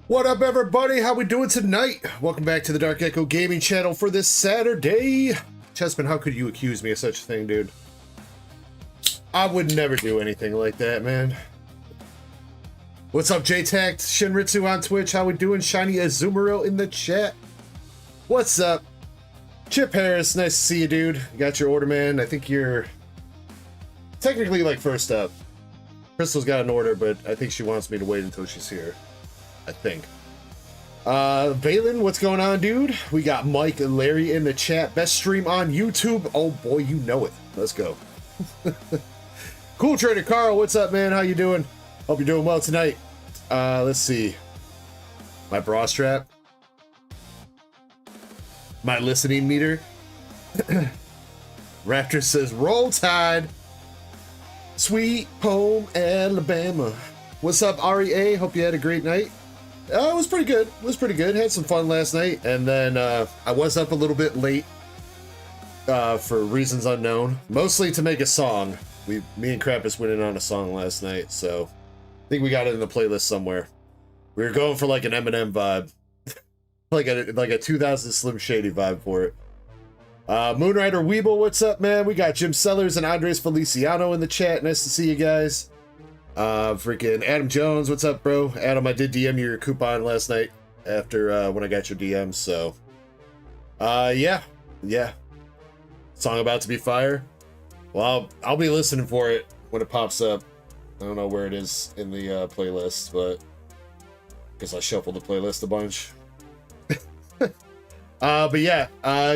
What up, everybody? How we doing tonight? Welcome back to the Dark Echo Gaming channel for this Saturday. Chessman, how could you accuse me of such a thing, dude? I would never do anything like that, man. What's up, J-Tact? Shinritsu on Twitch. How we doing? Shiny Azumarill in the chat. What's up? Chip Harris, nice to see you, dude. You got your order, man. I think you're technically like first up. Crystal's got an order, but I think she wants me to wait until she's here. I think. Valen, what's going on, dude? We got Mike and Larry in the chat. Best stream on YouTube. Oh boy, you know it. Let's go. Cool Trader Carl, what's up, man? How you doing? Hope you're doing well tonight. Let's see. My bra strap. My listening meter. Raptor says, Roll Tide. Sweet Home Alabama. What's up, REA? Hope you had a great night. It was pretty good. It was pretty good. Had some fun last night. And then I was up a little bit late for reasons unknown. Mostly to make a song. Me and Krampus went in on a song last night. So I think we got it in the playlist somewhere. We were going for like an Eminem vibe. like a 2000 Slim Shady vibe for it. Moonrider Weeble, what's up, man? We got Jim Sellers and Andres Feliciano in the chat. Nice to see you guys. Freaking Adam Jones, what's up, bro? Adam, I did DM your coupon last night after when I got your DMs, so yeah. Song about to be fire. Well, I'll be listening for it when it pops up. I don't know where it is in the playlist, but guess I shuffled the playlist a bunch. But yeah,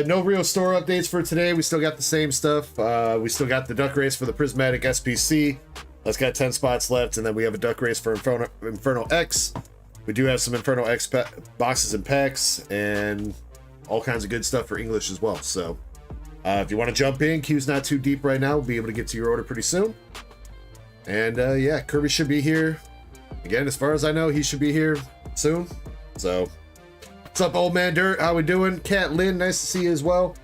no real store updates for today. We still got the same stuff. We still got the duck race for the Prismatic SPC. That's got 10 spots left, and then we have a duck race for Inferno X. We do have some Inferno X boxes and packs, and all kinds of good stuff for English as well. So if you want to jump in, queue's not too deep right now. We'll be able to get to your order pretty soon. And yeah, Kirby should be here. Again, as far as I know, he should be here soon. So what's up, Old Man Dirt? How we doing? Cat Lynn, nice to see you as well.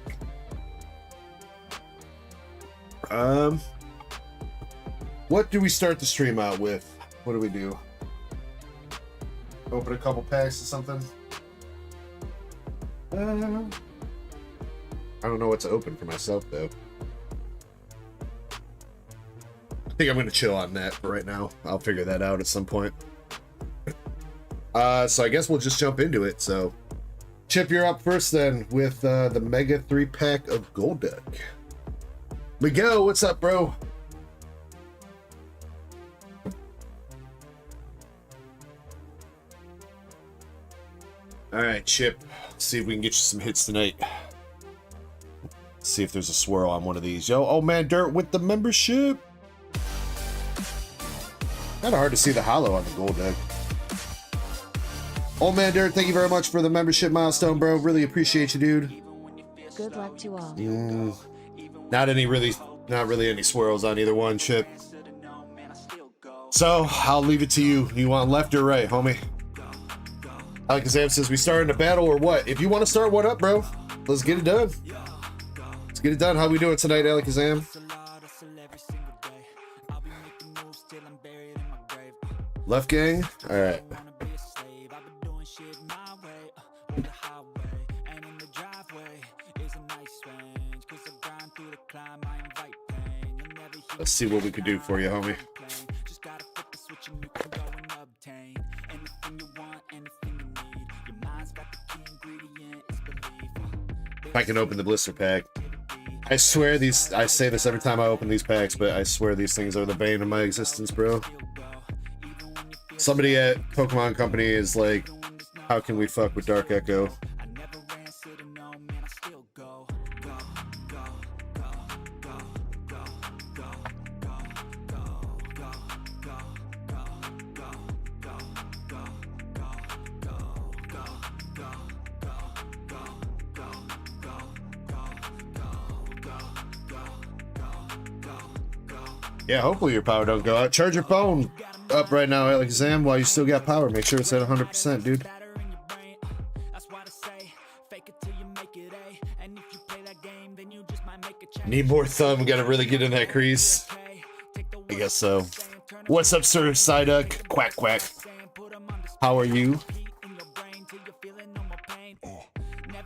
What do we start the stream out with? What do we do? Open a couple packs or something? I don't know what to open for myself, though. I think I'm going to chill on that for right now. I'll figure that out at some point. So I guess we'll just jump into it. So, Chip, you're up first then with the Mega 3-pack of Golduck. Miguel, what's up, bro? All right, Chip. Let's see if we can get you some hits tonight. Let's see if there's a swirl on one of these. Yo, oh man, Dirt with the membership. Kind of hard to see the hollow on the Golduck. Oh man, Dirt, thank you very much for the membership milestone, bro. Really appreciate you, dude. Good luck to all. Not really any swirls on either one, Chip. So I'll leave it to you. You want left or right, homie? Alakazam says we start in a battle or what? If you want to start one up, bro, let's get it done. Let's get it done. How we doing tonight, Alakazam? Left gang? All right. Let's see what we could do for you, homie. If I can open the blister pack. I swear I say this every time I open these packs, but I swear these things are the bane of my existence, bro. Somebody at Pokemon Company is like, how can we fuck with Dark Echo? Yeah, hopefully your power don't go out. Charge your phone up right now, Alakazam, while you still got power. Make sure it's at 100%, dude. Need more thumb. Gotta really get in that crease. I guess so. What's up, Sir Psyduck? Quack, quack. How are you?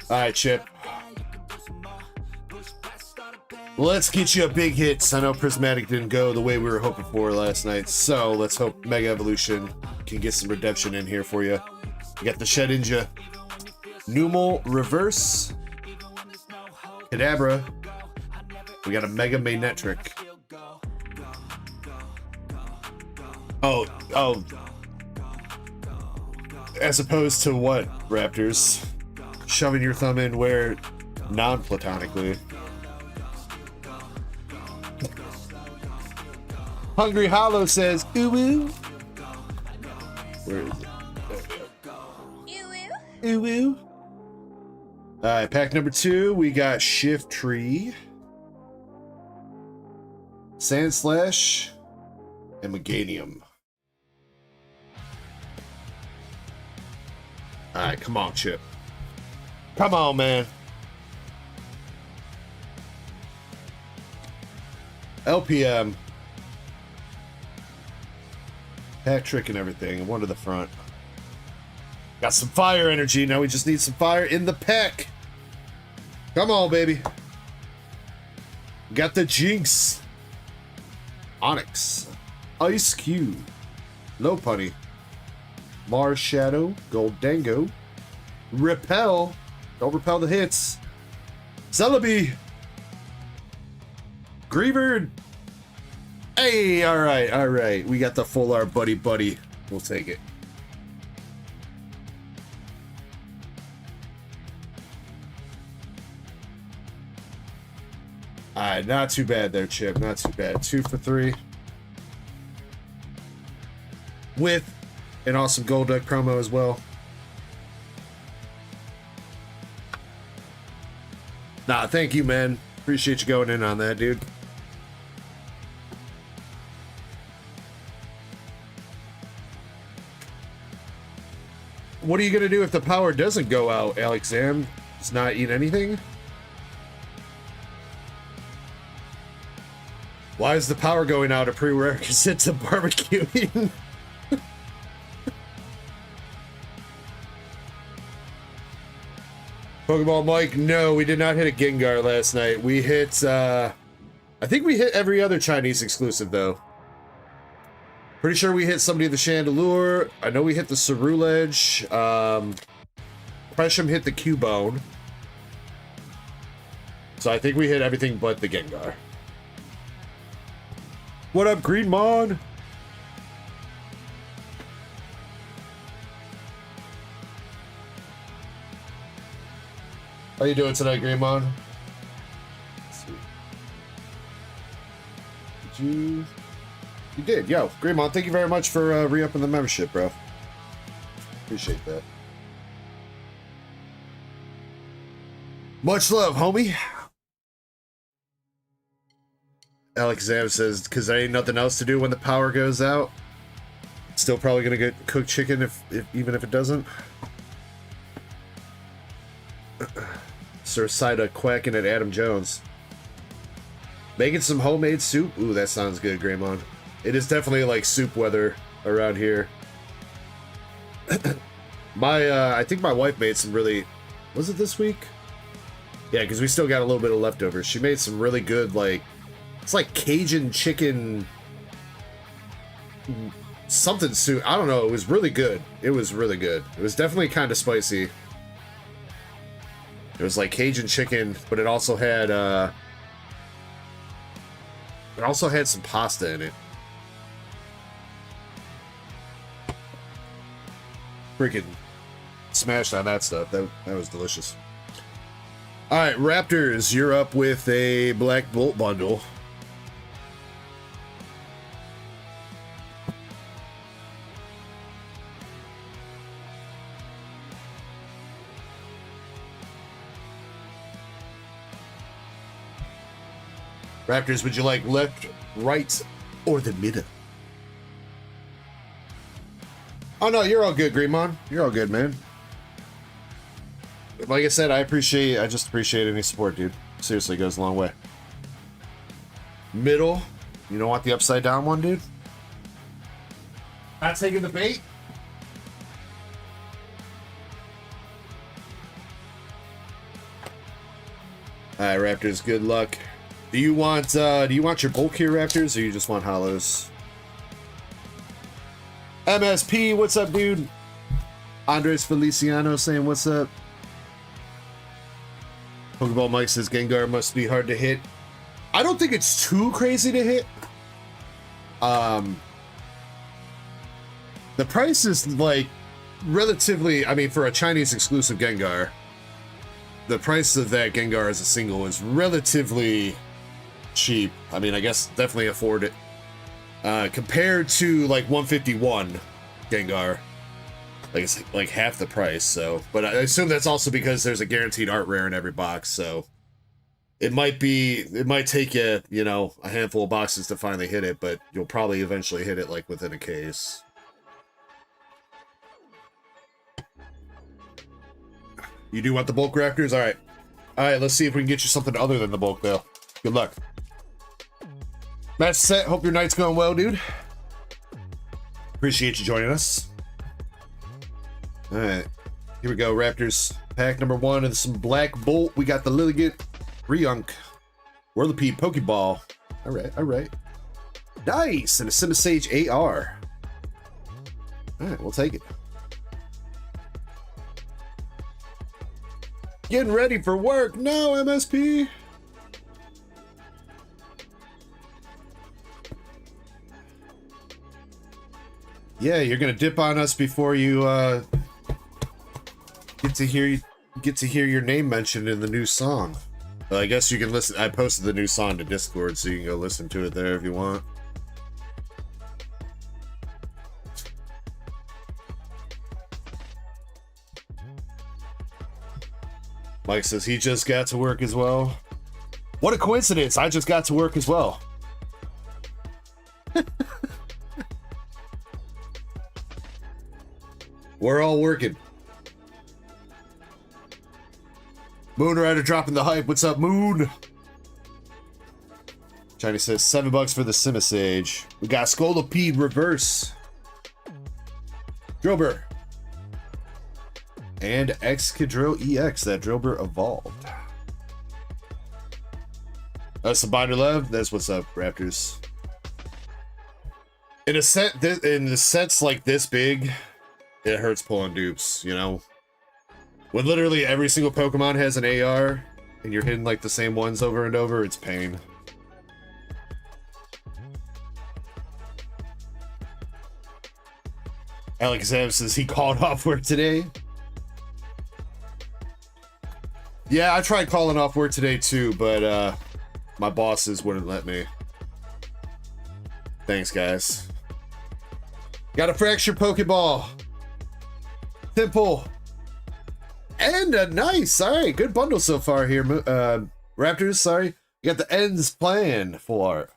Alright, Chip. Let's get you a big hit. I know Prismatic didn't go the way we were hoping for last night, so let's hope Mega Evolution can get some redemption in here for you. You got the Shedinja, Numal Reverse, Kadabra. We got a Mega Magnetric. Oh. As opposed to what, Raptors? Shoving your thumb in where non-platonically. Hungry Hollow says, ooh ooh. Where is it? Ooh ooh. Alright, pack number 2, we got Shift Tree, Sand Slash, and Meganium. Alright, come on, Chip. Come on, man. LPM. Pack Trick and everything, and one to the front. Got some fire energy, now we just need some fire in the pack. Come on, baby. Got the Jinx. Onyx. Ice Cube. Lopunny. Mars Shadow. Goldango. Repel. Don't repel the hits. Celebi. Greavard. Hey, alright. We got the full art buddy. We'll take it. Alright, not too bad there, Chip. Not too bad. 2 for 3. With an awesome Gold Deck promo as well. Nah, thank you, man. Appreciate you going in on that, dude. What are you gonna do if the power doesn't go out, Alexam? Just not eat anything? Why is the power going out a prerequisite to barbecuing? Pokeball Mike, no, we did not hit a Gengar last night. We hit, I think we hit every other Chinese exclusive, though. Pretty sure we hit somebody the Chandelure. I know we hit the Cerulege. Presham hit the Cubone. So I think we hit everything but the Gengar. What up, Greenmon? How you doing tonight, Greenmon? Let's see. Did you... You did, yo. Greenmon, thank you very much for re-upping the membership, bro. Appreciate that. Much love, homie. Alex Zam says, because there ain't nothing else to do when the power goes out. Still probably gonna get cooked chicken if even if it doesn't. Sir Sida quacking at Adam Jones. Making some homemade soup? Ooh, that sounds good, Greymon. It is definitely like soup weather around here. I think my wife made some really... Was it this week? Yeah, because we still got a little bit of leftovers. She made some really good, like... It's like Cajun chicken... something soup. I don't know. It was really good. It was really good. It was definitely kind of spicy. It was like Cajun chicken, but it also had some pasta in it. Freaking smashed on that stuff. That was delicious. All right, Raptors, you're up with a Black Bolt bundle. Raptors, would you like left, right, or the middle? Oh no, you're all good, Greenmon. You're all good, man. Like I said, I just appreciate any support, dude. Seriously, it goes a long way. Middle. You don't want the upside down one, dude? Not taking the bait? All right, Raptors, good luck. Do you want your bulk here, Raptors, or you just want hollows? MSP, what's up, dude? Andres Feliciano saying what's up. Pokeball Mike says Gengar must be hard to hit. I don't think it's too crazy to hit. The price is like relatively, I mean, for a Chinese exclusive Gengar, the price of that Gengar as a single is relatively cheap. I mean, I guess definitely afford it. Compared to like 151 Gengar, like it's like half the price. So, but I assume that's also because there's a guaranteed art rare in every box. So it might take you, you know, a handful of boxes to finally hit it, but you'll probably eventually hit it like within a case. You do want the bulk, Raptors? All right, let's see if we can get you something other than the bulk, though. Good luck. Match set. Hope your night's going well, dude. Appreciate you joining us. All right, here we go, Raptors. Pack number 1 and some Black Bolt. We got the Lilligant, Ryunk, Whirlipede, Pokeball. All right. Nice, and a Simisage AR. All right, we'll take it. Getting ready for work. No, MSP. Yeah, you're gonna dip on us before you get to hear your name mentioned in the new song. Well, I guess you can listen. I posted the new song to Discord, so you can go listen to it there if you want. Mike says he just got to work as well. What a coincidence! I just got to work as well. We're all working. Moonrider dropping the hype. What's up, Moon? China says $7 for the Simisage. We got Scolipede Reverse, Drillbur, and Excadrill EX. That Drillbur evolved. That's the binder love. That's what's up, Raptors. In the sets like this big, it hurts pulling dupes, you know? When literally every single Pokemon has an AR, and you're hitting like the same ones over and over, it's pain. Alex Zab says he called off work today. Yeah, I tried calling off work today too, but my bosses wouldn't let me. Thanks, guys. Got a fractured Pokeball. Temple. And a nice, alright, good bundle so far here. Raptors, sorry. You got the ends plan full art.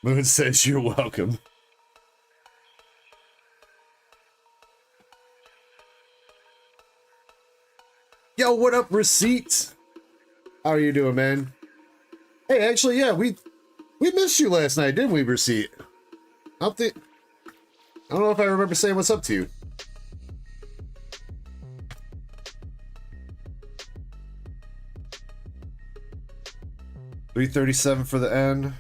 Moon says you're welcome. Yo, what up, Receipt? How are you doing, man? Hey, actually, yeah, we missed you last night, didn't we, Receipt? I don't know if I remember saying what's up to you. $337 for the end.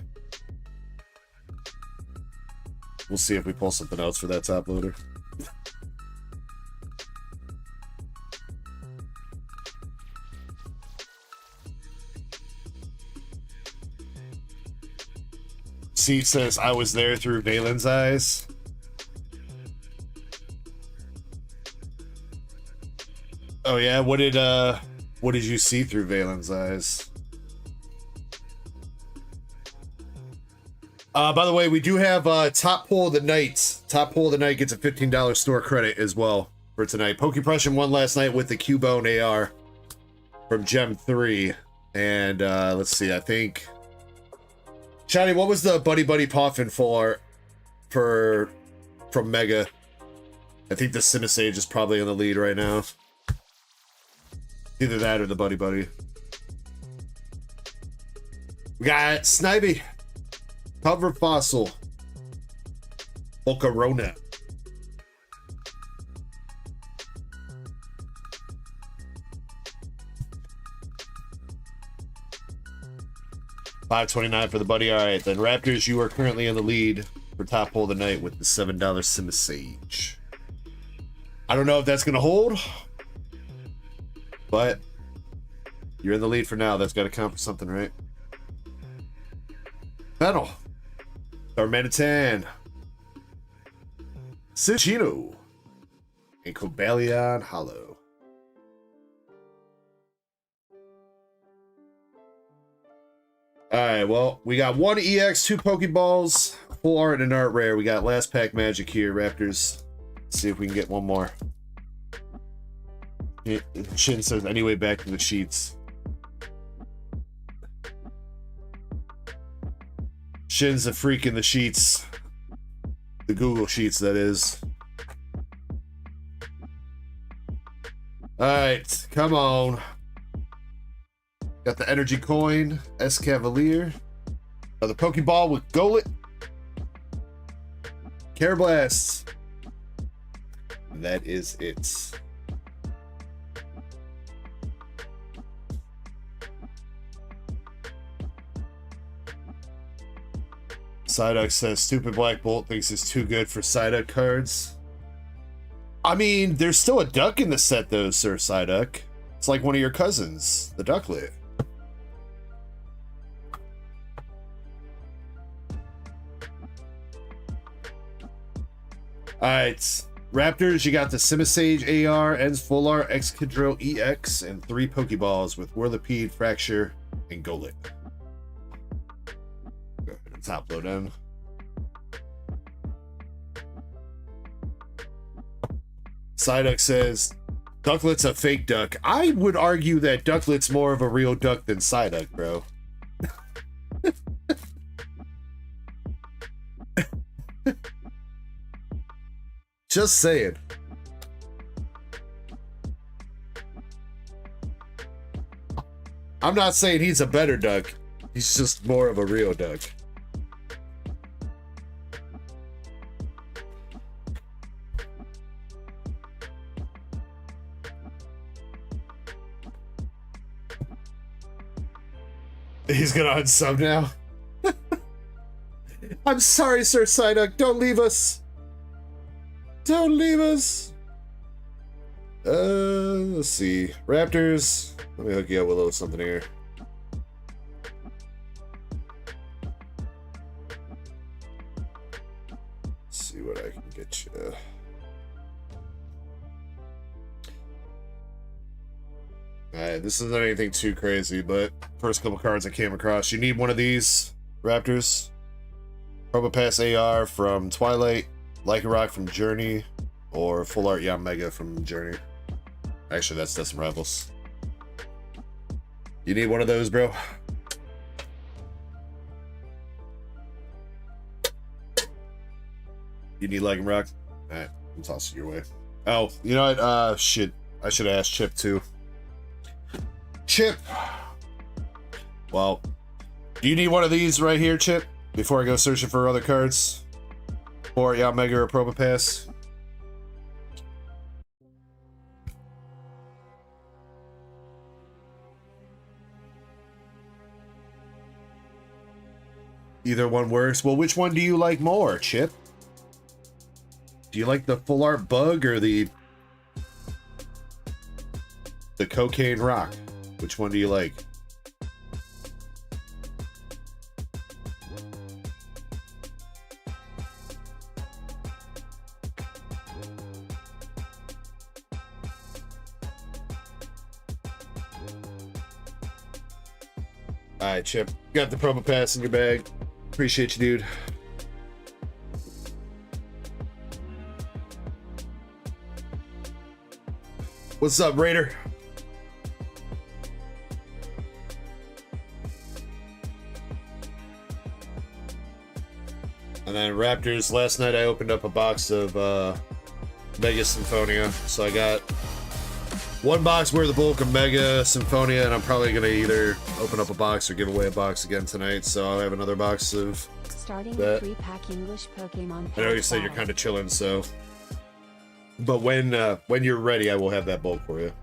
We'll see if we pull something else for that top loader. C says I was there through Valen's eyes. Oh yeah, what did you see through Valen's eyes? By the way, we do have top pull of the night. Top pull of the night gets a $15 store credit as well for tonight. Pokepression won last night with the Cubone AR from Gem 3. And let's see, I think Shiny, what was the Buddy Buddy Poffin from Mega? I think the Simisage is probably in the lead right now. Either that or the Buddy Buddy. We got Snivy, Cover Fossil, Volcarona, 529 for the buddy. All right, then Raptors, you are currently in the lead for top hole of the night with the $7 Sim Sage. I don't know if that's gonna hold, but you're in the lead for now. That's got to count for something, right? Fennel, Darmanitan, Cichino, and Cobalion Hollow. Alright, well, we got 1 EX, 2 Pokeballs, full art and art rare. We got last pack magic here, Raptors. Let's see if we can get one more. Shin says, anyway, back to the sheets. Shin's a freak in the sheets. The Google Sheets, that is. Alright, come on. Got the Energy Coin, S Cavalier. Another Pokeball with Golett. Carablast. That is it. Psyduck says Stupid Black Bolt thinks it's too good for Psyduck cards. I mean, there's still a duck in the set though, Sir Psyduck. It's like one of your cousins, the Ducklet. Alright, Raptors, you got the Simisage AR, Ends Full Art, Excadrill EX, and 3 Pokeballs with Whirlipede, Fracture, and Golett. Top low down. Psyduck says Ducklet's a fake duck. I would argue that Ducklet's more of a real duck than Psyduck, bro. Just saying. I'm not saying he's a better duck. He's just more of a real duck. He's gonna unsub now. I'm sorry, Sir Psyduck. Don't leave us. Don't leave us. Let's see. Raptors. Let me hook you up with a little something here. Let's see what I can get you. Alright, this isn't anything too crazy, but first couple cards I came across. You need one of these, Raptors. Probopass AR from Twilight, Lycanroc from Journey, or Full Art Yanmega from Journey. Actually, that's some Rivals. You need one of those, bro? You need Lycanroc? Alright, I'm tossing your way. Oh, you know what? Shit. I should have asked Chip, too. Chip! Well, do you need one of these right here, Chip? Before I go searching for other cards? Or Yanmega or Probopass? Either one works. Well, which one do you like more, Chip? Do you like the Full Art Bug or the Cocaine Rock? Which one do you like? Alright, Chip. Got the Probopass in your bag. Appreciate you, dude. What's up, Raider? And then Raptors, last night I opened up a box of Mega Symphonia. So I got one box worth of bulk of Mega Symphonia, and I'm probably going to either open up a box or give away a box again tonight. So I'll have another box of Starting that. with 3-pack English Pokemon. I know you said you're kind of chilling, so... But when you're ready, I will have that bulk for you.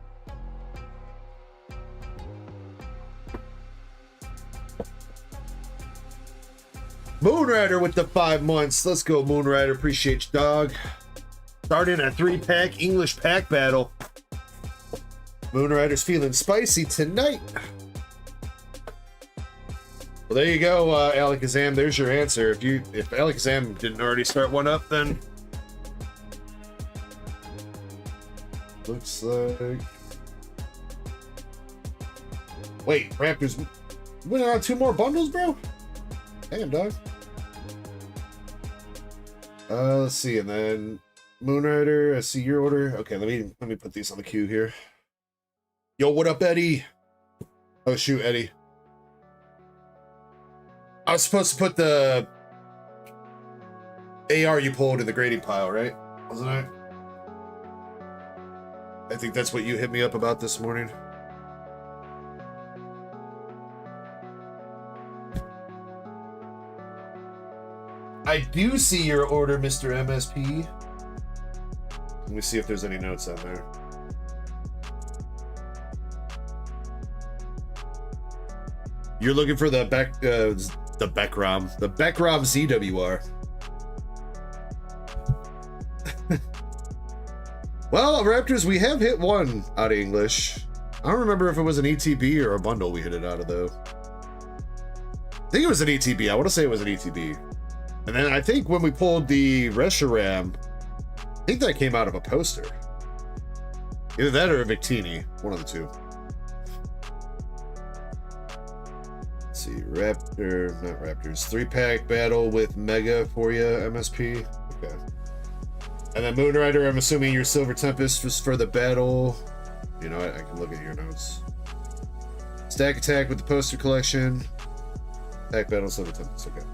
Moonrider with the 5 months. Let's go, Moonrider. Appreciate you, dog. Starting a 3-pack English pack battle. Moonrider's feeling spicy tonight. Well, there you go, Alakazam. There's your answer. If Alakazam didn't already start one up, then looks like. Wait, Raptors went on 2 more bundles, bro. Damn, dog. Let's see, and then Moonrider. I see your order. Okay, let me put these on the queue here. Yo, what up, Eddie? Oh shoot, Eddie. I was supposed to put the AR you pulled in the grading pile, right? Wasn't I? I think that's what you hit me up about this morning. I do see your order, Mr. MSP. Let me see if there's any notes on there. You're looking for the Beckrom ZWR. Well, Raptors, we have hit one out of English. I don't remember if it was an ETB or a bundle we hit it out of, though. I think it was an ETB. I want to say it was an ETB. And then I think when we pulled the Reshiram, I think that came out of a poster. Either that or a Victini. One of the two. Let's see. Not Raptors. 3-pack battle with Mega for you, MSP. Okay. And then Moonrider, I'm assuming your Silver Tempest was for the battle. You know, I can look at your notes. Stack Attack with the poster collection. Attack Battle, Silver Tempest. Okay.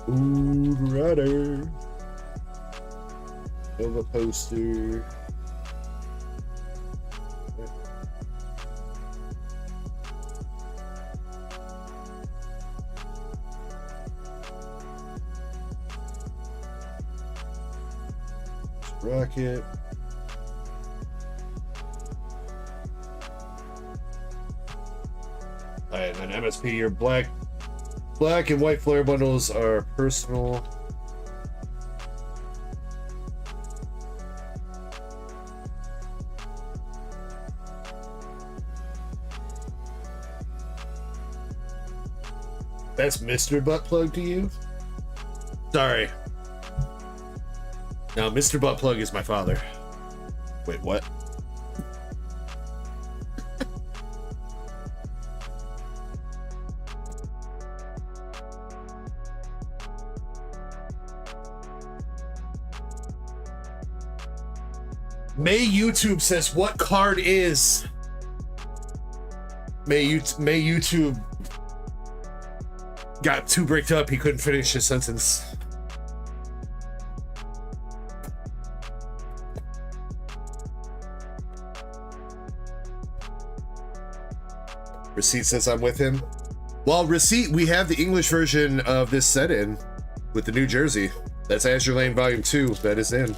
Moonrider. Nova poster. Rocket. Alright, and then MSP, your black and white flare bundles are personal. That's Mr. Buttplug to you? Sorry. No, Mr. Buttplug is my father. Wait, what? May YouTube says, what card is? May YouTube got too bricked up, he couldn't finish his sentence. Receipt says I'm with him. Well, Receipt, we have the English version of this set in with the New Jersey. That's Azure Lane Volume 2. That is in.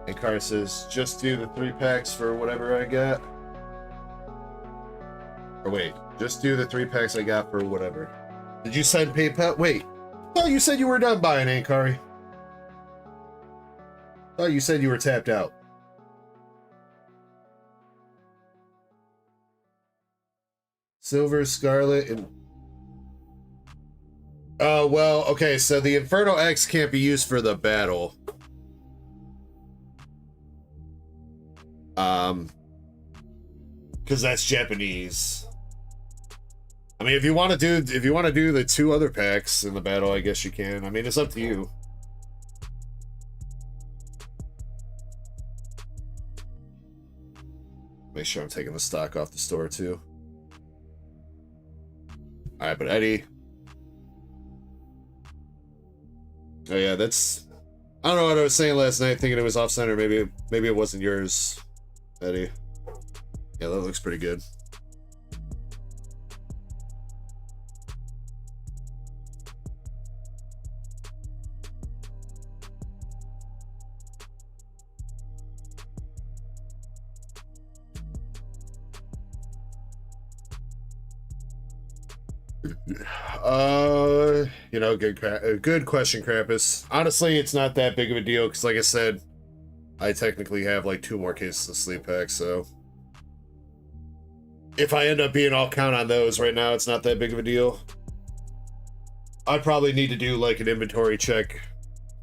And Car says, just do the 3 packs for whatever I got. Or wait, just do the 3 packs I got for whatever. Did you send PayPal? Wait. Oh, you said you were done buying, Ankari. Oh, you said you were tapped out. Silver, Scarlet, and... Oh, well, okay, so the Inferno X can't be used for the battle. Because that's Japanese. I mean, if you want to do the 2 other packs in the battle, I guess you can. I mean, it's up to you. Make sure I'm taking the stock off the store too. All right, but Eddie. Oh yeah, that's. I don't know what I was saying last night, thinking it was off center. Maybe it wasn't yours, Eddie. Yeah, that looks pretty good. You know, good question, Krampus. Honestly, it's not that big of a deal because, like I said, I technically have like 2 more cases of sleep packs, so if I end up being all count on those right now, it's not that big of a deal. I'd probably need to do like an inventory check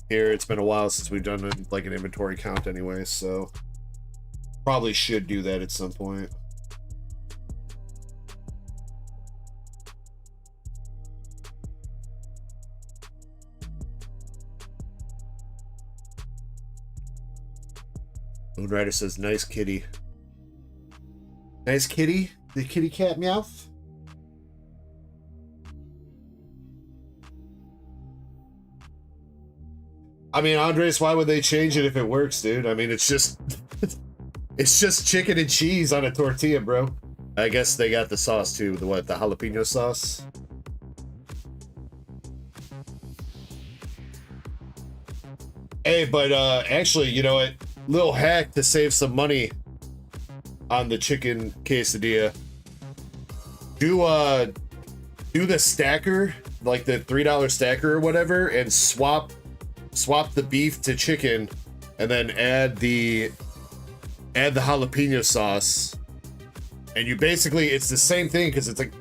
here. It's been a while since we've done like an inventory count anyway, so probably should do that at some point. Moonrider says, nice kitty. Nice kitty? The kitty cat meowth? I mean, Andres, why would they change it if it works, dude? I mean, it's just... it's just chicken and cheese on a tortilla, bro. I guess they got the sauce, too. The what? The jalapeno sauce? Hey, but actually, you know what? Little hack to save some money on the chicken quesadilla. Do the stacker, like the $3 stacker or whatever, and swap the beef to chicken, and then add the jalapeno sauce. And you basically, it's the same thing because it's like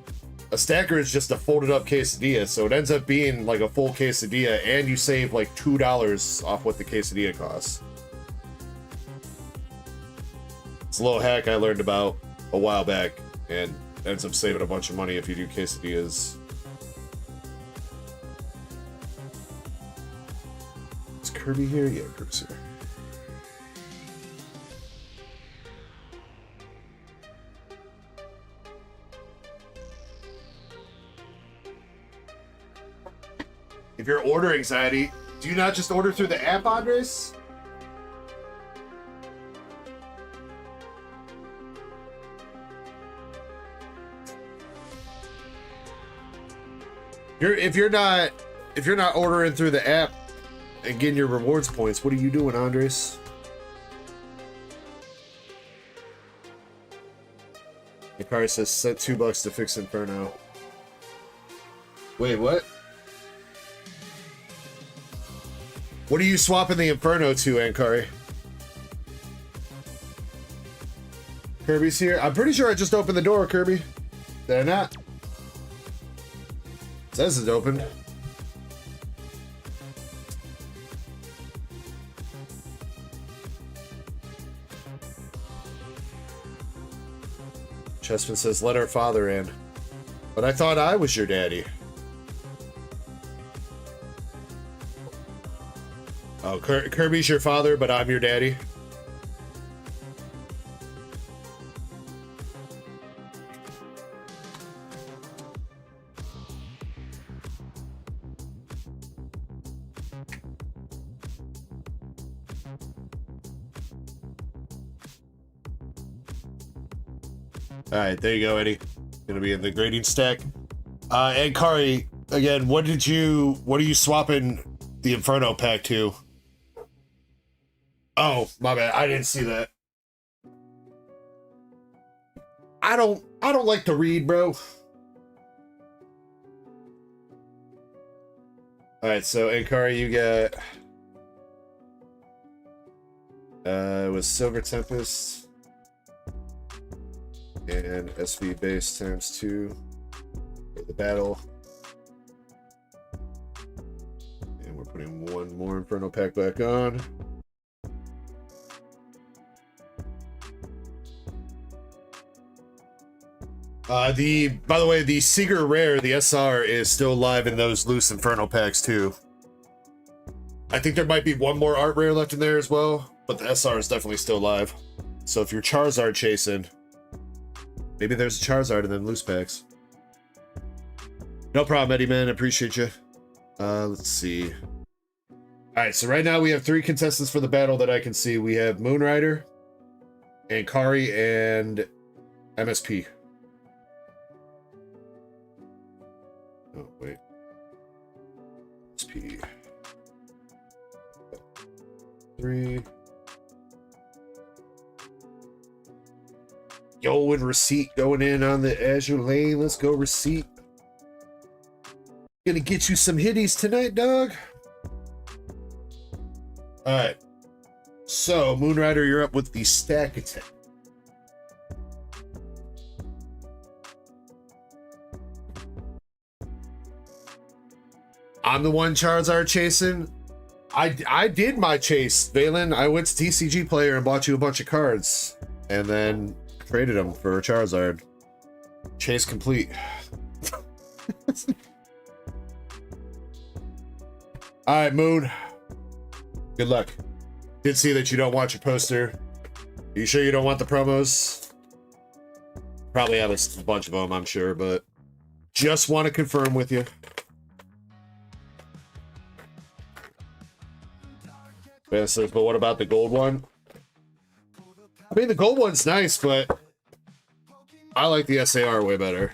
a stacker is just a folded up quesadilla, so it ends up being like a full quesadilla, and you save like $2 off what the quesadilla costs. It's a little hack I learned about a while back, and ends up saving a bunch of money if you do quesadillas. Is Kirby here? Yeah, Kirby's here. If you're order anxiety, do you not just order through the app, Andres? If you're not ordering through the app and getting your rewards points, what are you doing, Andres? Akari says set $2 to fix Inferno. Wait, what? What are you swapping the Inferno to, Ankari? Kirby's here. I'm pretty sure I just opened the door, Kirby. Did I not? It says it's open. Chessman says, let our father in. But I thought I was your daddy. Oh, Kirby's your father, but I'm your daddy. All right, there you go, Eddie. Gonna be in the grading stack. And Kari, again, what are you swapping the Inferno pack to? Oh, my bad. I didn't see that. I don't like to read, bro. All right, so Ankari, you got it was Silver Tempest and SV base times 2 for the battle. And we're putting one more Inferno pack back on. By the way, the Seeger Rare, the SR, is still live in those loose Inferno packs too. I think there might be one more art rare left in there as well, but the SR is definitely still live. So if you're Charizard chasing, maybe there's a Charizard in them loose packs. No problem, Eddie, man. I appreciate you. Let's see. All right, so right now we have 3 contestants for the battle that I can see. We have Moonrider, Ankari, and MSP. Oh, wait. SP. 3. Yo, and Receipt going in on the Azure lane. Let's go, Receipt. Gonna get you some hitties tonight, dog. All right. So, Moonrider, you're up with the stack attack. I'm the one Charizard chasing. I did my chase, Valen. I went to TCG Player and bought you a bunch of cards, and then traded them for a Charizard. Chase complete. All right, Moon. Good luck. Did see that you don't want your poster. Are you sure you don't want the promos? Probably have a bunch of them, I'm sure, but just want to confirm with you. Ben says, but what about the gold one? I mean, the gold one's nice, but I like the SAR way better.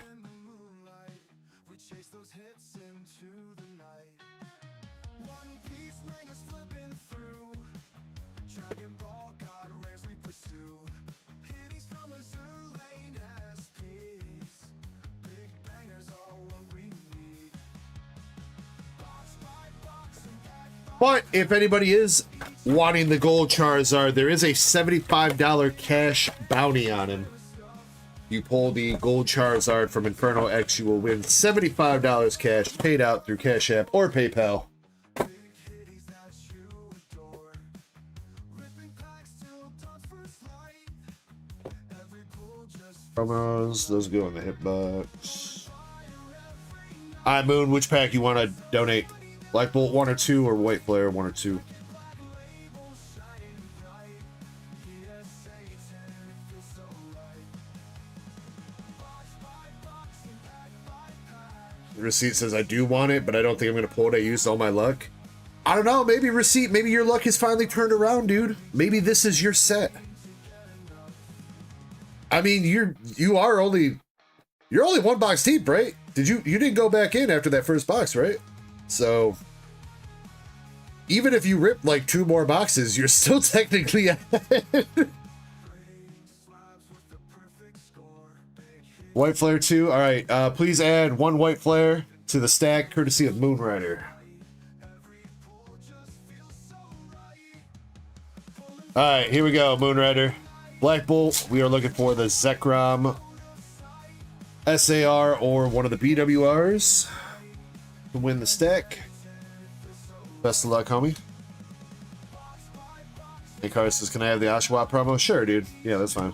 But if anybody is wanting the gold Charizard, there is a $75 cash bounty on him. You pull the gold Charizard from Inferno X, you will win $75 cash paid out through Cash App or PayPal. Promos, those go in the hitbox. All right, Moon, which pack you want to donate? Black Bolt 1 or 2 or White Flare 1 or 2? The receipt says I do want it, but I don't think I'm going to pull it. I used all my luck. I don't know. Maybe receipt. Maybe your luck has finally turned around, dude. Maybe this is your set. I mean, you're only one box deep, right? You didn't go back in after that first box, right? So even if you rip like 2 more boxes, you're still technically ahead. White Flare 2. All right. Please add 1 White Flare to the stack, courtesy of Moonrider. All right, here we go, Moonrider. Black Bolt. We are looking for the Zekrom SAR or one of the BWRs to win the stack. Best of luck, homie. Hey, Car says, can I have the Oshawott promo? Sure, dude. Yeah, that's fine.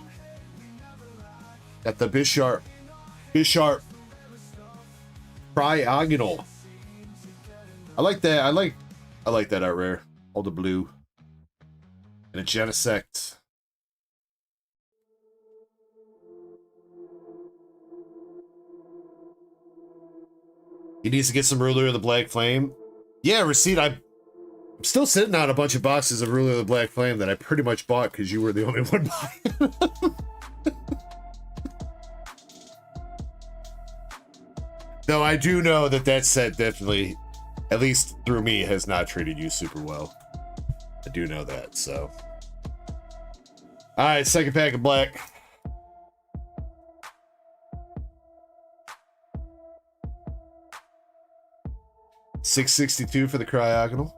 Got the Bisharp Triagonal. I like that. I like that art rare. All the blue. And a Genesect. He needs to get some Ruler of the Black Flame. Yeah, receipt. I'm still sitting on a bunch of boxes of Ruler of the Black Flame that I pretty much bought because you were the only one buying. Though I do know that set definitely, at least through me, has not treated you super well. I do know that, so. All right, second pack of black. $662 for the Cryogonal.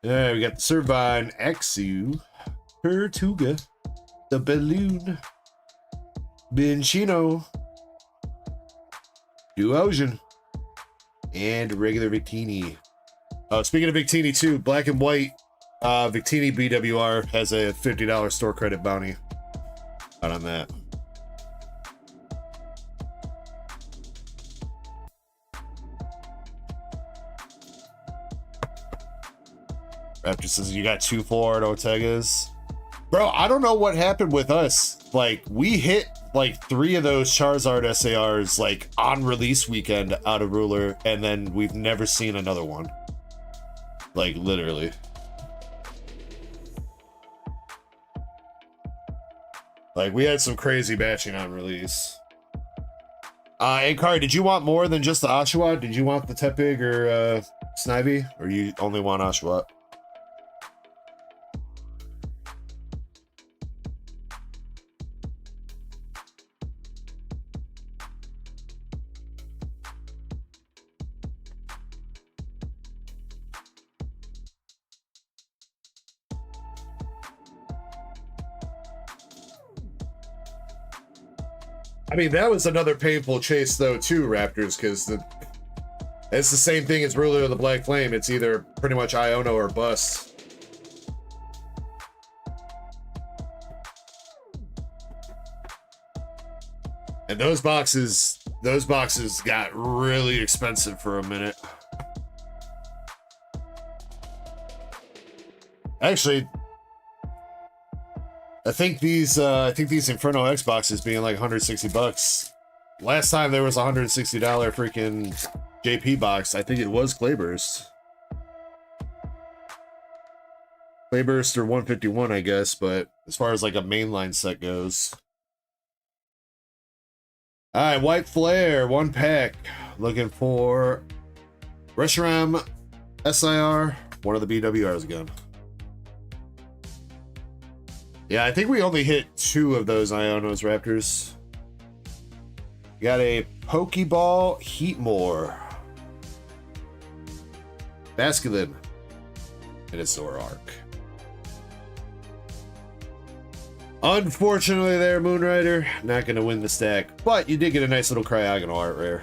Yeah, we got the Servine Axew, Tortuga, the Balloon, Benchino, Duosion, and regular Victini. Oh, speaking of Victini too, black and white Victini BWR has a $50 store credit bounty out on that. Raptor says you got 2 Florida Ortegas. Bro, I don't know what happened with us. Like, we hit like 3 of those Charizard SARs like on release weekend out of Ruler, and then we've never seen another one. Like, literally. Like, we had some crazy batching on release. And Kari, did you want more than just the Oshawott? Did you want the Tepig or Snivy? Or you only want Oshawott? I mean, that was another painful chase, though, too, Raptors, because it's the same thing as Ruler of the Black Flame. It's either pretty much Iono or bust. And those boxes got really expensive for a minute. Actually, I think these Inferno X boxes being like 160 bucks. Last time there was a $160 freaking JP box. I think it was Clayburst. Clayburst or 151, I guess, but as far as like a mainline set goes. All right, White Flare, 1 pack. Looking for Reshiram SIR, one of the BWRs again. Yeah, I think we only hit 2 of those Ionos, Raptors. Got a Pokeball Heatmore, Basculin, and a Zoroark. Unfortunately there, Moonrider, not going to win the stack, but you did get a nice little Cryogonal art rare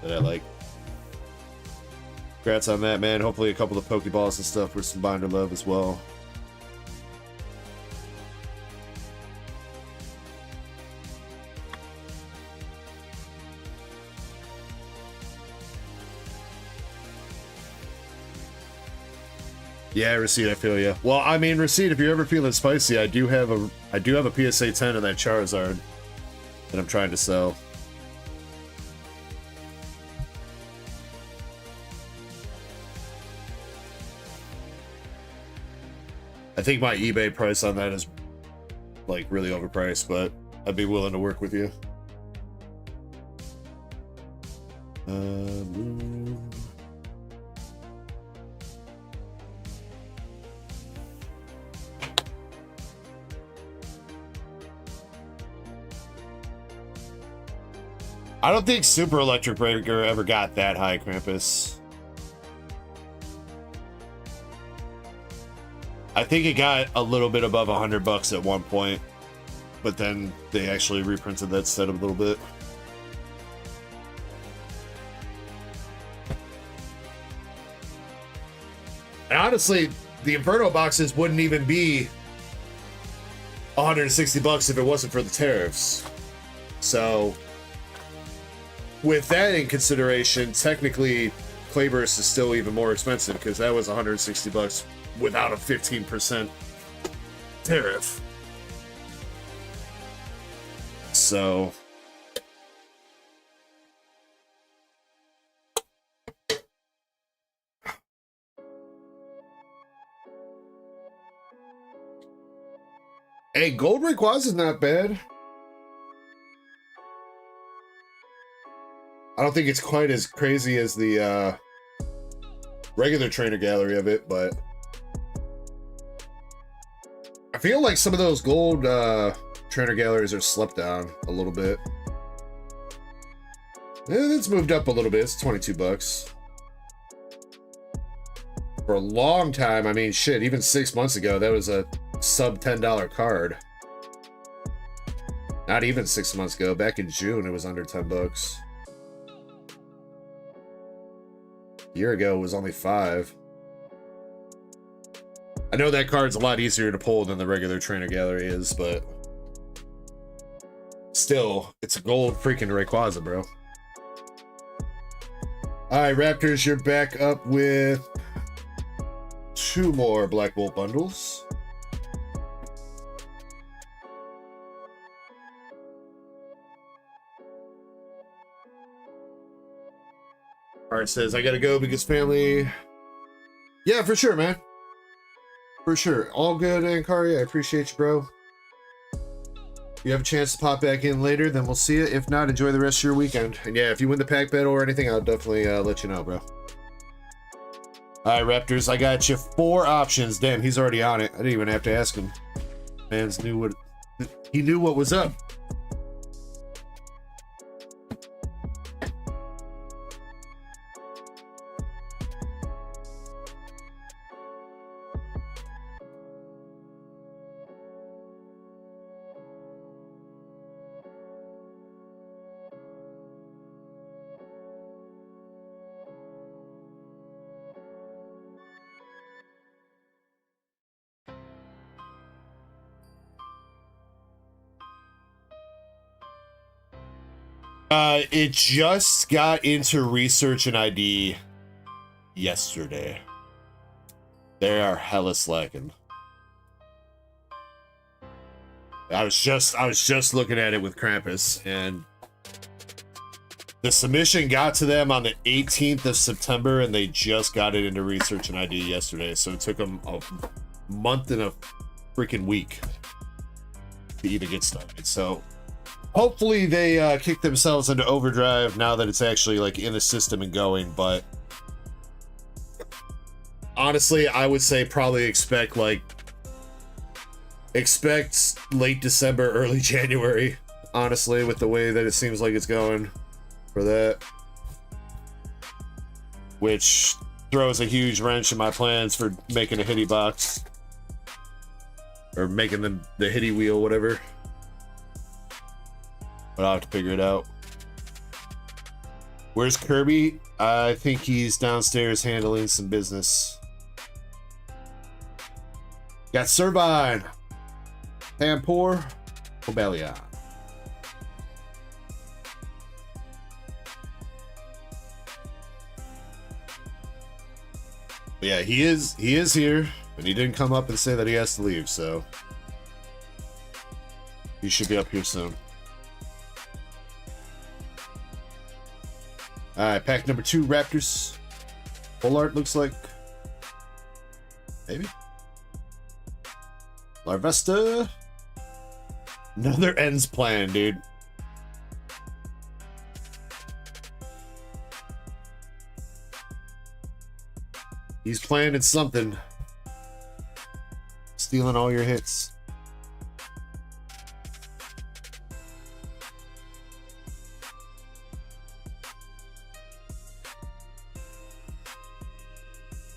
that I like. Congrats on that, man. Hopefully a couple of Pokeballs and stuff for some binder love as well. Yeah, Receipt, I feel you. Well, I mean, Receipt, if you're ever feeling spicy, I do have a PSA 10 of that Charizard that I'm trying to sell. I think my eBay price on that is like really overpriced, but I'd be willing to work with you. I don't think Super Electric Breaker ever got that high, Krampus. I think it got a little bit above $100 at one point, but then they actually reprinted that set a little bit. And honestly, the Inferno boxes wouldn't even be $160 if it wasn't for the tariffs. So with that in consideration, technically Clayburst is still even more expensive because that was $160 without a 15% tariff. So hey, Gold Rayquaza is not bad. I don't think it's quite as crazy as the regular trainer gallery of it, but I feel like some of those gold trainer galleries are slept on a little bit. It's moved up a little bit. It's $22. For a long time, I mean, shit, even 6 months ago, that was a sub $10 card. Not even 6 months ago. Back in June, it was under $10. A year ago, it was only $5. I know that card's a lot easier to pull than the regular trainer gallery is, but still, it's a gold freaking Rayquaza, bro. All right, Raptors, you're back up with 2 more Black Bolt bundles. Art says, I gotta go because family. Yeah, for sure, man. For sure. All good, Ankari. I appreciate you, bro. If you have a chance to pop back in later, then we'll see you. If not, enjoy the rest of your weekend. And yeah, if you win the pack battle or anything, I'll definitely let you know, bro. All right, Raptors, I got you 4 options. Damn, he's already on it. I didn't even have to ask him. Fans knew what he knew what was up. It just got into research and ID yesterday. They are hella slacking. I was just looking at it with Krampus, and the submission got to them on the 18th of September, and they just got it into research and ID yesterday. So it took them a month and a freaking week to even get started. So hopefully they kick themselves into overdrive now that it's actually like in the system and going. But honestly, I would say probably expect late December, early January, honestly, with the way that it seems like it's going for that. Which throws a huge wrench in my plans for making a hitty box. Or making the hitty wheel, whatever. But I'll have to figure it out. Where's Kirby? I think he's downstairs handling some business. Got Servine, Pampor, Obelion. But yeah, he is here, and he didn't come up and say that he has to leave, so he should be up here soon. Alright, pack number 2, Raptors. Full art looks like. Maybe. Larvesta. Another ends plan, dude. He's planning something. Stealing all your hits.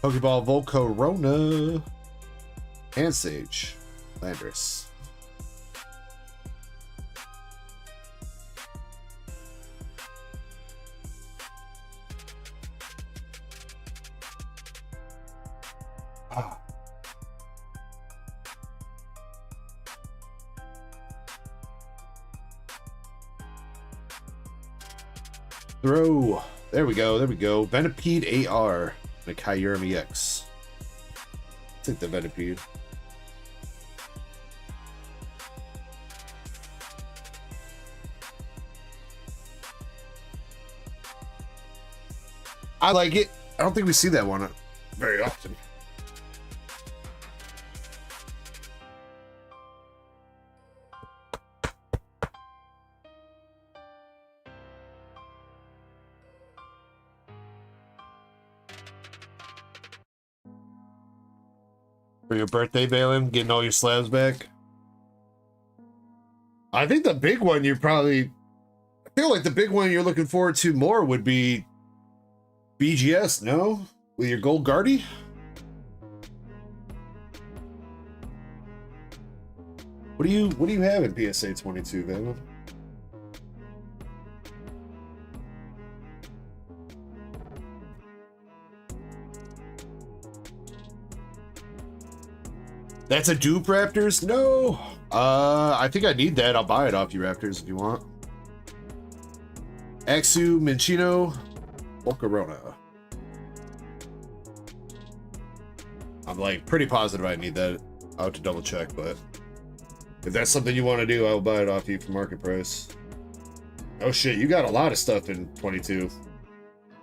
Pokeball Volcarona. And Sage. Landorus. Ah. Throw. There we go. There we go. Venipede AR. And a Kyurem EX. Take the Venipede. I like it. I don't think we see that one very often. For your birthday, Balin, getting all your slabs back. I think the big one I feel like the big one you're looking forward to more would be BGS, no? With your gold Guardy? What do you have in PSA 22, Balin? That's a dupe, Raptors? No. I think I need that. I'll buy it off you, Raptors, if you want. Axu, Minchino, Volcarona. I'm like pretty positive I need that. I'll have to double check, but if that's something you want to do, I'll buy it off you for market price. Oh shit, you got a lot of stuff in 22.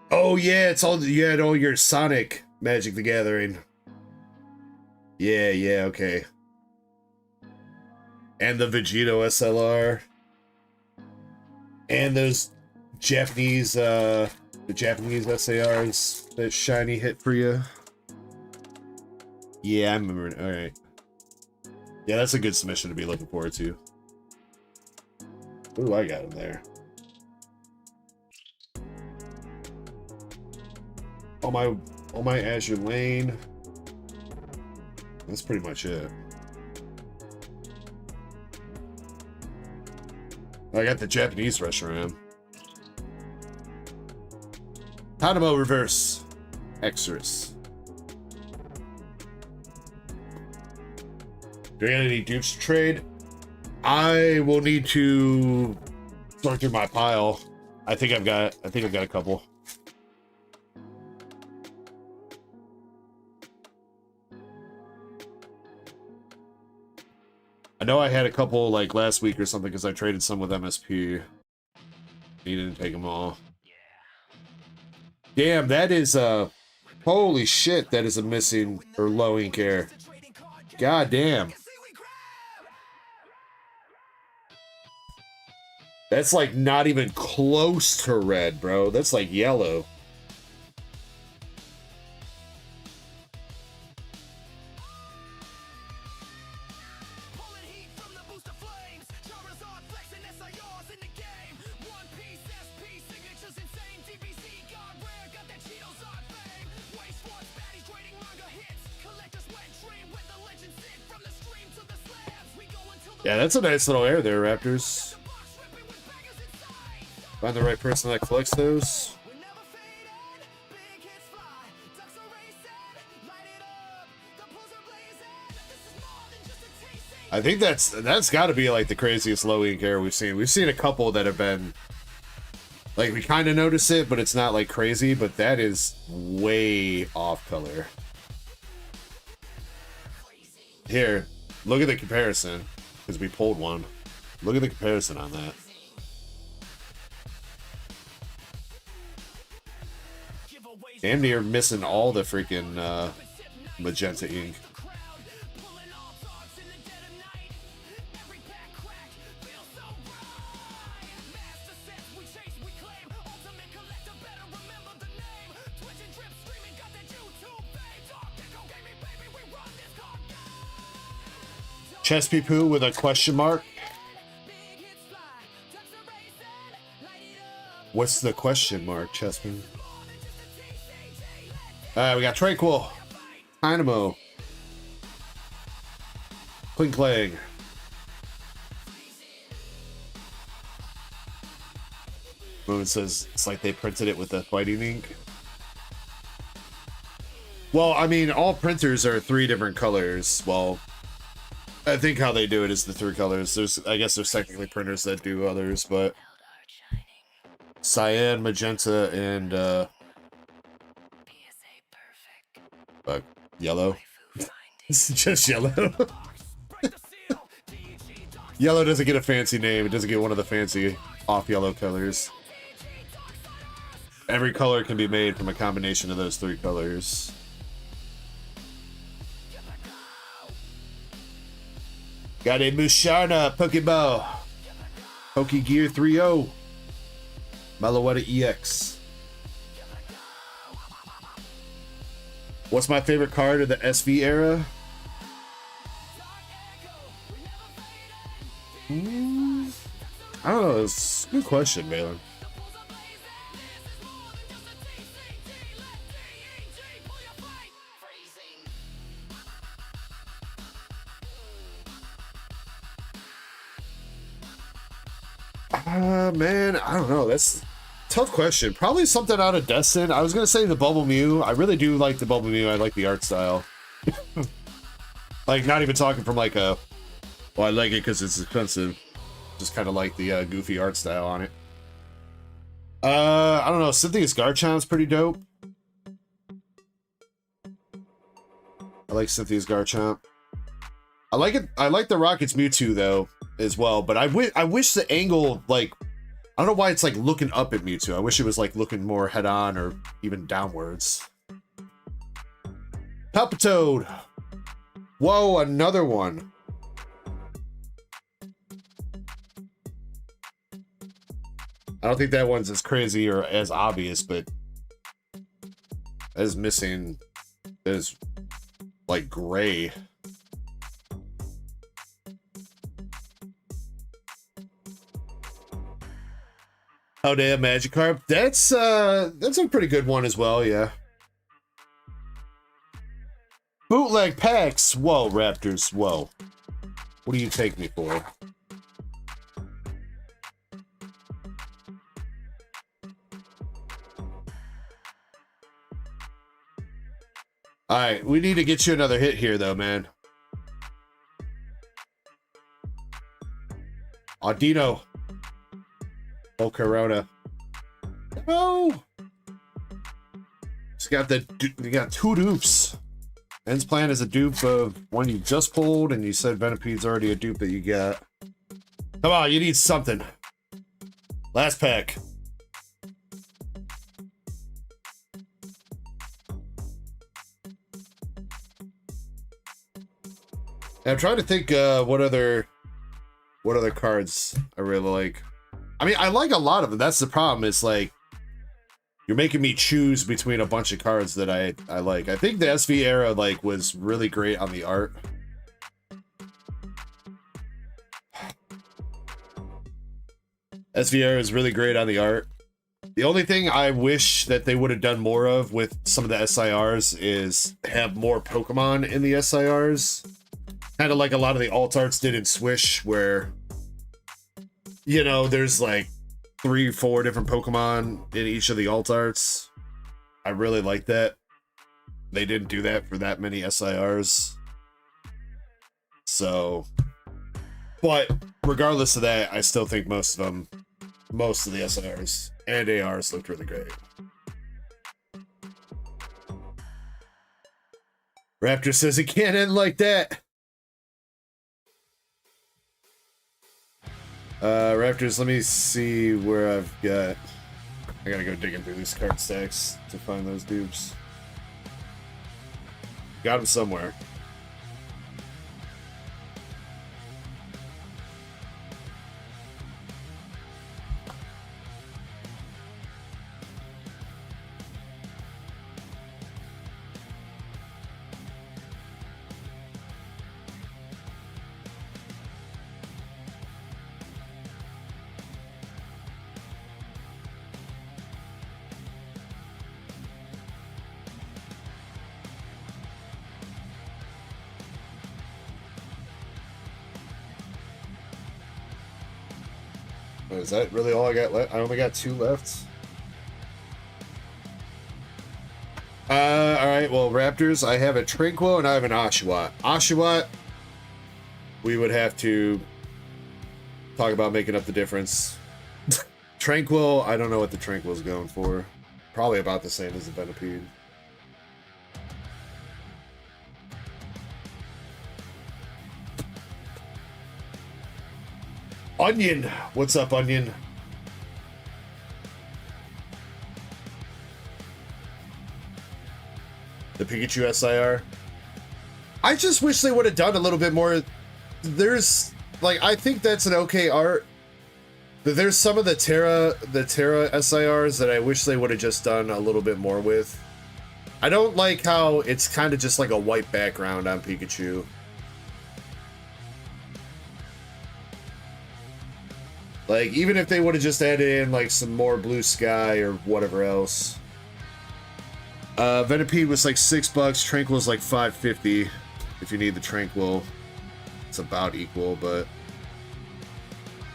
Oh yeah, you had all your Sonic Magic the Gathering. Yeah, okay. And the Vegito SLR. And those Japanese, the Japanese SARs, that shiny hit for you. Yeah, I remember it. Alright. Yeah, that's a good submission to be looking forward to. Ooh, I got him there. All my Azure Lane. That's pretty much it. I got the Japanese restaurant. Hanamo Reverse. Exorus. Do you have any dupes to trade? I will need to sort through my pile I think I've got a couple. I know I had a couple like last week or something because I traded some with MSP. He didn't take them all. Damn, that is holy shit, that is a missing or low ink air. God damn. That's like not even close to red, bro. That's like yellow. Yeah, that's a nice little air there, Raptors. Find the right person that collects those. I think that's got to be like the craziest low ink air we've seen. We've seen a couple that have been like we kind of notice it, but it's not like crazy. But that is way off color. Here, look at the comparison because we pulled one. Look at the comparison on that. Damn near missing all the freaking magenta ink. Chespy Poo with a question mark. What's the question mark, Chespy? We got Tranquil, Dynamo, Klinklang. Moon says it's like they printed it with the fighting ink. Well, I mean, all printers are 3 different colors. Well, I think how they do it is the 3 colors. I guess there's technically printers that do others, but cyan, magenta, and yellow. It's just yellow. Yellow doesn't get a fancy name. It doesn't get one of the fancy off-yellow colors. Every color can be made from a combination of those 3 colors. Got a Musharna Pokeball. Pokegear 3.0. Malawetta EX. What's my favorite card of the SV era? I don't know. It's a good question, Malin. Man, I don't know. That's a tough question. Probably something out of Destin. I was gonna say the Bubble Mew. I really do like the Bubble Mew. I like the art style. Like, not even talking from like a, well, I like it because it's expensive. Just kind of like the goofy art style on it. I don't know. Cynthia's Garchomp's pretty dope. I like Cynthia's Garchomp. I like it. I like the Rockets Mewtwo though as well. But I wish the angle, like, I don't know why it's like looking up at Mewtwo. I wish it was like looking more head on or even downwards. Palpitoad. Whoa, another one. I don't think that one's as crazy or as obvious, but that is missing. That is like gray. Oh damn, Magikarp. That's a pretty good one as well, yeah. Bootleg packs. Whoa, Raptors. Whoa. What do you take me for? Alright, we need to get you another hit here though, man. Audino. Oh, Corona. Oh! You got 2 dupes. End's plan is a dupe of one you just pulled, and you said Ventipede's already a dupe that you got. Come on, you need something. Last pack. I'm trying to think what other cards I really like. I mean, I like a lot of them. That's the problem. It's like you're making me choose between a bunch of cards that I like. I think the SV era like was really great on the art. SV era is really great on the art. The only thing I wish that they would have done more of with some of the SIRs is have more Pokemon in the SIRs. Kind of like a lot of the alt arts did in Swish, where, you know, there's like 3 or 4 different Pokemon in each of the alt arts. I really like that. They didn't do that for that many SIRs. So, but regardless of that, I still think most of the SIRs and ARs looked really great. Raptor says it can't end like that. Raptors, let me see where I've got. I gotta go digging through these card stacks to find those dupes. Got them somewhere. Is that really all I got left? I only got 2 left. Alright, well, Raptors, I have a Tranquil and I have an Oshawott. Oshawott, we would have to talk about making up the difference. Tranquil, I don't know what the Tranquil is going for. Probably about the same as the Venipede. Onion! What's up, Onion? The Pikachu SIR. I just wish they would have done a little bit more. There's, like, I think that's an okay art. But there's some of the Terra SIRs that I wish they would have just done a little bit more with. I don't like how it's kind of just like a white background on Pikachu. Like, even if they would have just added in, like, some more blue sky or whatever else. Venipede was like $6. Tranquil is like $5.50 if you need the Tranquil. It's about equal, but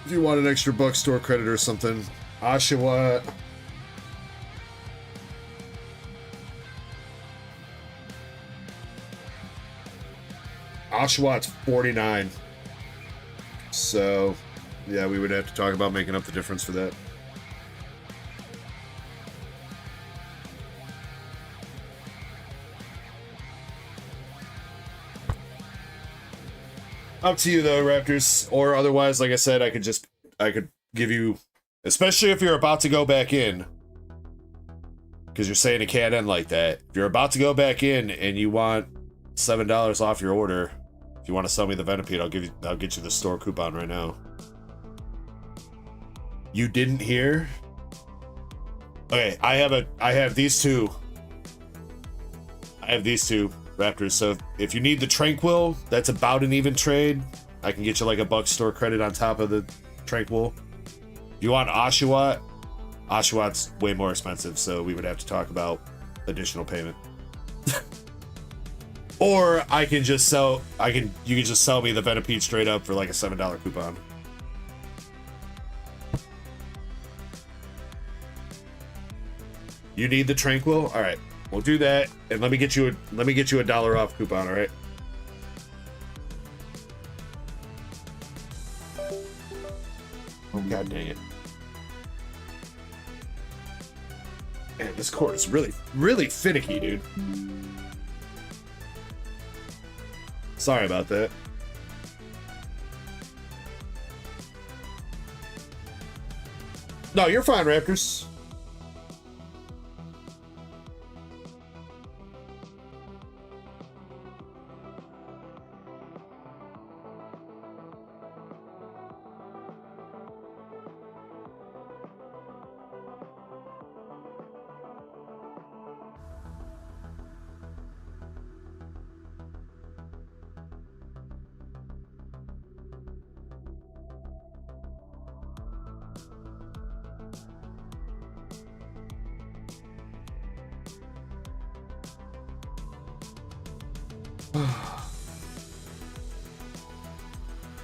if you want an extra buck store credit or something. Oshawott. Oshawott's $49. So yeah, we would have to talk about making up the difference for that. Up to you though, Raptors. Or otherwise, like I said, I could give you, especially if you're about to go back in, because you're saying it can't end like that. If you're about to go back in and you want $7 off your order, if you want to sell me the Venipede, I'll get you the store coupon right now. You didn't hear? Okay, I have these two. I have these two Raptors. So if you need the Tranquil, that's about an even trade. I can get you like a buck store credit on top of the Tranquil. If you want Oshawott, Oshawott's way more expensive, so we would have to talk about additional payment. Or I can just sell. You can just sell me the Venipede straight up for like a $7 coupon. You need the Tranquil? All right, we'll do that, and let me get you a $1 off coupon. All right. Oh, god dang it. Man, this court is really, really finicky, dude. Sorry about that. No, you're fine, Raptors.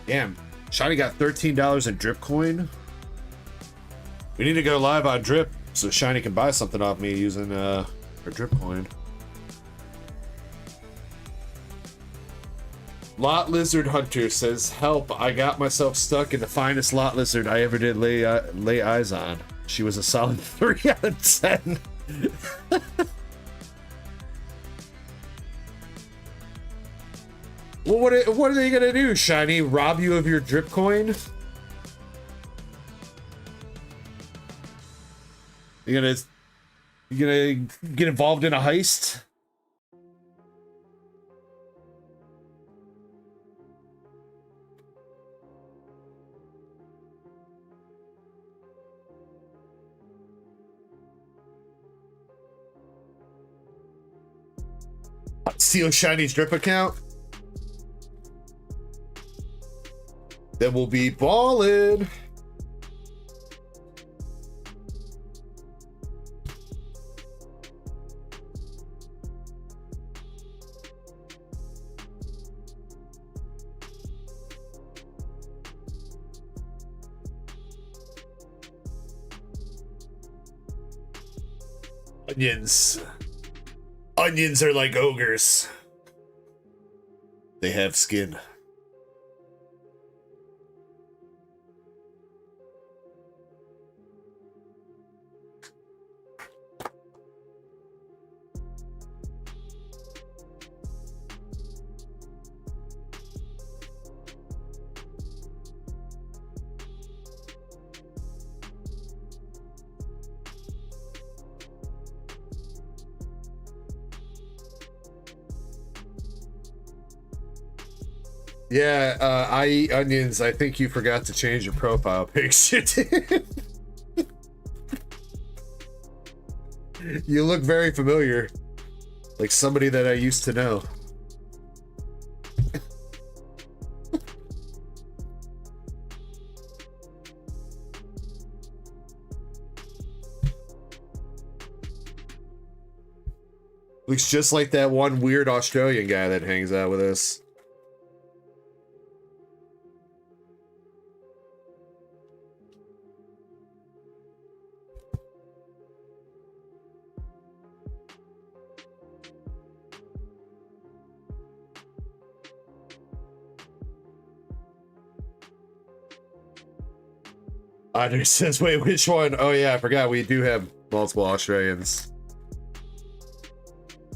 Damn, Shiny got $13 in drip coin. We need to go live on drip so Shiny can buy something off me using her drip coin. Lot Lizard Hunter says, help, I got myself stuck in the finest lot lizard I ever did lay eyes on. She was a solid 3 out of 10. Well, what are they gonna do, Shiny? Rob you of your drip coin? You gonna get involved in a heist? Steal Shiny's drip account? Then we'll be ballin'. Onions. Onions are like ogres. They have skin. Yeah, I eat onions. I think you forgot to change your profile picture. You look very familiar. Like somebody that I used to know. Looks just like that one weird Australian guy that hangs out with us. Andre says, wait, which one? Oh yeah, I forgot we do have multiple Australians.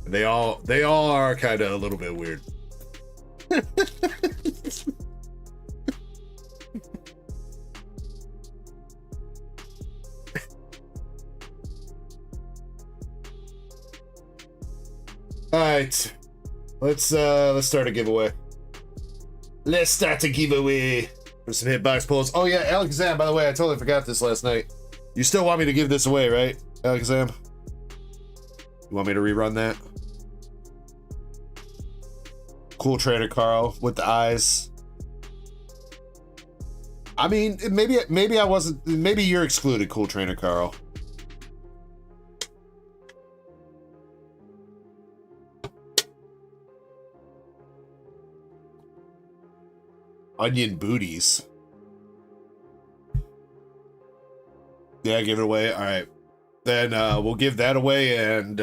They all are kind of a little bit weird. All right, let's start a giveaway. Let's start a giveaway for some hitbox pulls. Oh yeah, Alakazam, by the way, I totally forgot this last night. You still want me to give this away, right, Alakazam? You want me to rerun that? Cool Trainer Carl with the eyes. I mean, maybe I wasn't. Maybe you're excluded, Cool Trainer Carl. Onion booties. Yeah, give it away. All right, then we'll give that away and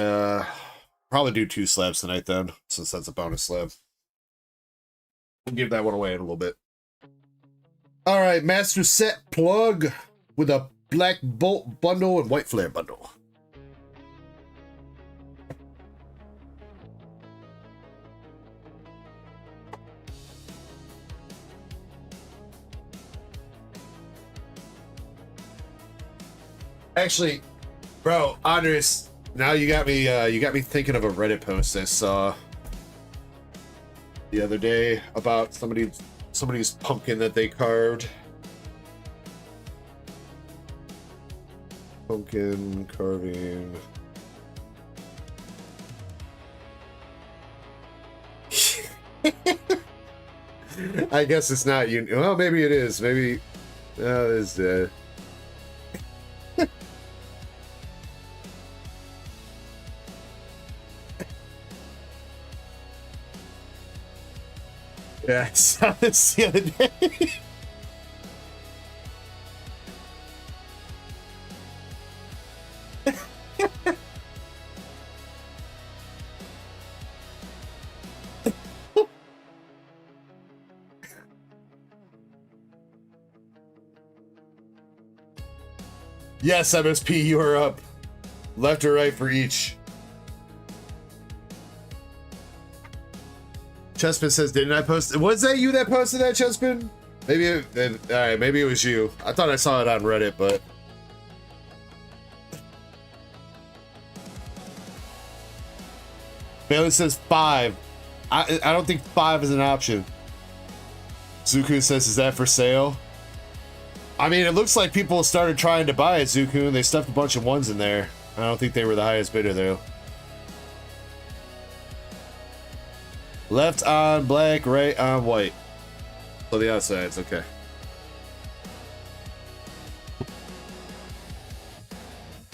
probably do 2 slabs tonight then, since that's a bonus slab. We'll give that one away in a little bit. All right, Master Set plug with a Black Bolt bundle and White Flare bundle. Actually, bro, Andres, now you got me thinking of a Reddit post I saw the other day about somebody's pumpkin that they carved. Pumpkin carving. I guess it's not you. Well, maybe it is. Maybe. Oh, it's dead. Yeah, I saw this the other day. Yes, MSP, you are up. Left or right for each. Chespin says, didn't I post? Was that you that posted that, Chespin? Maybe all right, maybe it was you. I thought I saw it on Reddit, but Bailey says 5. I don't think 5 is an option. Zuku says, is that for sale? I mean, it looks like people started trying to buy it, Zuku, and they stuffed a bunch of ones in there. I don't think they were the highest bidder, though. Left on black, right on white. So the outsides, okay.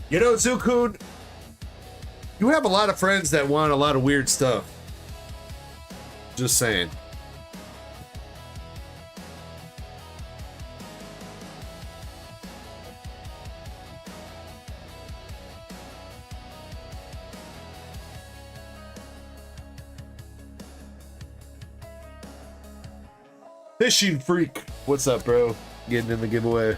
You know, Zuku, you have a lot of friends that want a lot of weird stuff. Just saying. Fishing Freak, what's up, bro? Getting in the giveaway.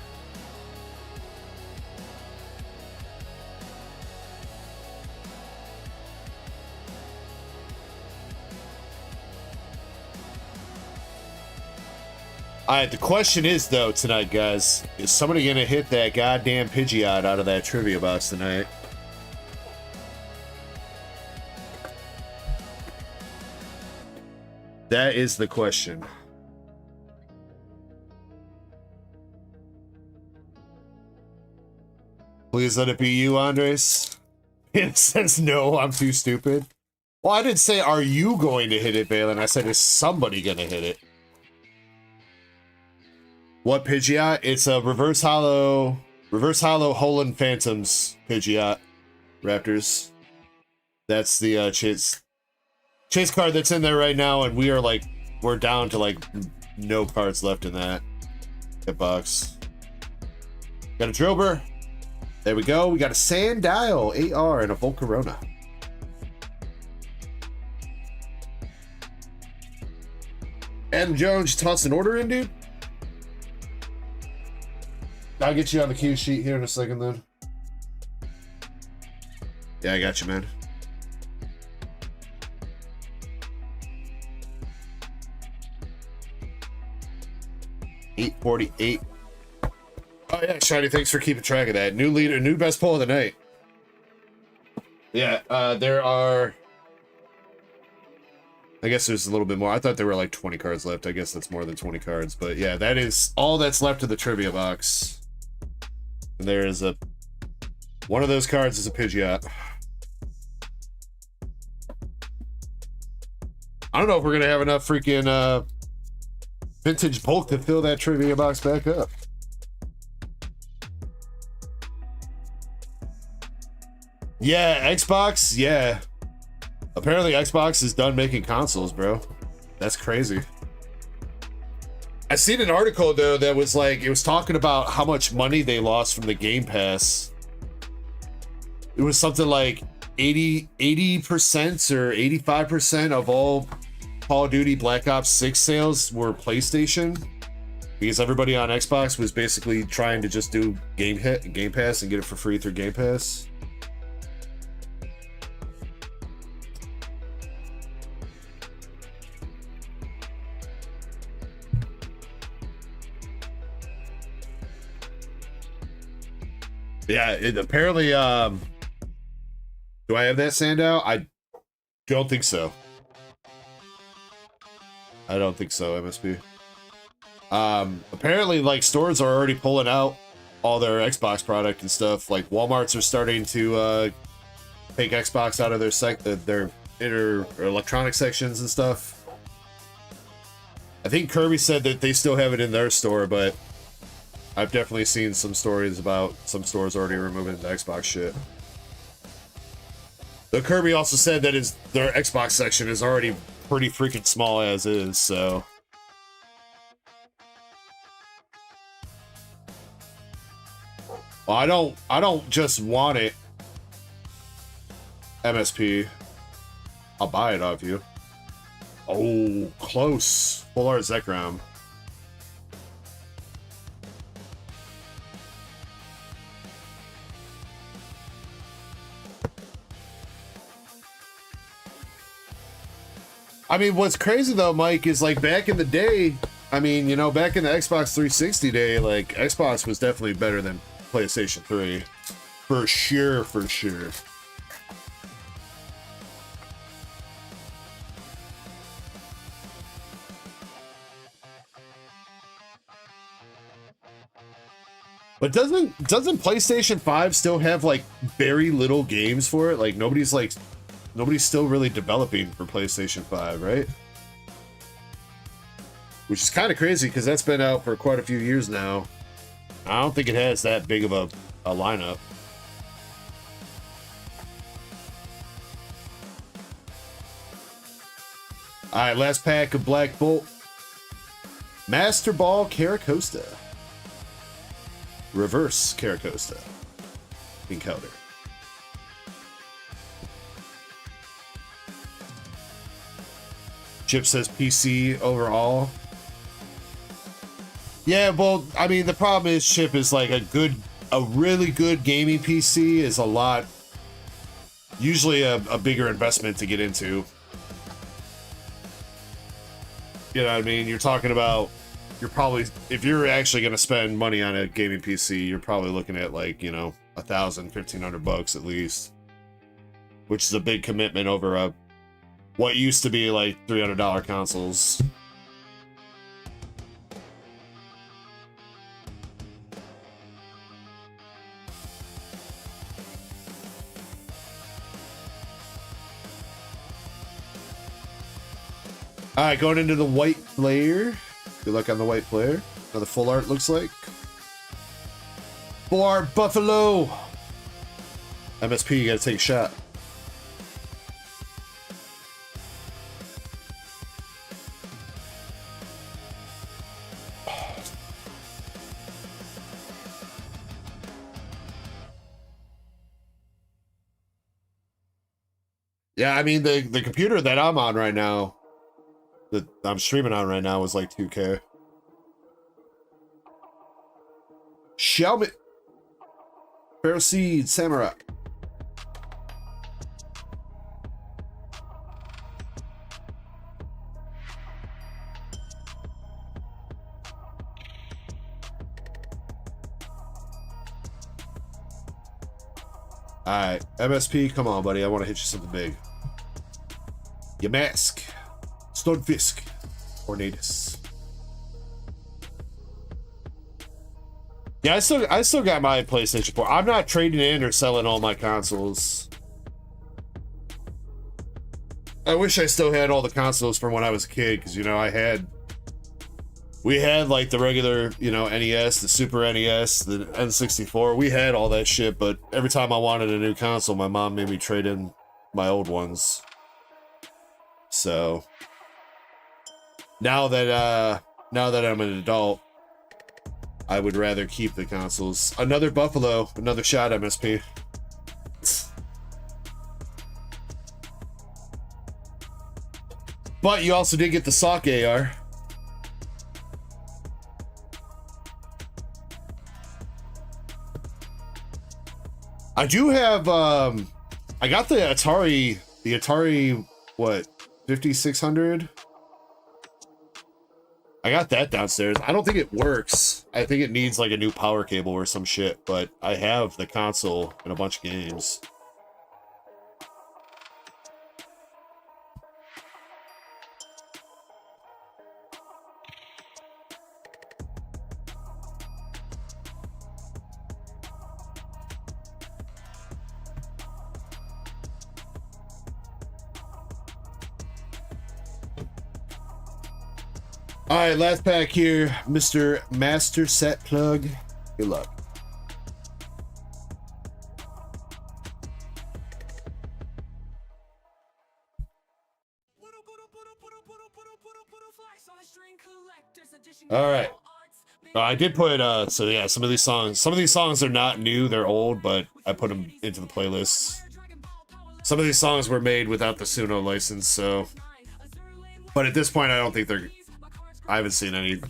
Alright, the question is, though, tonight, guys, is somebody gonna hit that goddamn Pidgeot out of that trivia box tonight? That is the question. Please let it be you, Andres. It says no, I'm too stupid. Well, I didn't say, are you going to hit it, Valen? I said, is somebody gonna hit it? What Pidgeot? It's a reverse hollow Holand Phantoms Pidgeot Raptors. That's the chase card that's in there right now, and we're down to no cards left in that box. Got a Drober. There we go. We got a Sandile AR and a Volcarona. Adam Jones, you toss an order in, dude? I'll get you on the cue sheet here in a second, then. Yeah, I got you, man. $8.48. Oh yeah, Shiny, thanks for keeping track of that. New leader, new best pull of the night. Yeah, there are... I guess there's a little bit more. I thought there were like 20 cards left. I guess that's more than 20 cards. But yeah, that is all that's left of the trivia box. And there is a... One of those cards is a Pidgeot. I don't know if we're going to have enough freaking vintage bulk to fill that trivia box back up. Yeah, Xbox, yeah. Apparently Xbox is done making consoles, bro. That's crazy. I seen an article, though, that was like, it was talking about how much money they lost from the Game Pass. It was something like 80% or 85% of all Call of Duty Black Ops 6 sales were PlayStation. Because everybody on Xbox was basically trying to just do Game Pass and get it for free through Game Pass. Yeah, it apparently, do I have that Sandow? I don't think so. I don't think so, MSP. Apparently, like, stores are already pulling out all their Xbox product and stuff. Like, Walmarts are starting to, take Xbox out of their inner or electronic sections and stuff. I think Kirby said that they still have it in their store, but I've definitely seen some stories about some stores already removing the Xbox shit. Though Kirby also said that their Xbox section is already pretty freaking small as is, so. Well, I don't just want it, MSP. I'll buy it off you. Oh, close. Full art Zekrom. I mean, what's crazy though, Mike, is like back in the day, I mean, you know, back in the Xbox 360 day, like Xbox was definitely better than PlayStation 3. For sure, for sure. But doesn't PlayStation 5 still have like very little games for it? Like nobody's still really developing for PlayStation 5, right? Which is kind of crazy because that's been out for quite a few years now. I don't think it has that big of a lineup. All right, last pack of Black Bolt. Master Ball Caracosta. Reverse Caracosta. Encounter. Chip says PC overall. Yeah, well, I mean, the problem is Chip is like a really good gaming PC is usually a bigger investment to get into. You know what I mean? You're talking about, if you're actually going to spend money on a gaming PC, you're probably looking at like, you know, $1,000, $1,500 at least, which is a big commitment over what used to be like $300 consoles. All right, going into the white player. Good luck on the white player. Another full art looks like. Full art Buffalo. MSP, you gotta take a shot. Yeah, I mean, the computer that I'm on right now, that I'm streaming on right now, is like 2K. Xiaomi. Pharaoh Seed, Samurai. Alright, MSP, come on, buddy. I want to hit you something big. Your mask. Stonefisk. Ornatus. Yeah, I still got my PlayStation 4. I'm not trading in or selling all my consoles. I wish I still had all the consoles from when I was a kid, because, you know, we had like the regular, you know, NES, the Super NES, the N64. We had all that shit, but every time I wanted a new console, my mom made me trade in my old ones. So now that I'm an adult, I would rather keep the consoles. Another Buffalo, another shot, MSP. But you also did get the sock AR. I do have, I got the Atari, what, 5600? I got that downstairs. I don't think it works. I think it needs like a new power cable or some shit, but I have the console and a bunch of games. All right, last pack here, Mr. Master Set Plug. Good luck. All right. I did put so yeah, some of these songs are not new, they're old, but I put them into the playlists. Some of these songs were made without the Suno license, so but at this point I haven't seen any,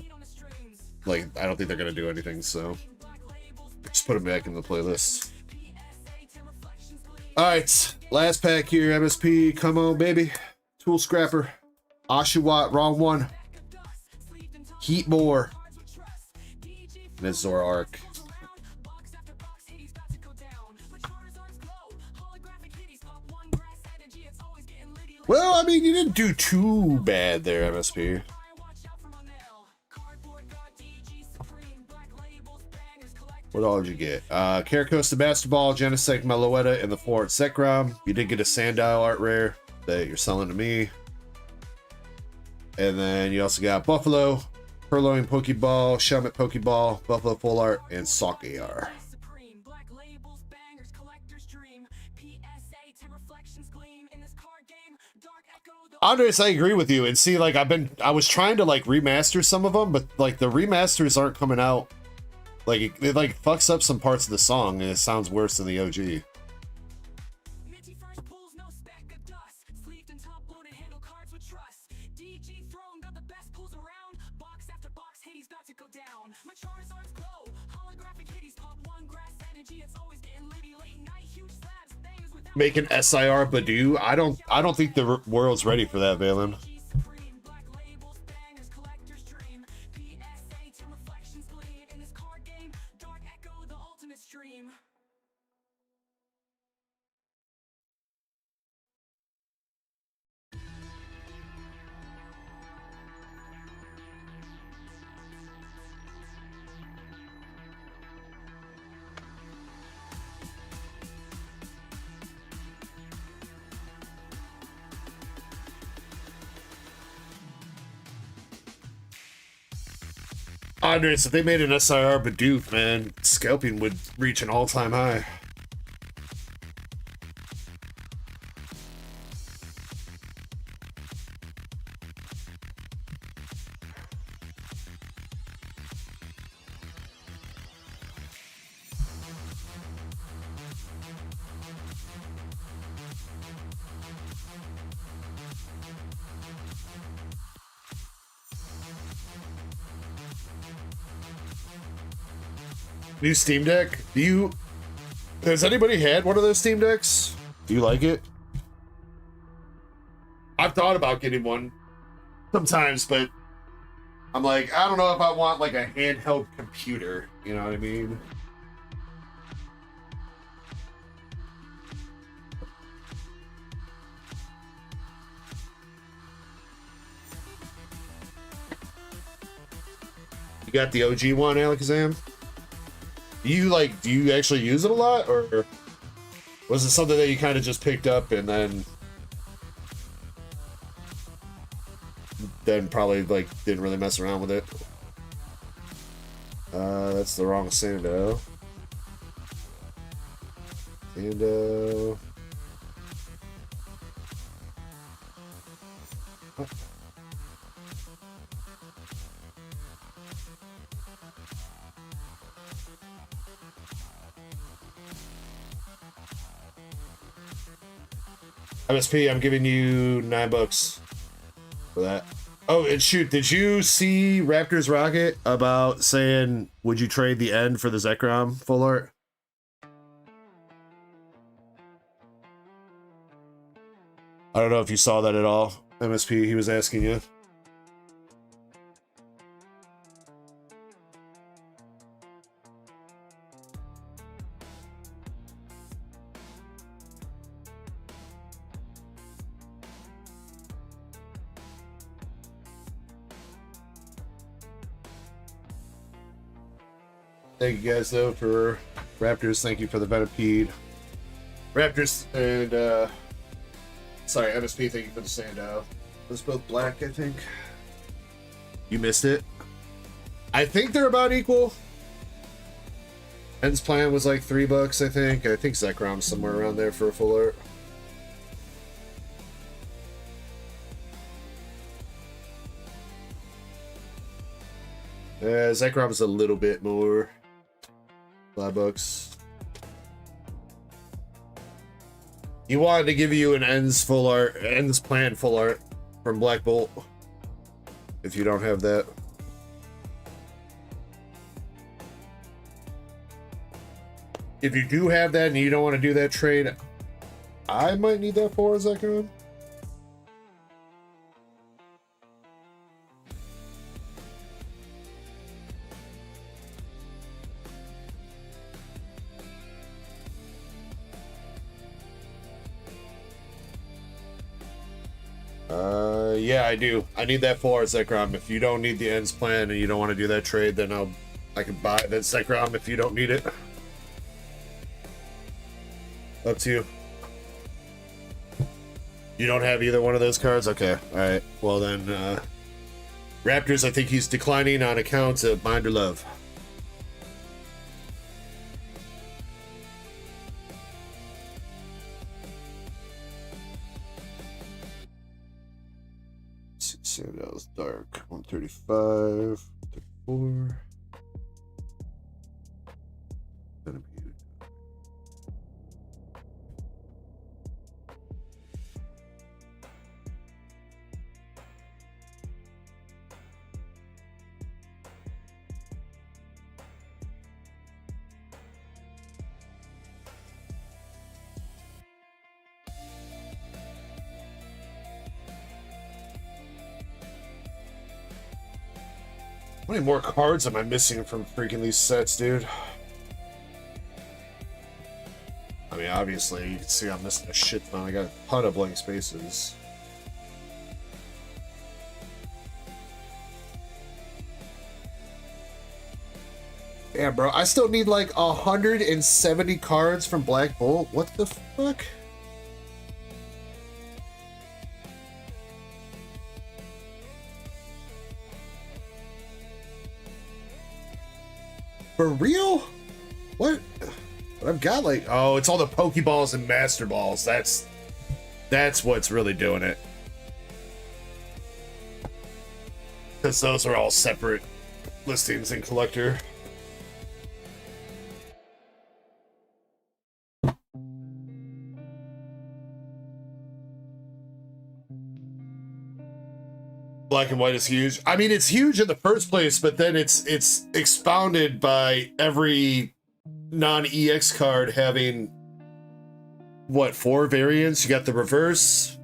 like, I don't think they're gonna do anything, so just put them back in the playlist. All right, last pack here, MSP, come on, baby. Tool Scrapper, Oshawott, wrong one. Heatmore, Mizor Arc. Well, I mean, you didn't do too bad there, MSP. What all did you get? Caracosta Basketball, Genesect Meloetta, and the Fort Zekrom. You did get a Sandile art rare that you're selling to me. And then you also got Buffalo, Purloin Pokeball, Shelmet Pokeball, Buffalo Full Art, and Sock AR. Andres, I agree with you. And see, like, I was trying to like remaster some of them, but like the remasters aren't coming out. Like it like fucks up some parts of the song and it sounds worse than the OG. Make an SIR Badoo. I don't think the world's ready for that, Valen. Andres, if they made an SIR Bidoof, man, scalping would reach an all-time high. New Steam Deck? Has anybody had one of those Steam Decks? Do you like it? I've thought about getting one sometimes, but I'm like, I don't know if I want like a handheld computer, you know what I mean? You got the OG one, Alakazam? Do you actually use it a lot, or was it something that you kind of just picked up and then probably like didn't really mess around with it? That's the wrong Sando. Sando. MSP, I'm giving you $9 for that. Oh, and shoot, did you see Raptors Rocket about saying, would you trade the end for the Zekrom full art? I don't know if you saw that at all, MSP, he was asking you. Thank you guys though for Raptors. Thank you for the Venipede. Raptors and sorry, MSP, thank you for the Sandow. It was both black, I think. You missed it. I think they're about equal. End's plan was like $3, I think. I think Zekrom's somewhere around there for a full art. Zekrom's a little bit more. $5. He wanted to give you an Ends full art, Ends plan full art from Black Bolt. If you don't have that. If you do have that and you don't want to do that trade, I might need that for Zekrom. Yeah, I do. I need that for Zekrom. If you don't need the Ends plan and you don't want to do that trade, then I can buy that Zekrom if you don't need it. Up to you. You don't have either one of those cards? Okay. Alright. Well then, Raptors, I think he's declining on account of Mind or Love. Sandals Dark 135, 34. How many more cards am I missing from freaking these sets, dude? I mean, obviously, you can see I'm missing a shit ton. I got a ton of blank spaces. Yeah, bro, I still need like 170 cards from Black Bolt. What the fuck? For real? What? I've got like, oh, it's all the Pokeballs and Master Balls. That's what's really doing it. Because those are all separate listings in Collector. Black and white is huge. I mean, it's huge in the first place, but then it's expounded by every non-EX card having, what, 4 variants? You got the reverse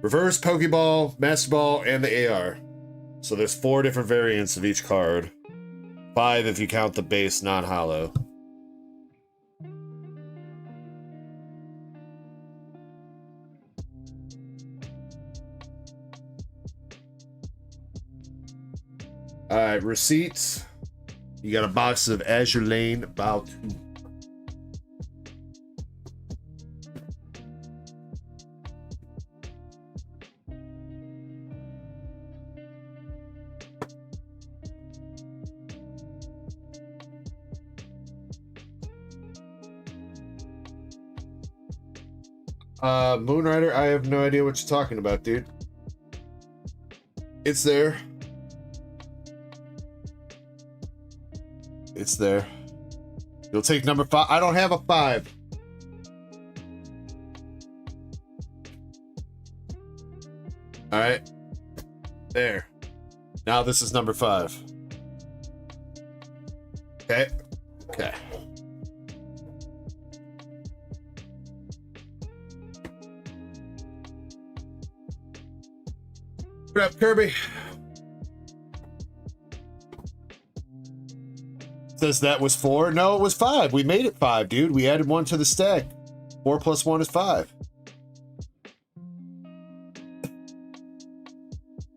Pokeball, Master Ball, and the AR. So there's 4 different variants of each card. 5 if you count the base non-holo. Alright, receipts. You got a box of Azure Lane Bow 2. Moonrider, I have no idea what you're talking about, dude. It's there. It's there. You'll take number 5. I don't have a 5. All right. There. Now this is number 5. Okay. Okay. What up, Kirby? Says that was 4. No, it was 5. We made it 5, dude. We added 1 to the stack. 4 plus 1 is 5.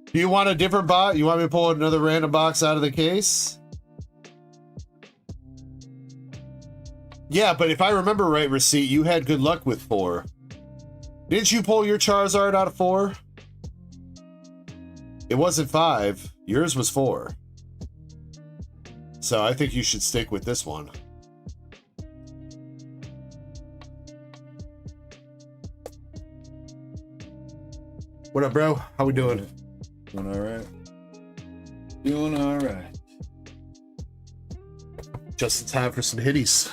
Do you want a different box? You want me to pull another random box out of the case? Yeah, but if I remember right, Receipt, you had good luck with 4. Didn't you pull your Charizard out of 4? It wasn't 5. Yours was 4. So I think you should stick with this one. What up, bro? How we doing? Doing all right. Doing all right. Just in time for some hitties.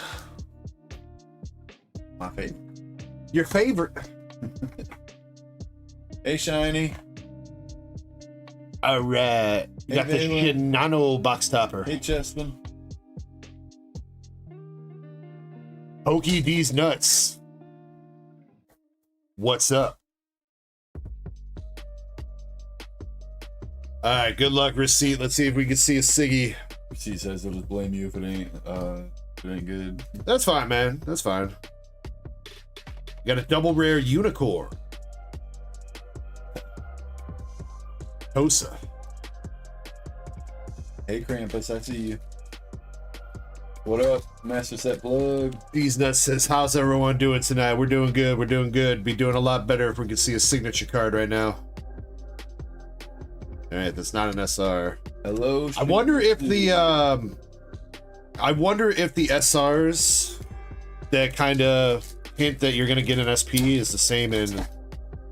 My favorite. Your favorite. Hey, Shiny. All right. You got the Shinano box topper. Hey, Chespin. Pokey D's nuts. What's up? All right, good luck, Receipt. Let's see if we can see a Siggy. She says he'll just blame you if it ain't good. That's fine, man. That's fine. You got a double rare unicorn. Tosa. Hey, Krampus, I see you. What up, Master Set Plug? These nuts says, how's everyone doing tonight? We're doing good. We're doing good. Be doing a lot better if we could see a signature card right now. All right, that's not an SR. Hello. I wonder if the SRs that kind of hint that you're gonna get an SP is the same in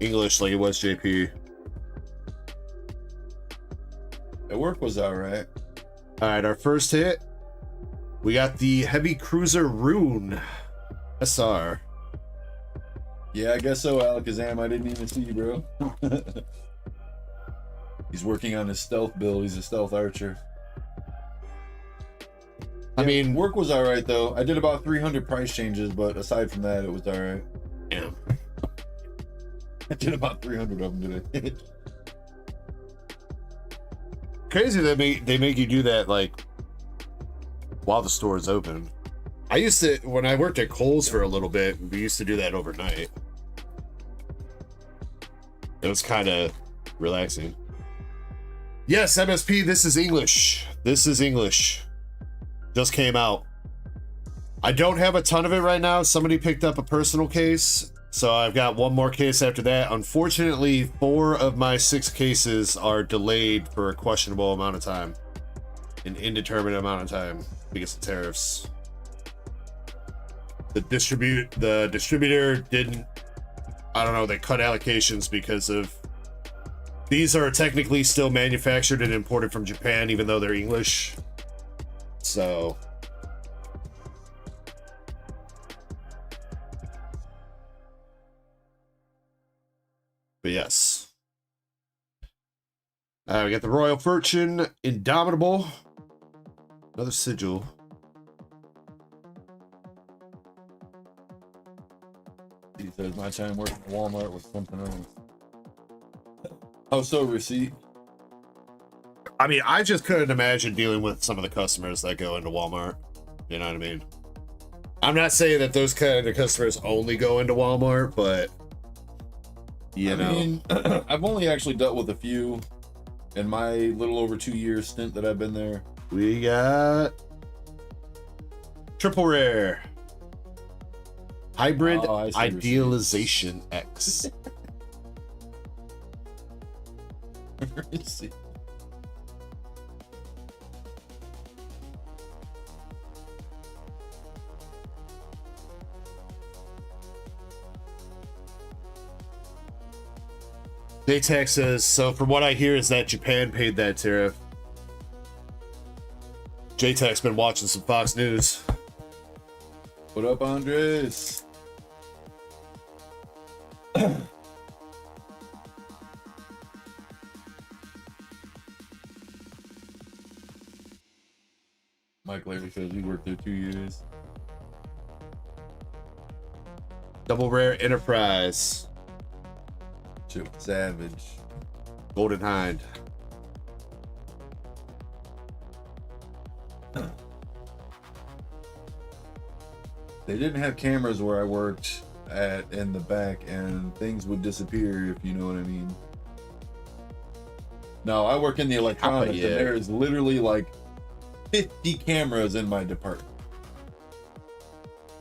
English like it was JP. The work was all right. All right, our first hit, we got the Heavy Cruiser Rune SR. Yeah, I guess so, Alakazam. I didn't even see you, bro. He's working on his stealth build. He's a stealth archer. I mean, work was all right though. I did about 300 price changes, but aside from that, it was all right. yeah. I did about 300 of them today. Crazy that they make you do that like while the store is open. I used to, when I worked at Kohl's for a little bit, we used to do that overnight. It was kind of relaxing. Yes, MSP, this is English. This is English. Just came out. I don't have a ton of it right now. Somebody picked up a personal case, so I've got one more case after that. Unfortunately, 4 of my 6 cases are delayed for a questionable amount of time. An indeterminate amount of time because of tariffs. The distributor didn't, I don't know, they cut allocations because of, these are technically still manufactured and imported from Japan, even though they're English. So. But yes. We got the Royal Fortune, Indomitable. Another sigil. He says my time working at Walmart was something else. How so, Receipt? I mean, I just couldn't imagine dealing with some of the customers that go into Walmart. You know what I mean? I'm not saying that those kind of customers only go into Walmart, but you know. I mean, I've only actually dealt with a few in my little over 2-year stint that I've been there. We got triple rare. Hybrid Idealization X. JTech says, so from what I hear is that Japan paid that tariff. JTech's been watching some Fox News. What up, Andres? Mike Larry says he worked there 2 years. Double rare Enterprise. Chip Savage. Golden Hind. They didn't have cameras where I worked at in the back, and things would disappear, if you know what I mean. No, I work in the electronics, yeah. and there is literally like 50 cameras in my department.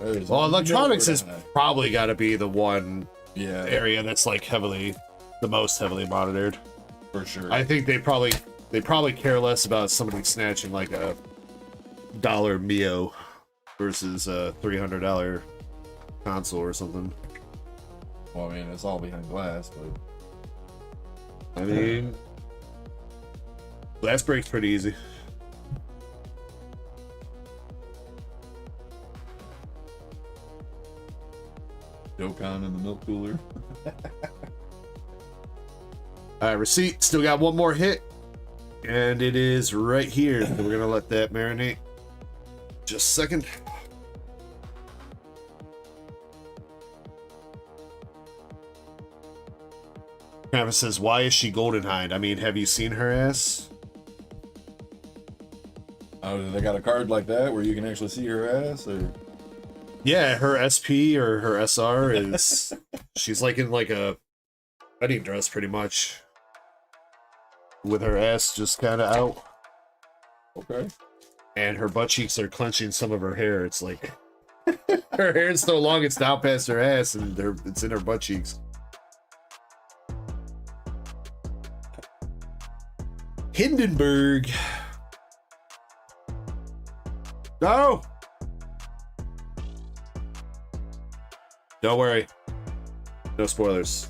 Well, electronics is probably got to be the one yeah area that's like the most heavily monitored. for sure. I think they probably care less about somebody snatching like a $1 Mio versus a $300 console or something. Well, I mean, it's all behind glass, but I mean, glass breaks pretty easy. Dokkan in the milk cooler. All right, receipt. Still got one more hit, and it is right here. So we're gonna let that marinate. Just a second. Travis says, "Why is she Golden Hind? I mean, have you seen her ass?" Oh, they got a card like that where you can actually see her ass, or Yeah, her SP or her SR is she's like in like a wedding dress pretty much, with her ass just kind of out, okay. and her butt cheeks are clenching some of her hair. It's like her hair is so long it's down past her ass, and it's in her butt cheeks. Hindenburg. No. Don't worry. No spoilers.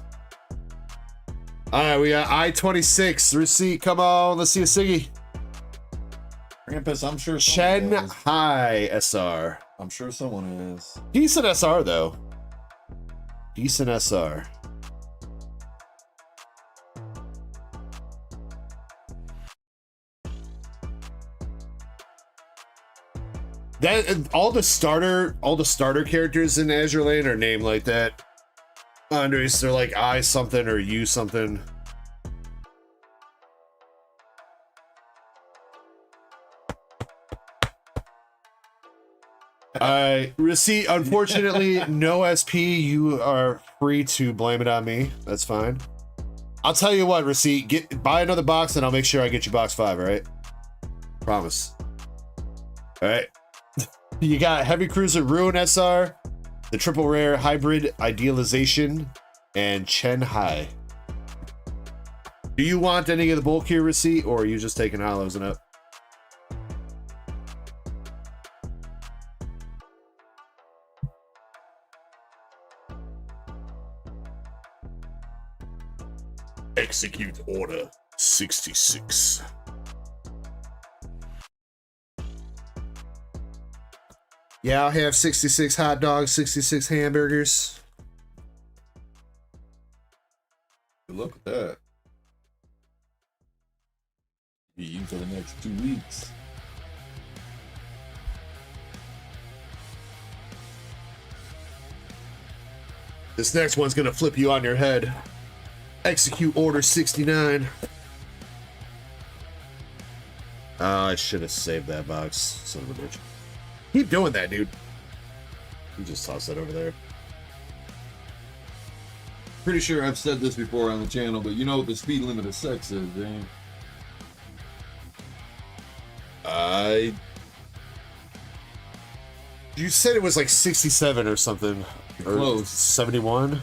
All right, we got I-26 receipt. Come on, let's see a Siggy. Krampus, I'm sure Chen someone is. Hai SR. I'm sure someone is. Decent SR though. Decent SR. That all the starter characters in Azure Lane are named like that. Andres, they're like I something or you something. Receipt, unfortunately, no SP. You are free to blame it on me. That's fine. I'll tell you what, receipt, buy another box and I'll make sure I get you box 5, all right? Promise. All right. You got Heavy Cruiser Ruin SR, the Triple Rare Hybrid Idealization, and Chen Hai. Do you want any of the bulkier receipt, or are you just taking hollows and up? Execute Order 66. Yeah, I'll have 66 hot dogs, 66 hamburgers. Good luck with that. Be eating for the next 2 weeks. This next one's gonna flip you on your head. Execute Order 69. Oh, I should have saved that box, son of a bitch. Keep doing that, dude. You just toss that over there. Pretty sure I've said this before on the channel, but you know what the speed limit of sex is, Dane? You said it was like 67 or something. Or Close. 71?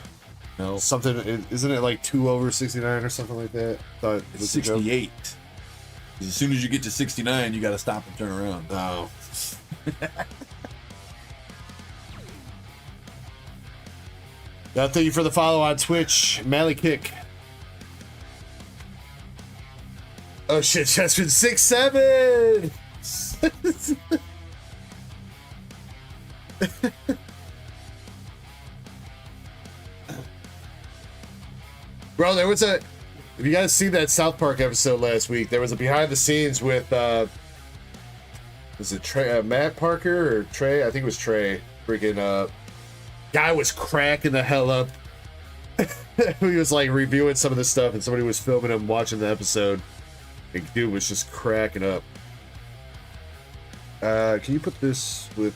No. Something, isn't it like 2 over 69 or something like that? Thought it It's was a joke. 68. 'Cause as soon as you get to 69, you gotta stop and turn around. Oh. Thank you for the follow on Twitch, Mally Kick. Oh shit, Chester 6'7". Bro, there was a. If you guys seen that South Park episode last week, there was a behind the scenes with was it Trey, Matt Parker or Trey? I think it was Trey. Freaking guy was cracking the hell up. He was like reviewing some of this stuff, and somebody was filming him watching the episode. The dude was just cracking up. Can you put this with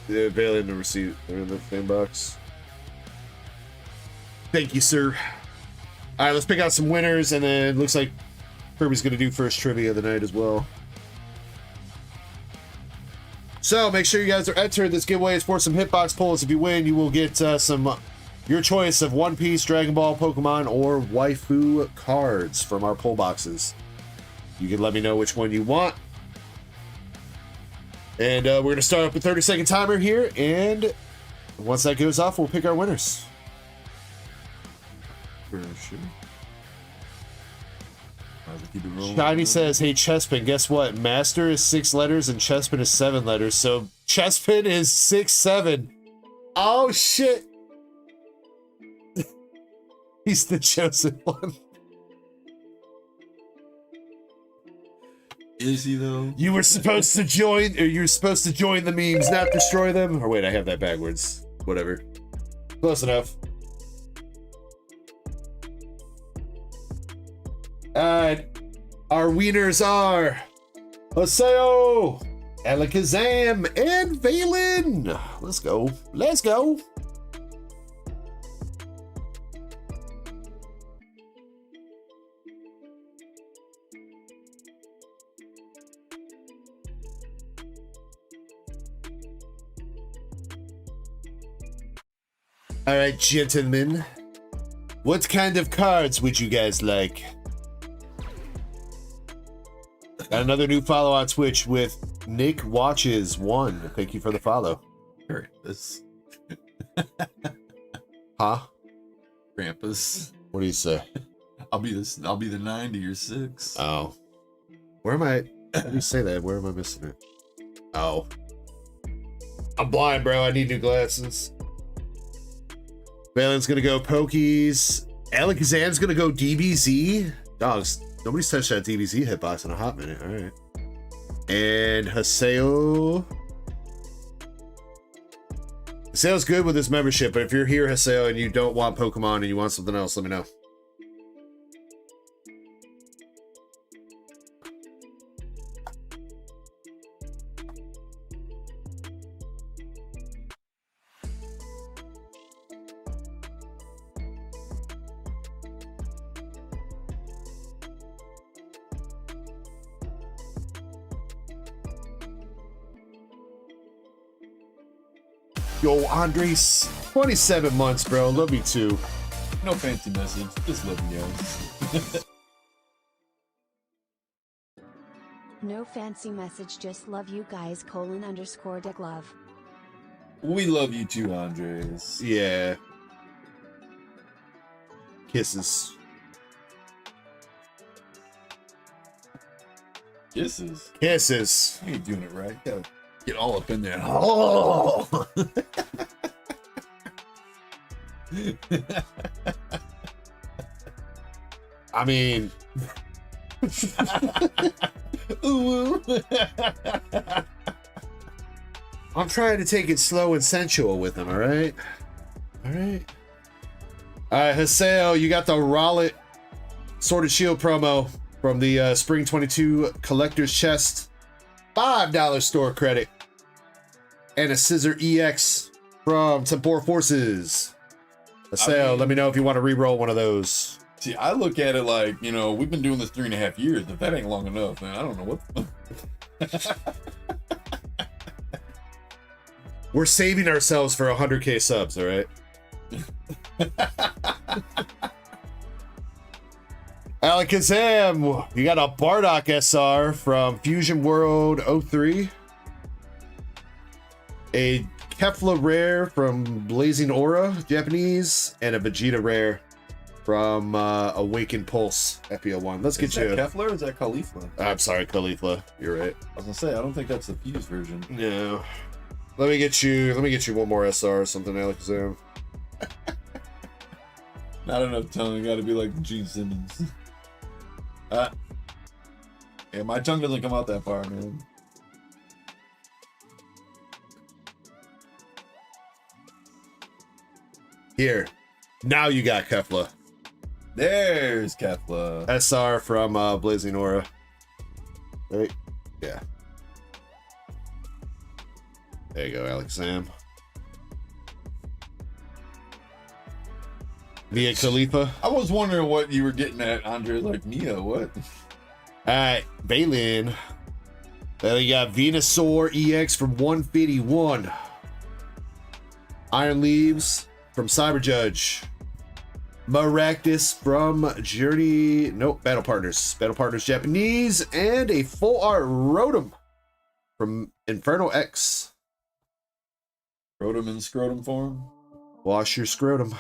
the Bailey in the receipt or in the fan box? Thank you, sir. All right, let's pick out some winners, and then it looks like Kirby's gonna do first trivia of the night as well. So make sure you guys are entered. This giveaway is for some hitbox pulls. If you win, you will get some your choice of One Piece, Dragon Ball, Pokemon, or waifu cards from our pull boxes. You can let me know which one you want. And we're going to start up a 30-second timer here, and once that goes off, we'll pick our winners. For sure. Keep it rolling. Shiny says, hey, Chespin, guess what? Master is 6 letters and Chespin is 7 letters. So Chespin is 6'7". Oh, shit. He's the chosen one. Is he, though? You were supposed to join, or you're supposed to join the memes, not destroy them. Or wait, I have that backwards. Whatever. Close enough. Alright. Our wieners are Haseo, Alakazam, and Valen. Let's go. Let's go. All right, gentlemen. What kind of cards would you guys like? Got another new follow on Twitch with Nick Watches 1. Thank you for the follow. Sure. This. Huh? Krampus. What do you say? I'll be the 9 to your 6. Oh. Where am I? How do you say that? Where am I missing it? Oh. I'm blind, bro. I need new glasses. Valen's gonna go Pokies. Alakazam's gonna go DBZ. Dogs. Nobody's touched that DBZ hitbox in a hot minute. All right. And Haseo. Haseo's good with his membership, but if you're here, Haseo, and you don't want Pokemon and you want something else, let me know. Yo, Andres, 27 months, bro. Love you too. No fancy message. Just love you guys. No fancy message, just love you guys, _Dick love. We love you too, Andres. Yeah. Kisses. Kisses. Kisses. You ain't doing it right. You gotta get all up in there. Oh! I mean... I'm trying to take it slow and sensual with him, alright? Alright. Alright, Haseo, you got the Rowlet Sword and Shield promo from the Spring 22 Collector's Chest. $5 store credit. And a Scissor EX from Tempor Forces. Haseo, let me know if you want to re-roll one of those. See, I look at it like, you know, we've been doing this 3.5 years. If that ain't long enough, man, I don't know what. We're saving ourselves for 100K subs, all right? Alakazam, you got a Bardock SR from Fusion World 03. A Kefla Rare from Blazing Aura, Japanese, and a Vegeta Rare from Awakened Pulse, FPL1. Let's get you. Is that Kefla or is that Khalifa? I'm sorry, Khalifa. You're right. I was gonna say, I don't think that's the fused version. No. Let me get you one more SR or something, Alakazam. Not enough tongue. Got to be like Gene Simmons. Yeah, my tongue doesn't come out that far, man. Here. Now you got Kefla. There's Kefla. SR from Blazing Aura. Right? Yeah. There you go, Alakazam. Via Khalifa. I was wondering what you were getting at, Andre. Like Mia, what? Alright, Balin. Then you got Venusaur EX from 151. Iron Leaves from Cyber Judge. Maractus from Journey. Nope, Battle Partners. Battle Partners Japanese. And a full art Rotom from Inferno X. Rotom in scrotum form. Wash your scrotum.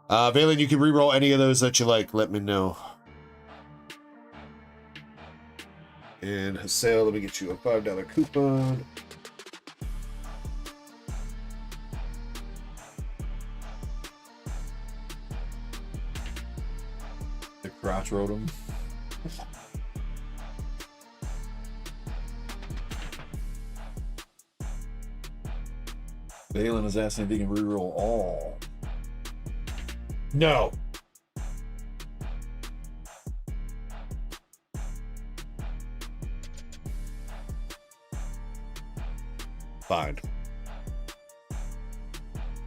Valen, you can reroll any of those that you like. Let me know. And Haseo, let me get you a $5 coupon. The crotch Rotom. Valen is asking if he can reroll all. No. Fine.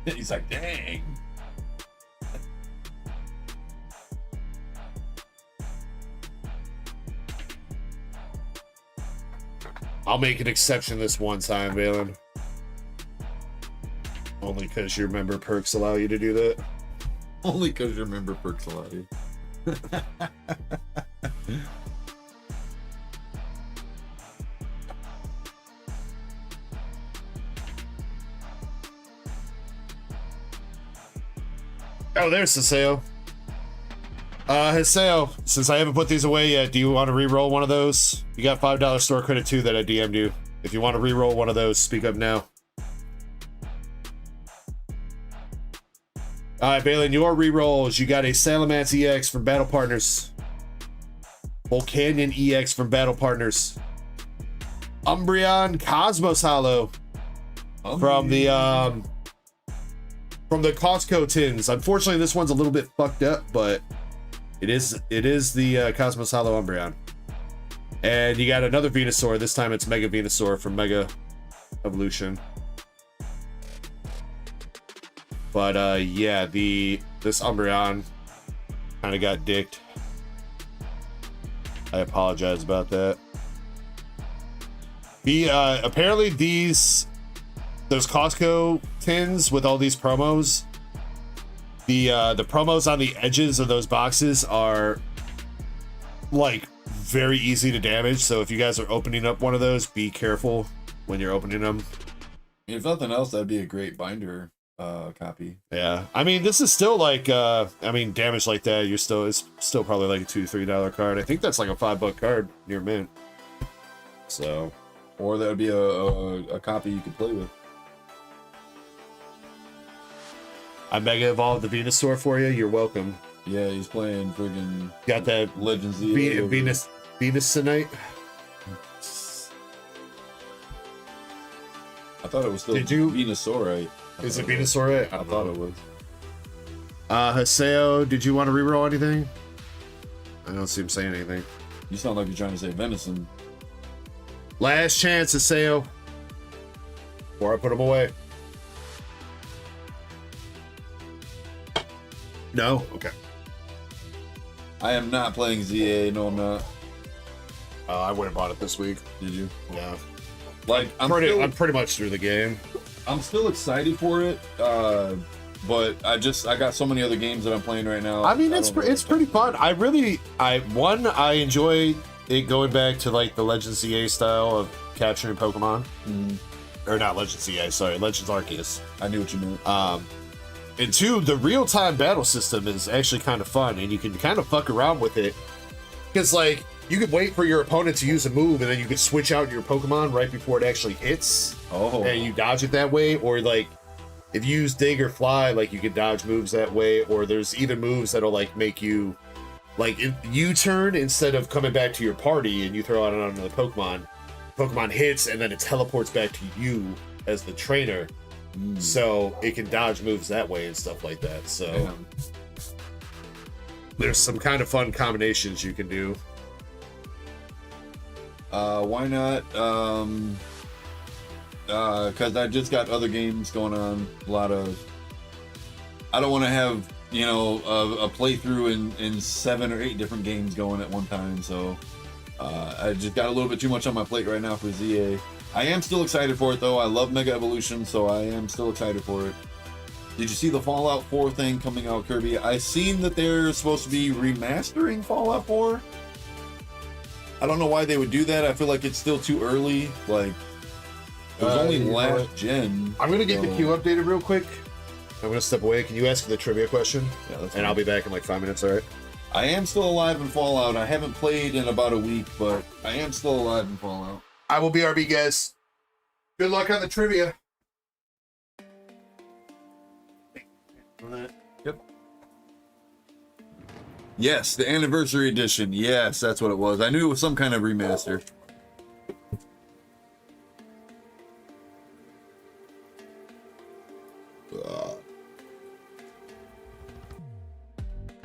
He's like, dang. I'll make an exception this one time, Valen. Only because your member perks allow you to do that. Only because your member perks allow you. Oh, there's Haseo. Haseo, since I haven't put these away yet, do you want to re-roll one of those? You got $5 store credit too that I DM'd you. If you want to re-roll one of those, speak up now. Alright, Valen, your re-rolls. You got a Salamence EX from Battle Partners. Volcanion EX from Battle Partners. Umbreon Cosmos Hollow from the Costco tins. Unfortunately, this one's a little bit fucked up, but it is the Cosmos Hollow Umbreon. And you got another Venusaur. This time it's Mega Venusaur from Mega Evolution. But yeah, this Umbreon kind of got dicked. I apologize about that. Apparently those Costco tins with all these promos, the promos on the edges of those boxes are like very easy to damage. So if you guys are opening up one of those, be careful when you're opening them. If nothing else, that'd be a great binder copy. Yeah, I mean, this is still like I mean, damage like that, it's still probably like a $2-3 card. I think that's like a $5 card near mint. So, or that would be a copy you could play with. I mega evolved the Venusaur for you. You're welcome. Yeah, he's playing friggin' got that Legends Venus tonight. I thought it was still Venusaurite. Is it Venusaurite? I thought it was. Haseo, did you want to reroll anything? I don't see him saying anything. You sound like you're trying to say venison. Last chance, Haseo. Before I put him away. No? Okay. I am not playing ZA. No, I'm not. I went and bought it this week. Did you? Yeah. Like, I'm pretty much through the game. I'm still excited for it, but I got so many other games that I'm playing right now. I mean, it's pretty fun. I enjoy it going back to like the Legends ZA style of capturing Pokemon. Or not Legends ZA, sorry, Legends Arceus. I knew what you meant. And two, the real-time battle system is actually kind of fun, and you can kind of fuck around with it. Because, like, you could wait for your opponent to use a move, and then you could switch out your Pokemon right before it actually hits. Oh. And you dodge it that way, or, like, if you use Dig or Fly, like, you could dodge moves that way, or there's even moves that'll, like, make you, like, U-turn instead of coming back to your party, and you throw out another Pokemon. Pokemon hits, and then it teleports back to you as the trainer. So it can dodge moves that way and stuff like that. So there's some kind of fun combinations you can do. Why not? Because I just got other games going on. I don't want to have, you know, a playthrough in 7 or 8 different games going at one time. So I just got a little bit too much on my plate right now for ZA. I am still excited for it though. I love Mega Evolution, so I am still excited for it. Did you see the Fallout 4 thing coming out, Kirby? I seen that they're supposed to be remastering Fallout 4. I don't know why they would do that. I feel like it's still too early. Like, it was only last gen. I'm gonna get the queue updated real quick. I'm gonna step away. Can you ask the trivia question? Yeah, that's and I'll be back in like 5 minutes, all right? I am still alive in Fallout. I haven't played in about a week, but I am still alive in Fallout. I will BRB, guys. Good luck on the trivia. Yep. Yes, the anniversary edition. Yes, that's what it was. I knew it was some kind of remaster.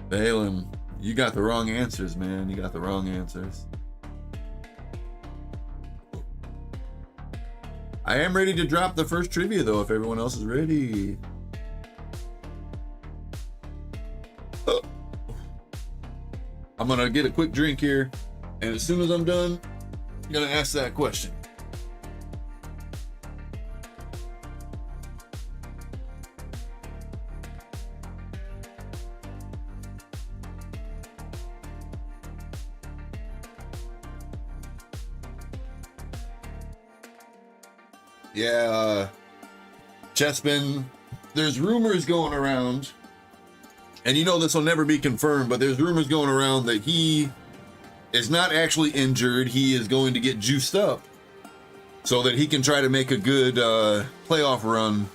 Balaam, you got the wrong answers, man. You got the wrong answers. I am ready to drop the first trivia, though, if everyone else is ready. I'm gonna get a quick drink here, and as soon as I'm done, I'm gonna ask that question. Yeah, Chespin, there's rumors going around, and you know this will never be confirmed, but there's rumors going around that he is not actually injured. He is going to get juiced up so that he can try to make a good playoff run,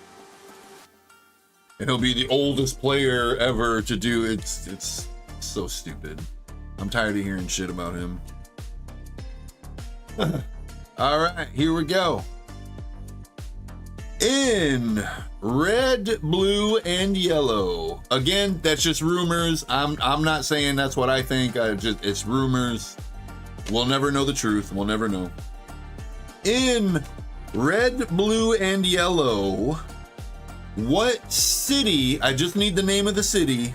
and he'll be the oldest player ever to do it. It's so stupid. I'm tired of hearing shit about him. All right, here we go. In red, blue, and yellow. Again, that's just rumors. I'm not saying that's what I think. It's rumors. We'll never know the truth. We'll never know. In red, blue, and yellow, what city, I just need the name of the city,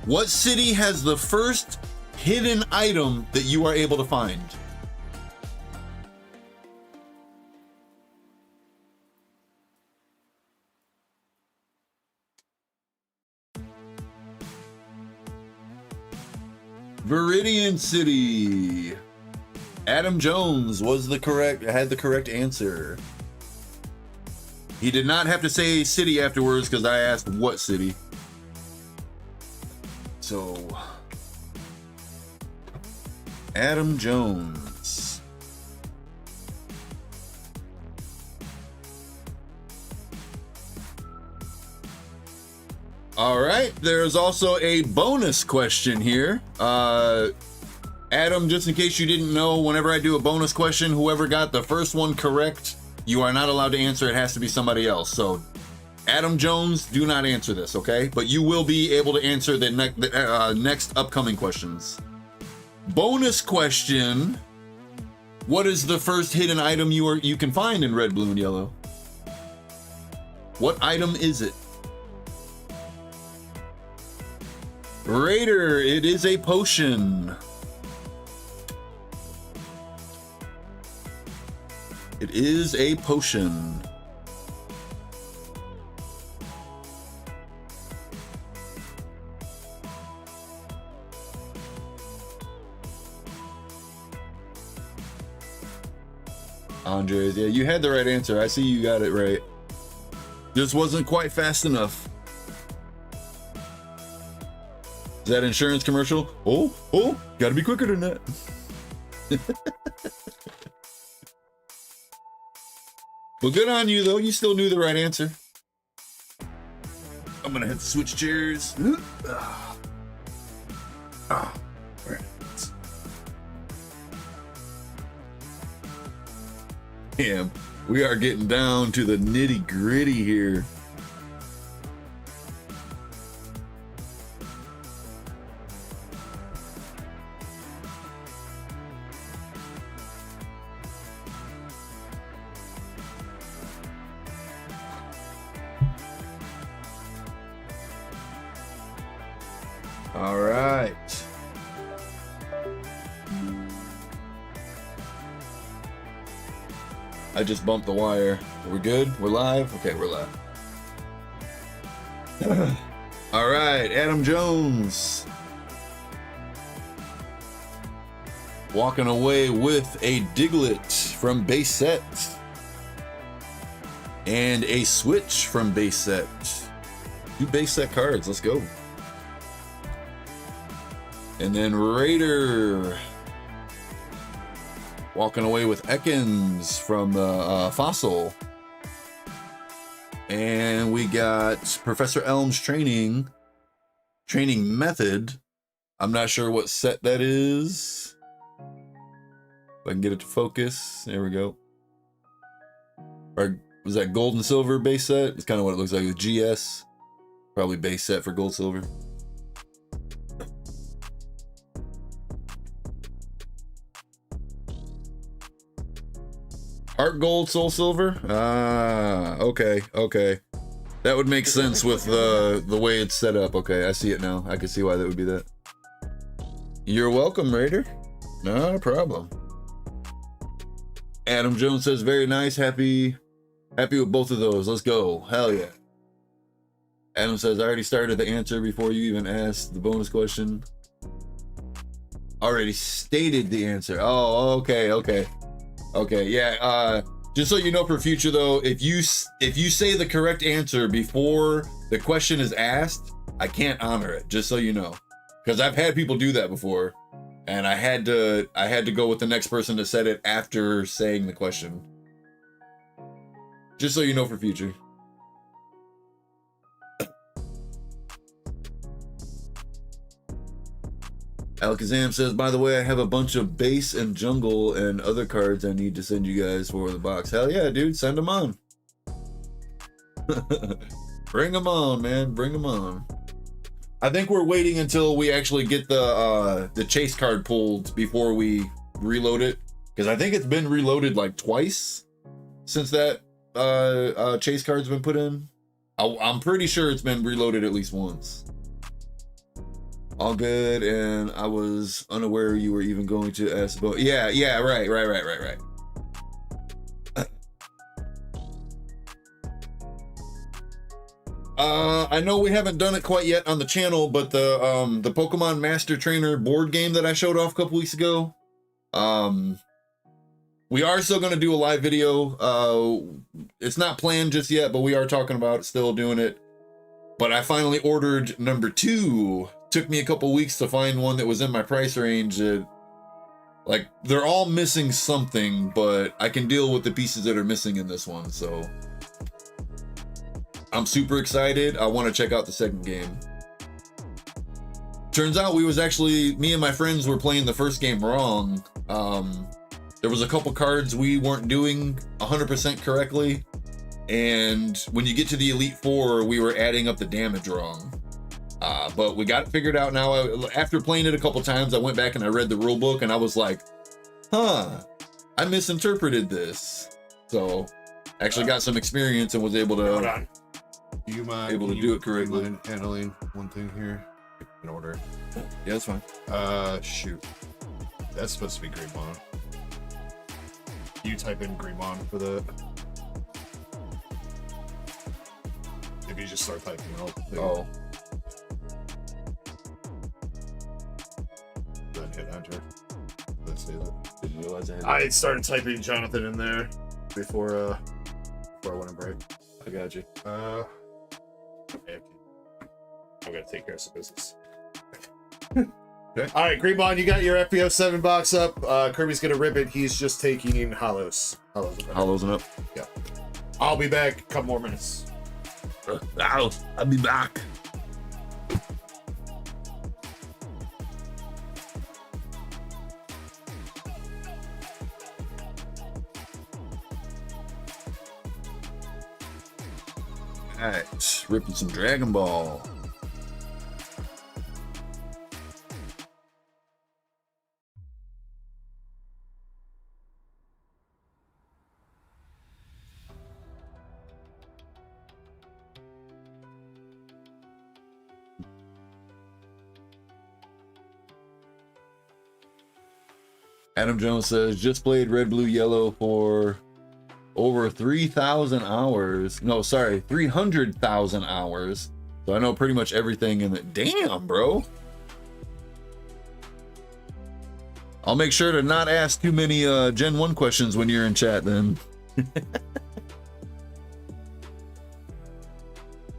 what city has the first hidden item that you are able to find? Viridian City. Adam Jones had the correct answer. He did not have to say city afterwards because I asked what city. So, Adam Jones. All right, there's also a bonus question here. Adam, just in case you didn't know, whenever I do a bonus question, whoever got the first one correct, you are not allowed to answer. It has to be somebody else. So, Adam Jones, do not answer this, okay? But you will be able to answer the next upcoming questions. Bonus question: what is the first hidden item you can find in red, blue, and yellow? What item is it? Raider, it is a potion. It is a potion. Andres, yeah, you had the right answer. I see you got it right. Just wasn't quite fast enough. Is that insurance commercial? Oh, gotta be quicker than that. Well, good on you, though. You still knew the right answer. I'm gonna have to switch chairs. Damn, we are getting down to the nitty gritty here. All right. I just bumped the wire. Are we good? We're live? Okay, we're live. All right, Adam Jones. Walking away with a Diglett from base set. And a Switch from base set. 2 base set cards, let's go. And then Raider. Walking away with Ekans from Fossil. And we got Professor Elm's training method. I'm not sure what set that is. If I can get it to focus. There we go. Or was that gold and silver base set? It's kind of what it looks like with GS. Probably base set for gold silver. Heart gold, soul silver? Ah, okay. That would make sense with the way it's set up. Okay, I see it now. I can see why that would be that. You're welcome, Raider. Not a problem. Adam Jones says, very nice. Happy with both of those. Let's go. Hell yeah. Adam says, I already started the answer before you even asked the bonus question. Already stated the answer. Oh, okay, yeah. Just so you know for future though, if you say the correct answer before the question is asked, I can't honor it. Just so you know, because I've had people do that before, and I had to go with the next person that said it after saying the question. Just so you know for future. Alakazam says, by the way, I have a bunch of base and jungle and other cards I need to send you guys for the box. Hell yeah, dude, send them on. Bring them on, man, bring them on. I think we're waiting until we actually get the chase card pulled before we reload it. Because I think it's been reloaded like twice since that chase card's been put in. I'm pretty sure it's been reloaded at least once. All good, and I was unaware you were even going to ask about. Yeah, right. I know we haven't done it quite yet on the channel, but the Pokemon Master Trainer board game that I showed off a couple weeks ago, we are still going to do a live video. It's not planned just yet, but we are talking about still doing it. But I finally ordered number 2. Took me a couple weeks to find one that was in my price range. Like, they're all missing something, but I can deal with the pieces that are missing in this one, so I'm super excited. I want to check out the second game. Turns out me and my friends were playing the first game wrong. There was a couple cards we weren't doing 100% correctly, and when you get to the Elite Four, we were adding up the damage wrong. But we got it figured out now. After playing it a couple times, I went back and I read the rule book, and I was like, I misinterpreted this. So actually got some experience and was able to Hold on. Do you mind do it correctly. mind handling one thing here in order? Yeah, that's fine. Shoot. That's supposed to be Greymon. You type in Greymon for the. If you just start typing out. Oh. Then hit enter. Let's see that. Didn't realize I started typing Jonathan in there before I went on break. I got you. Okay. I'm gonna take care of some business. Okay. All right, Greymon, you got your FPO 7 box up. Kirby's gonna rip it. He's just taking hollows. Hollows and up. Yeah. I'll be back a couple more minutes. I'll be back. Alright, ripping some Dragon Ball. Adam Jones says, just played Red, Blue, Yellow for over 3,000 hours. No, sorry, 300,000 hours. So I know pretty much everything in it. Damn, bro. I'll make sure to not ask too many Gen 1 questions when you're in chat then.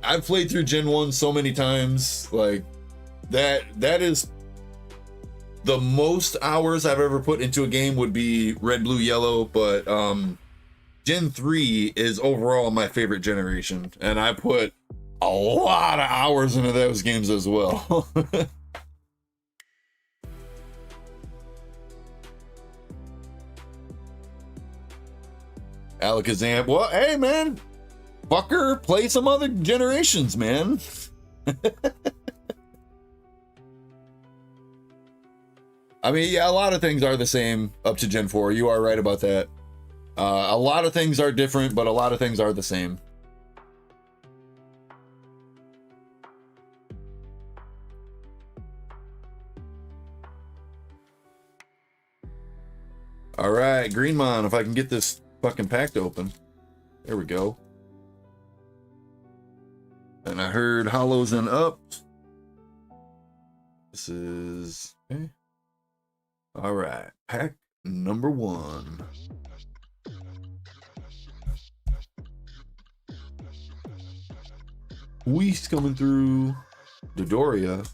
I've played through Gen 1 so many times, like that is the most hours I've ever put into a game would be Red, Blue, Yellow, but Gen 3 is overall my favorite generation, and I put a lot of hours into those games as well. Alakazam, well, hey man, fucker, play some other generations, man. I mean, yeah, a lot of things are the same up to Gen 4. You are right about that. A lot of things are different, but a lot of things are the same. All right, Greenmon, if I can get this fucking pack to open. There we go. And I heard hollows and ups. This is okay. All right, pack number 1. Weast coming through. Dodoria,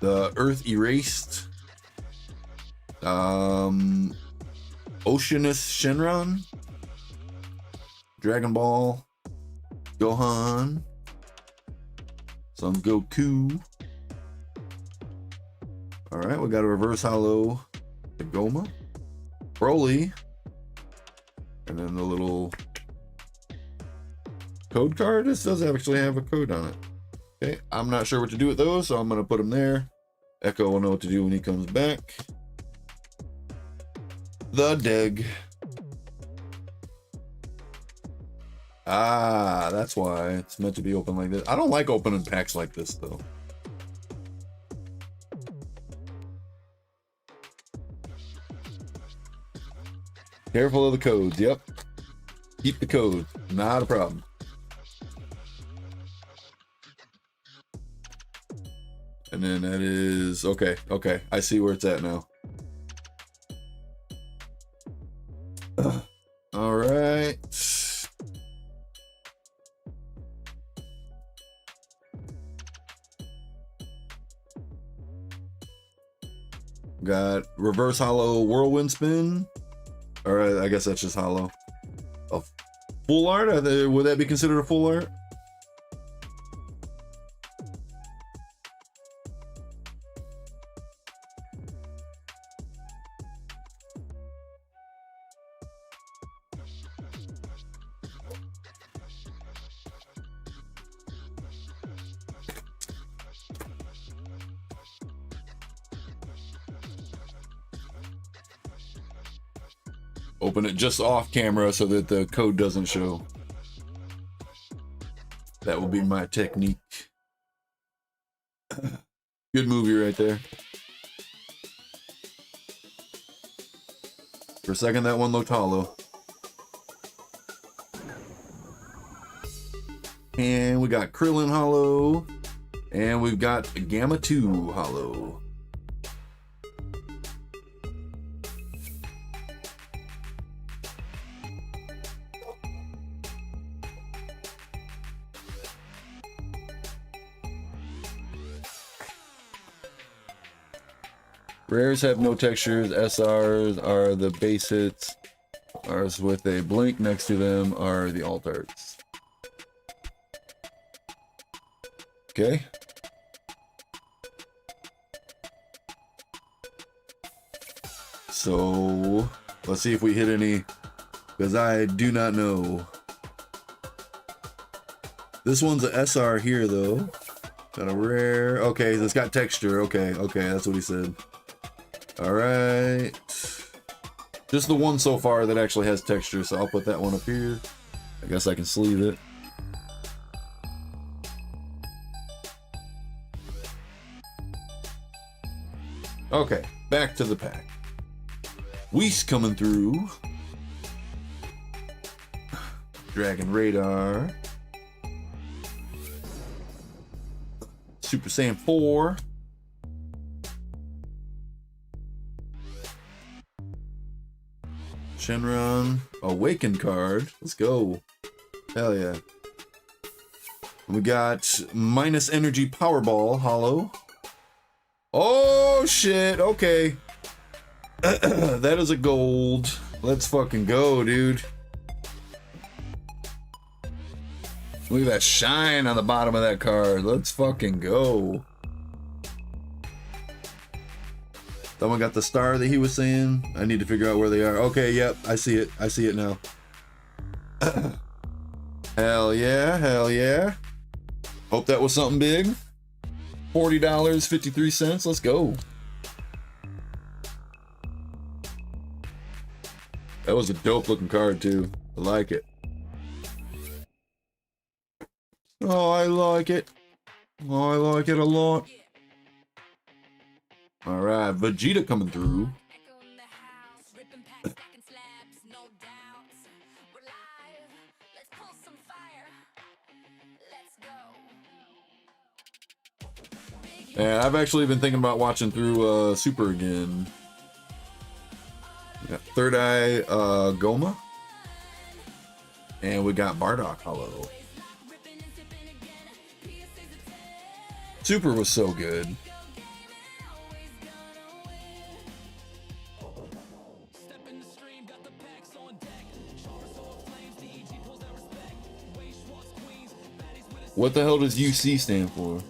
the Earth Erased. Oceanus Shenron, Dragon Ball, Gohan, some Goku. All right, we got a reverse hollow Goma, Broly, and then the little code card. This does actually have a code on it. Okay, I'm not sure what to do with those, so I'm gonna put them there. Echo will know what to do when he comes back. The Dig. Ah, that's why it's meant to be open like this. I don't like opening packs like this though. Careful of the codes. Yep. Keep the code. Not a problem. And then that is okay. Okay, I see where it's at now. All right. Got reverse hollow whirlwind spin. All right, I guess that's just hollow. A full art? Would that be considered a full art? Open it just off camera so that the code doesn't show. That will be my technique. Good movie right there. For a second, that one looked hollow. And we got Krillin hollow. And we've got Gamma 2 hollow. Rares have no textures. SRs are the base hits. Ours with a blink next to them are the alt arts. Okay. So let's see if we hit any, because I do not know. This one's a SR here though. Got a rare. Okay, it's got texture. Okay, that's what he said. All right, just the one so far that actually has texture, so I'll put that one up here. I guess I can sleeve it. Okay, back to the pack. Whis coming through. Dragon Radar. Super Saiyan 4. Shenron. Awakened card. Let's go. Hell yeah. We got minus energy Powerball Hollow. Oh shit, okay. That is a gold. Let's fucking go, dude. Look at that shine on the bottom of that card. Let's fucking go. Someone got the star that he was saying. I need to figure out where they are. Okay, yep, I see it. I see it now. Hell yeah, hell yeah. Hope that was something big. $40.53. Let's go. That was a dope looking card too. I like it. Oh, I like it. Oh, I like it a lot. All right, Vegeta coming through. Yeah, I've actually been thinking about watching through Super again. We got Third Eye Goma. And we got Bardock Hollow. Super was so good. What the hell does UC stand for?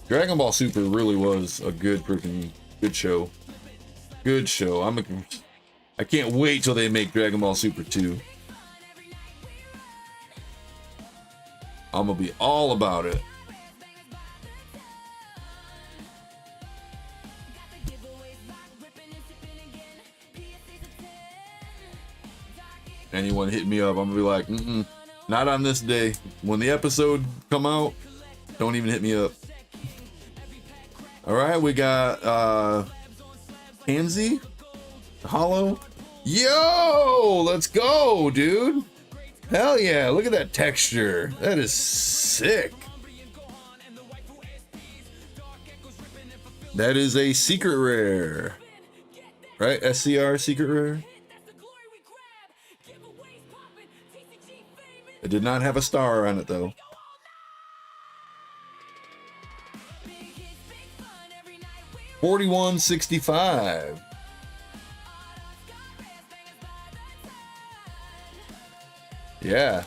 Dragon Ball Super really was a good show. Good show. I can't wait till they make Dragon Ball Super 2. I'm gonna be all about it. Anyone hit me up, I'm gonna be like, not on this day. When the episode come out, don't even hit me up. All right, we got Pansy, Hollow. Yo, let's go, dude. Hell yeah, look at that texture. That is sick. That is a secret rare, right? SCR secret rare. It did not have a star on it though. $41.65. Yeah,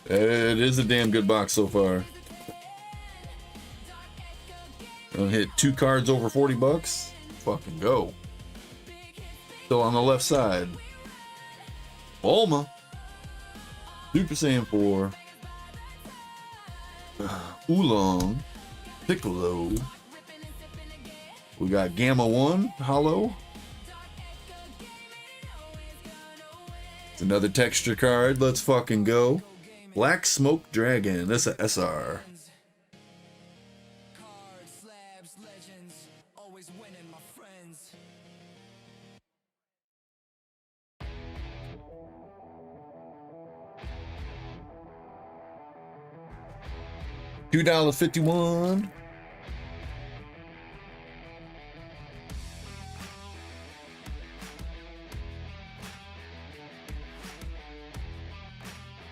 it is a damn good box so far. Gonna hit 2 cards over 40 bucks. Fucking go. Still on the left side. Bulma. Super Saiyan 4. Oolong. Piccolo. We got Gamma 1 Hollow. It's another texture card. Let's fucking go. Black Smoke Dragon. That's a SR. $2.51.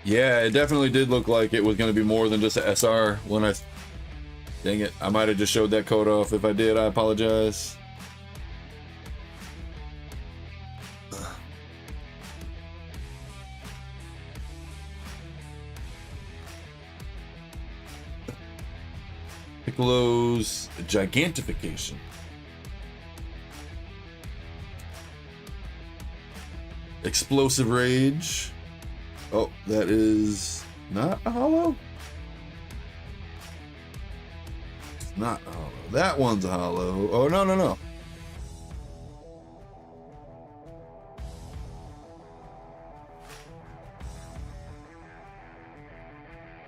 Yeah, it definitely did look like it was going to be more than just an SR when I... Dang it, I might have just showed that code off. If I did, I apologize. Piccolo's Gigantification. Explosive Rage. Oh, that is not a hollow? It's not a hollow. That one's a hollow. Oh, no, no, no.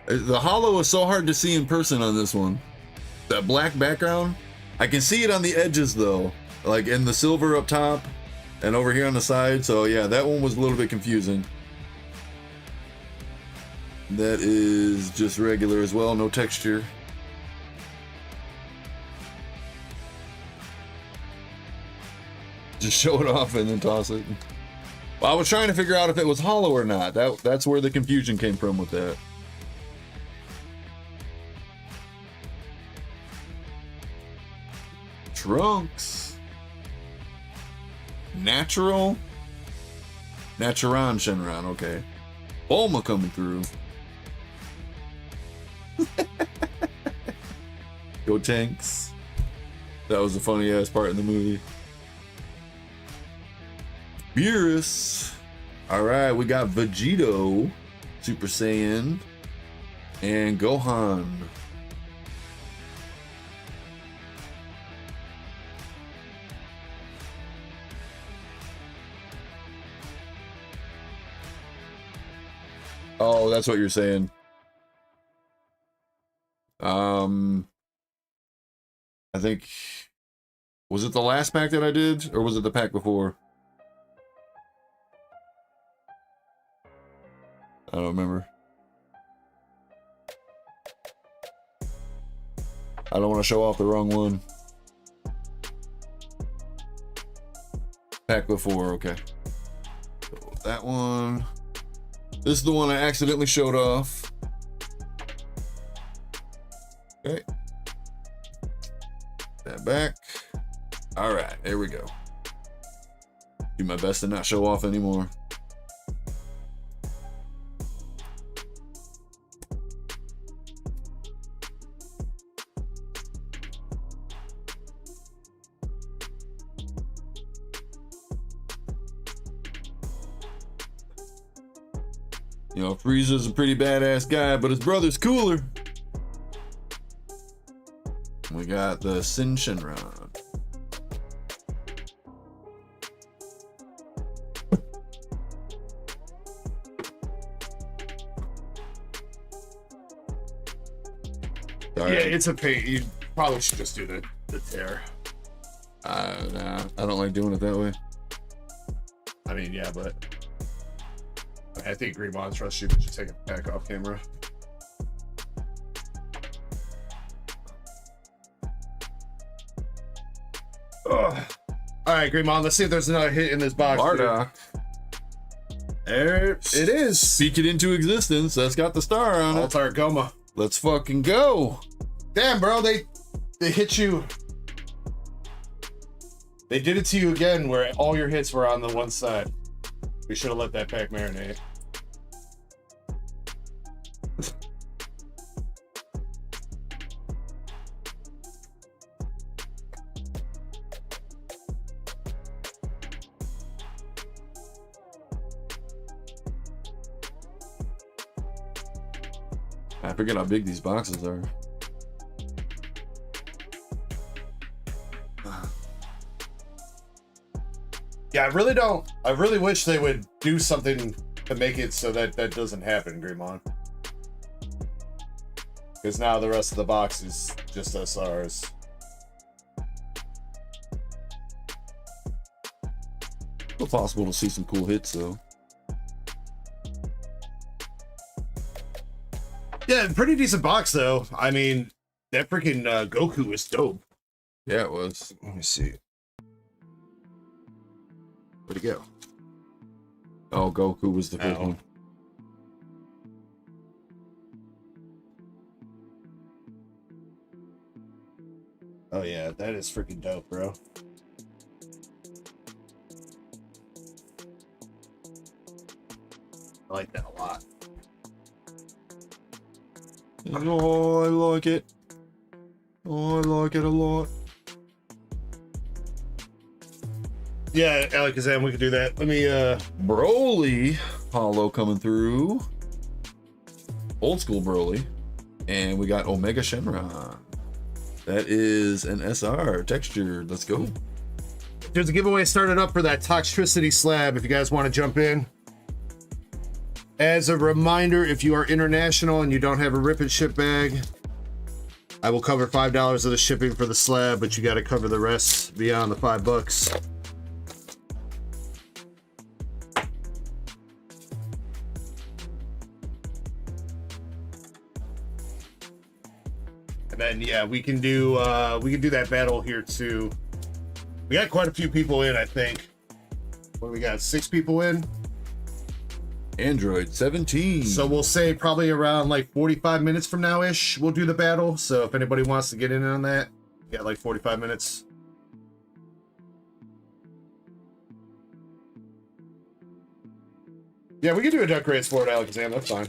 The hollow is so hard to see in person on this one. That black background. I can see it on the edges though. like in the silver up top and over here on the side. So yeah, that one was a little bit confusing. That is just regular as well, no texture. Just show it off and then toss it. Well, I was trying to figure out if it was hollow or not. That's where the confusion came from with that. Trunks. Natural. Naturon Shenron, okay. Bulma coming through. Go Tanks. That was a funny ass part in the movie. Beerus. Alright, we got Vegito, Super Saiyan, and Gohan. Oh, that's what you're saying. I think, was it the last pack that I did, or was it the pack before? I don't remember. I don't want to show off the wrong one. Pack before, okay. So that one. This is the one I accidentally showed off. Okay. That back. All right, there we go. Do my best to not show off anymore. You know, Frieza's a pretty badass guy, but his brother's cooler. We got the Sin Shenron. Yeah, it's a pain. You probably should just do the tear. Nah, I don't like doing it that way. I mean, yeah, but I think Green Monster should take a pack off camera. Ugh. All right, Green Mon, let's see if there's another hit in this box. Bardock. There it is. Speak it into existence. That's got the star on it. Altar Goma. Let's fucking go. Damn, bro, they hit you. They did it to you again where all your hits were on the one side. We should have let that pack marinate. I forget how big these boxes are. Yeah, I really wish they would do something to make it so that that doesn't happen, Greymon. Because now the rest of the box is just SRs. It's possible to see some cool hits though. Yeah, pretty decent box though. I mean, that freaking Goku was dope. Yeah, it was. Let me see. Where'd he go? Oh, Goku was the first one. Oh yeah, that is freaking dope, bro. I like that a lot. Oh, I like it. Oh, I like it a lot. Yeah, Alakazam, we could do that. Let me, Broly, hollow coming through. Old school Broly. And we got Omega Shenron. That is an SR texture. Let's go. There's a giveaway started up for that Toxtricity slab if you guys want to jump in. As a reminder, if you are international and you don't have a rip and ship bag, I will cover $5 of the shipping for the slab, but you got to cover the rest beyond the $5. And then yeah, we can do that battle here too. We got quite a few people in, I think. What do we got? 6 people in. Android 17. So we'll say probably around like 45 minutes from now ish, we'll do the battle. So if anybody wants to get in on that, you got like 45 minutes. Yeah, we can do a duck race for it, Alakazam. That's fine.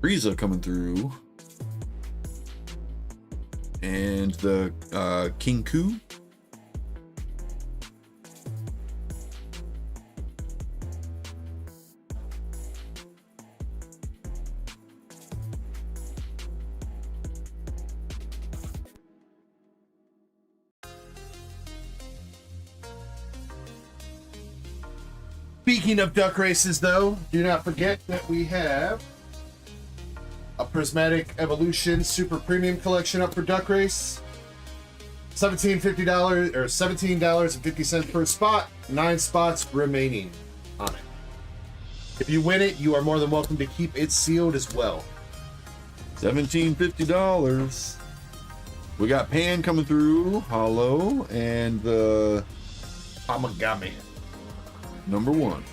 Frieza coming through. And the King Ku. Speaking of duck races, though, do not forget that we have a Prismatic Evolution Super Premium Collection up for duck race. $17.50 or $17.50 per spot. 9 spots remaining on it. If you win it, you are more than welcome to keep it sealed as well. $17.50. We got Pan coming through, Hollow, and the Amagami. number 1.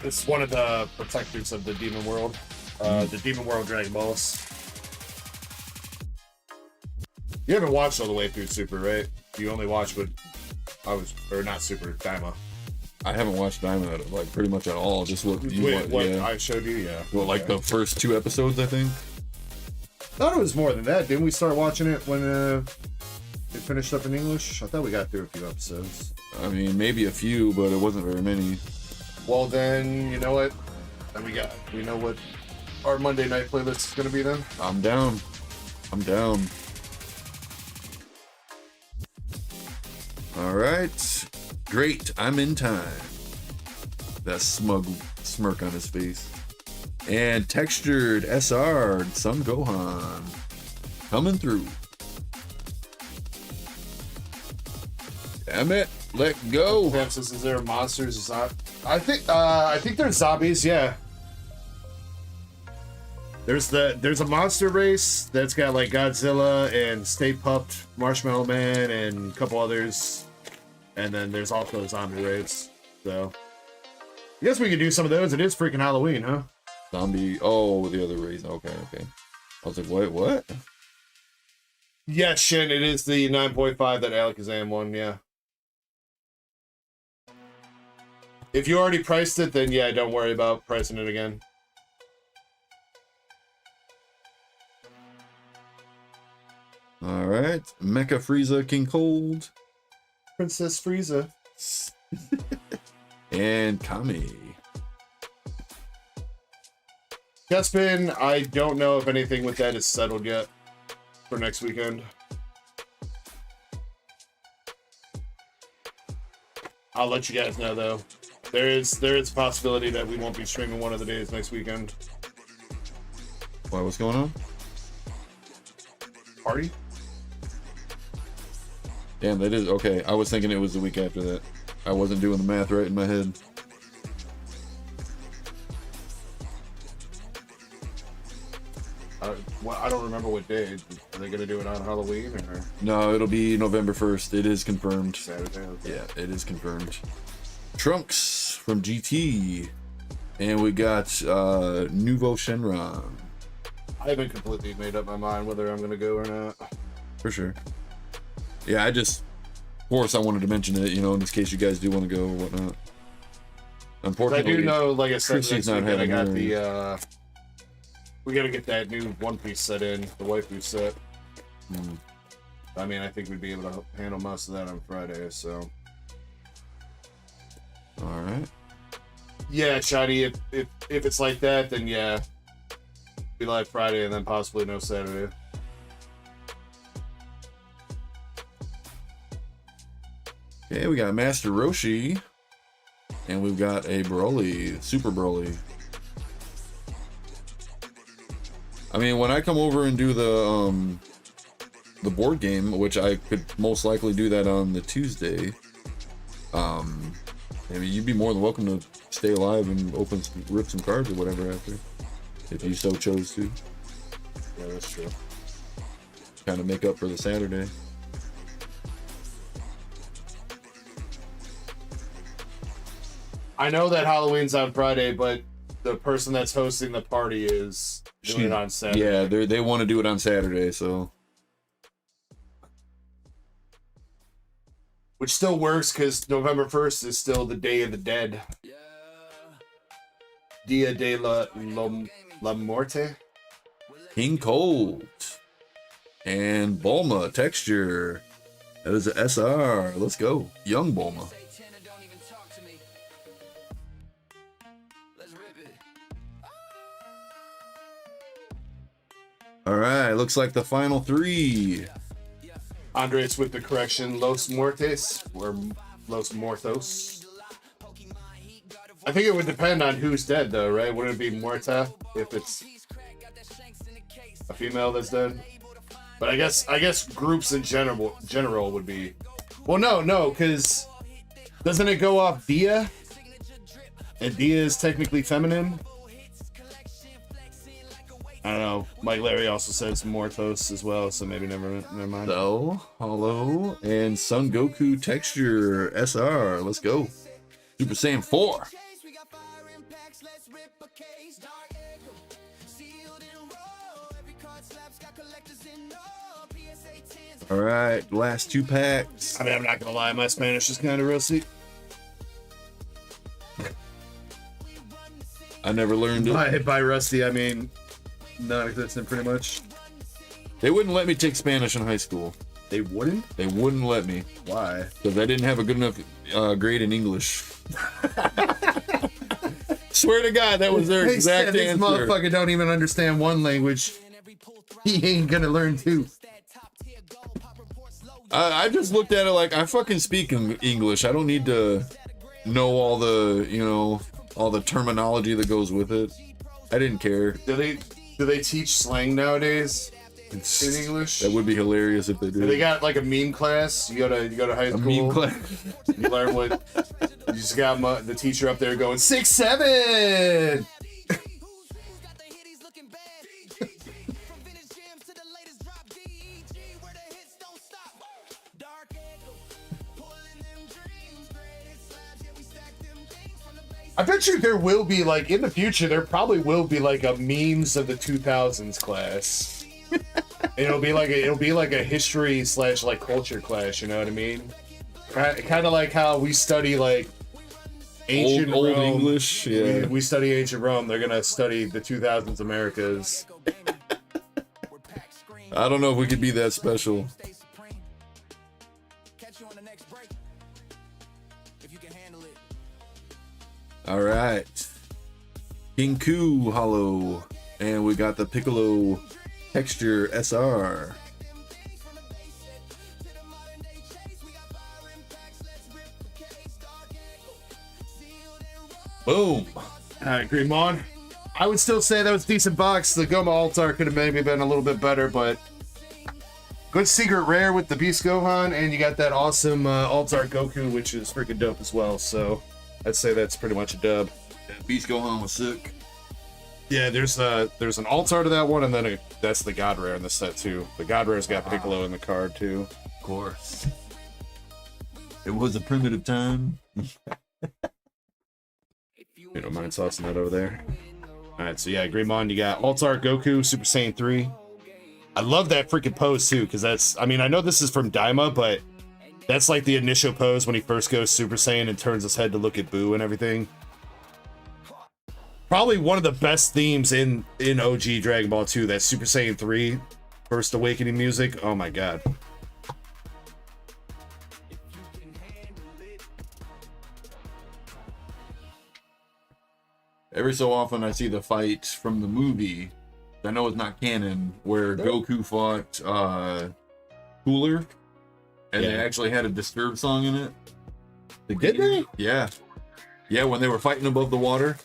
It's one of the protectors of the Demon World. The Demon World Dragon Balls. You haven't watched all the way through Super, right? You only watched what or not Super, Daima. I haven't watched Diamond like pretty much at all. Just what you yeah. I showed you, yeah. Well, like the first 2 episodes, I think. I thought it was more than that. Didn't we start watching it when it finished up in English? I thought we got through a few episodes. I mean, maybe a few, but it wasn't very many. Well, then, you know what? Then we know what our Monday night playlist is going to be then. I'm down. I'm down. All right. Great. I'm in time. That smug smirk on his face. And textured SR Sun Gohan coming through. Damn it. Let go. Pam says, is there monsters? I think there's zombies, yeah. There's a monster race that's got like Godzilla and Stay Puft, Marshmallow Man, and a couple others. And then there's also a zombie race. So I guess we could do some of those. It is freaking Halloween, huh? Zombie. Oh, the other race. Okay. I was like, what? Yeah, Shin, it is the 9.5 that Alakazam won, yeah. If you already priced it, then yeah, don't worry about pricing it again. All right. Mecha Frieza King Cold. Princess Frieza. And Kami. Dustbin, I don't know if anything with that is settled yet for next weekend. I'll let you guys know though. There is a possibility that we won't be streaming one of the days next weekend. Why, what's going on? Party? Damn, that is okay. I was thinking it was the week after that. I wasn't doing the math right in my head. I don't remember what day. Are they gonna do it on Halloween or? No, it'll be November 1st. It is confirmed. Saturday. Okay. Yeah, it is confirmed. Trunks from GT. And we got Nuvo Shenron. I haven't completely made up my mind whether I'm gonna go or not. For sure. Yeah, of course I wanted to mention it, in this case you guys do want to go or whatnot. Unfortunately, I do know, like I said, Chrissy's not I got having the, we gotta get that new One Piece set in, the waifu set. I mean, I think we'd be able to handle most of that on Friday, so. Alright. Yeah, Shiny, if it's like that, then yeah. Be live Friday and then possibly no Saturday. Okay, we got Master Roshi. And we've got a Broly, Super Broly. I mean, when I come over and do the board game, which I could most likely do that on the Tuesday, I mean, you'd be more than welcome to stay alive and rip some cards or whatever after, if you so chose to. Yeah, that's true. Kind of make up for the Saturday. I know that Halloween's on Friday, but the person that's hosting the party is doing it on Saturday. Yeah, they want to do it on Saturday, so. Which still works because November 1st is still the Day of the Dead. Dia de la Muerte. King Cold. And Bulma texture. That is a SR. Let's go. Young Bulma. All right, looks like the final three. Andres with the correction, Los Muertes, or Los Muertos. I think it would depend on who's dead, though, right? Wouldn't it be Muerta if it's a female that's dead? But I guess groups in general would be. Well, no, because doesn't it go off Dia? And Dia is technically feminine. I don't know. Mike Larry also says Morthos as well, so maybe never mind. So, Hollow and Son Goku texture SR. Let's go. Super Saiyan 4. All right, last two packs. I mean, I'm not gonna lie, my Spanish is kind of rusty. I never learned it. By rusty, I mean non-existent, pretty much. They wouldn't let me take Spanish in high school. They wouldn't? They wouldn't let me. Why? Because I didn't have a good enough grade in English. Swear to God, that was their exact answer. This motherfucker don't even understand one language. He ain't gonna learn two. I just looked at it like, I fucking speak English. I don't need to know all the, all the terminology that goes with it. I didn't care. Do they teach slang nowadays in English? That would be hilarious if they did. They got like a meme class. You go to high school. A meme class. You learn what. You just got the teacher up there going 6, 7. I bet you there will be, like, in the future, there probably will be, like, a memes of the 2000s class. It'll be like a history / like culture class, you know what I mean? Kind of like how we study, like, ancient old Rome. English, yeah. We study ancient Rome. They're gonna study the 2000s Americas. I don't know if we could be that special. All right, King Ku Hollow, and we got the Piccolo texture SR. Boom. All right, Greenmon. I would still say that was a decent box. The Goma Altar could have maybe been a little bit better, but good secret rare with the Beast Gohan, and you got that awesome Altar Goku, which is freaking dope as well. So I'd say that's pretty much a dub. Yeah, Beast Gohan was sick. Yeah, there's an Altar to that one, and then that's the God Rare in the set too. The God Rare's got Piccolo in the card too. Of course. It was a primitive time. You don't mind tossing that over there. Alright, so yeah, Greymon, you got Altar Goku, Super Saiyan 3. I love that freaking pose too, because that's, I mean, I know this is from Daima, but that's like the initial pose when he first goes Super Saiyan and turns his head to look at Boo and everything. Probably one of the best themes in OG Dragon Ball 2, that Super Saiyan 3 First Awakening music. Oh my god. every so often I see the fight from the movie. I know it's not canon, where Goku fought Cooler, and they actually had a Disturbed song in it. Did they? Yeah. Yeah, when they were fighting above the water.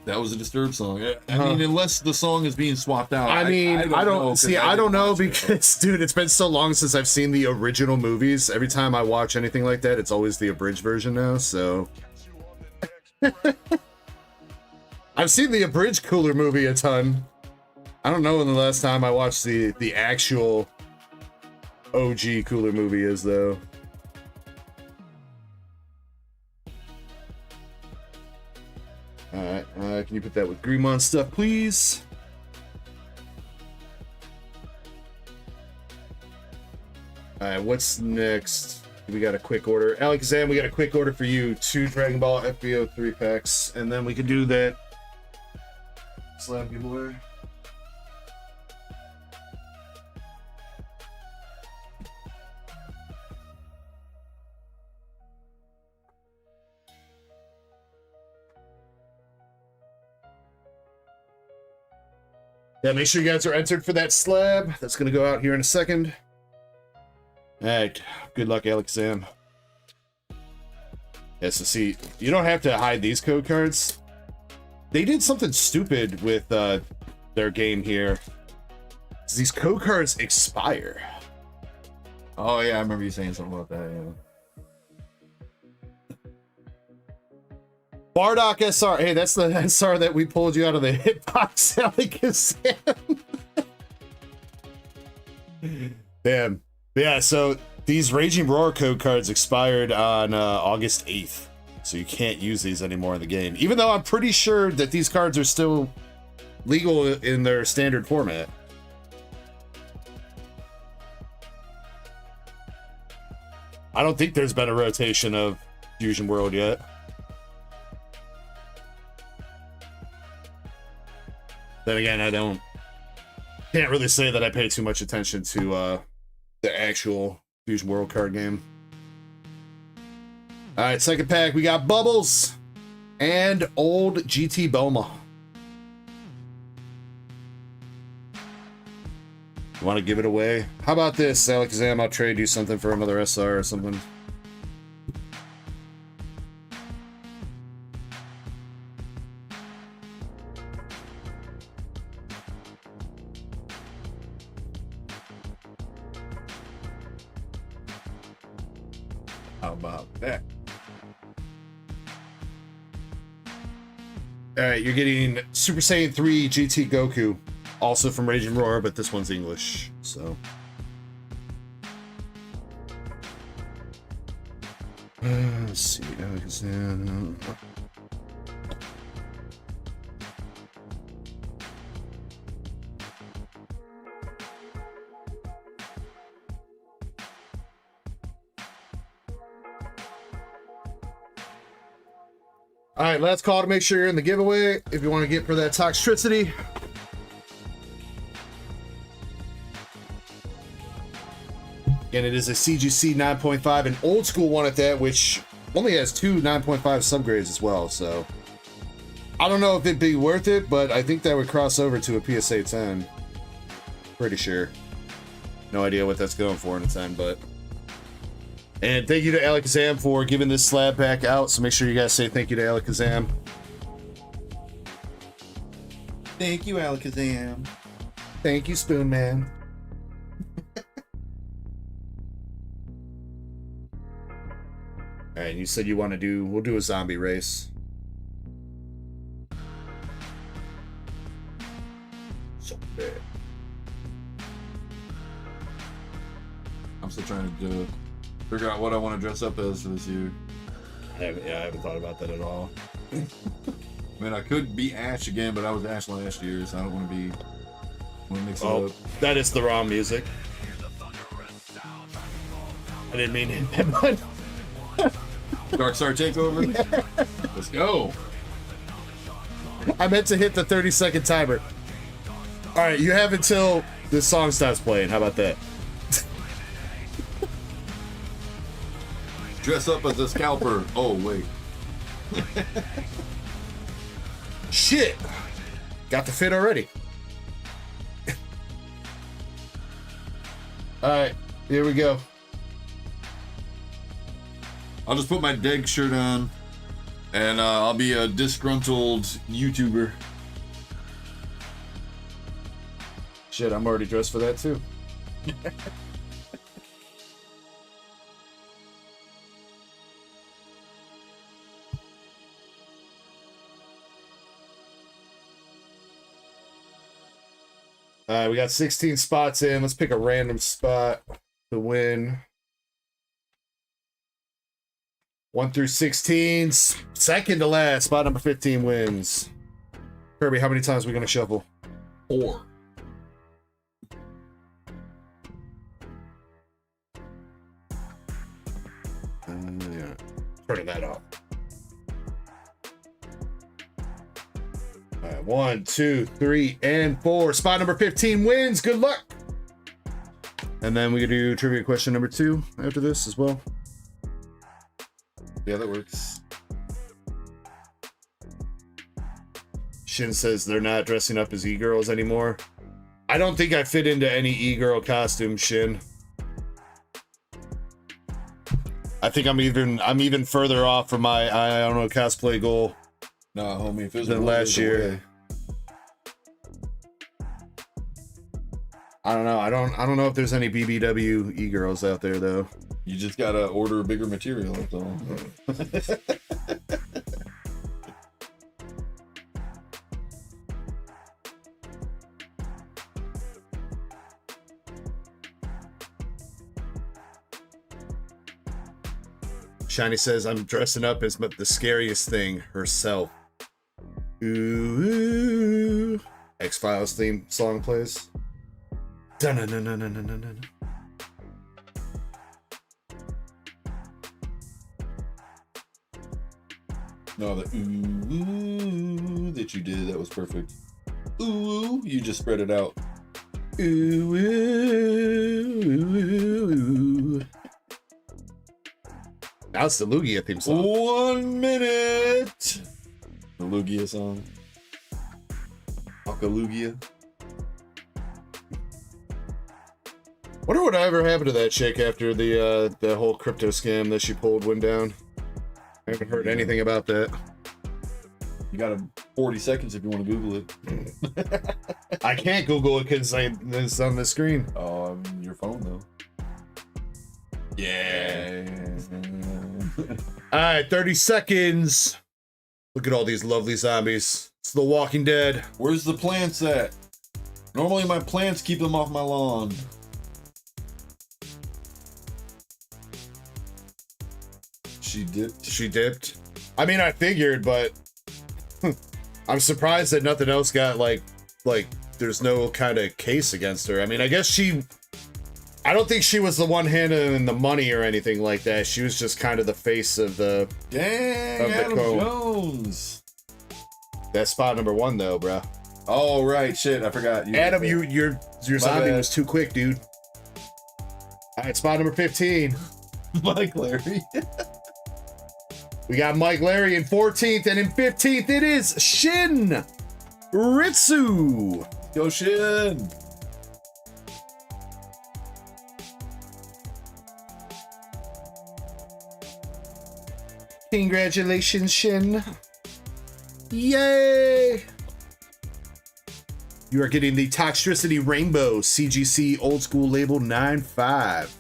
That was a Disturbed song. I mean, unless the song is being swapped out. I don't know because, dude, it's been so long since I've seen the original movies. Every time I watch anything like that, it's always the abridged version now, so. I've seen the abridged Cooler movie a ton. I don't know when the last time I watched the actual OG Cooler movie is, though. Alright, can you put that with Greenmon stuff, please? Alright, what's next? We got a quick order. Alakazam, we got a quick order for you. 2 Dragon Ball FBO 3 packs, and then we can do that slab giveaway. Yeah, make sure you guys are entered for that slab. That's going to go out here in a second. All right. Good luck, Alakazam. Yeah, so see, you don't have to hide these code cards. They did something stupid with their game here. These code cards expire. Oh, yeah, I remember you saying something about that, yeah. Bardock SR. Hey, that's the SR that we pulled you out of the hitbox, Alakazam. Damn. Yeah, so these Raging Roar code cards expired on August 8th. So you can't use these anymore in the game. Even though I'm pretty sure that these cards are still legal in their standard format. I don't think there's been a rotation of Fusion World yet. Then again, can't really say that I pay too much attention to the actual Fusion World card game. All right, second pack, we got Bubbles and Old GT Boma. You want to give it away? How about this, Alakazam? I'll trade you something for another SR or something. How about that? All right, you're getting Super Saiyan 3 GT Goku, also from Raging Roar, but this one's English, so. Let's see, Alakazam. All right, last call to make sure you're in the giveaway if you want to get for that Toxtricity. Again, it is a CGC 9.5, an old school one at that, which only has 2 9.5 subgrades as well, so. I don't know if it'd be worth it, but I think that would cross over to a PSA 10. Pretty sure. No idea what that's going for in a 10, but. And thank you to Alakazam for giving this slab pack out, so make sure you guys say thank you to Alakazam. Thank you, Alakazam. Thank you, Spoon Man. Alright, you said you want to do, we'll do a zombie race. So bad. I'm still trying to figure out what I want to dress up as for this year. I haven't thought about that at all. I mean, I could be Ash again, but I was Ash last year, so I don't want to be. Want to mix it up. That is the wrong music. I didn't mean to hit that button. Dark Star Takeover? Yeah. Let's go. I meant to hit the 30-second timer. Alright, you have until this song stops playing. How about that? Dress up as a scalper. Oh, wait. Shit! Got the fit already. Alright, here we go. I'll just put my Deg shirt on, and I'll be a disgruntled YouTuber. Shit, I'm already dressed for that too. Alright, we got 16 spots in. Let's pick a random spot to win. 1 through 16. Second to last. Spot number 15 wins. Kirby, how many times are we going to shuffle? 4. Yeah. Turning that off. All right, 1, 2, 3, and 4. Spot number 15 wins. Good luck. And then we can do trivia question number 2 after this as well. Yeah, that works. Shin says they're not dressing up as e-girls anymore. I don't think I fit into any e-girl costume, Shin. I think I'm even further off from my I don't know cosplay goal. Nah, homie, if it was than last year. I don't know. I don't know if there's any BBW e-girls out there though. You just gotta order bigger material, that's all. Shiny says, I'm dressing up as the scariest thing, herself. Ooh. X-Files theme song plays. Dun-dun-dun-dun-dun-dun-dun. No, the ooh that you did, that was perfect. Ooh, you just spread it out. Ooh, ooh, ooh. That's the Lugia theme song. 1 minute. The Lugia song. Lugia. Wonder what ever happened to that chick after the whole crypto scam that she pulled went down. I haven't heard anything about that. You got 40 seconds if you want to Google it. I can't Google it because it's on the screen. Oh, your phone though. Yeah. All right, 30 seconds. Look at all these lovely zombies. It's The Walking Dead. Where's the plants at? Normally my plants keep them off my lawn. She dipped. She dipped. I mean, I figured, but I'm surprised that nothing else got like there's no kind of case against her. I mean, I guess I don't think she was the one handling the money or anything like that. She was just kind of the face of the Adam Jones. That's spot number 1 though, bro. Oh right, shit, I forgot. Adam, your zombie was too quick, dude. All right, spot number 15. Mike Larry. We got Mike Larry in 14th, and in 15th it is Shin Ritsu. Go Shin. Congratulations, Shin. Yay! You are getting the Toxtricity Rainbow CGC Old School Label 9.5.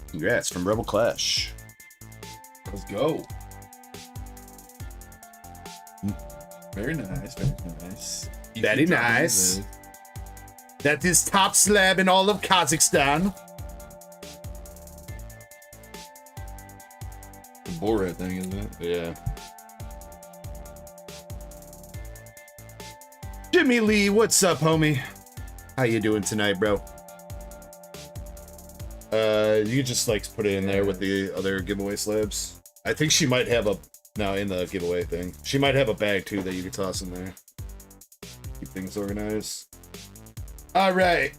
Congrats from Rebel Clash. Let's go. Very nice, very nice. Very nice. That is top slab in all of Kazakhstan. The Borat thing, isn't it? Yeah. Jimmy Lee, what's up, homie? How you doing tonight, bro? You just like put it in there with the other giveaway slabs. I think she might have in the giveaway thing. She might have a bag too that you could toss in there. Keep things organized. All right.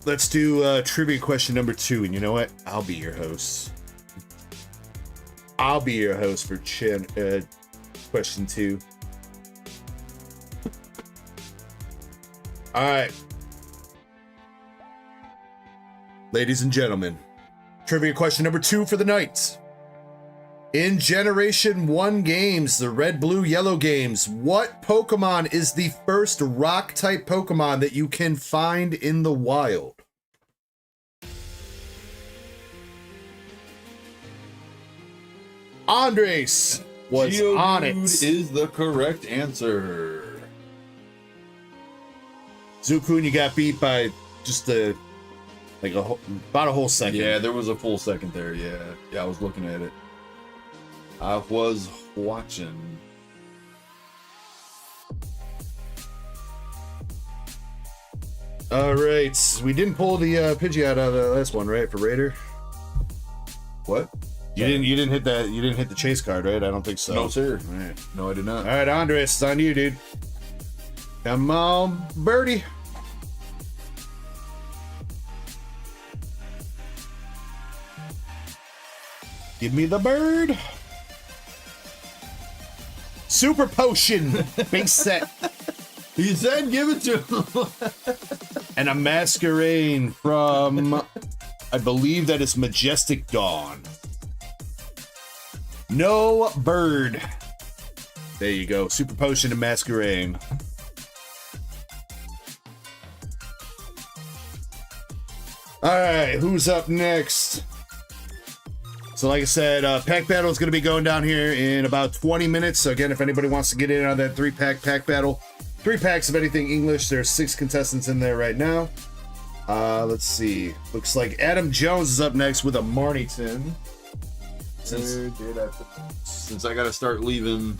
Let's do trivia question number 2. And you know what? I'll be your host. I'll be your host for question 2. All right. Ladies and gentlemen, trivia question number 2 for the night. In Generation 1 games, the red, blue, yellow games, what Pokemon is the first rock-type Pokemon that you can find in the wild? Andres was Geodude on it. is the correct answer. Zukun, you got beat by just about a whole second. Yeah, there was a full second there. Yeah, I was looking at it. I was watching. All right, we didn't pull the Pidgey out of the last one, right? For Raider. What? You didn't hit that. You didn't hit the chase card, right? I don't think so. No, sir. All right. No, I did not. All right, Andres, it's on you, dude. Come on, birdie. Give me the bird. Super potion. Big set. He said give it to him. And a masquerade from, I believe that is Majestic Dawn. No bird. There you go. Super potion and masquerade. All right, who's up next? So like I said, pack battle is going to be going down here in about 20 minutes. So again, if anybody wants to get in on that 3-pack pack battle, 3 packs of anything English. There's 6 contestants in there right now. Let's see. Looks like Adam Jones is up next with a Marnieton. Since I got to start leaving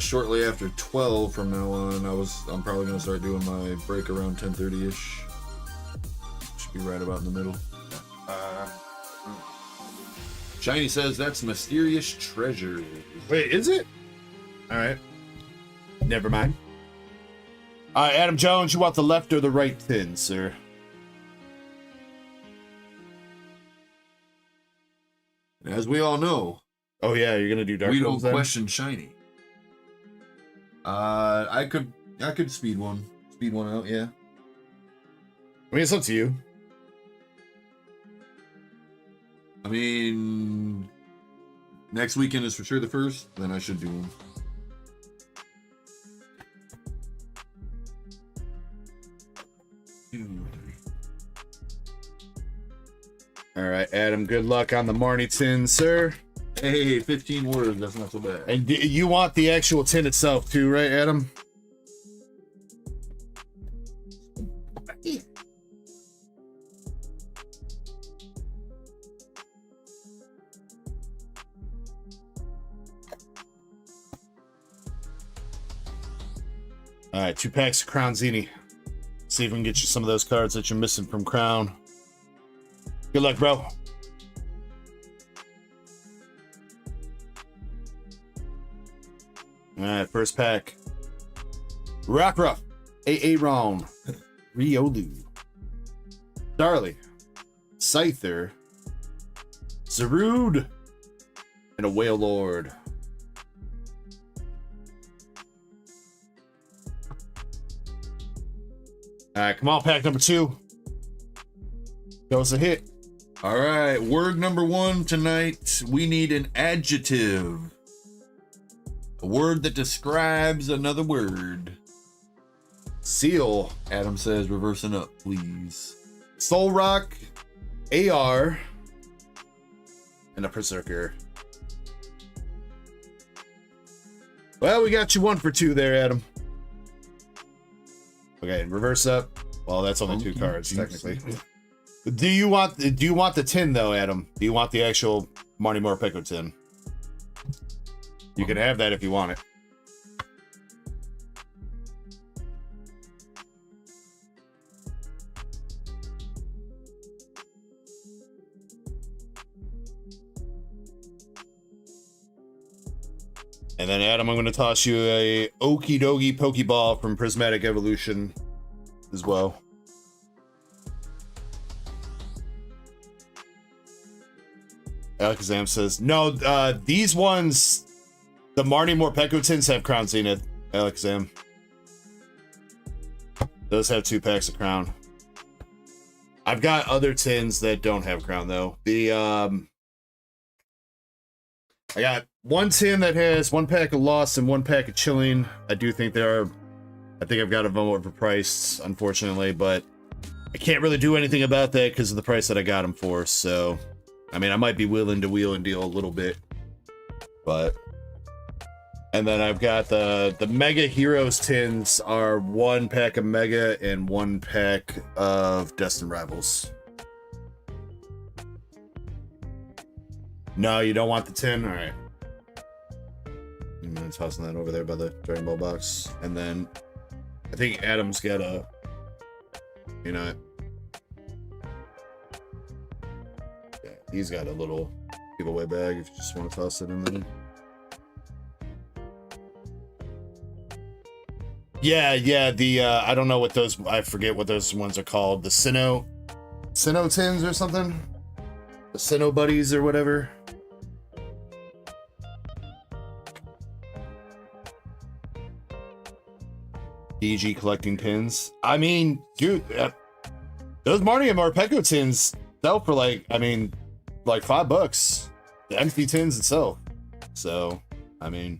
shortly after 12 from now on, I'm probably going to start doing my break around 10:30ish. Should be right about in the middle. Shiny says that's mysterious treasure. Wait, is it? All right. Never mind. Adam Jones, you want the left or the right tin, sir? As we all know, Oh yeah, you're gonna do dark. we don't Ones then? question Shiny. I could speed one out. Yeah. I mean, it's up to you. I mean, next weekend is for sure the first. Then I should do one. All right, Adam. Good luck on the Marnieton, sir. Hey, 15 words. That's not so bad. And you want the actual tin itself too, right, Adam? All right, 2 packs of Crown Zini. See if we can get you some of those cards that you're missing from Crown. Good luck, bro. All right, first pack. Rockruff, Aaron, Riolu, Darley, Scyther, Zarude, and a Whale Lord. All right, come on, pack number 2. That was a hit. All right, word number 1 tonight. We need an adjective. A word that describes another word. Seal, Adam says reversing up, please. Soul Rock, AR, and a Berserker. Well, we got you 1 for 2 there, Adam. Okay, reverse up. Well, that's only 2 cards, technically. Do you want the tin though, Adam? Do you want the actual Marty Moore Pico tin? You can have that if you want it. And then, Adam, I'm going to toss you a Okie Dokie Pokeball from Prismatic Evolution as well. Alakazam says, no, these ones, the Marnie Morpeko tins have Crown Zenith, Alakazam. Those have 2 packs of crown. I've got other tins that don't have crown though. I got 1 tin that has 1 pack of Lost and 1 pack of Chilling. I do think I think I've got them overpriced, unfortunately, but I can't really do anything about that because of the price that I got them for. So, I mean, I might be willing to wheel and deal a little bit, but. And then I've got the Mega Heroes tins are 1 pack of Mega and 1 pack of Destined Rivals. No, you don't want the tin? All right. I'm tossing that over there by the Dragon Ball box. And then I think Adam's got a, you know, yeah, he's got a little giveaway bag if you just want to toss it in there. Yeah, the I don't know what those, I forget what those ones are called. The Sinnoh tins or something? The Sinnoh buddies or whatever. DG collecting pins. I mean, dude, those Marty and Marpeco tins sell for like, I mean, like $5. The empty tins itself. So, I mean,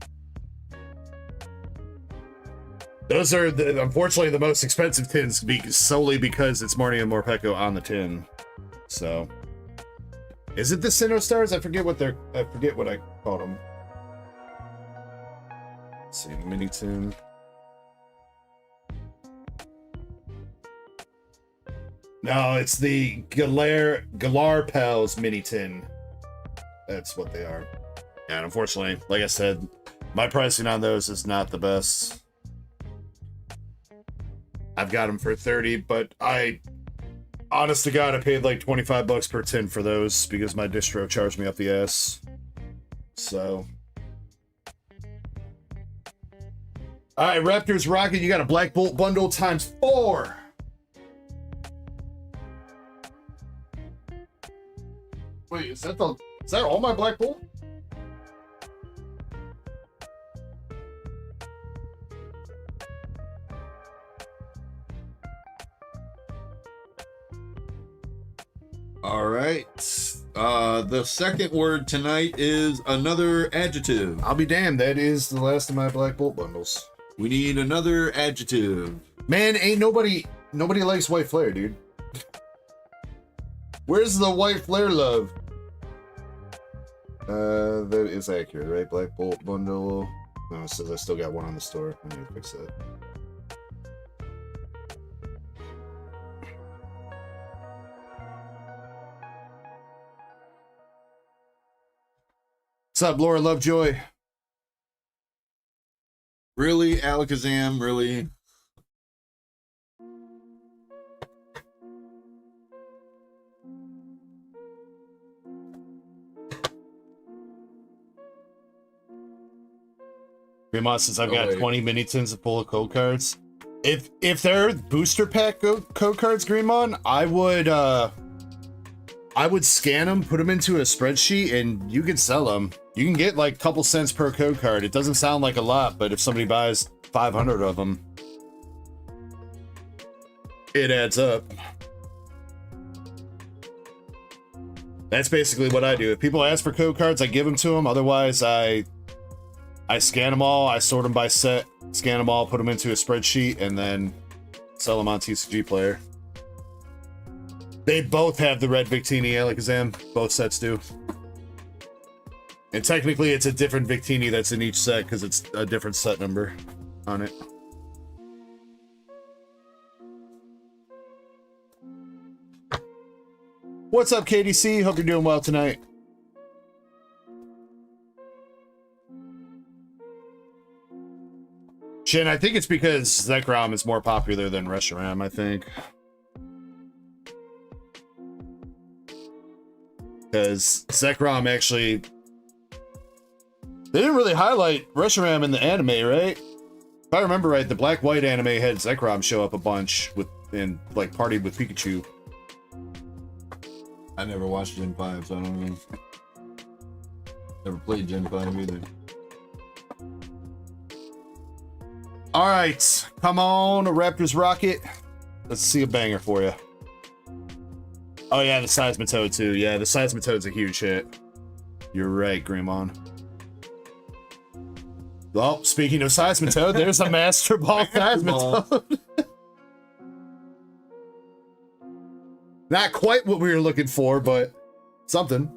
those are unfortunately the most expensive tins solely because it's Marty and Morpeko on the tin. So, is it the Sinnoh Stars? I forget what I called them. Let's see, mini tin. No, it's the Galar Pals mini tin. That's what they are. And unfortunately, like I said, my pricing on those is not the best. I've got them for 30, but honest to God, I paid like $25 per tin for those because my distro charged me up the ass. So. All right, Raptors Rocket, you got a Black Bolt bundle times 4. Wait, is that all my Black Bolt? All right. The second word tonight is another adjective. I'll be damned. That is the last of my Black Bolt bundles. We need another adjective. Man, ain't nobody likes white flare, dude. Where's the white flare love? That is accurate, right? Black Bolt bundle. No, it says I still got one on the store. I need to fix that. What's up, Laura Lovejoy? Really, Alakazam, really? Grandma, since I've got 20 mini tins full of code cards. If they're booster pack code cards, Greenmon, I would scan them, put them into a spreadsheet, and you can sell them. You can get like a couple cents per code card. It doesn't sound like a lot, but if somebody buys 500 of them, it adds up. That's basically what I do. If people ask for code cards, I give them to them. Otherwise, I scan them all, I sort them by set, scan them all, put them into a spreadsheet, and then sell them on TCG Player. They both have the red Victini Alakazam. Both sets do. And technically, it's a different Victini that's in each set because it's a different set number on it. What's up, KDC? Hope you're doing well tonight. Shin, I think it's because Zekrom is more popular than Reshiram, I think. Because Zekrom actually... They didn't really highlight Reshiram in the anime, right? If I remember right, the Black-White anime had Zekrom show up a bunch and like partied with Pikachu. I never watched Gen 5, so I don't know. Never played Gen 5 either. All right, come on, Raptors rocket. Let's see a banger for you. Oh yeah, the Seismitoad too. Yeah, the Seismitoad's a huge hit. You're right, Greymon. Well, speaking of Seismitoad, there's a Master Ball Seismitoad. Not quite what we were looking for, but something.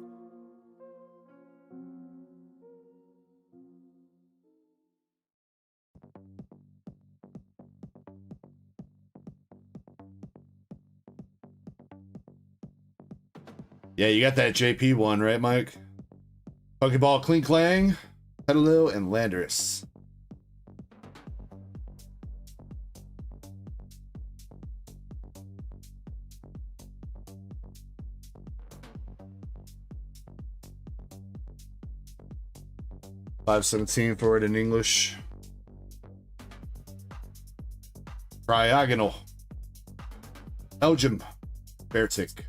Yeah, you got that JP one, right, Mike? Pokeball, Cling Clang, Petalil, and Landorus. $5.17 for it in English. Triagonal. Belgium. Beartick.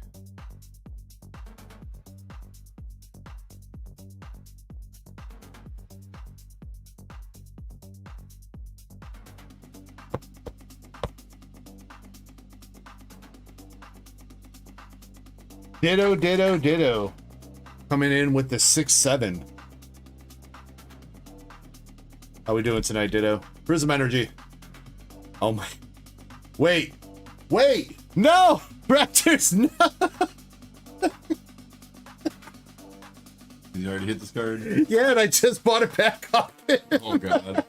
Ditto, ditto, ditto. Coming in with the 6-7. How we doing tonight, Ditto? Prism Energy. Oh my. Wait. Wait. No! Raptors, no! Did you already hit this card? Yeah, and I just bought it back up. Oh, God.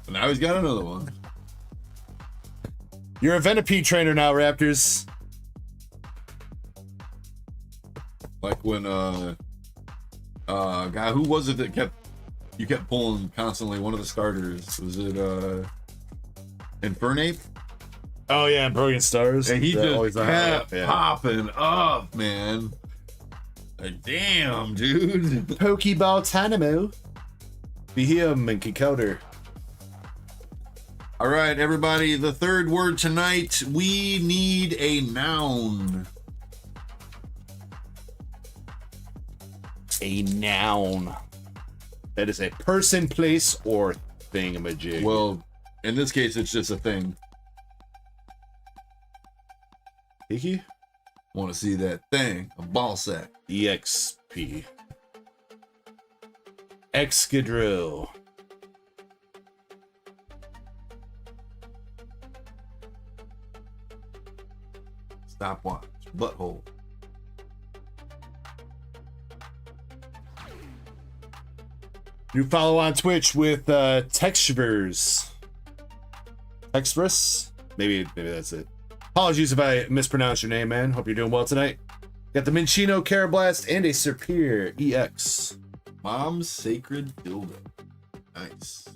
Now he's got another one. You're a Venipede trainer now, Raptors. Like when guy, who was it that you kept pulling constantly? One of the starters, was it Infernape? Oh yeah, Brilliant Stars. And he That just kept popping up, man. Like, damn, dude. Pokeball Tynamo. Be here, Monkey Coder. All right, everybody. The third word tonight. We need a noun. A noun. That is a person, place, or thingamajig. Well, in this case, it's just a thing. Hiki? Want to see that thing? A ball sack. EXP. Excadrill. Stopwatch. Butthole. You follow on Twitch with Textures. Textures? Maybe that's it. Apologies if I mispronounced your name, man. Hope you're doing well tonight. Got the Minchino Carablast and a Serpere EX. Mom's Sacred Dildo. Nice.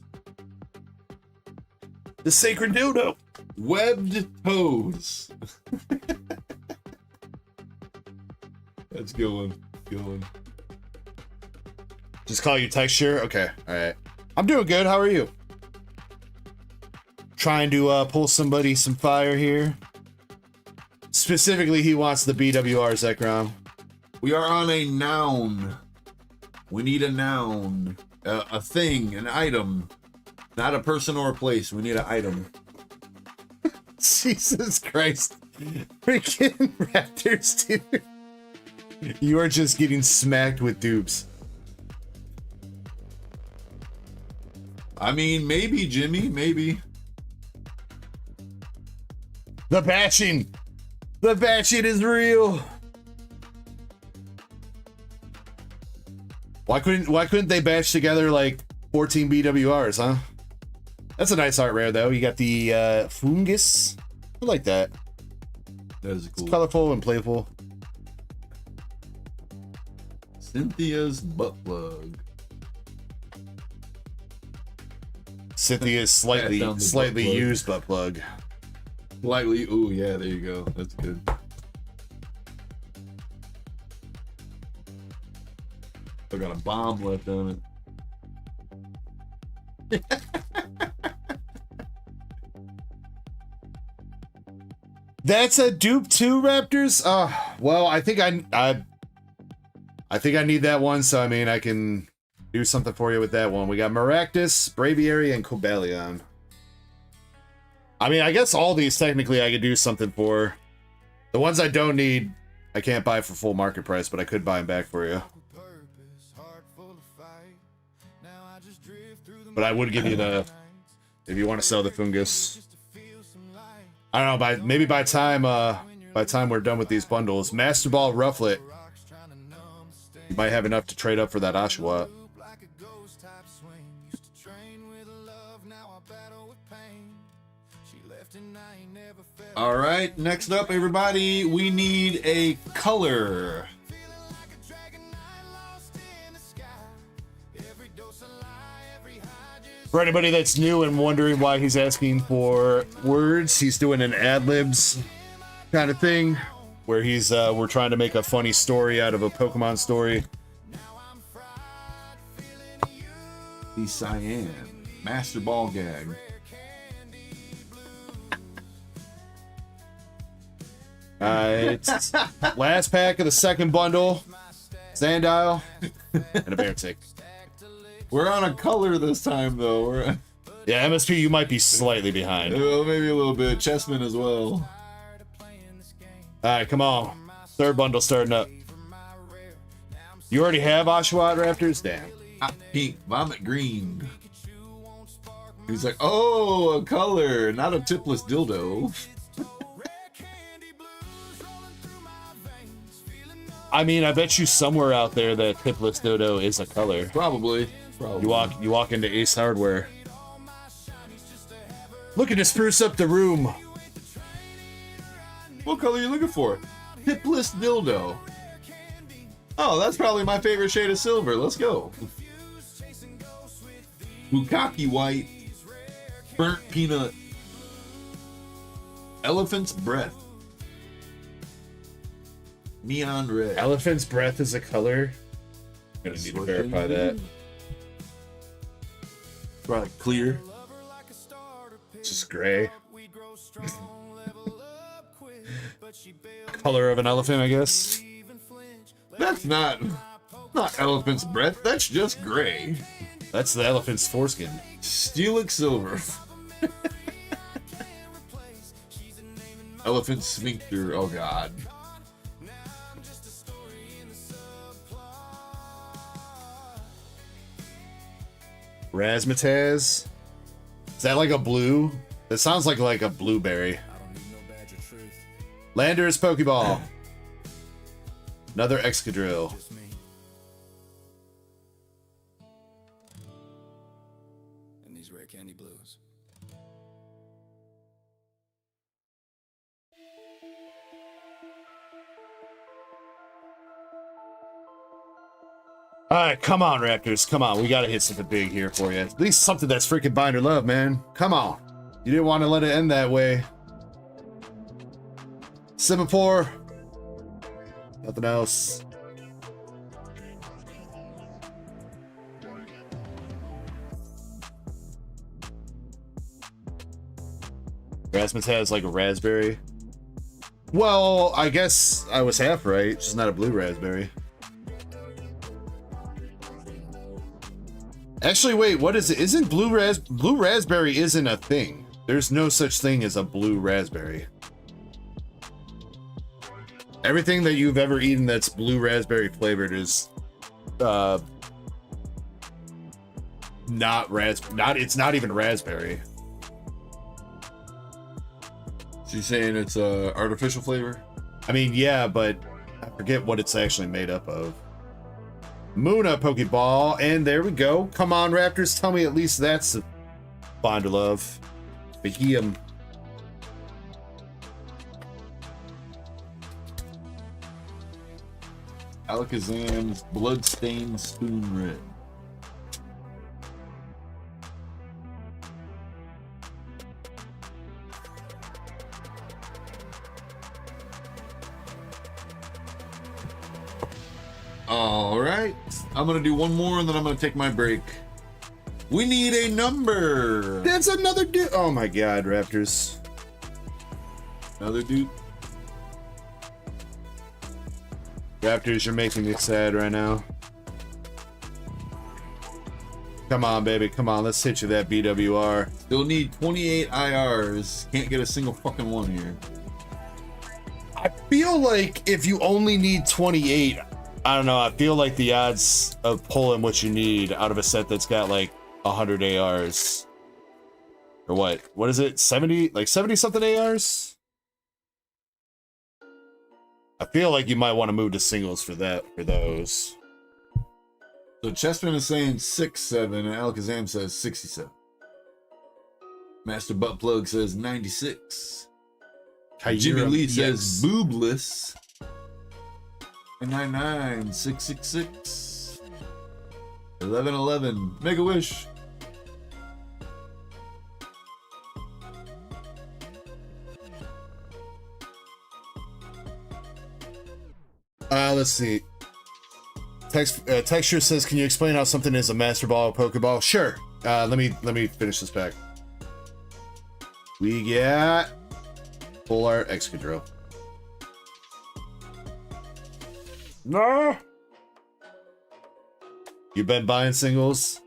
The Sacred Dildo. Webbed toes. That's going. Just call you Texture? Okay, alright. I'm doing good. How are you? Trying to pull somebody some fire here. Specifically, he wants the BWR Zekrom. We are on a noun. We need a noun. A thing, an item. Not a person or a place. We need an item. Jesus Christ. Freaking Raptors, dude. You are just getting smacked with dupes. I mean, maybe, Jimmy, maybe. The batching. The batching is real. Why couldn't they batch together like 14 BWRs, huh? That's a nice art rare though. You got the fungus. I like that. That is cool. It's colorful and playful. Cynthia's butt plug. Cynthia's slightly used butt plug. Slightly, ooh, yeah, there you go. That's good. I got a bomb left on it. That's a dupe too, Raptors. Well, I think I think I need that one. So I mean, I can Do something for you with that one. We got Maractus, Braviary, and Cobalion. I mean, I guess all these technically I could do something for. The ones I don't need, I can't buy for full market price, but I could buy them back for you. But I would give you the, if you want to sell the Fungus. I don't know, maybe by time we're done with these bundles. Master Ball, Rufflet. You might have enough to trade up for that Oshawott. All right, next up, everybody, we need a color. For anybody that's new and wondering why he's asking for words, he's doing an ad-libs kind of thing where he's we're trying to make a funny story out of a Pokemon story. The Cyan Master Ball Gag. It's last pack of the second bundle. Sandile and a Beartick. We're on a color this time, though. Yeah, MSP, you might be slightly behind. Well, maybe a little bit. Chessman as well. Alright, come on. Third bundle starting up. You already have Oshawott, Raptors? Damn. Hot pink, vomit green. He's like, oh, a color, not a tipless dildo. I mean, I bet you somewhere out there that tipless dodo is a color. Probably. You walk into Ace Hardware. Looking to spruce up the room. What color are you looking for? Tipless dildo. Oh, that's probably my favorite shade of silver. Let's go. Bukaki white. Burnt peanut. Elephant's breath. Neon red. Elephant's breath is a color. I'm gonna need to verify that. Probably clear. It's just gray. Color of an elephant, I guess. That's not elephant's breath. That's just gray. That's the elephant's foreskin. Steelix silver. Elephant sphincter. Oh god. Razzmatazz. Is that like a blue? That sounds like a blueberry. Landorus Pokeball. Another Excadrill. And these rare candy blues. Alright, come on, Raptors. Come on. We gotta hit something big here for you. At least something that's freaking binder love, man. Come on. You didn't want to let it end that way. Semaphore. Nothing else. Razzmatazz like a raspberry. Well, I guess I was half right. It's just not a blue raspberry. Actually, wait, what is it? Isn't blue raspberry isn't a thing. There's no such thing as a blue raspberry. Everything that you've ever eaten that's blue raspberry flavored is it's not even raspberry. So you're saying it's a artificial flavor? I mean, yeah, but I forget what it's actually made up of. Moona Pokeball, and there we go. Come on, Raptors, tell me at least that's a bond of love. Beheem. Alakazam's Bloodstained Spoon Red. All right, I'm gonna do one more and then I'm gonna take my break. We need a number. That's another dude. Oh my god, Raptors. Another dude. Raptors, you're making me sad right now. Come on, baby. Come on. Let's hit you that BWR. Still need 28 IRs. Can't get a single fucking one here. I feel like if you only need 28, I don't know. I feel like the odds of pulling what you need out of a set that's got like 100 ARs. Or what? What is it? 70? Like 70 something ARs? I feel like you might want to move to singles for that, for those. So Chessman is saying 6'7", and Alakazam says 67. Master Buttplug says 96. Jimmy Lee says boobless. And 99, 666. 1111. Make a wish. Let's see. Texture says, can you explain how something is a Master Ball or Pokeball? Sure. Let me finish this pack. We got Full Art Excadrill. No. You've been buying singles?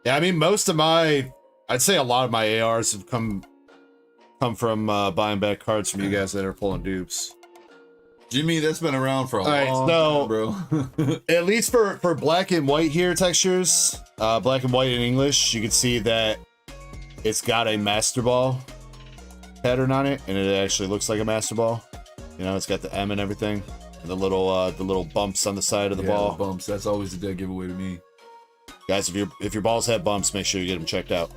Yeah, I mean, most of my, I'd say a lot of my ARs have come from buying back cards from you guys that are pulling dupes. Jimmy, that's been around for a long time, bro. At least for black and white here textures, black and white in English, you can see that it's got a Master Ball pattern on it, and it actually looks like a Master Ball. You know, it's got the M and everything, and the little bumps on the side of the ball. The bumps. That's always a dead giveaway to me. Guys, if your balls have bumps, make sure you get them checked out.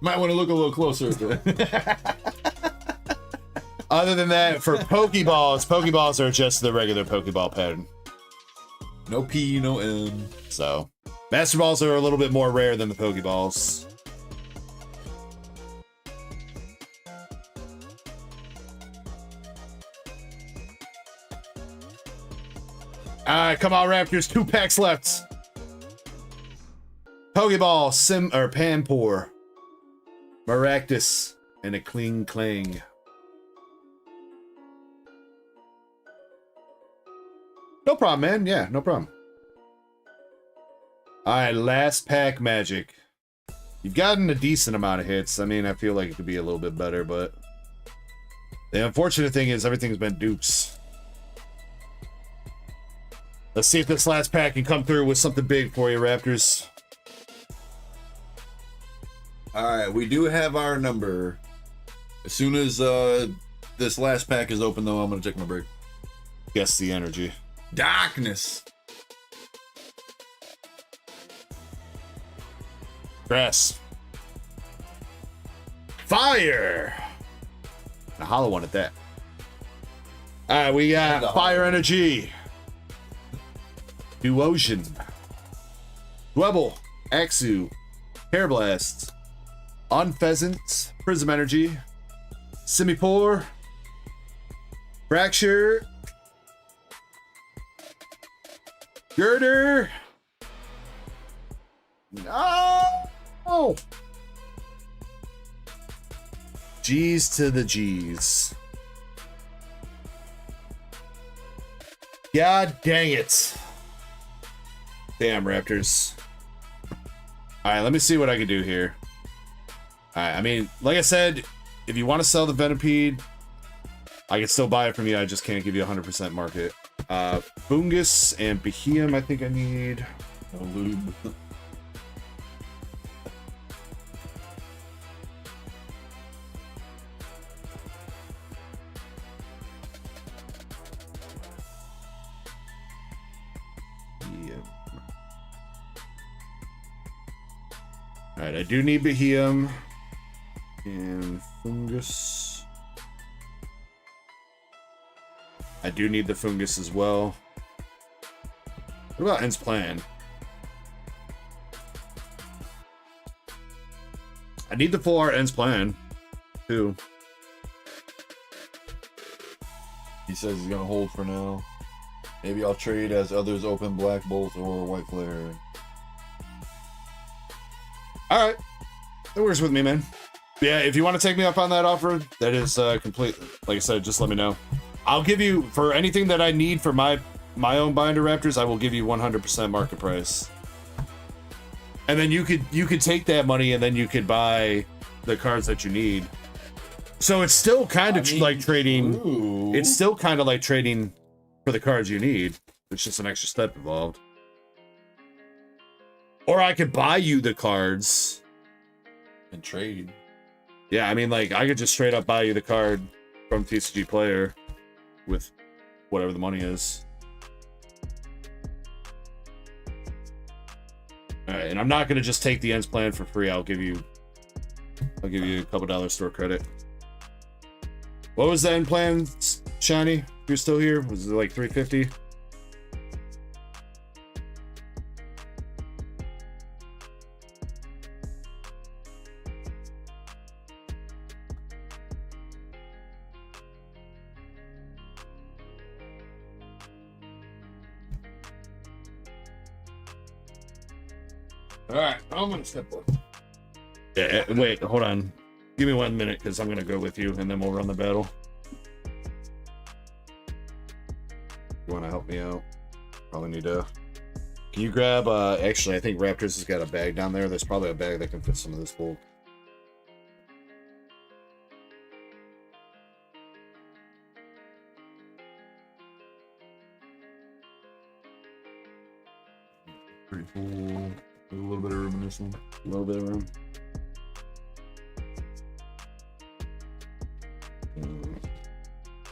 Might want to look a little closer. Other than that, for Pokeballs are just the regular Pokeball pattern. No P, no M. So, Master Balls are a little bit more rare than the Pokeballs. Alright, come on, Raptors. 2 packs left. Pokeball, Panpour, Maractus, and a Kling Clang. No problem, man. Yeah, no problem. Alright, last pack magic. You've gotten a decent amount of hits. I mean, I feel like it could be a little bit better, but the unfortunate thing is everything's been dupes. Let's see if this last pack can come through with something big for you, Raptors. Alright, we do have our number. As soon as this last pack is open, though, I'm going to take my break. Guess the energy. Darkness. Grass. Fire. A hollow one at that. All right, we got Fire Energy. Duocean. Dwebble. Axu. Hair Blast. Unpheasant. Prism Energy. Simipour. Fracture. Girder. No. G's to the G's. God dang it. Damn, Raptors. Alright, let me see what I can do here. Alright, I mean, like I said, if you want to sell the Venipede, I can still buy it from you. I just can't give you 100% market. Fungus and Behemoth, I think I need. No lube. Alright, I do need Behemoth and Fungus. I do need the Fungus as well. What about End's Plan? I need the full art End's Plan, too. He says he's gonna hold for now. Maybe I'll trade as others open Black Bolt or White Flare. Alright. That works with me, man. Yeah, if you want to take me up on that offer, that is complete. Like I said, just let me know. I'll give you, for anything that I need for my own binder Raptors, I will give you 100% market price. And then you could take that money and then you could buy the cards that you need. So it's still kind of like trading. Ooh. It's still kind of like trading for the cards you need. It's just an extra step involved. Or I could buy you the cards And trade. Yeah, I mean, like, I could just straight up buy you the card from TCG Player with whatever the money is. Alright, and I'm not gonna just take the ends plan for free. I'll give you a couple dollars store credit. What was the end plan, Shiny? If you're still here, was it like 350? Alright, I'm gonna step up. Yeah, wait, hold on. Give me 1 minute, because I'm gonna go with you, and then we'll run the battle. You wanna help me out? Probably need to... Can you grab, actually, I think Raptors has got a bag down there. There's probably a bag that can fit some of this bulk. Pretty cool. A little bit of room in this one. A little bit of room.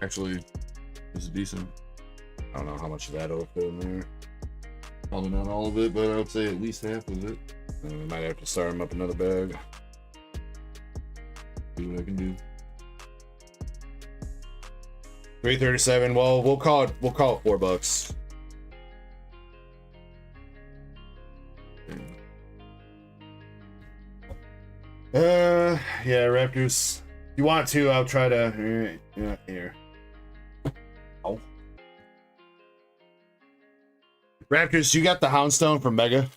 Actually, this is decent. I don't know how much of that'll fit in there. Probably not all of it, but I would say at least half of it. And we might have to start him up another bag. See what I can do. 337. Well, we'll call it $4. Yeah, Raptors. If you want to, I'll try to. Yeah, here. Oh. Raptors, you got the Houndstone from Mega?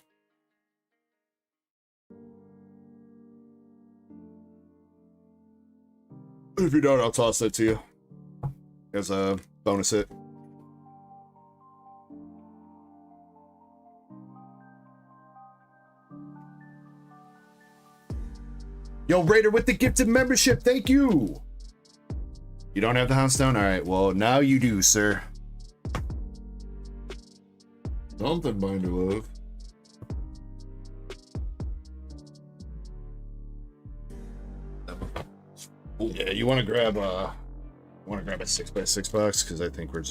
If you don't, I'll toss that to you as a bonus hit. Yo, Raider with the gifted membership, thank you! You don't have the Houndstone? Alright, well, now you do, sir. Something Binder Love. Yeah, you want to grab a 6x6 box, because I think should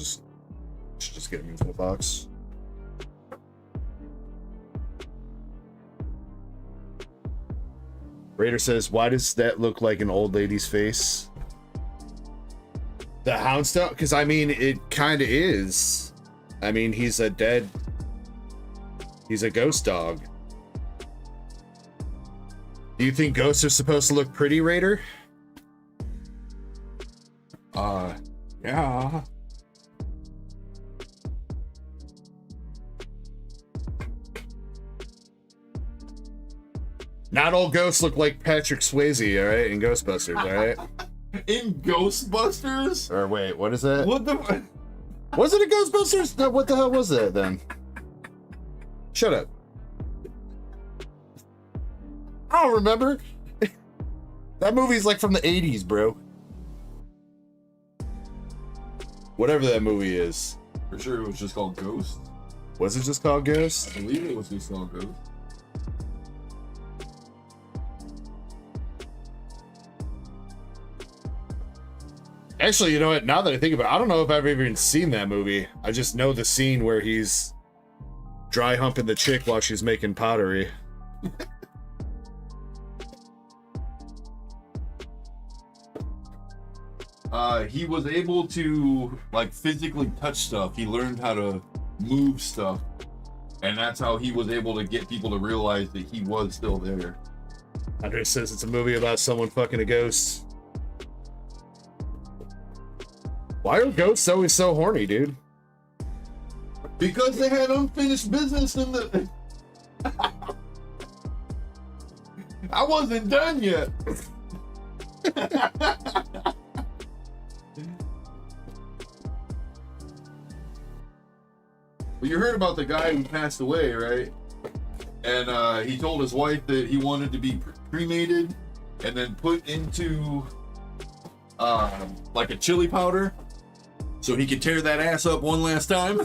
just get him into the box. Raider says, why does that look like an old lady's face? The Houndstone? Because, I mean, it kind of is. I mean, he's a ghost dog. Do you think ghosts are supposed to look pretty, Raider? Yeah. Not all ghosts look like Patrick Swayze, all right, in Ghostbusters, all right? In Ghostbusters? Or wait, what is that? What the? Was it a Ghostbusters? No, what the hell was that then? Shut up. I don't remember. That movie's like from the 80s, bro. Whatever that movie is. For sure it was just called Ghost. Was it just called Ghost? I believe it was just called Ghost. Actually, you know what? Now that I think about it, I don't know if I've even seen that movie. I just know the scene where he's dry humping the chick while she's making pottery. He was able to like physically touch stuff. He learned how to move stuff, and that's how he was able to get people to realize that he was still there. Andre says it's a movie about someone fucking a ghost. Why are ghosts always so horny, dude? Because they had unfinished business in the... I wasn't done yet. Well, you heard about the guy who passed away, right? And he told his wife that he wanted to be cremated and then put into like a chili powder so he could tear that ass up one last time.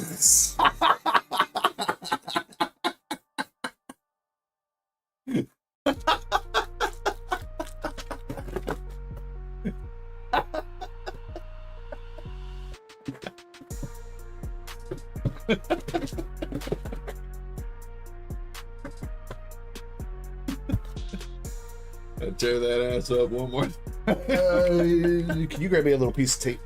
Tear that ass up one more. Can you grab me a little piece of tape?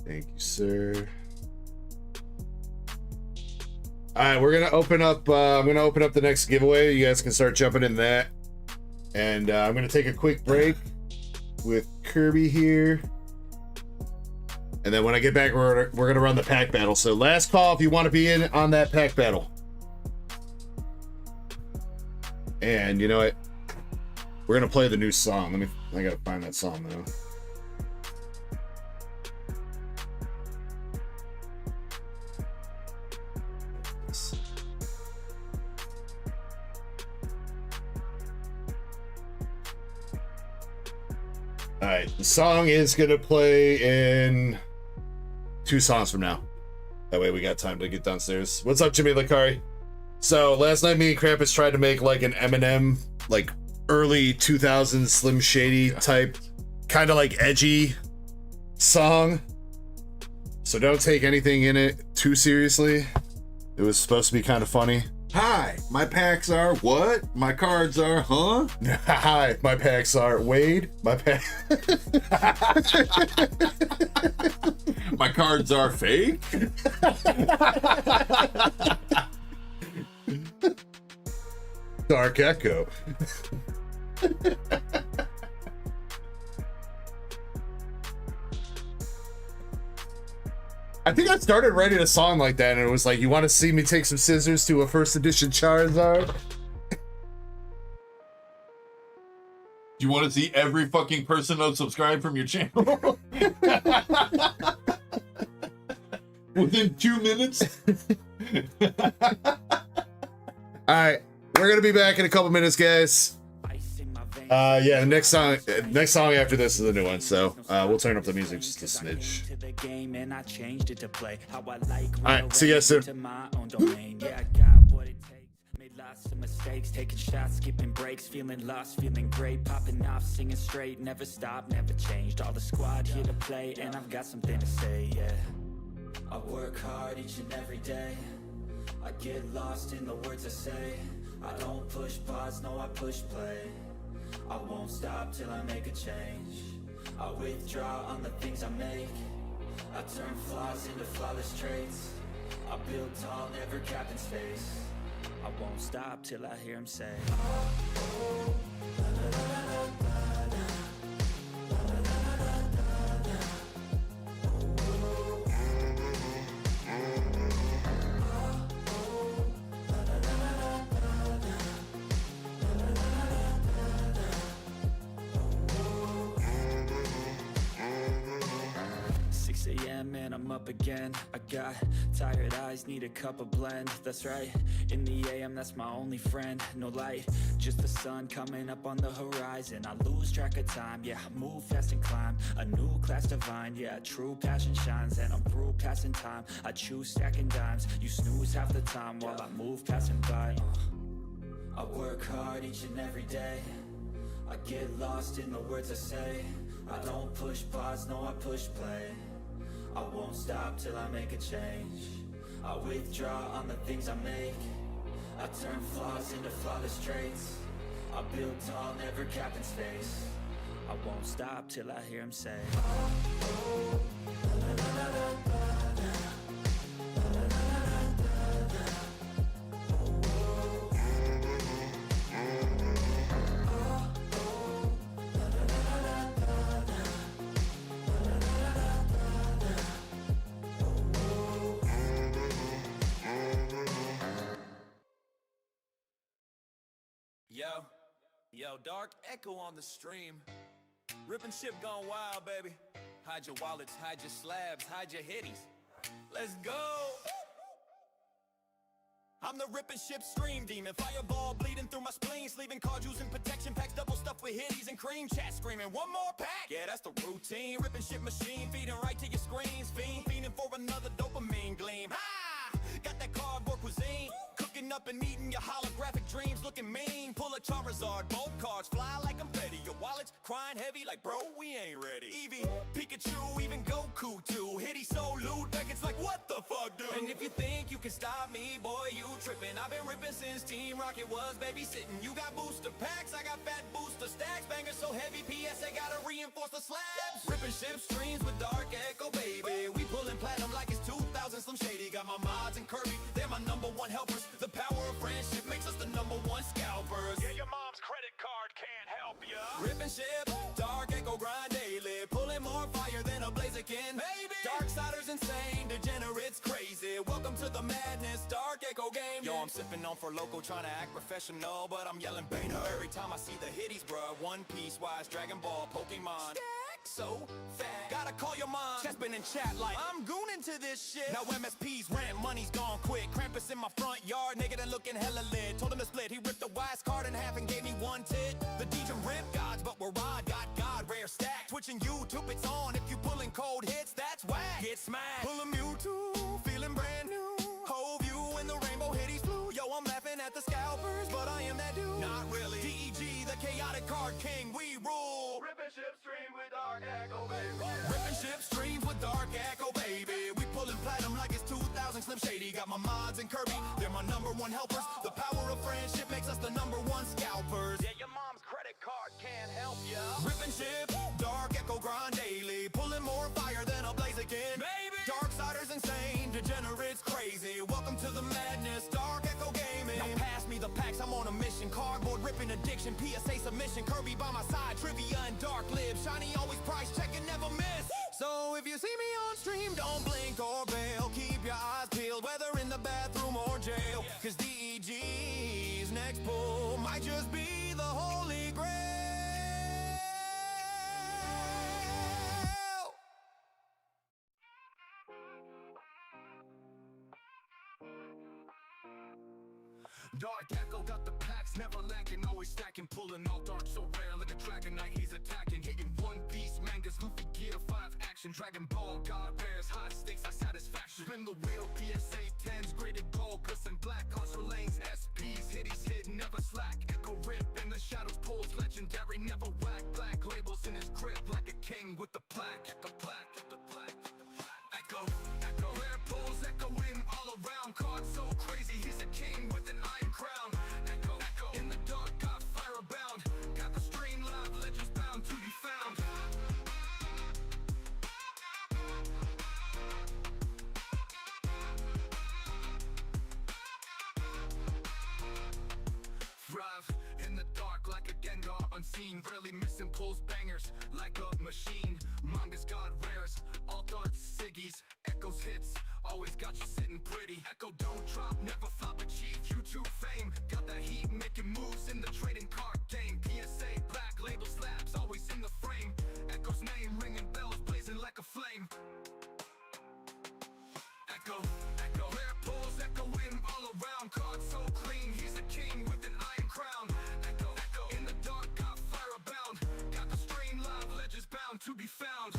Thank you, sir. All right, we're gonna open up. I'm gonna open up the next giveaway. You guys can start jumping in that, and I'm gonna take a quick break with Kirby here, and then when I get back, we're gonna run the pack battle. So last call if you want to be in on that pack battle. And you know what? We're gonna play the new song. I gotta find that song though. All right, the song is gonna play in 2 songs from now. That way we got time to get downstairs. What's up, Jimmy Lakari? So last night me and Krampus tried to make like an Eminem, like early 2000s Slim Shady type, kind of like edgy song. So don't take anything in it too seriously. It was supposed to be kind of funny. Hi, my packs are what? My cards are, huh? Hi, my packs are Wade. My pack. My cards are fake. Dark Echo. I think I started writing a song like that, and it was like, you want to see me take some scissors to a first edition Charizard? Do you want to see every fucking person unsubscribe from your channel? Within 2 minutes? Alright, we're gonna be back in a couple minutes, guys. Yeah, the next song after this is a new one, so we'll turn up the music just a smidge. Alright, see you guys soon. Lots of mistakes, taking shots, skipping breaks, feeling lost, feeling great, popping off, singing straight, never stopped, never changed. All the squad here to play, and I've got something to say, yeah. I work hard each and every day. I get lost in the words I say. I don't push pause, no, I push play. I won't stop till I make a change. I withdraw on the things I make. I turn flaws into flawless traits. I build tall, never capped in space. I won't stop till I hear him say, and I'm up again. I got tired eyes, need a cup of blend. That's right, in the AM, that's my only friend. No light, just the sun coming up on the horizon. I lose track of time, yeah, I move fast and climb. A new class divine, yeah, true passion shines. And I'm through passing time, I choose stacking dimes. You snooze half the time while I move passing by. I work hard each and every day. I get lost in the words I say. I don't push pause, no, I push play. I won't stop till I make a change. I withdraw on the things I make. I turn flaws into flawless traits. I build tall, never capped in space. I won't stop till I hear him say, yo, Yo, Dark Echo on the stream. Ripping ship gone wild, baby. Hide your wallets, hide your slabs, hide your hitties. Let's go! I'm the ripping ship stream demon. Fireball bleeding through my spleen. Sleeving cards using protection packs. Double stuffed with hitties and cream. Chat screaming, one more pack. Yeah, that's the routine. Ripping ship machine. Feeding right to your screens. Fiending for another dopamine gleam. Ah! Got that cardboard cuisine. Cooking up and eating your holographic dreams. Looking mean. Pull a Charizard. Both cards fly like confetti. Your wallet's crying heavy like, bro, we ain't ready. Eevee, Pikachu, even Goku too. Hitty so lewd back, it's like, what the fuck, dude? And if you think you can stop me, boy, you tripping. I've been ripping since Team Rocket was babysitting. You got booster packs, I got fat booster stacks. Bangers so heavy, PSA gotta reinforce the slabs. Ripping ship streams with Dark Echo, baby. We pulling platinum like it's 2000 Slim Shady. Got my mods and Kirby, they're my #1 helpers. The power of friendship makes us the #1 scalpers. Yeah, your mom's credit card can't help ya. Ripping ship, Dark Echo grind daily. Pulling more fire than a Blaziken, baby. Darksiders insane, degenerates crazy. Welcome to the madness, Dark Echo Gaming. Yo, I'm sipping on for local, trying to act professional, but I'm yelling beta every time I see the hitties, bruh. One Piece, Wise, Dragon Ball, Pokemon. Stack so fat. Gotta call your mom. Chespin in chat like I'm gooning to this shit. Now MSP's rent, money's gone quick. Krampus in my front yard, naked and looking hella lit. Told him to split, he ripped the Wise card in half and gave me one tit. The DJ rip gods, but we're odd, got God, rare stack. Twitching YouTube, it's on. If you pulling cold hits, that's whack. Get smacked. Pull a Mewtwo, feeling brand new. Hove you in the rainbow hitties flew. Yo, I'm laughing at the scalpers, but I am that dude. Not really. DEG, the chaotic card king, we rule. Ripping ship stream with Dark Echo, baby. Ripping ship streams with Dark Echo, baby. We pulling platinum like it's 2000 Slim Shady. Got my mods and Kirby, they're my #1 helpers. The power of friendship makes us the #1 scalpers. Yeah, your mom's credit card can't help ya. Ripping ship, Dark Echo grind daily. Pulling more fire than a Blaziken, baby. Darksiders insane, degenerates crazy. Welcome to the madness, Dark Echo Gaming. Now pass me the packs, I'm on a mission. Cardboard ripping addiction, PSA submission. Kirby by my side, trivia and dark libs. Shiny always price checking, never miss. So if you see me on stream, don't blink or bail. Keep your eyes peeled, whether in the bathroom or jail. Cause DEG's next pull might just be the holy grail. Dark Echo got the packs, never lacking, always stacking, pulling all dark so rare like a Dragon Knight he's attacking, hitting One Piece, mangas, Luffy Gear 5 action, Dragon Ball, God bears, high stakes, high satisfaction, spin the wheel, PSA 10s, graded gold, glisten black, console lanes, SPs, hitties hit, never slack, Echo rip, in the shadows pulls, legendary, never whack, black labels in his grip, like a king with the plaque, Echo plaque, Echo plaque, Echo, Echo, rare pulls, echoing all around, card so crazy, he's a king with an iron crown. Echo, echo, in the dark, got fire abound. Got the Streamlabs, legends bound to be found. Thrive in the dark like a Gengar, unseen, rarely missing pulls bangers like a machine. Mangas got rares, all darts, Siggies, Echo's hits, always got you sitting pretty. Echo don't drop, never flop, achieve YouTube fame. Got that heat, making moves in the trading card game. PSA, black label slabs, always in the frame. Echo's name ringing bells, blazing like a flame. Echo, echo, rare pulls, echoing all around. Card so clean, he's a king with an iron crown. Echo, echo, in the dark, got fire abound. Got the Streamlabs, legends bound to be found.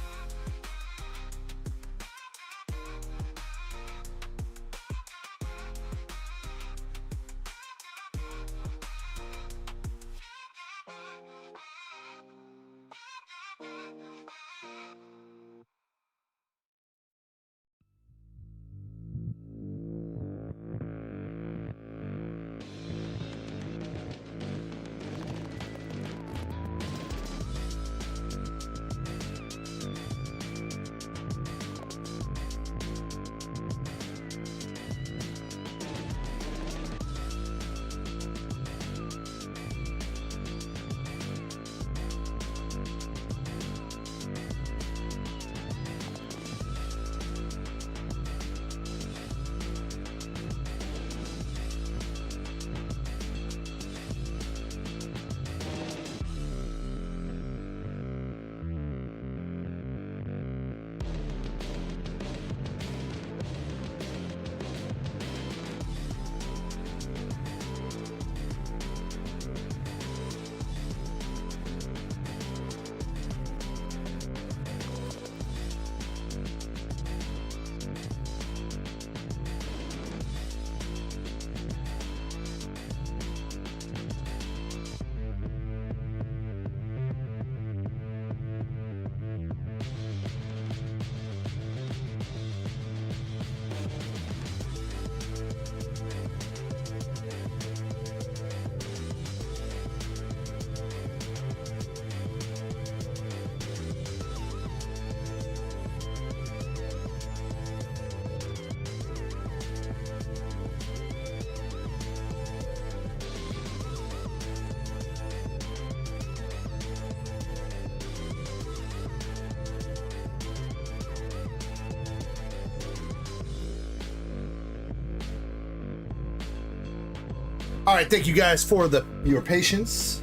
All right, thank you guys for your patience.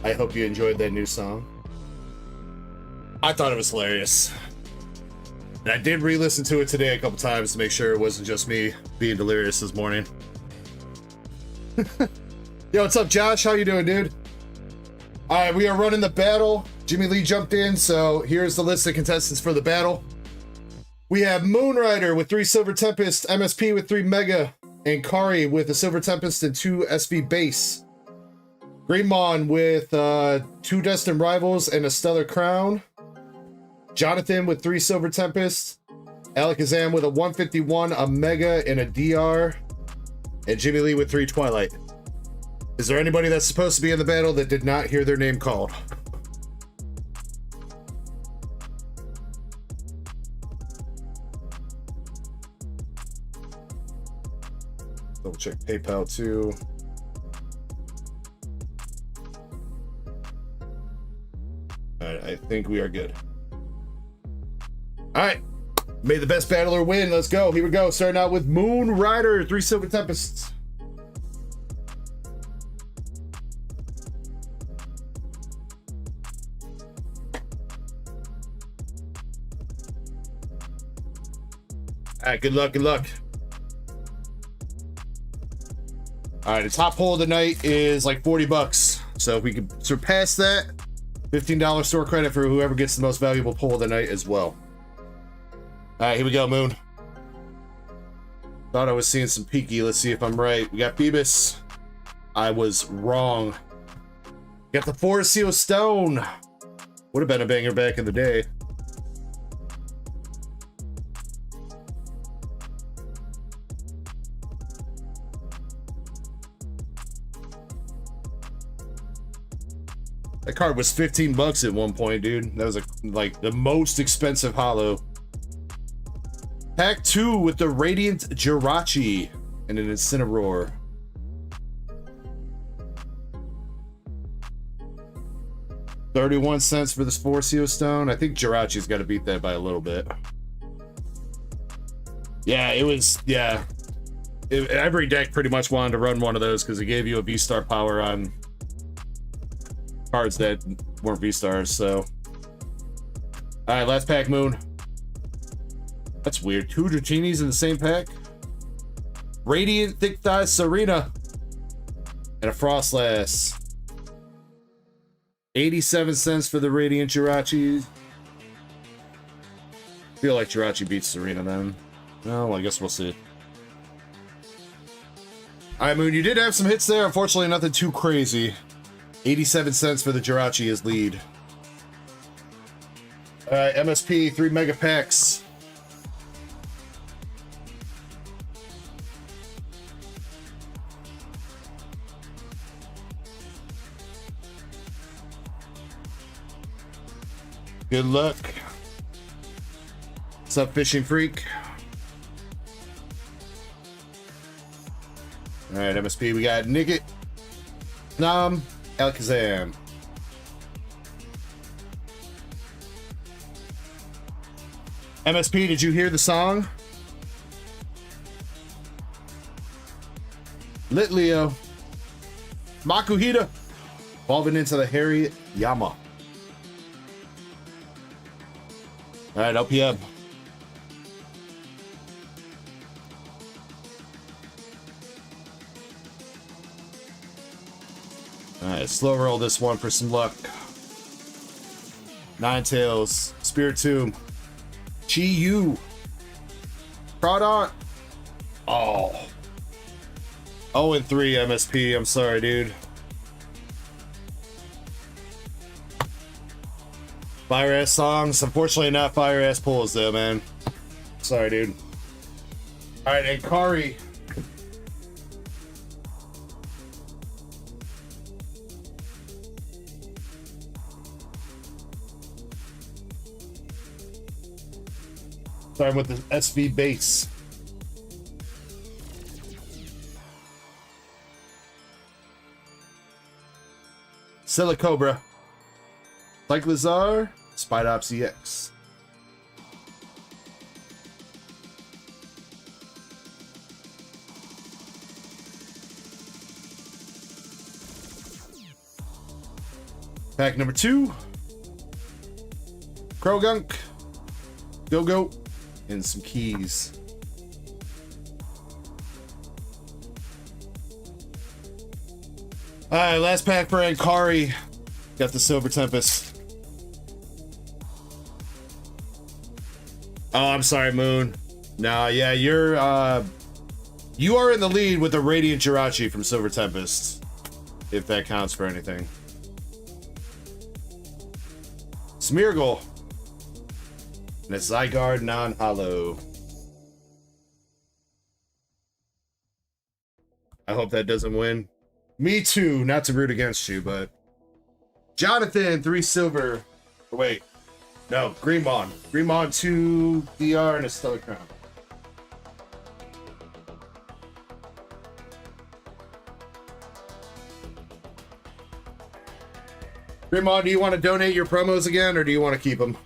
I hope you enjoyed that new song. I thought it was hilarious. And I did re-listen to it today a couple times to make sure it wasn't just me being delirious this morning. Yo, what's up, Josh? How you doing, dude? All right, we are running the battle. Jimmy Lee jumped in, so here's the list of contestants for the battle. We have Moonrider with 3 Silver Tempest, MSP with 3 Mega, and Kari with a Silver Tempest and 2 SV Base. Greenmon with 2 Destined Rivals and a Stellar Crown. Jonathan with 3 Silver Tempest. Alakazam with a 151, a Mega, and a DR. And Jimmy Lee with 3 Twilight. Is there anybody that's supposed to be in the battle that did not hear their name called? Double check PayPal too. Alright, I think we are good. Alright. May the best battler win. Let's go. Here we go. Starting out with Moon Rider, 3 Silver Tempests. Alright, good luck, good luck. Alright, the top poll of the night is like 40 bucks. So if we can surpass that, $15 store credit for whoever gets the most valuable poll of the night as well. Alright, here we go, Moon. Thought I was seeing some peaky. Let's see if I'm right. We got Phoebus. I was wrong. Got the Forest Seal Stone. Would have been a banger back in the day. That card was 15 bucks at one point, dude. That was like the most expensive holo. Pack 2 with the Radiant Jirachi and an Incineroar. $0.31 for the Spore Seal Stone. I think Jirachi's got to beat that by a little bit. Yeah, it was, yeah. Every deck pretty much wanted to run one of those because it gave you a V-Star power on cards that weren't V-Stars, so. Alright, last pack, Moon. That's weird. 2 Dratinis in the same pack. Radiant Thick Thighs Serena. And a Frostlass. 87 cents for the Radiant Jirachi. Feel like Jirachi beats Serena then. Well, I guess we'll see. Alright, Moon, you did have some hits there. Unfortunately, nothing too crazy. 87 cents for the Jirachi as lead. Alright, MSP, 3 Mega Packs. Good luck. What's up, Fishing Freak? Alright, MSP, we got Nickit, Nam, Alakazam. MSP, did you hear the song? Lit Leo. Makuhita. Evolving into the Harriet Yama. Alright, LPM. Alright, slow roll this one for some luck. Ninetales, Spiritomb, Chi-Yu, Crawdaunt. Oh. 0-3 MSP, I'm sorry, dude. Fire ass songs, unfortunately not fire ass pulls though, man. Sorry, dude. Alright, and Kari. Starting with the SV base. Silicobra. Cyclizar. Spidops EX. Pack number 2. Krogunk. Go-Go. And some keys. Alright, last pack for Ankari. Got the Silver Tempest. Oh, I'm sorry, Moon. No, yeah, you are in the lead with the Radiant Jirachi from Silver Tempest. If that counts for anything. Smeargle. And a Zygarde non-hollow. I hope that doesn't win. Me too, not to root against you, but... Jonathan, 3 silver. Oh, wait. No, Greenmon. Greenmon, 2 DR, and a Stellar Crown. Greenmon, do you want to donate your promos again, or do you want to keep them?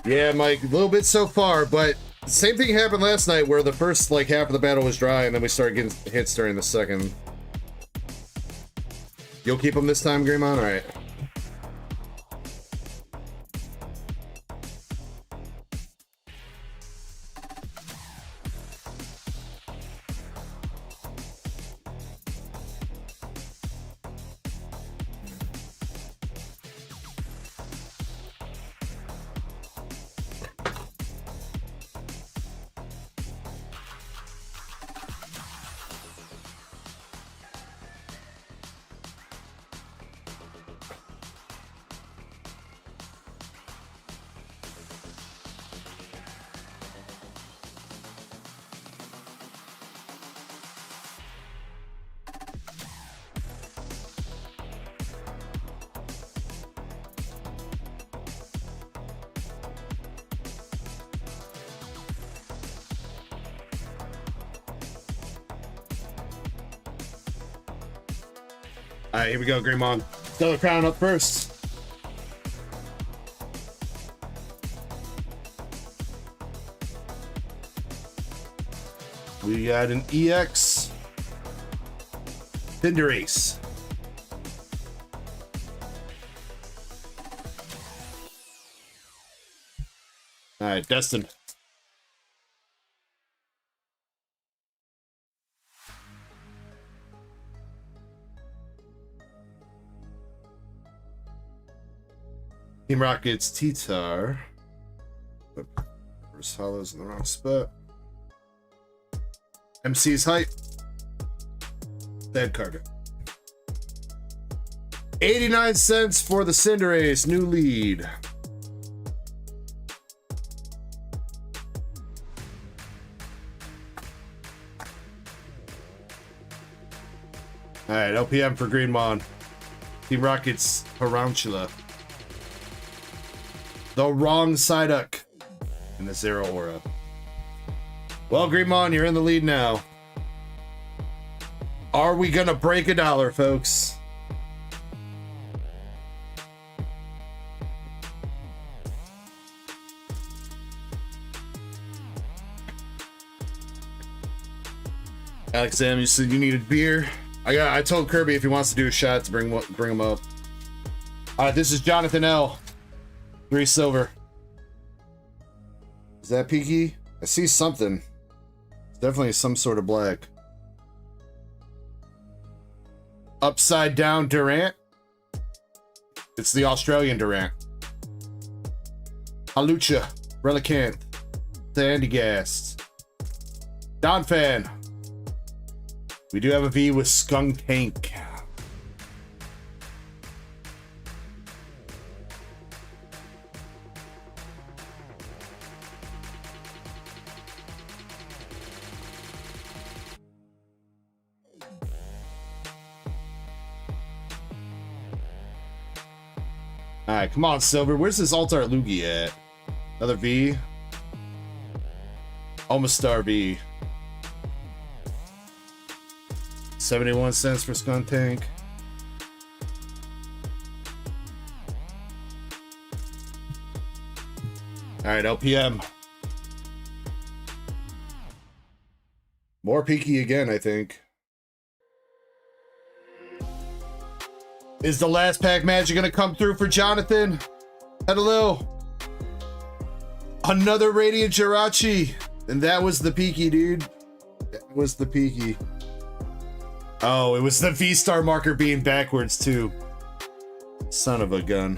Yeah, Mike, a little bit so far, but the same thing happened last night where the first like half of the battle was dry and then we started getting hits during the second. You'll keep them this time, Greymon? Alright. Alright, here we go, Greymon. Stellar Crown up first. We got an EX. Cinderace. Alright, Destin. Team Rocket's T-Tar. Reverse Hollow's in the wrong spot. MC's Hype. Bad Cargo. 89 cents for the Cinderace. New lead. Alright, LPM for Greenmon. Team Rocket's Tarantula. The wrong Psyduck in the Zero Aura. Well, Greenmon, you're in the lead now. Are we gonna break $1, folks? Alex M, you said you needed beer. I told Kirby if he wants to do a shot to bring him up. This is Jonathan L. 3 silver. Is that Peaky? I see something. It's definitely some sort of black. Upside down Durant. It's the Australian Durant. Halucha. Relicanth. Sandygast. Donphan. We do have a V with Skunk Tank. Alright, come on, Silver. Where's this Altar Lugia at? Another V. Omastar V. 71 cents for Skunk Tank. All right, LPM. More peaky again, I think. Is the last pack magic gonna come through for Jonathan? Hello. Another Radiant Jirachi. And that was the peaky, dude. That was the peaky. Oh, it was the V-Star marker being backwards, too. Son of a gun.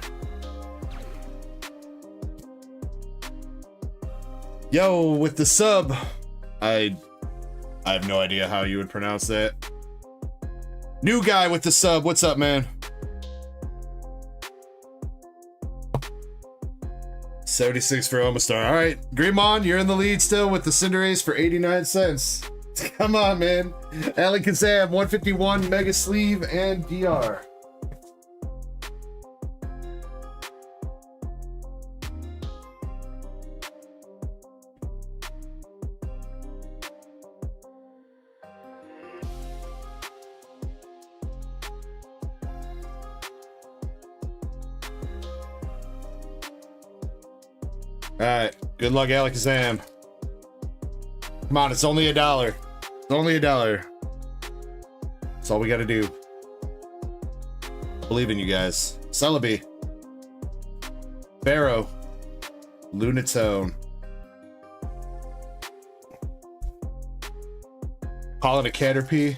Yo, with the sub. I have no idea how you would pronounce that. New guy with the sub. What's up, man? 76 for Omastar. All right, Grimon, you're in the lead still with the Cinderace for 89 cents. Come on, man. Alan Kazam, 151, Mega Sleeve, and DR. All right, good luck, Alakazam. Come on, it's only $1. It's only $1. That's all we got to do. I believe in you guys. Celebi, Pharaoh, Lunatone, calling a Caterpie.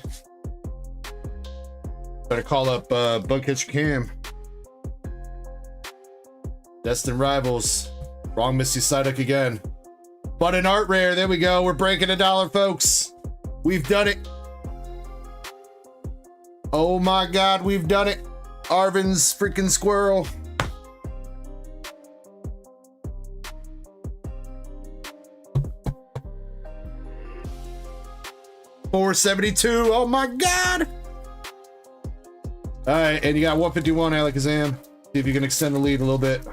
Better call up Bugcatcher Cam. Destined Rivals. Wrong Misty Psyduck again. But an art rare. There we go. We're breaking $1, folks. We've done it. Oh my God, we've done it. Arvin's freaking squirrel. $472. Oh my God. All right, and you got 151, Alakazam. See if you can extend the lead a little bit.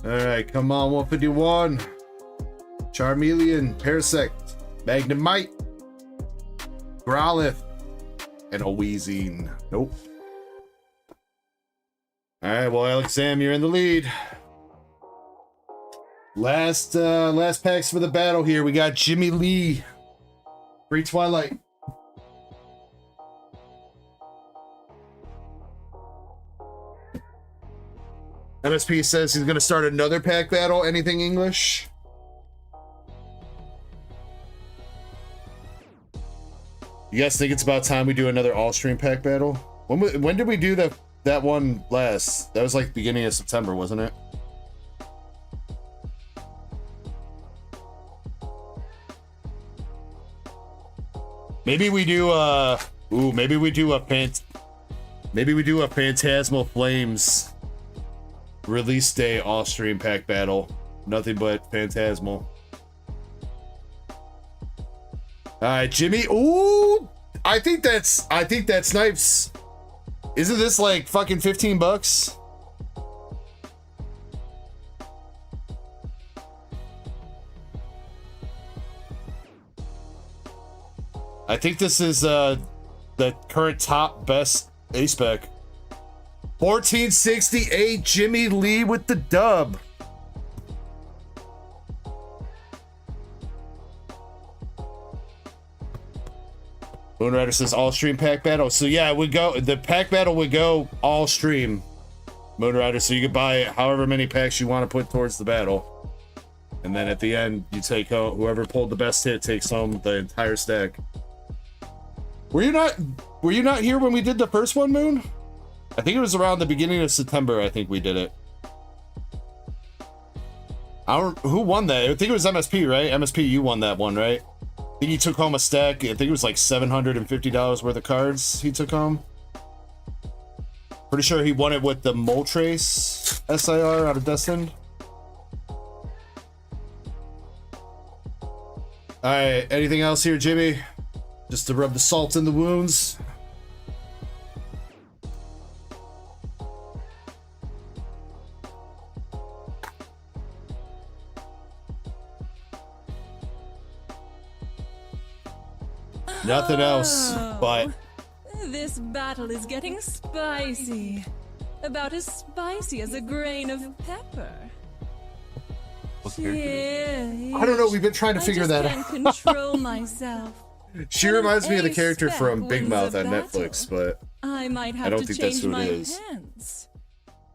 All right, come on, 151. Charmeleon, Parasect, Magnemite, Growlithe, and a Weezing. Nope. All right, well, Alakazam, you're in the lead. Last packs for the battle here. We got Jimmy Lee, Free Twilight. MSP says he's going to start another pack battle. Anything English? You guys think it's about time we do another all-stream pack battle? When did we do that one last? That was like beginning of September, wasn't it? Maybe we do maybe we do a Phantasmal Flames release day all stream pack battle. Nothing but Phantasmal. Alright, Jimmy. Ooh, I think that's Snipes. Isn't this like fucking $15? I think this is the current top best A-Spec. 1468, Jimmy Lee with the dub. Moonrider says all stream pack battle. So yeah, the pack battle would go all stream, Moonrider, so you could buy however many packs you want to put towards the battle. And then at the end, you take home, whoever pulled the best hit takes home the entire stack. Were you not here when we did the first one, Moon? I think it was around the beginning of September. I think we did it. Who won that? I think it was MSP, right? MSP, you won that one, right? I think he took home a stack. I think it was like $750 worth of cards he took home. Pretty sure he won it with the Moltres SIR out of Destined. Alright, anything else here, Jimmy? Just to rub the salt in the wounds. Nothing else, but This battle is getting spicy. About as spicy as a grain of pepper. I don't know. We've been trying to figure that I out. can't control myself. She reminds me of the character from Big Mouth on Netflix, but I might have I don't to think that's change who my it is. pants.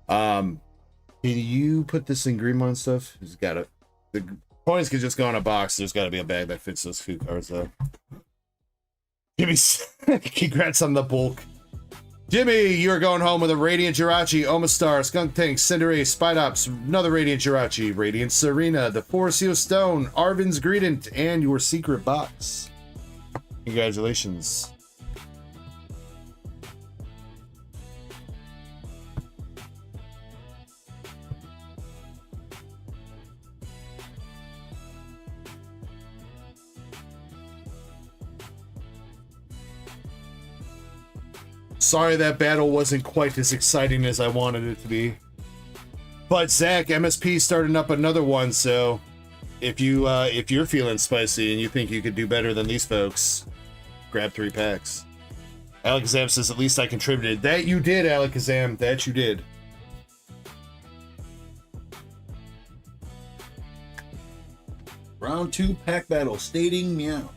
Can you put this in Greenmon stuff? It's got to. The coins could just go in a box. There's got to be a bag that fits those few cards though. Jimmy, congrats on the bulk. Jimmy, you're going home with a Radiant Jirachi, Omastar, Skunk Tank, Cinderace, Spidops, another Radiant Jirachi, Radiant Serena, the Foresteel Stone, Arvin's Greedent, and your secret box. Congratulations. Sorry that battle wasn't quite as exciting as I wanted it to be. But Zach, MSP starting up another one, so if you're feeling spicy and you think you could do better than these folks, grab 3 packs. Alakazam says, at least I contributed. That you did, Alakazam. That you did. Round 2 pack battle, stating meow.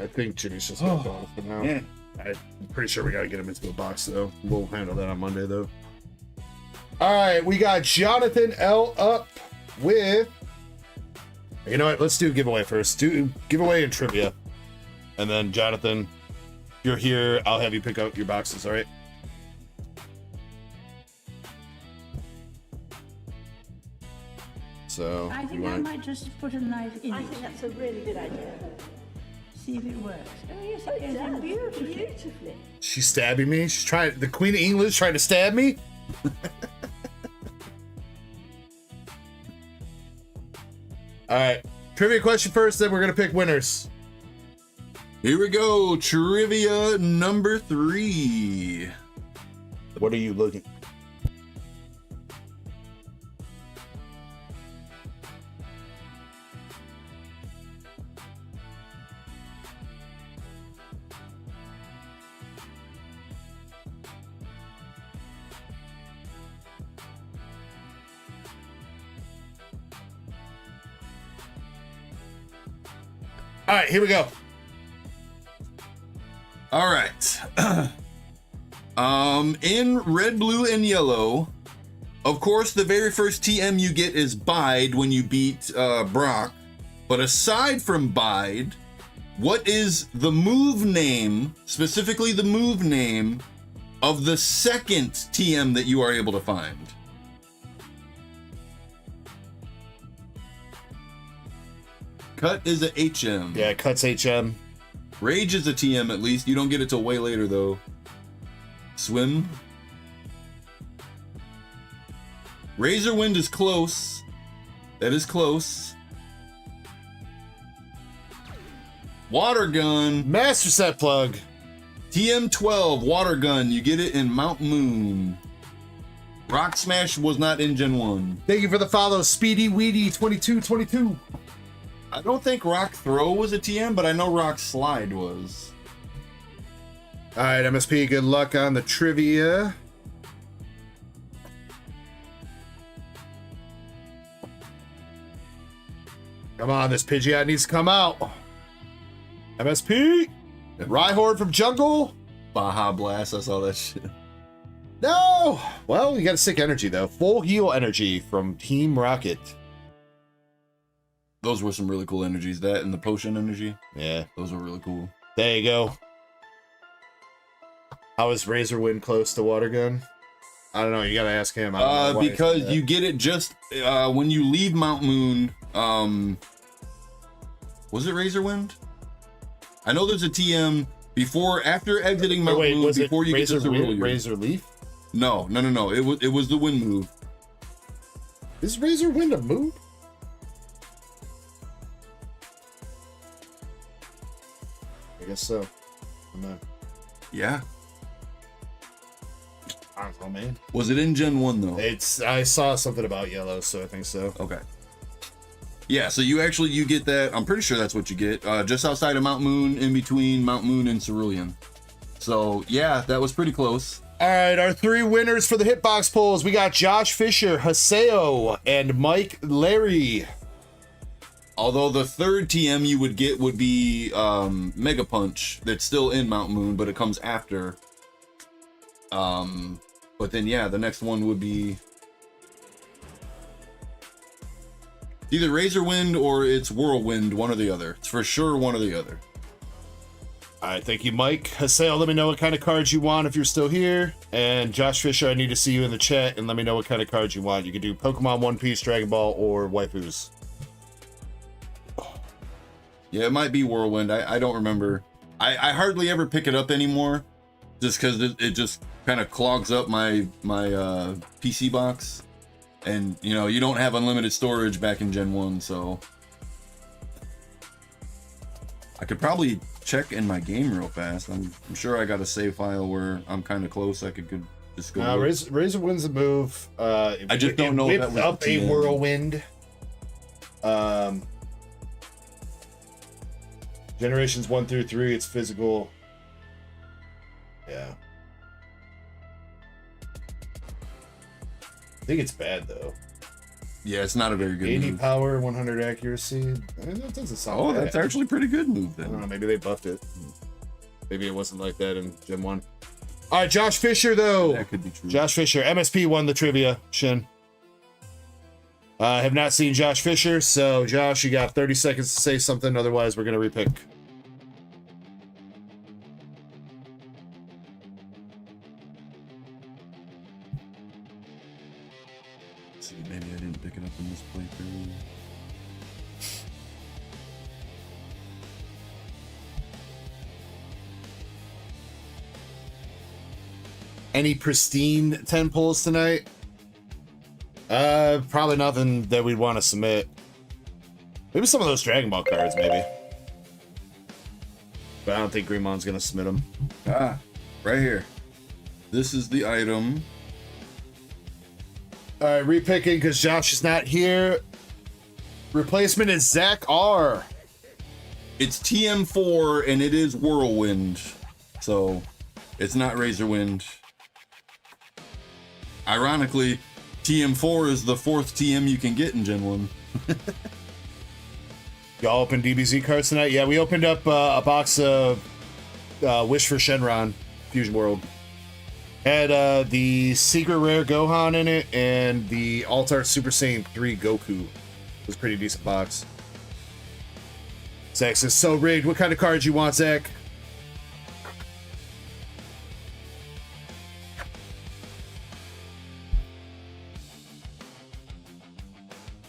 I think Jimmy's just gonna go for now. Yeah. I'm pretty sure we gotta get him into a box though. We'll handle that on Monday though. All right, we got Jonathan L up with. You know what? Let's do giveaway first. Do giveaway and trivia, and then Jonathan, if you're here, I'll have you pick out your boxes. All right. So I you think I want? might just put a knife in I it. think that's a really good idea. See if it works. Oh yes, Oh, it it goes in does. beautifully. Beautifully. She's stabbing me. She's trying. The Queen of England's trying to stab me. All right. Trivia question first, then we're gonna pick winners. Here we go. Trivia number 3. What are you looking? All right, here we go. All right. In red, blue, and yellow, of course, the very first TM you get is Bide when you beat Brock. But aside from Bide, what is the move name, specifically the move name, of the second TM that you are able to find? Cut is a HM. Yeah, cuts HM. Rage is a TM at least. You don't get it till way later though. Swim. Razor Wind is close. That is close. Water Gun. Master Set Plug. TM12 Water Gun. You get it in Mount Moon. Rock Smash was not in Gen 1. Thank you for the follow, Speedy Weedy 2222. I don't think Rock Throw was a TM, but I know Rock Slide was. All right, MSP, good luck on the trivia. Come on, this Pidgeot needs to come out. MSP, Rhyhorn from Jungle. Baja Blast, I saw that shit. No! Well, you got a sick energy, though. Full heal energy from Team Rocket. Those were some really cool energies. That and the potion energy. Yeah. Those were really cool. There you go. How is Razor Wind close to Water Gun? I don't know. You gotta ask him. I don't know why he Because said that. you get it just when you leave Mount Moon. Was it Razor Wind? I know there's a TM before, after exiting Mount Moon, was before it you Razor get to Cerulean. Razor Leaf? No. It was the wind move. Is Razor Wind a move? I guess so. I'm not. Yeah. I don't know, man. Was it in Gen 1 though? I saw something about yellow, so I think so. Okay. Yeah, so you get that. I'm pretty sure that's what you get. Just outside of Mount Moon, in between Mount Moon and Cerulean. So yeah, that was pretty close. All right, our 3 winners for the hitbox polls. We got Josh Fisher, Haseo, and Mike Larry. Although the third TM you would get would be Mega Punch. That's still in Mount Moon, but it comes after. But then yeah, the next one would be either Razor Wind or it's Whirlwind, one or the other. It's for sure one or the other. All right, thank you, Mike. Haseo, let me know what kind of cards you want if you're still here. And Josh Fisher, I need to see you in the chat and let me know what kind of cards you want. You can do Pokemon, One Piece, Dragon Ball, or waifus. Yeah, it might be Whirlwind. I don't remember. I hardly ever pick it up anymore, just because it just kind of clogs up my PC box. And, you know, you don't have unlimited storage back in Gen 1, so... I could probably check in my game real fast. I'm sure I got a save file where I'm kind of close. I could just go... Razor Wind's a move. I just don't know if that was up a Whirlwind. Generations 1 through 3, it's physical. Yeah. I think it's bad though. Yeah, it's not a very good 80 move. power, 100 accuracy. I mean, that doesn't sound bad. That's actually a pretty good move I don't know, then. maybe they buffed it. Maybe it wasn't like that in Gen 1. All right, Josh Fisher though. That could be true. Josh Fisher, MSP won the trivia, Shin. I have not seen Josh Fisher, so Josh, you got 30 seconds to say something, otherwise we're going to repick. Let's see, maybe I didn't pick it up in this playthrough. Any pristine 10 pulls tonight? Probably nothing that we'd want to submit. Maybe some of those Dragon Ball cards, maybe. But I don't think Greenmon's gonna submit them. Ah, right here. This is the item. All right, repicking because Josh is not here. Replacement is Zach R. It's TM4 and it is Whirlwind. So it's not Razor Wind. Ironically, TM4 is the 4th TM you can get in Gen 1. Y'all opened DBZ cards tonight? Yeah, we opened up a box of Wish for Shenron Fusion World. Had the Secret Rare Gohan in it and the Alt-Art Super Saiyan 3 Goku. It was a pretty decent box. Zach says, so rigged. What kind of cards you want, Zach?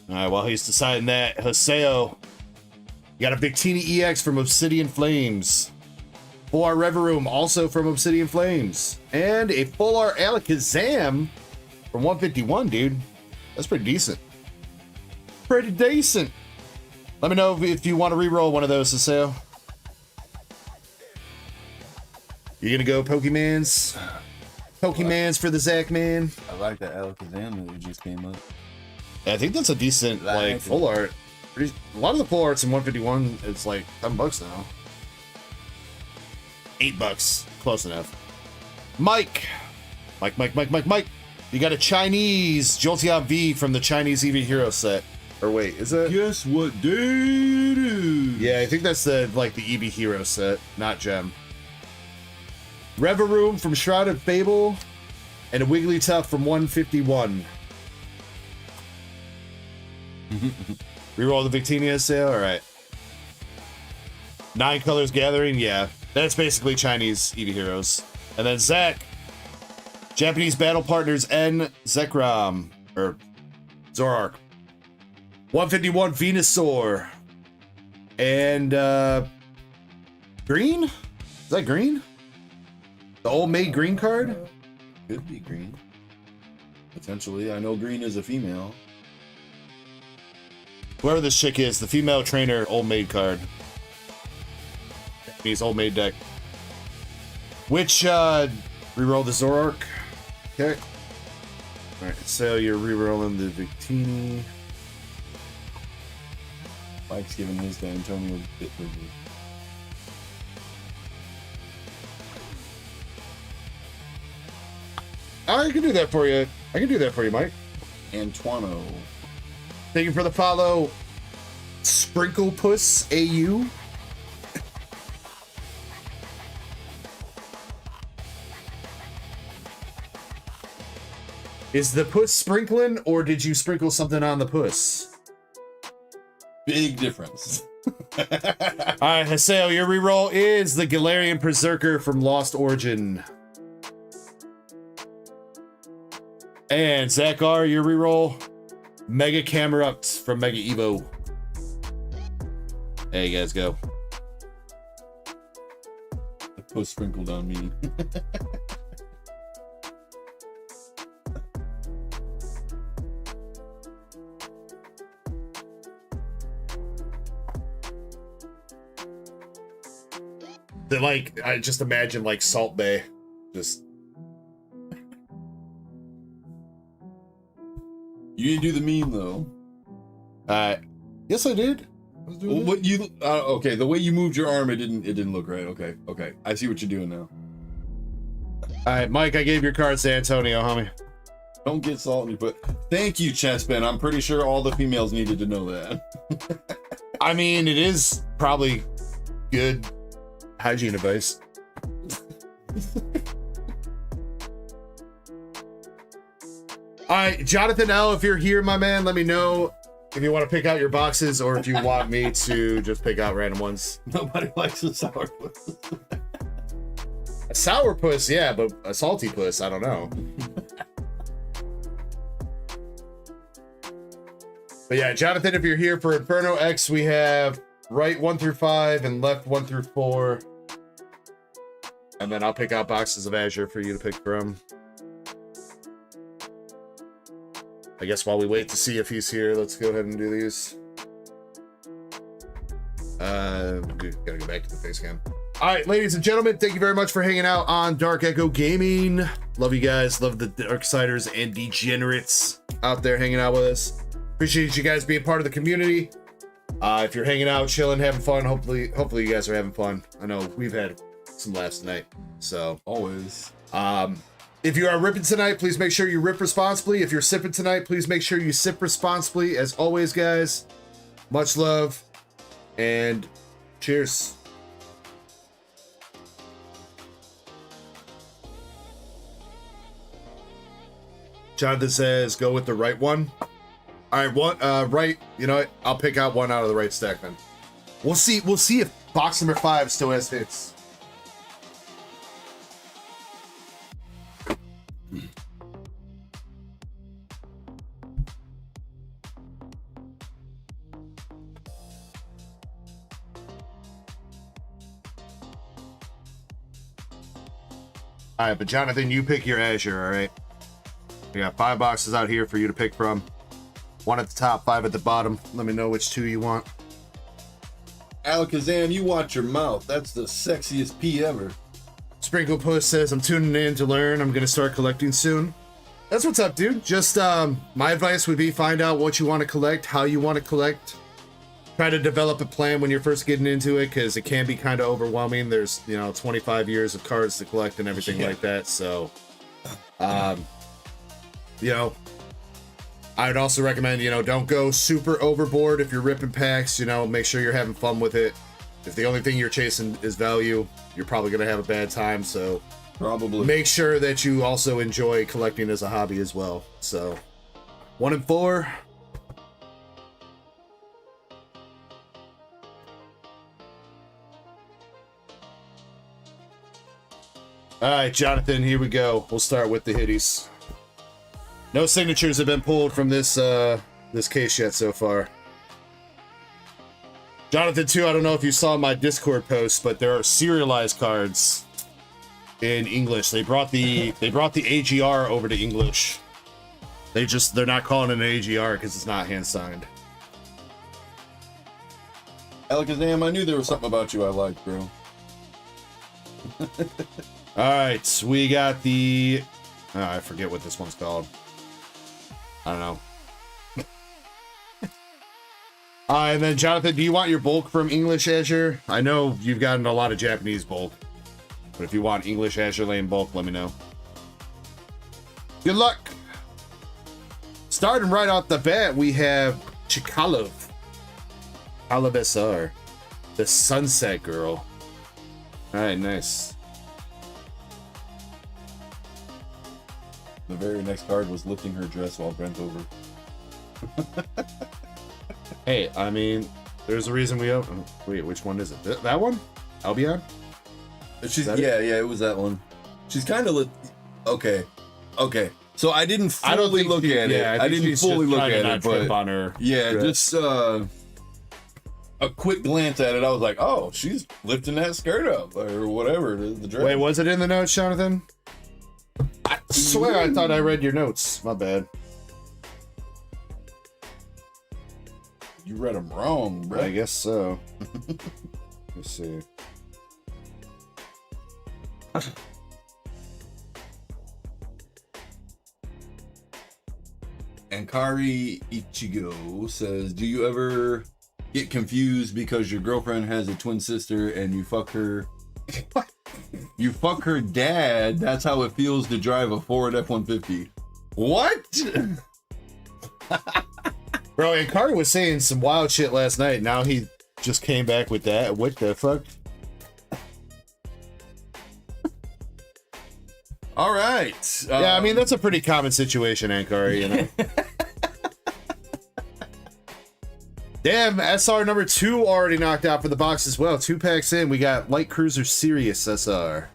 All right, while he's deciding that, Haseo, you got a Victini EX from Obsidian Flames. Full Art Reverum, also from Obsidian Flames. And a Full Art Alakazam from 151, dude. That's pretty decent. Pretty decent. Let me know if you want to re-roll one of those, Haseo. You're gonna go Pokemans? Pokemans for the Zach man. I like that Alakazam that just came up. I think that's a decent, like, full art. A lot of the full arts in 151, it's like $10 now. $8. Close enough. Mike. Mike. You got a Chinese Jolteon V from the Chinese EV Hero set. Or wait, is it? Guess what day it is? Yeah, I think that's the EV Hero set, not Gem. Reverum from Shrouded Fable. And a Wigglytuff from 151. Reroll the Victini sale? Alright. 9 Colors Gathering? Yeah. That's basically Chinese EV Heroes. And then Zach. Japanese Battle Partners N. Zekrom. Or Zoroark. 151 Venusaur. And green? Is that green? The old maid green card? Could be green. Potentially. I know green is a female. Whoever this chick is, the female trainer old maid card. Japanese old maid deck. Which reroll the Zoroark. Okay. All right, so you're re-rolling the Victini. Mike's giving his to Antonio bit for me. I can do that for you. I can do that for you, Mike. Antoino. Thank you for the follow, Sprinkle Puss AU. Is the puss sprinkling, or did you sprinkle something on the puss? Big difference. All right, Haseo, your reroll is the Galarian Berserker from Lost Origin. And Zach R, your reroll, Mega Camerupt from Mega Evo. There you guys go. The puss sprinkled on me. They're like, I just imagine like Salt Bay. Just. You didn't do the meme though. Yes, I did. I was doing Well, what you? Okay, the way you moved your arm, it didn't look right. Okay. I see what you're doing now. All right, Mike, I gave your cards to Antonio, homie. Don't get salty, but thank you, Chespin. I'm pretty sure all the females needed to know that. I mean, it is probably good hygiene advice. All right, Jonathan L, if you're here, my man, let me know if you want to pick out your boxes or if you want me to just pick out random ones. Nobody likes a sourpuss. A sourpuss, yeah, but a salty puss, I don't know. But yeah, Jonathan, if you're here for Inferno X, we have right 1 through 5 and left 1 through 4. And then I'll pick out boxes of Azure for you to pick from. I guess while we wait to see if he's here, let's go ahead and do these. Gotta go back to the face cam. All right, ladies and gentlemen, thank you very much for hanging out on Dark Echo Gaming. Love you guys. Love the Darksiders and degenerates out there hanging out with us. Appreciate you guys being part of the community. If you're hanging out, chilling, having fun, hopefully you guys are having fun. I know we've had some laughs tonight, so always. If you are ripping tonight, please make sure you rip responsibly. If you're sipping tonight, please make sure you sip responsibly. As always, guys, much love and cheers. Jonathan says, go with the right one. All right, right. You know what? I'll pick out one out of the right stack then. We'll see if box number 5 still has hits. All right, but Jonathan, you pick your Azure, all right? We got 5 boxes out here for you to pick from. 1 at the top, 5 at the bottom. Let me know which 2 you want. Alakazam, you watch your mouth. That's the sexiest pee ever. Sprinkle Puss says, I'm tuning in to learn. I'm going to start collecting soon. That's what's up, dude. Just my advice would be find out what you want to collect, how you want to collect. Try to develop a plan when you're first getting into it, because it can be kind of overwhelming. There's, 25 years of cards to collect and everything like that. So, I would also recommend, don't go super overboard if you're ripping packs. Make sure you're having fun with it. If the only thing you're chasing is value, you're probably going to have a bad time. So probably make sure that you also enjoy collecting as a hobby as well. So 1 and 4. All right, Jonathan, here we go. We'll start with the hitties. No signatures have been pulled from this this case yet so far. Jonathan, too, I don't know if you saw my Discord post, but there are serialized cards in English. They brought the AGR over to English. They're not calling it an AGR because it's not hand signed. Alakazam, I knew there was something about you I liked, bro. All right, we got the I forget what this one's called. I don't know. And then Jonathan, do you want your bulk from English Azure? I know you've gotten a lot of Japanese bulk, but if you want English Azure Lane bulk, let me know. Good luck. Starting right off the bat, we have Chikalov. Alabasar, the Sunset Girl. All right, nice. The very next card was lifting her dress while bent over. Hey, I mean, there's a reason we open. Wait, which one is it? That one? Albion? She's it was that one. She's kind of okay. So I didn't fully look at it. I didn't fully look at it, but on her just a quick glance at it, I was like, oh, she's lifting that skirt up or whatever. The dress. Wait, was it in the notes, Jonathan? I swear I thought I read your notes. My bad. You read them wrong, bro. I guess so. Let's see. Ankari Ichigo says, do you ever get confused because your girlfriend has a twin sister and you fuck her? You fuck her dad. That's how it feels to drive a Ford F-150. What? Bro, Ankari was saying some wild shit last night. Now he just came back with that. What the fuck? All right. Yeah, I mean, that's a pretty common situation, Ankari, you know? Damn, SR number 2 already knocked out for the box as well. 2 packs in, we got Light Cruiser Sirius SR.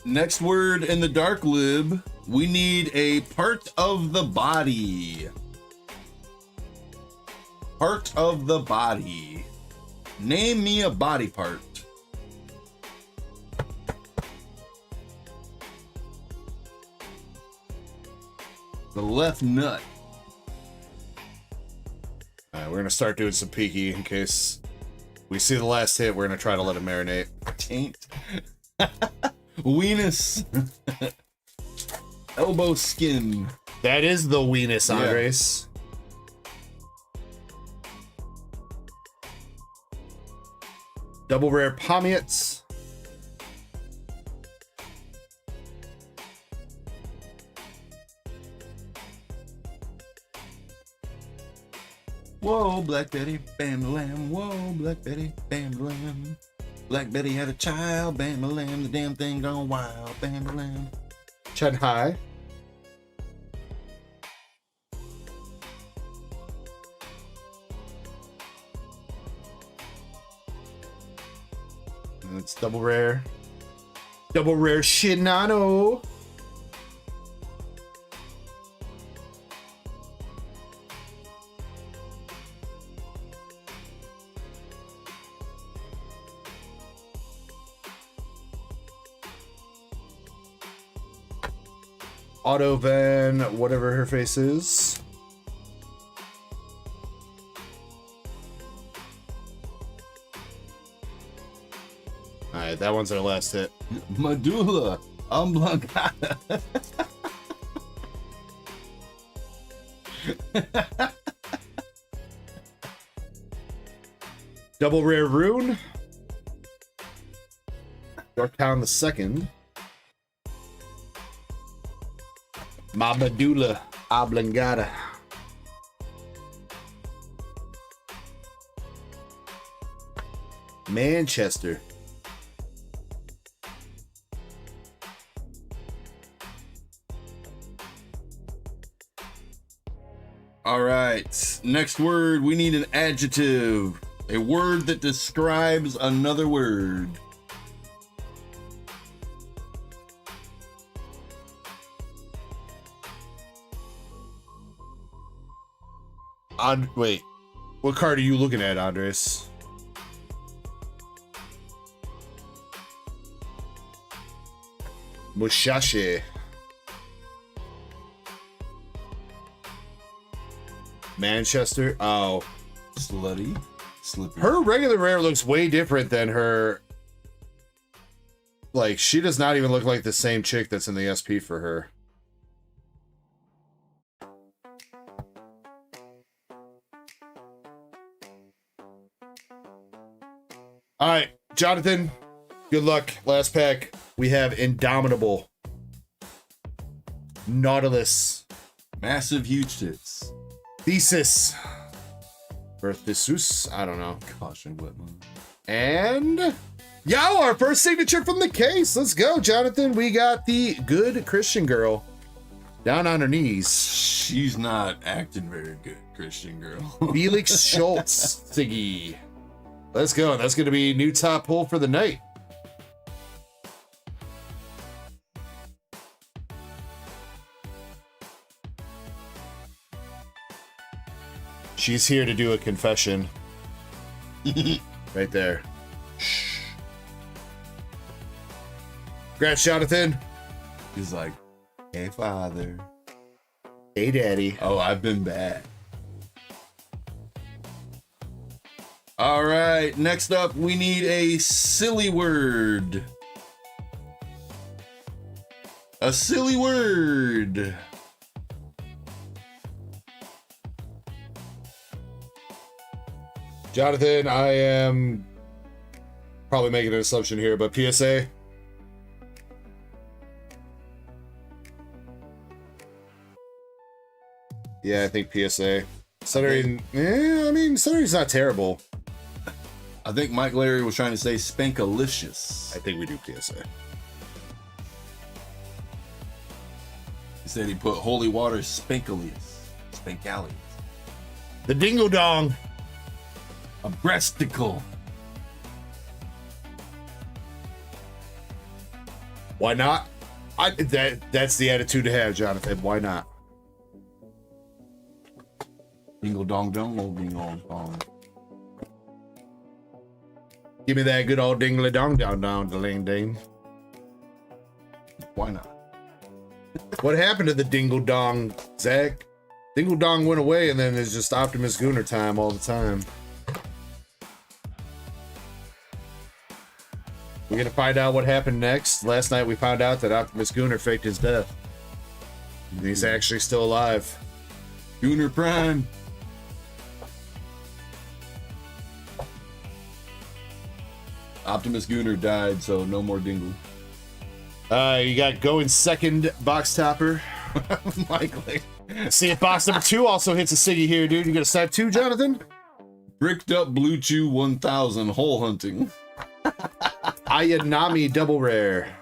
Next word in the Dark Lib, we need a part of the body. Part of the body. Name me a body part. The left nut. All right, we're going to start doing some peeky in case we see the last hit. We're going to try to let it marinate. Taint. Weenus. Elbow skin. That is the weenus, Andres. Double rare Pomiets. Whoa, Black Betty, bam, lamb. Whoa, Black Betty, bam, lamb. Black Betty had a child, bam, lamb. The damn thing gone wild, bam, lamb. Chen Hai. And it's double rare. Double rare Shinano. Auto Van, whatever her face is. Alright, that one's our last hit. Medulla oblongata. Double rare Rune. Yorktown the second. My medulla oblongata. Manchester. All right. Next word, we need an adjective. A word that describes another word. Wait, what card are you looking at, Andres? Musashi. Manchester. Oh, Slutty. Slippery. her regular rare looks way different than her Like, she does not even look like the same chick that's in the SP for her. All right, Jonathan, good luck. Last pack, we have Indomitable, Nautilus, Massive huge tits. Thesis, or Thesus, I don't know. Caution Whitman. And yo, our first signature from the case. Let's go, Jonathan. We got the good Christian girl down on her knees. She's not acting very good, Christian girl. Felix Schultz, Siggy. Let's go. That's going to be new top pull for the night. She's here to do a confession. Right there. Shh. Congrats, Jonathan. He's like, hey, father. Hey, daddy. Oh, I've been bad. All right, next up, we need a silly word. A silly word. Jonathan, I am probably making an assumption here, but PSA. Yeah, I think PSA. Stuttering, I mean, stuttering's not terrible. I think Mike Larry was trying to say spankalicious. I think we do PSA. He said he put holy water spankalious. Spankalious. The Dingo Dong. A breasticle. Why not? That's the attitude to have, Jonathan. Why not? Dingle dong dong, old dingle dong. Give me that good old dingly dong down down ding ding. Why not? What happened to the Dingle Dong, Zach? Dingle Dong went away, and then it's just Optimus Gooner time all the time. We're gonna find out what happened next. Last night we found out that Optimus Gooner faked his death. And he's actually still alive. Gooner Prime. Optimus Gooner died, so no more Dingle. You got going second box topper. Michael. See if box number 2 also hits a Siggy here, dude. You gonna snipe 2, Jonathan? Bricked up Blue Chew 1000 hole hunting. Ayanami double rare.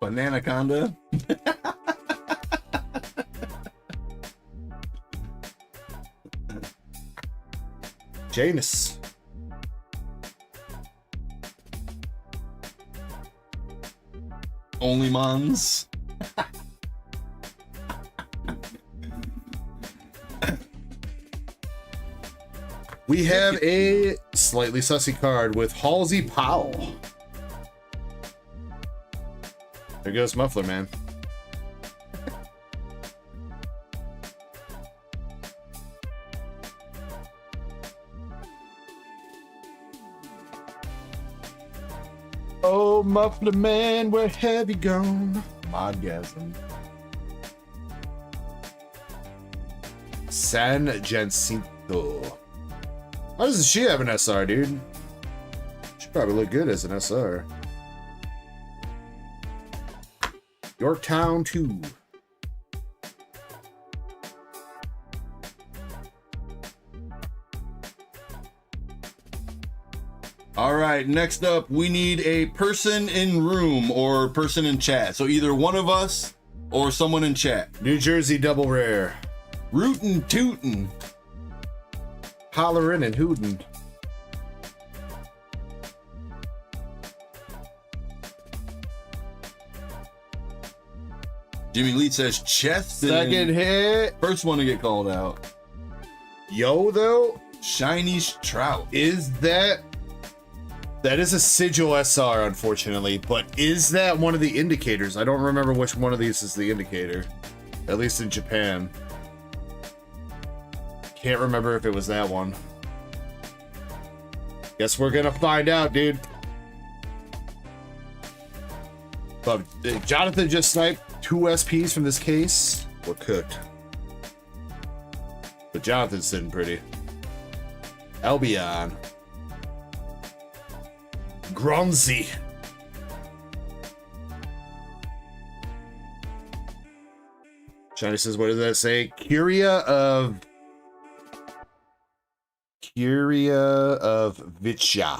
Bananaconda. Janus. Only Mons. We have a slightly sussy card with Halsey Powell. There goes Muffler Man. Oh, Muffler Man, where have you gone? Modgasm. San Jacinto. Why doesn't she have an SR, dude? She'd probably look good as an SR. Yorktown 2. All right, next up, we need a person in room or person in chat. So either one of us or someone in chat. New Jersey double rare. Rootin' tootin'. Hollerin' and hootin'. Jimmy Lee says chest. Second hit. First one to get called out. Yo, though. Shiny Trout. Is that is a Sigil SR, unfortunately, but is that one of the indicators? I don't remember which one of these is the indicator, at least in Japan. Can't remember if it was that one. Guess we're gonna find out, dude. But Jonathan just sniped 2 SPs from this case. We're cooked. But Jonathan's sitting pretty. Albion. Gronzi. Shiny says, what does that say? Curia of Vitya.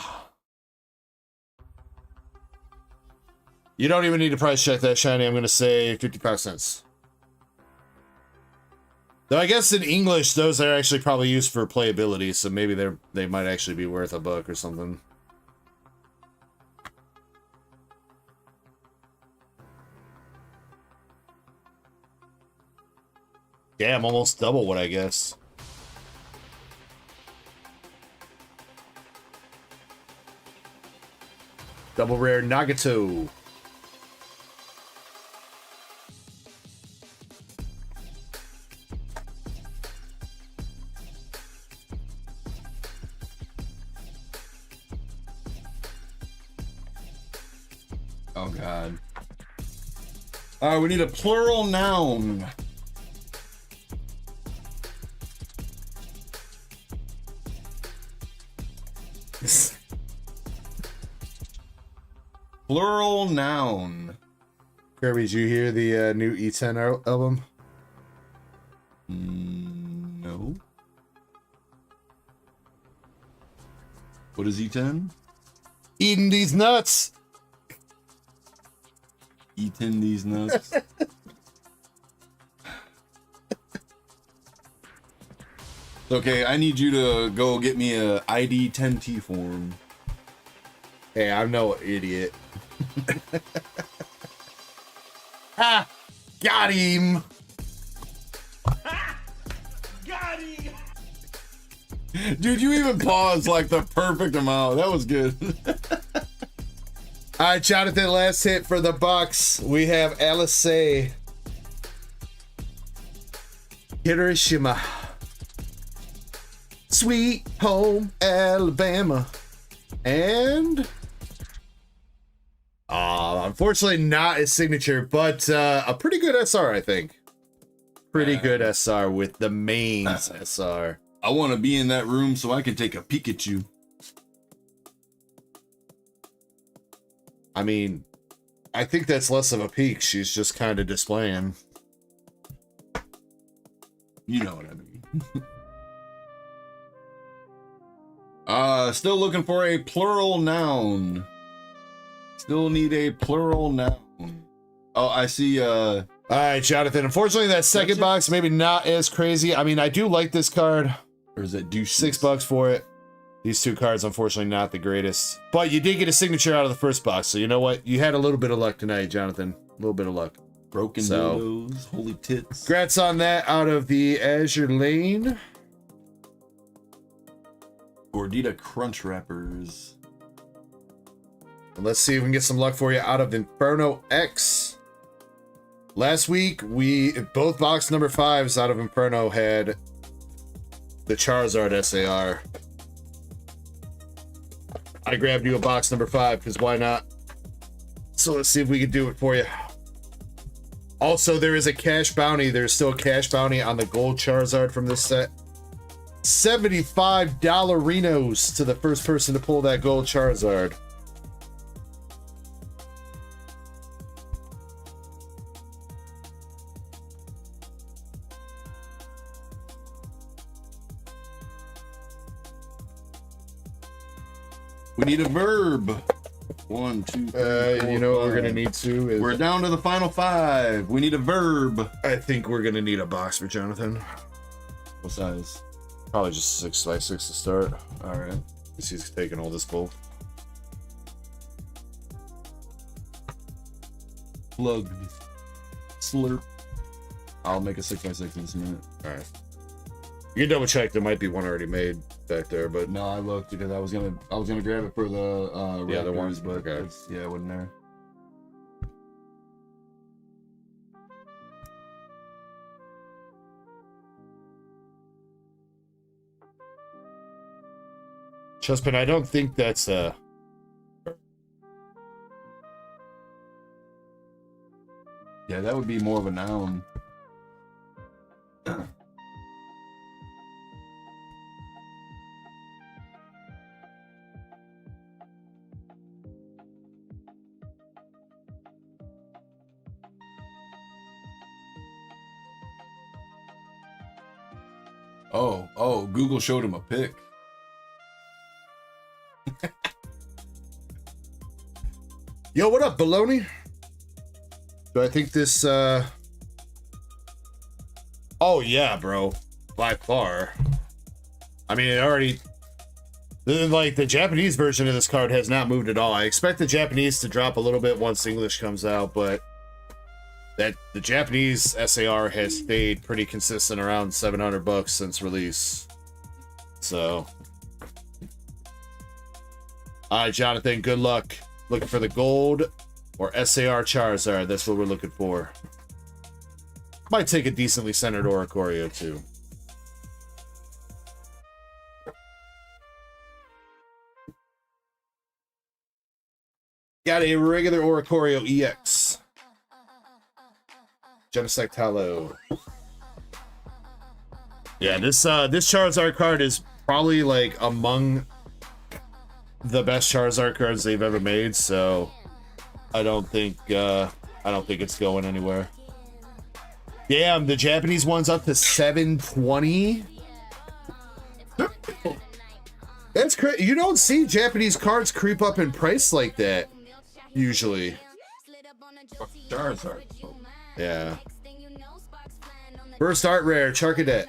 You don't even need to price check that, Shiny. I'm going to say 55 cents. Though I guess in English, those are actually probably used for playability, so maybe they might actually be worth $1 or something. Damn, almost double what I guess. Double rare Nagato. Oh god. All right, we need a plural noun. Plural noun. Kirby, did you hear the new E10 album? No. What is E10? Eating these nuts. Eating these nuts. Okay, I need you to go get me a ID 10T form. Hey, I'm no idiot. Ah, got him. Got him. Dude, you even paused like the perfect amount. That was good. All right, Jonathan, last hit for the Bucks. We have Alice, Hiroshima, Sweet Home Alabama, and unfortunately not his signature, but a pretty good SR, I think. Pretty good SR with the mains SR. I want to be in that room so I can take a peek at you. I mean, I think that's less of a peek. She's just kind of displaying. You know what I mean. Still looking for a plural noun. Still need a plural noun. Oh, I see. All right, Jonathan. Unfortunately, that second box maybe not as crazy. I mean, I do like this card. Or is it douche? $6 for it. These two cards, unfortunately, not the greatest. But you did get a signature out of the first box, so you know what? You had a little bit of luck tonight, Jonathan. A little bit of luck. Broken dildos, holy tits. Congrats on that out of the Azure Lane. Gordita Crunch Wrappers. And let's see if we can get some luck for you out of Inferno X. Last week, both box number 5s out of Inferno had the Charizard SAR. I grabbed you a box number 5 because why not? So let's see if we can do it for you. Also, there is a cash bounty. There's still a cash bounty on the gold Charizard from this set. $75 Renos to the first person to pull that gold Charizard. We need a verb. 1, 2, 3, 4, you know what 5. we're gonna need to is We're down to the final 5. We need a verb. I think we're gonna need a box for Jonathan. What size? Probably just 6x6 to start. All right. He's taking all this bull. Plugged. Slurp. I'll make a 6x6 in just a minute. All right. You can double check. There might be one already made back there, but No, I looked because I was gonna grab it for the The other one? Raptors, but Okay. yeah, it wasn't there. Chespin, I don't think that's Yeah, that would be more of a noun. Oh, Google showed him a pic. Yo, what up, baloney? Do I think this, Oh, yeah, bro. By far. I mean, it already... Like, the Japanese version of this card has not moved at all. I expect the Japanese to drop a little bit once English comes out, but... that the Japanese SAR has stayed pretty consistent around $700 since release. So... Alright, Jonathan, good luck. Looking for the gold or SAR Charizard. That's what we're looking for. Might take a decently centered Oricorio, too. Got a regular Oricorio EX. Genesect Hollow. Yeah, this Charizard card is probably like among the best Charizard cards they've ever made, so I don't think it's going anywhere. Damn, the Japanese one's up to 720. That's crazy. You don't see Japanese cards creep up in price like that usually. Charizard. Yeah. First art rare, Charcadet.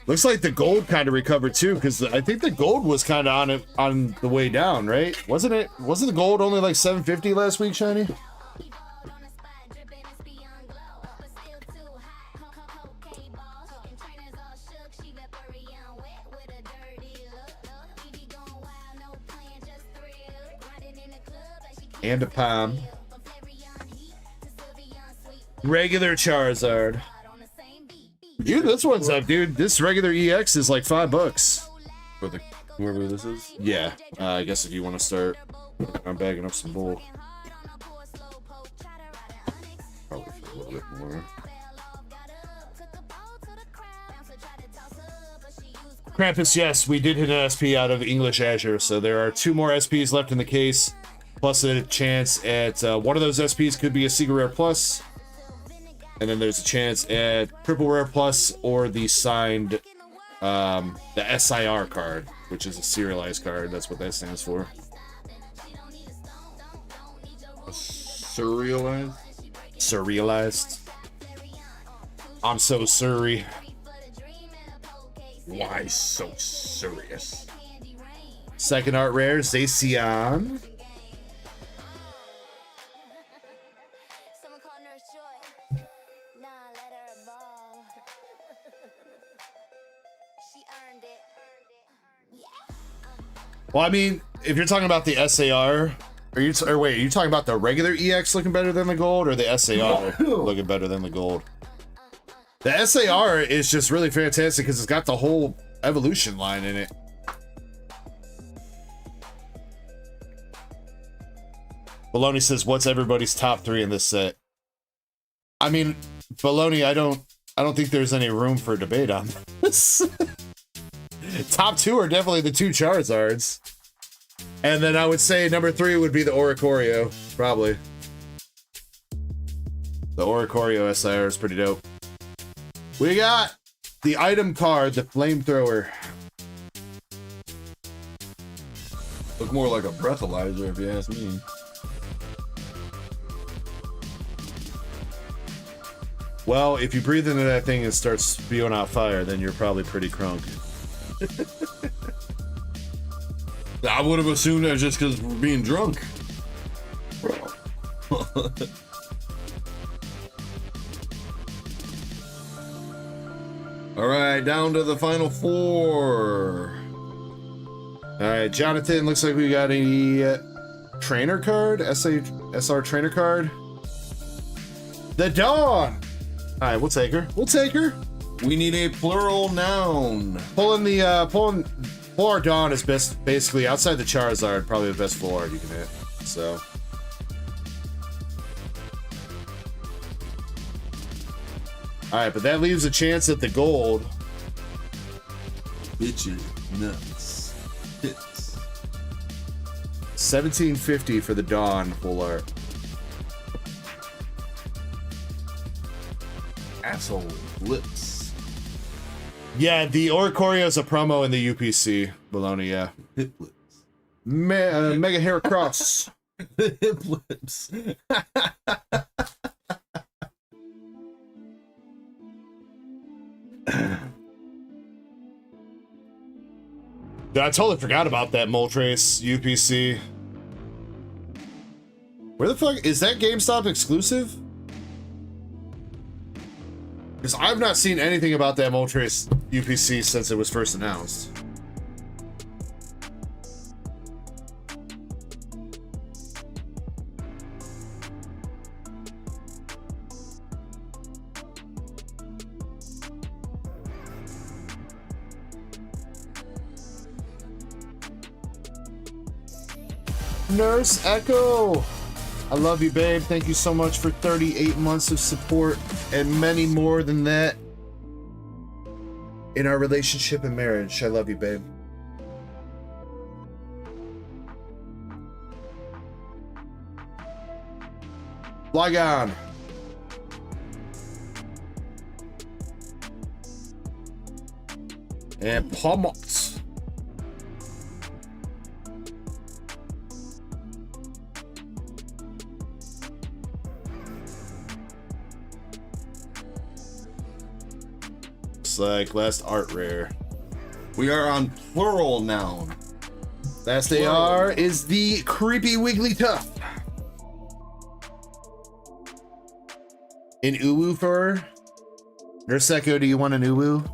Looks like the gold kind of recovered too, because I think the gold was kind of on the way down, right? Wasn't it? Wasn't the gold only like 750 last week, Shiny? And a palm. Regular Charizard. Dude, this one's up, dude. This regular EX is like $5 For the whoever this is. Yeah, I guess if you want to start, I'm bagging up some bull. Probably for a little bit more. Krampus, yes, we did hit an SP out of English Azure, so there are 2 more SPs left in the case, plus a chance at one of those SPs could be a Secret Rare Plus. And then there's a chance at Triple Rare Plus or the signed, the SIR card, which is a serialized card. That's what that stands for. Surrealized? Surrealized. I'm so Surrey. Why so serious? Second art rare, Zacian. Well, I mean, if you're talking about the SAR, are you talking about the regular EX looking better than the gold, or the SAR looking better than the gold? The SAR is just really fantastic because it's got the whole evolution line in it. Baloney says, "What's everybody's top 3 in this set?" I mean, Baloney, I don't think there's any room for debate on this. Top 2 are definitely the 2 Charizards. And then I would say number 3 would be the Oricorio, probably. The Oricorio SIR is pretty dope. We got the item card, the Flamethrower. Look more like a breathalyzer if you ask me. Well, if you breathe into that thing and start spewing out fire, then you're probably pretty crunk. I would have assumed that just because we're being drunk. All right, down to the final 4. All right, Jonathan, looks like we got a trainer card, SR trainer card. The Dawn. All right, we'll take her. We'll take her. We need a plural noun. Pulling our Dawn is best, basically outside the Charizard, probably the best full art you can hit. So. All right, but that leaves a chance at the gold. Bitches, nuts, tits. 1750 for the Dawn full art. Asshole lips. Yeah, the Oricorio is a promo in the UPC. Bologna, yeah. Hip lips. Mega Hair Cross. Hip lips. Dude, I totally forgot about that Moltres UPC. Where the fuck is that GameStop exclusive? Because I've not seen anything about that Moltres UPC since it was first announced. Nurse Echo, I love you, babe. Thank you so much for 38 months of support and many more than that in our relationship and marriage. I love you, babe. Flygon. And Pomot. Like last art rare. We are on plural noun. Last AR is the creepy Wigglytuff. An Uwu fur. Nurse Echo, do you want an Uwu?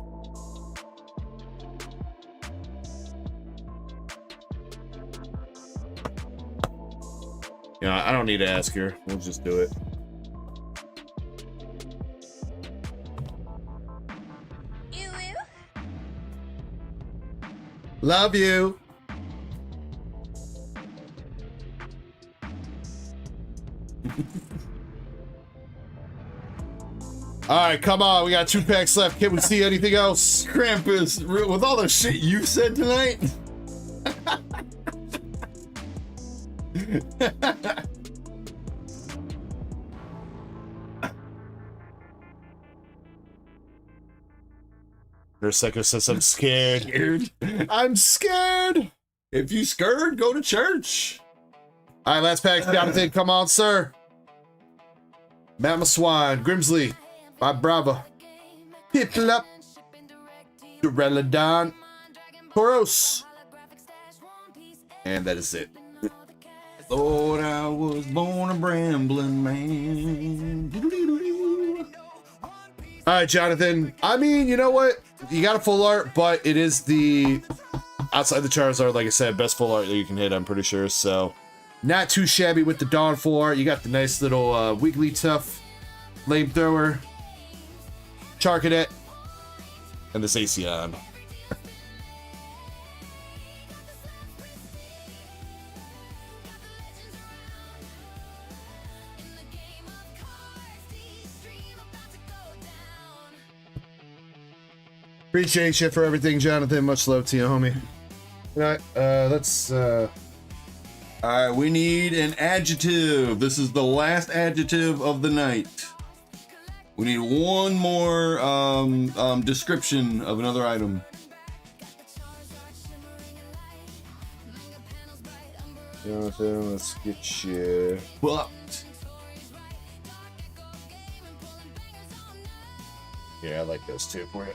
Yeah, I don't need to ask her. We'll just do it. Love you. All right, come on. We got 2 packs left. Can we see anything else? Krampus, with all the shit you said tonight. Nurse Echo says, I'm scared. I'm scared. If you scared, go to church. All right, last pack. Jonathan, come on, sir. Mama Swan, Grimsley, my bravo. Piplup, Durelodon, Tauros. And that is it. Thought I was born a brambling man. All right, Jonathan. I mean, you know what? You got a full art, but it is the outside the Charizard, like I said, best full art that you can hit, I'm pretty sure. So not too shabby with the Dawn full art. You got the nice little Wigglytuff, Flamethrower, Charcadet, and this Acion. Appreciate you for everything, Jonathan. Much love to you, homie. All right, let's. All right, we need an adjective. This is the last adjective of the night. We need one more description of another item. Jonathan, let's get you. But Yeah, I like those two for you.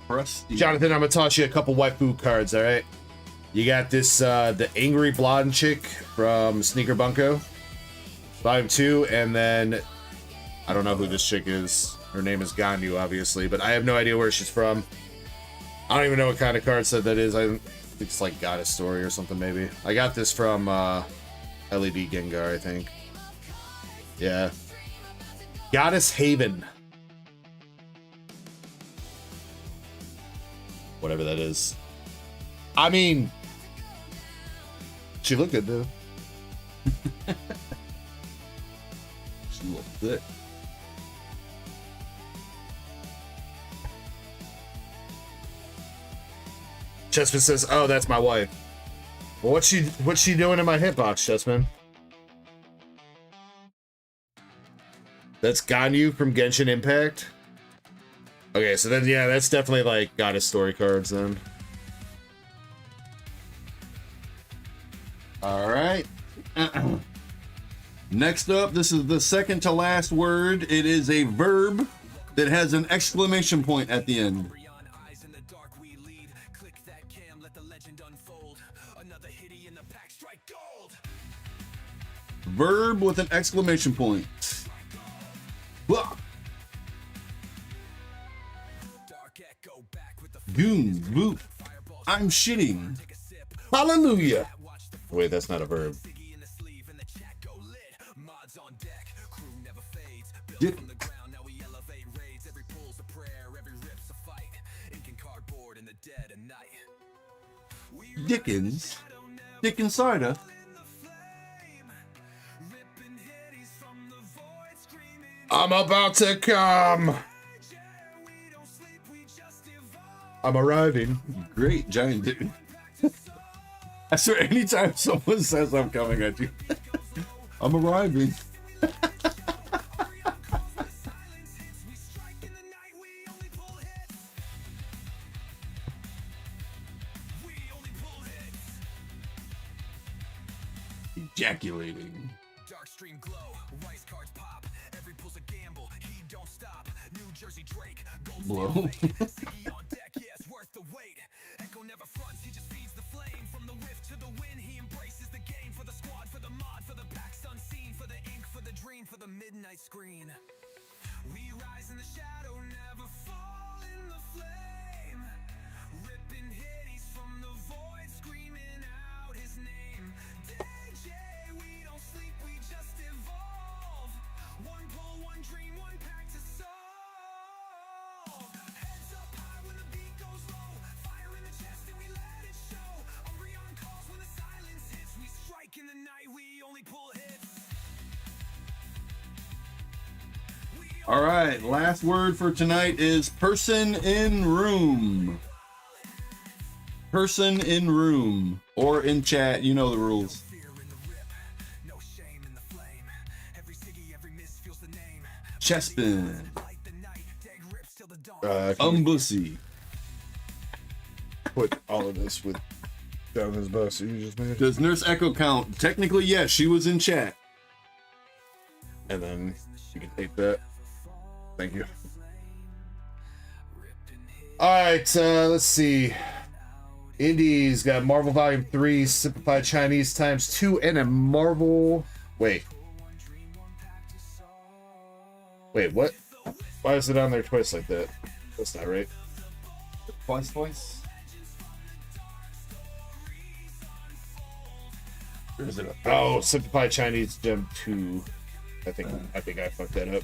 Rusty. Jonathan, I'm gonna toss you a couple waifu cards, all right? You got this, the Angry Blonde Chick from Sneaker Bunko, Volume 2, and then, I don't know who this chick is. Her name is Ganyu, obviously, but I have no idea where she's from. I don't even know what kind of card set that is. I think it's like Goddess Story or something, maybe. I got this from, LED Gengar, I think. Yeah. Goddess Haven. whatever that is. I mean, she looked good though. She's a little thick. Chessman says, "Oh, that's my wife." Well, what's she doing in my hitbox, Chessman? That's Ganyu from Genshin Impact. Okay, so then yeah, that's definitely like goddess story cards then. All right. Next up, this is the second to last word. It is a verb that has an exclamation point at the end. Eyes in the dark we lead. Click that cam, let the legend unfold. Another hitty in the pack, strike gold. Verb with an exclamation point. Blah. Dark Echo back with the Goon, boop. I'm shitting. Hallelujah. Wait, that's not a verb. Siggy in the sleeve and the chat go lit. Mods on deck, crew never fades. Built Dick- from the ground, now we elevate raids. Every pull's a prayer, every rip's a fight. Ink and cardboard in the dead of night. Dickens. Dickens cider. I'm about to come. I'm arriving. Great giant dude. I swear, anytime someone says I'm coming at you, I'm arriving. Ejaculating. Dark stream glow, rice cards pop. Every pull's a gamble, he don't stop. New Jersey Drake, gold Blow. Siggy on deck, yeah, it's worth the wait. Echo never fronts, he just feeds the flame. From the whiff to the win, he embraces the game. For the squad, for the mod, for the packs unseen. For the ink, for the dream, for the midnight screen. We rise in the shadow, never fall in the flame. Ripping hitties from the void, screaming out his name. DJ, we don't sleep, we just evolve. One pull, one dream, one pack to solve. Heads up high when the beat goes low. Fire in the chest and we let it show. Orion calls when the silence hits. We strike in the night, we only pull hits. All right, last word for tonight is person in room. Person in room or in chat, you know the rules. Fear in the rip, no shame in the flame. Every siggy, every miss feels the name. Chestbin. Light the night, dag rips till the dawn. Umbussy. Put all of this with down his bus you just made. Does Nurse Echo count? Technically, yes, she was in chat. And then you can take that. Thank you. Alright, let's see. Indy's got Marvel Volume 3, Simplified Chinese times 2, and a Marvel... Wait, what? Why is it on there twice like that? That's not right. Twice. Or is it a Oh, Simplified Chinese Gem 2. I think I fucked that up.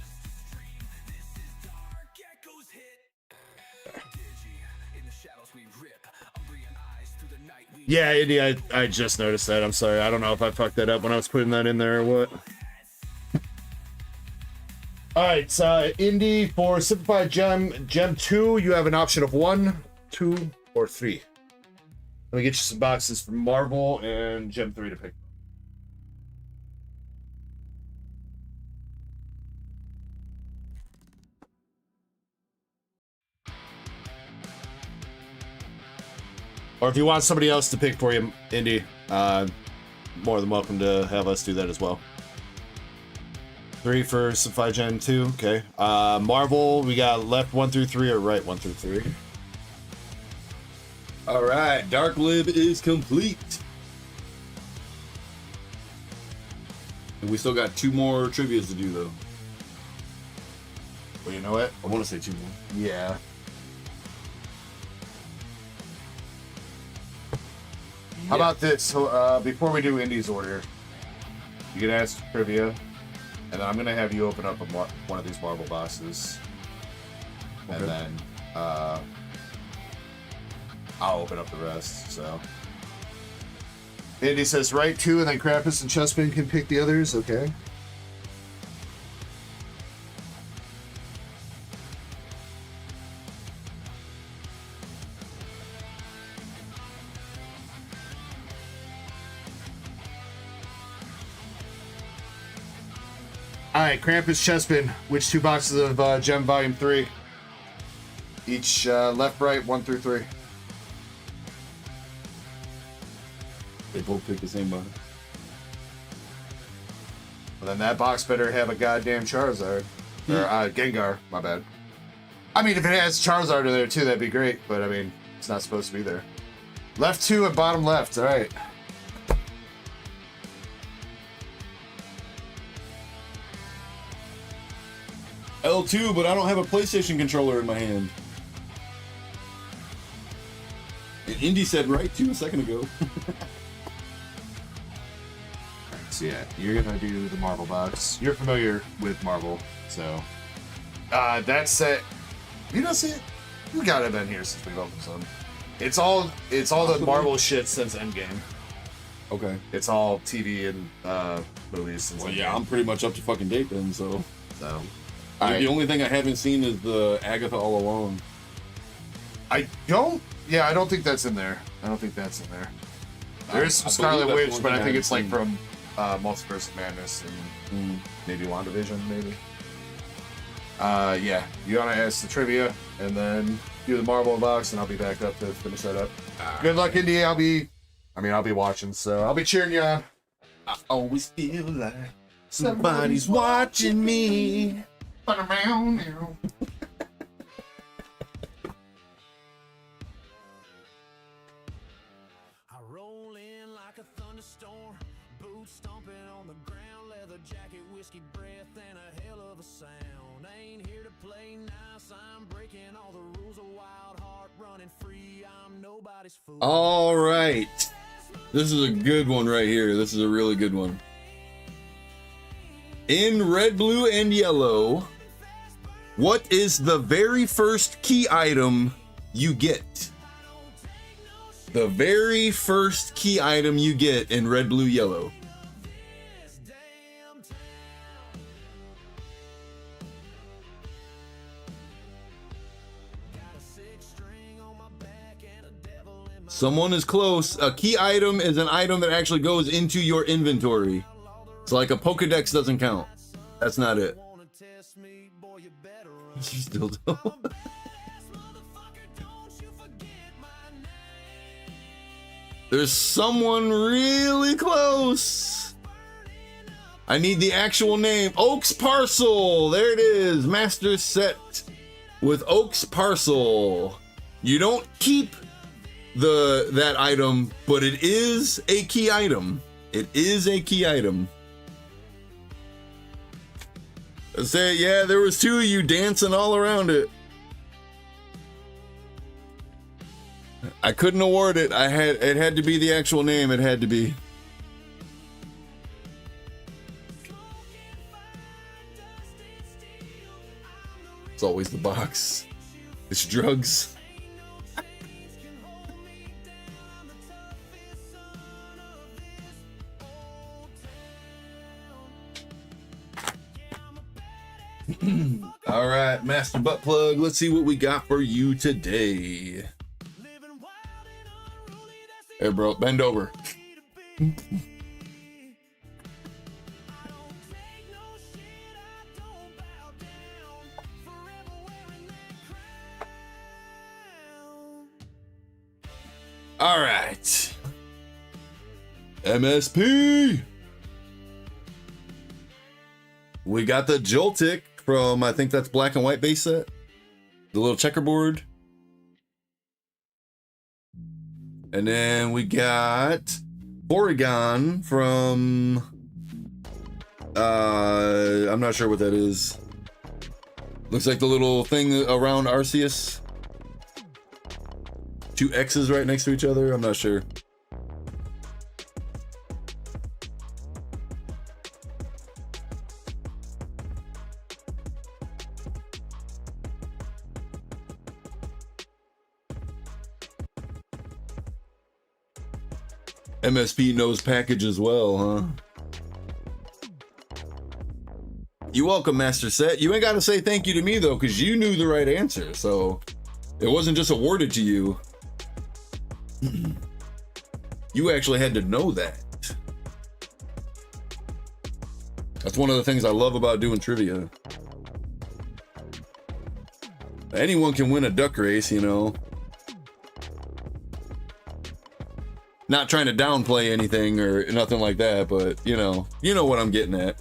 Dark echoes hit. Digi, in the shadows we rip. Umbrian eyes through the night we Yeah, Indy, I just noticed that. I'm sorry. I don't know if I fucked that up when I was putting that in there or what. Alright, Indy, for Simplified Gem 2, you have an option of 1, 2, or 3. Let me get you some boxes from Marvel and Gem 3 to pick. Or if you want somebody else to pick for you, Indy, more than welcome to have us do that as well. 3 for Simplified Gen 2, okay. Marvel, we got left 1 through 3 or right 1 through 3. All right, Dark Lib is complete. And we still got 2 more trivias to do, though. Well, you know what? I want to say 2 more. Yeah. How about this? So, before we do Indy's order, you can ask trivia, and then I'm gonna have you open up one of these Marvel boxes, and then I'll open up the rest. So Andy says right 2, and then Krampus and Chessman can pick the others. Okay. All right, Krampus, Chessman. Which 2 boxes of Gem Volume 3? Each left, right, 1 through 3. They both pick the same box. Well, then that box better have a goddamn Charizard. Or Gengar, my bad. I mean, if it has Charizard in there too, that'd be great. But I mean, it's not supposed to be there. Left 2 and bottom left. All right. L2, but I don't have a PlayStation controller in my hand. And Indy said right 2 a second ago. So yeah, you're gonna do the Marvel box. You're familiar with Marvel, so that's it. You don't see it? We got it been here since we've opened some. It's all the Marvel shit since Endgame. Okay. It's all TV and movies since Well, Endgame. yeah, I'm pretty much up to fucking date then, so. The only thing I haven't seen is the Agatha All Alone. I don't think that's in there. I don't think that's in there. There's some Scarlet Witch, but I think it's like from Multiverse of Madness and maybe WandaVision, maybe. Yeah, you want to ask the trivia and then do the Marvel box, and I'll be back up to finish that up. Good luck, Indy. I'll be watching, so I'll be cheering you on. I always feel like somebody's watching me. I roll in like a thunderstorm, boots stomping on the ground, leather jacket, whiskey breath, and a hell of a sound. I ain't here to play nice, I'm breaking all the rules, a wild heart running free, I'm nobody's fool. All right. This is a good one right here. This is a really good one. In red, blue, and yellow, what is the very first key item you get? The very first key item you get in red, blue, yellow. Someone is close. A key item is an item that actually goes into your inventory. So like a Pokedex doesn't count. That's not it. You still don't. There's someone really close. I need the actual name. Oak's Parcel. There it is. Master set with Oak's Parcel. You don't keep that item, but it is a key item. It is a key item. Say, yeah, there was 2 of you dancing all around it. I couldn't award it. It had to be the actual name. It had to be. It's always the box. It's drugs. All right, Master Butt Plug. Let's see what we got for you today. Hey, bro, bend over. All right. MSP. We got the Joltik from, I think that's black and white base set. The little checkerboard. And then we got Porygon from, I'm not sure what that is. Looks like the little thing around Arceus. 2 X's right next to each other. I'm not sure. MSP knows package as well, huh? You're welcome, Master Set. You ain't got to say thank you to me, though, because you knew the right answer. So it wasn't just awarded to you. You actually had to know that. That's one of the things I love about doing trivia. Anyone can win a duck race, you know. Not trying to downplay anything or nothing like that, but you know what I'm getting at.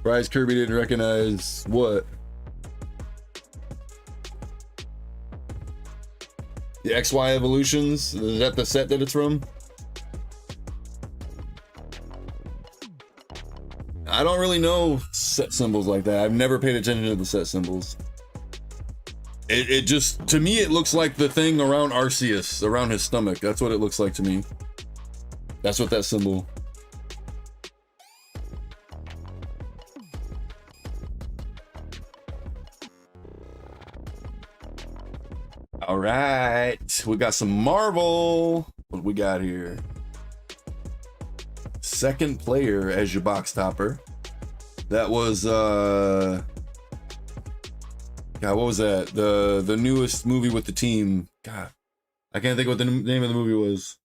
Bryce Kirby didn't recognize what? The XY evolutions? Is that the set that it's from? I don't really know set symbols like that. I've never paid attention to the set symbols. It just, to me, it looks like the thing around Arceus, around his stomach. That's what it looks like to me. That's what that symbol. All right, we got some Marvel. What we got here? Second player as your box topper. That was God, what was that? The newest movie with the team. God, I can't think what the name of the movie was.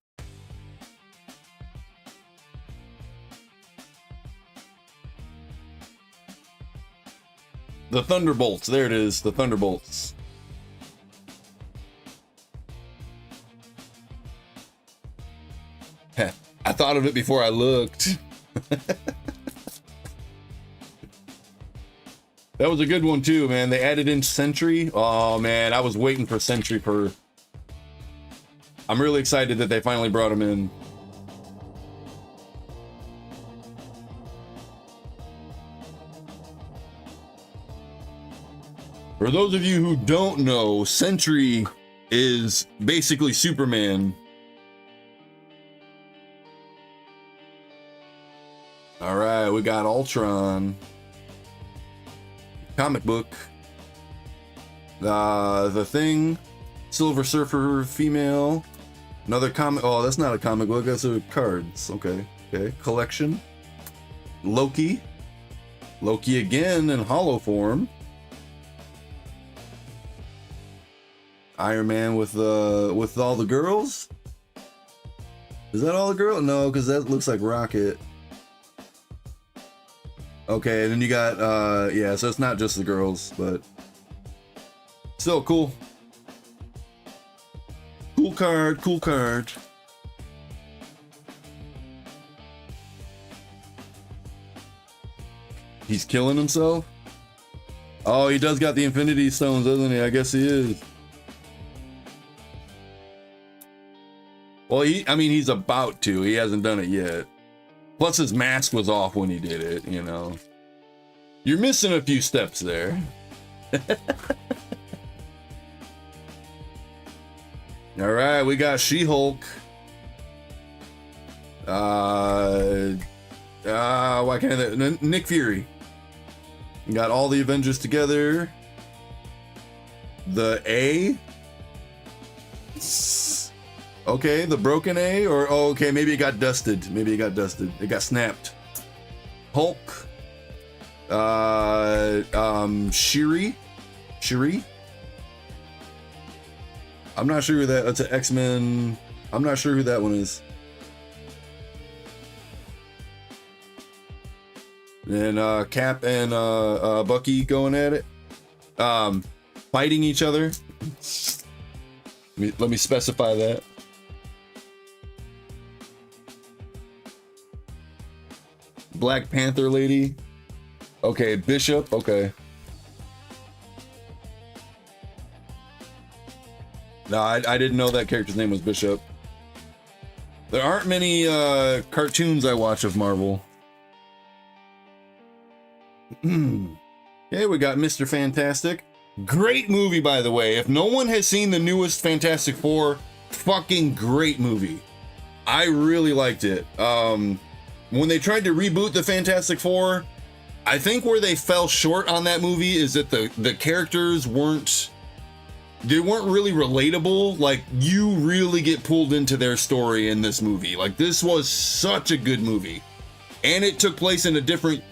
The Thunderbolts. There it is. The Thunderbolts. Heh, I thought of it before I looked. That was a good one too, man. They added in Sentry. Oh man, I was waiting for Sentry for. I'm really excited that they finally brought him in. For those of you who don't know, Sentry is basically Superman. All right, we got Ultron. Comic book. The Thing. Silver Surfer female. Another comic. Oh, that's not a comic book. That's a cards. Okay. Okay. Collection. Loki. Loki again in hollow form. Iron Man with all the girls. Is that all the girls? No, because that looks like Rocket. Okay, then you got yeah, so it's not just the girls, but still cool. Cool card, cool card. He's killing himself? Oh, he does got the Infinity Stones, doesn't he? I guess he is. Well, I mean, he's about to. He hasn't done it yet. Plus, his mask was off when he did it, you know. You're missing a few steps there. All right, we got She-Hulk. Why can't I? Nick Fury. We got all the Avengers together. The A. Okay, the broken A, or oh, okay, maybe it got dusted. Maybe it got dusted. It got snapped. Hulk. Shuri. I'm not sure who that. That's an X-Men. I'm not sure who that one is. And Cap and Bucky going at it, fighting each other. Let me specify that. Black Panther lady. Okay, Bishop. Okay. No, I didn't know that character's name was Bishop. There aren't many cartoons I watch of Marvel. Okay, we got Mr. Fantastic. Great movie, by the way. If no one has seen the newest Fantastic Four, fucking great movie. I really liked it. when they tried to reboot the Fantastic Four, I think where they fell short on that movie is that the characters weren't really relatable. Like, you really get pulled into their story in this movie. Like, this was such a good movie, and it took place in a different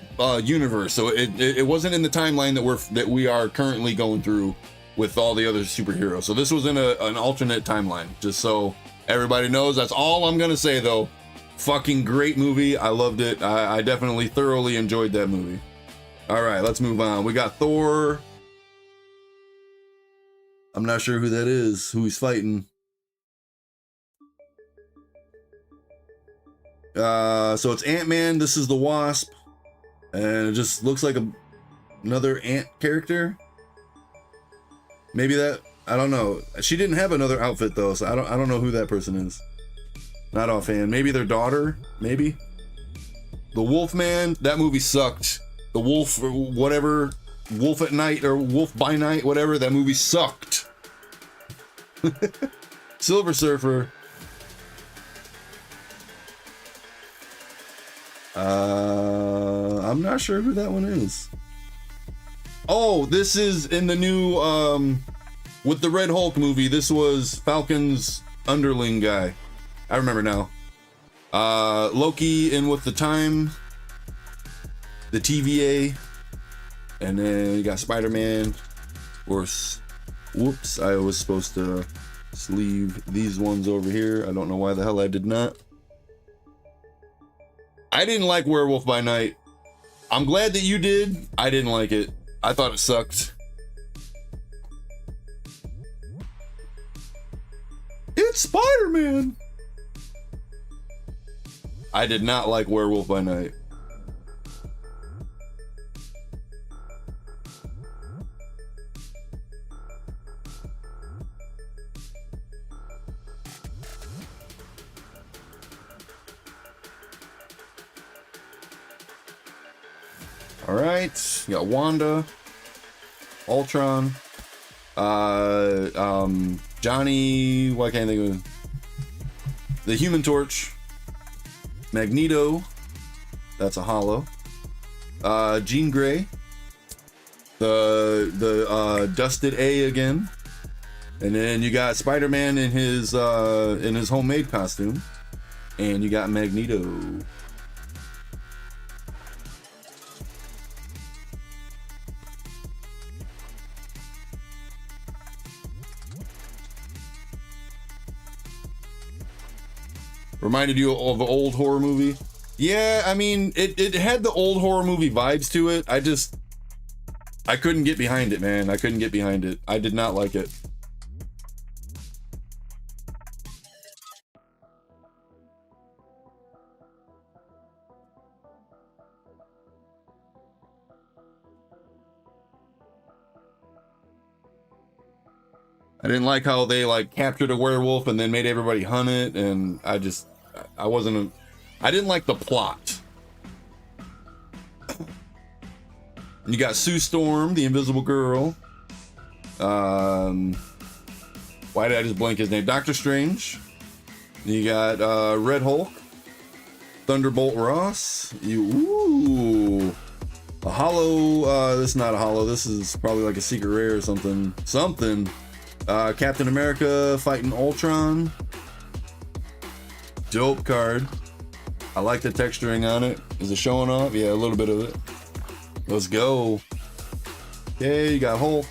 universe, so it wasn't in the timeline that we are currently going through with all the other superheroes. So this was in an alternate timeline, just so everybody knows. That's all I'm gonna say, though. Fucking great movie. I loved it. I definitely thoroughly enjoyed that movie. All right, let's move on. We got Thor. I'm not sure who that is, who he's fighting. So it's Ant-Man. This is the Wasp, and it just looks like another Ant character. Maybe that, I don't know. She didn't have another outfit though, so I don't know who that person is. Not offhand. Maybe their daughter, maybe. The Wolfman, that movie sucked. The Wolf, or whatever, Wolf at Night or Wolf by Night, whatever, that movie sucked. Silver Surfer. I'm not sure who that one is. Oh, this is in the new, with the Red Hulk movie. This was Falcon's underling guy. I remember now. Loki in with the Time, the TVA, and then you got Spider-Man. Of course, whoops, I was supposed to sleeve these ones over here. I don't know why the hell I did not. I didn't like Werewolf by Night. I'm glad that you did. I didn't like it. I thought it sucked. It's Spider-Man. I did not like Werewolf by Night. All right, you got Wanda, Ultron, Johnny, why can't I think of the Human Torch, Magneto, that's a hollow, Jean Grey, the Dusted A again, and then you got Spider-Man in his homemade costume, and you got Magneto. Reminded you of an old horror movie? Yeah, I mean, it had the old horror movie vibes to it. I couldn't get behind it, man. I couldn't get behind it. I did not like it. I didn't like how they like captured a werewolf and then made everybody hunt it, and I didn't like the plot. You got Sue Storm, the Invisible Girl. Why did I just blank his name? Doctor Strange. You got Red Hulk, Thunderbolt Ross. A hollow. This is not a hollow. This is probably like a secret rare or something. Captain America fighting Ultron. Dope card. I like the texturing on it. Is it showing off? Yeah, a little bit of it. Let's go. Okay, you got Hulk.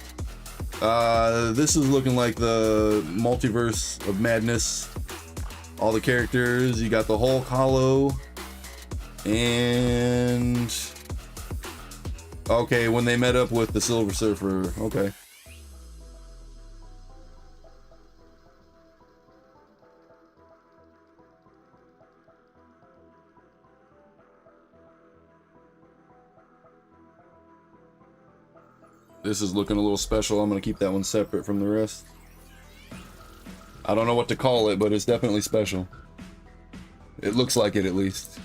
This is looking like the multiverse of madness. All the characters. You got the Hulk hollow. And okay, when they met up with the Silver Surfer. Okay. This is looking a little special. I'm going to keep that one separate from the rest. I don't know what to call it, but it's definitely special. It looks like it, at least.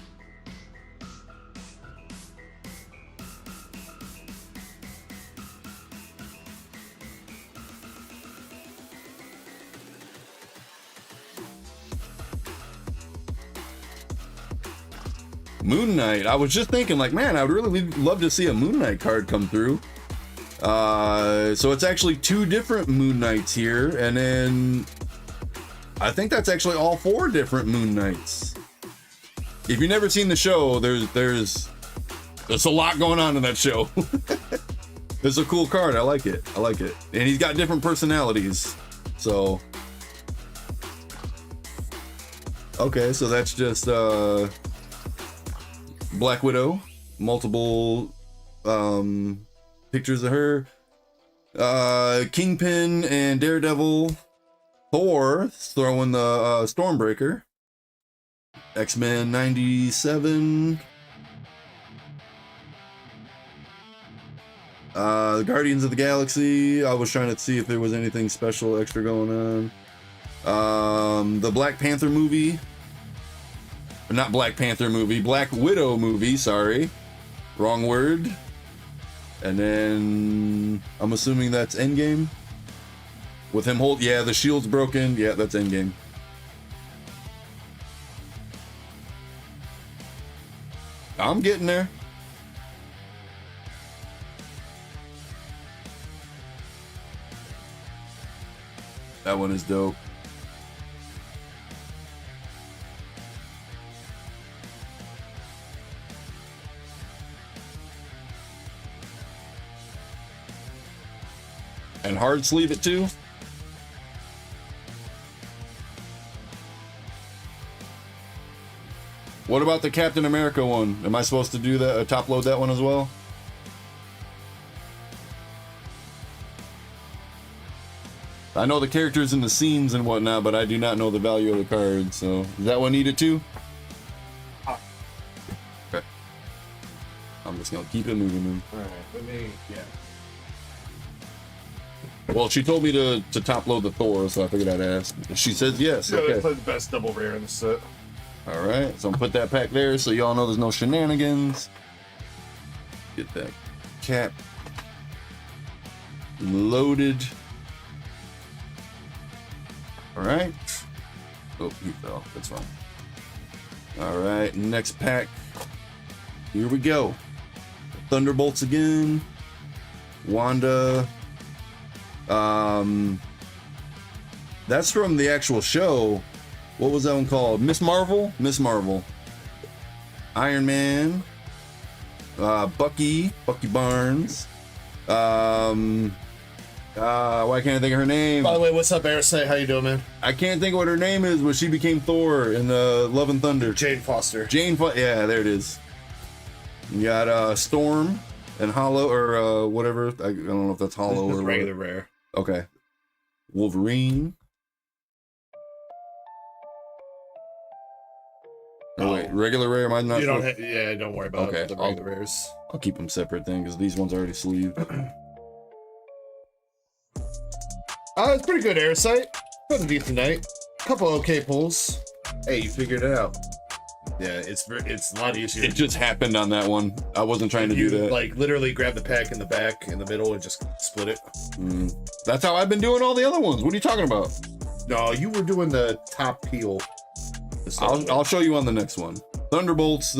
Moon Knight. I was just thinking, like, man, I would really love to see a Moon Knight card come through. So it's actually 2 different Moon Knights here, and then I think that's actually all 4 different Moon Knights. If you've never seen the show, there's a lot going on in that show. It's a cool card. I like it. I like it. And he's got different personalities. So okay, so that's just Black Widow, multiple pictures of her, Kingpin and Daredevil, Thor throwing the Stormbreaker, X-Men 97, the Guardians of the Galaxy. I was trying to see if there was anything special extra going on. The Black Panther movie. Not Black Panther movie, Black Widow movie, sorry. Wrong word. And then I'm assuming that's Endgame. With him yeah, the shield's broken. Yeah, that's Endgame. I'm getting there. That one is dope. And hard sleeve it too. What about the Captain America one? Am I supposed to do that, top load that one as well? I know the characters and the scenes and whatnot, but I do not know the value of the card. So is that one needed too? Okay. I'm just gonna keep it moving then. All right, let me. Yeah. Well, she told me to top load the Thor, so I figured I'd ask. She says yes. Yeah, Okay. they played the best double rare in the set. All right, so I'm gonna put that pack there so y'all know there's no shenanigans. Get that cap loaded. All right. Oh, he fell. That's fine. All right, next pack. Here we go. Thunderbolts again. Wanda. That's from the actual show. What was that one called? Miss Marvel? Miss Marvel. Iron Man. Bucky Barnes. Why can't I think of her name? By the way, what's up, Airsight? How you doing, man? I can't think of what her name is, but she became Thor in Love and Thunder. Jane Foster. Yeah, there it is. You got Storm and Hollow, or whatever. I don't know if that's Hollow or regular rare. Okay. Wolverine. Oh wait, regular rare. Am I not? You don't. Yeah, don't worry about Okay, the regular rares. I'll keep them separate then, because these ones are already sleeved. It's pretty good, Airsight. Pretty decent night. Couple okay pulls. Hey, you figured it out. Yeah, it's a lot easier. It just happened on that one. I wasn't trying to do that. Like literally grab the pack in the back, in the middle, and just split it. That's how I've been doing all the other ones. What are you talking about? No, you were doing the top peel. I'll show you on the next one. Thunderbolts.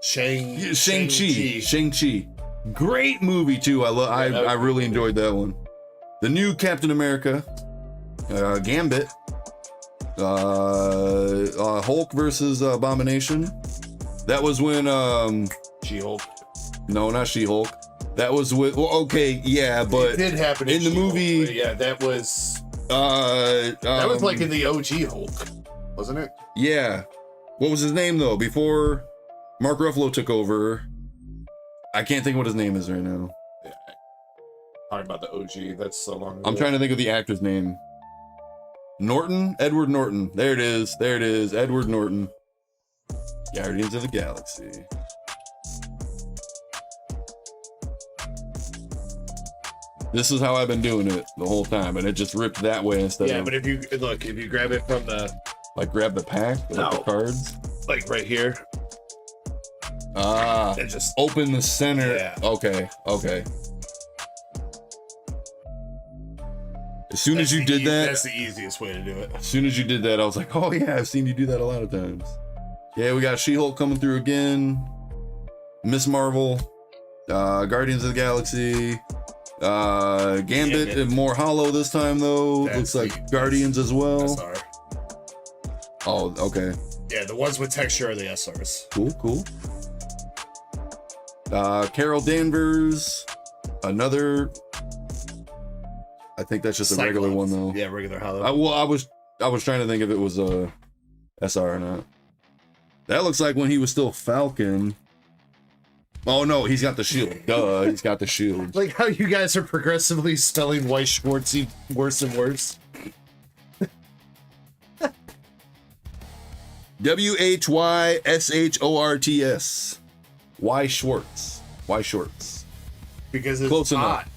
Shang-Chi. Great movie too. I really enjoyed that one. The new Captain America. Gambit. Hulk versus Abomination. That was when She-Hulk. No, not She-Hulk. That was with okay, yeah, but it did happen in the She-Hulk, movie. but yeah, that was like in the OG Hulk, wasn't it? Yeah. What was his name though? Before Mark Ruffalo took over. I can't think of what his name is right now. Yeah. Talking about the OG. That's so long ago. I'm trying to think of the actor's name. Edward Norton. There it is. Edward Norton. Guardians of the Galaxy. This is how I've been doing it the whole time, and it just ripped that way instead of... Yeah, but if you grab it from the... Like grab the pack, like the cards? Like right here. And just open the center. Yeah. Okay. As soon as you did that, that's the easiest way to do it. as soon as you did that, I was like, oh yeah, I've seen you do that a lot of times. Yeah, we got She-Hulk coming through again. Miss Marvel, Guardians of the Galaxy, Gambit, and more hollow this time though. Looks like Guardians as well. SR. Oh, okay. Yeah, the ones with texture are the SRs. Cool. Carol Danvers, another. I think that's just a regular one though. Yeah, regular hollow. I was trying to think if it was a SR or not. That looks like when he was still Falcon. Oh no, he's got the shield. Duh, he's got the shield. Like how you guys are progressively spelling White Schwartzy worse and worse. WHYSHORTS. Why Schwartz? Why Schwartz? Because it's Close hot. enough.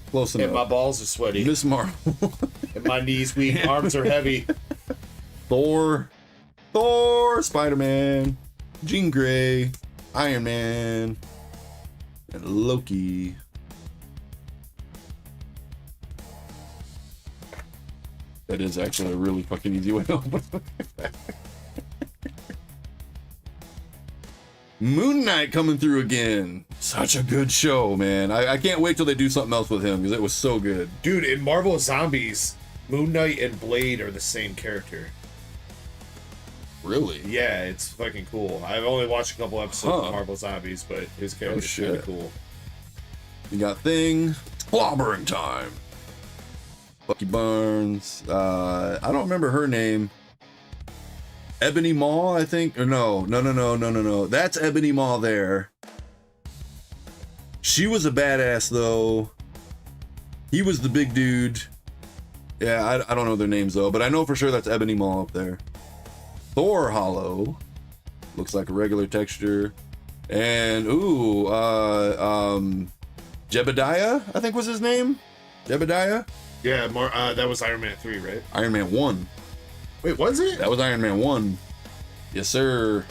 Close And enough. my balls are sweaty. Miss Marvel. And my knees weak. Arms are heavy. Thor, Spider-Man, Jean Grey, Iron Man, and Loki. That is actually a really fucking easy way to open. Moon Knight coming through again. Such a good show, man. I can't wait till they do something else with him because it was so good. Dude, in Marvel Zombies, Moon Knight and Blade are the same character. Really? Yeah, it's fucking cool. I've only watched a couple episodes of Marvel Zombies, but his character's kind of cool. You got Thing, Clobbering Time. Bucky Barnes. I don't remember her name. Ebony Maw, I think. Or no. That's Ebony Maw there. She was a badass though. He was the big dude. Yeah, I don't know their names though, but I know for sure that's Ebony Maw up there. Thor Hollow. Looks like a regular texture. And Jebediah, I think was his name. Jebediah? Yeah, that was Iron Man 3, right? Iron Man 1. Wait, was it? That was Iron Man 1. Yes, sir.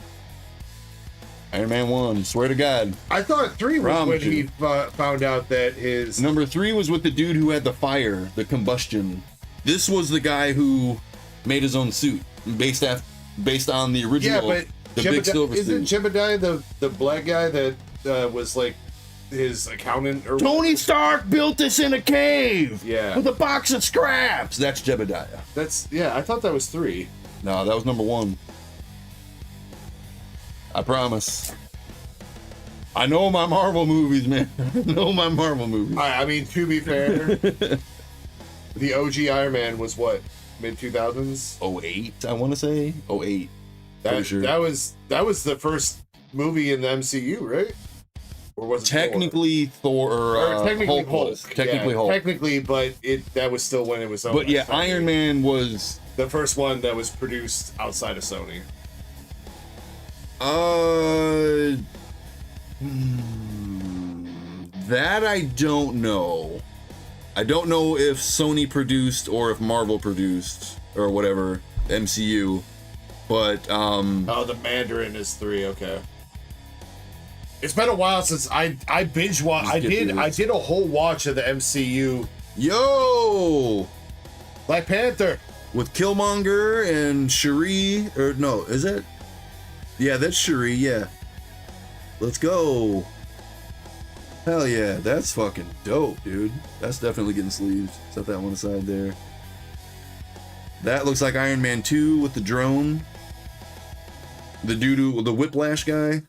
Iron Man 1, swear to God. I thought 3 was when he found out that his... Number 3 was with the dude who had the fire, the combustion. This was the guy who made his own suit, based on the original, but the big silver isn't suit. Jebediah the black guy that was like his accountant or Tony Stark built this in a cave. Yeah. With a box of scraps. That's Jebediah. I thought that was 3. No, that was number 1. I promise. I know my Marvel movies, man. I know my Marvel movies. I mean, to be fair, the OG Iron Man was what, mid 2000s? 08, I want to say 08. That was the first movie in the MCU, right? Or was it technically Thor or technically Hulk? Technically Hulk. Technically, but that was still when it was. But yeah, Iron Man was the first one that was produced outside of Sony. That I don't know. I don't know if Sony produced or if Marvel produced or whatever, MCU. But oh, the Mandarin is 3. Okay. It's been a while since I binge watched. I did a whole watch of the MCU. Yo, Black Panther with Killmonger and Shuri, or no, is it? Yeah, that's Shuri. Yeah, let's go. Hell yeah, that's fucking dope, dude. That's definitely getting sleeved. Set that one aside there. That looks like Iron Man 2 with the drone. The dude, the Whiplash guy.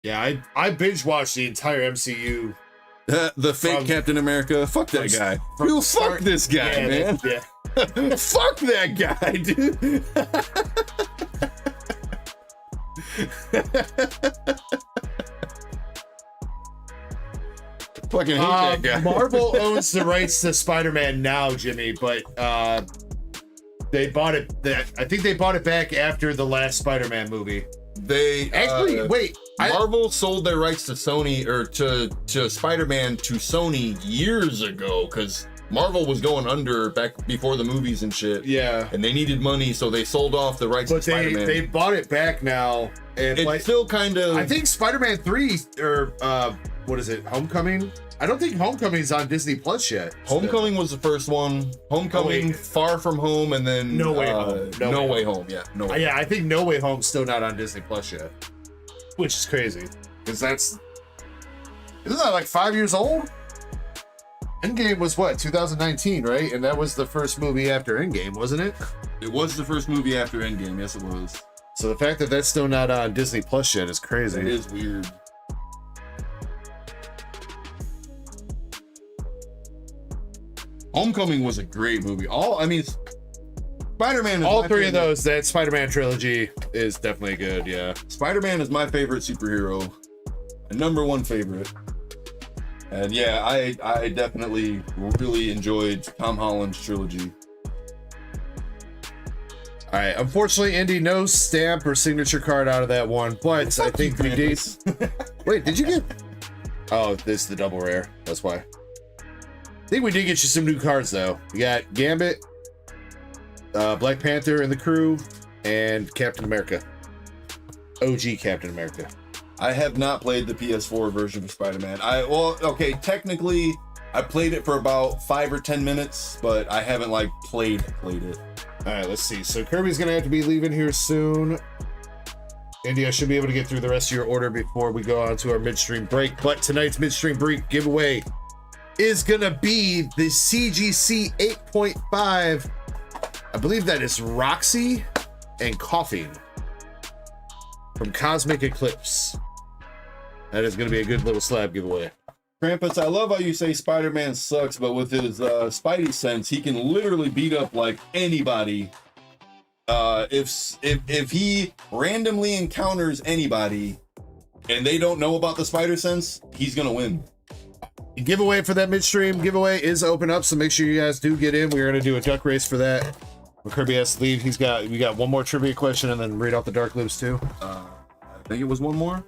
Yeah, I binge watched the entire MCU. The fake Captain America. Fuck that guy. Dude, fuck this guy, man. Yeah. Fuck that guy, dude. Fucking hate that guy. Marvel owns the rights to Spider-Man now, Jimmy, but they bought it. I think they bought it back after the last Spider-Man movie. They actually wait. Marvel sold their rights to Sony or to Spider-Man to Sony years ago because Marvel was going under back before the movies and shit. Yeah, and they needed money, so they sold off the rights to Spider-Man. They bought it back now, and it's still kind of. I think Spider-Man 3 or what is it? Homecoming? I don't think Homecoming's on Disney Plus yet. Homecoming was the first one. Homecoming, wait. Far From Home, and then No Way Home. No Way Home. Yeah, No Way. Yeah, I think No Way Home's still not on Disney Plus yet, which is crazy because isn't that like 5 years old? Endgame was what, 2019, right? And that was the first movie after Endgame, wasn't it? It was the first movie after Endgame. Yes, it was. So the fact that that's still not on Disney Plus yet is crazy. It is weird. Homecoming was a great movie. Spider-Man. All three of those, that Spider-Man trilogy is definitely good. Yeah. Spider-Man is my favorite superhero, my number one favorite. And yeah, I definitely really enjoyed Tom Holland's trilogy. All right. Unfortunately, Indy, no stamp or signature card out of that one, but I think we did. Wait, did you get? Oh, this is the double rare. That's why. I think we did get you some new cards though. We got Gambit, Black Panther and the crew, and Captain America. OG Captain America. I have not played the PS4 version of Spider-Man. Technically, I played it for about 5 or 10 minutes, but I haven't like played it. All right, let's see. So Kirby's gonna have to be leaving here soon. Indy, I should be able to get through the rest of your order before we go on to our midstream break. But tonight's midstream break giveaway is gonna be the CGC 8.5. I believe that is Roxy and Coughing from Cosmic Eclipse. That is gonna be a good little slab giveaway. Krampus, I love how you say Spider-Man sucks, but with his Spidey sense, he can literally beat up like anybody. If he randomly encounters anybody and they don't know about the spider sense, he's gonna win. Giveaway for that midstream giveaway is open up, so make sure you guys do get in. We're gonna do a duck race for that. When Kirby has to leave, we got one more trivia question and then read off the Dark Loops too. I think it was one more.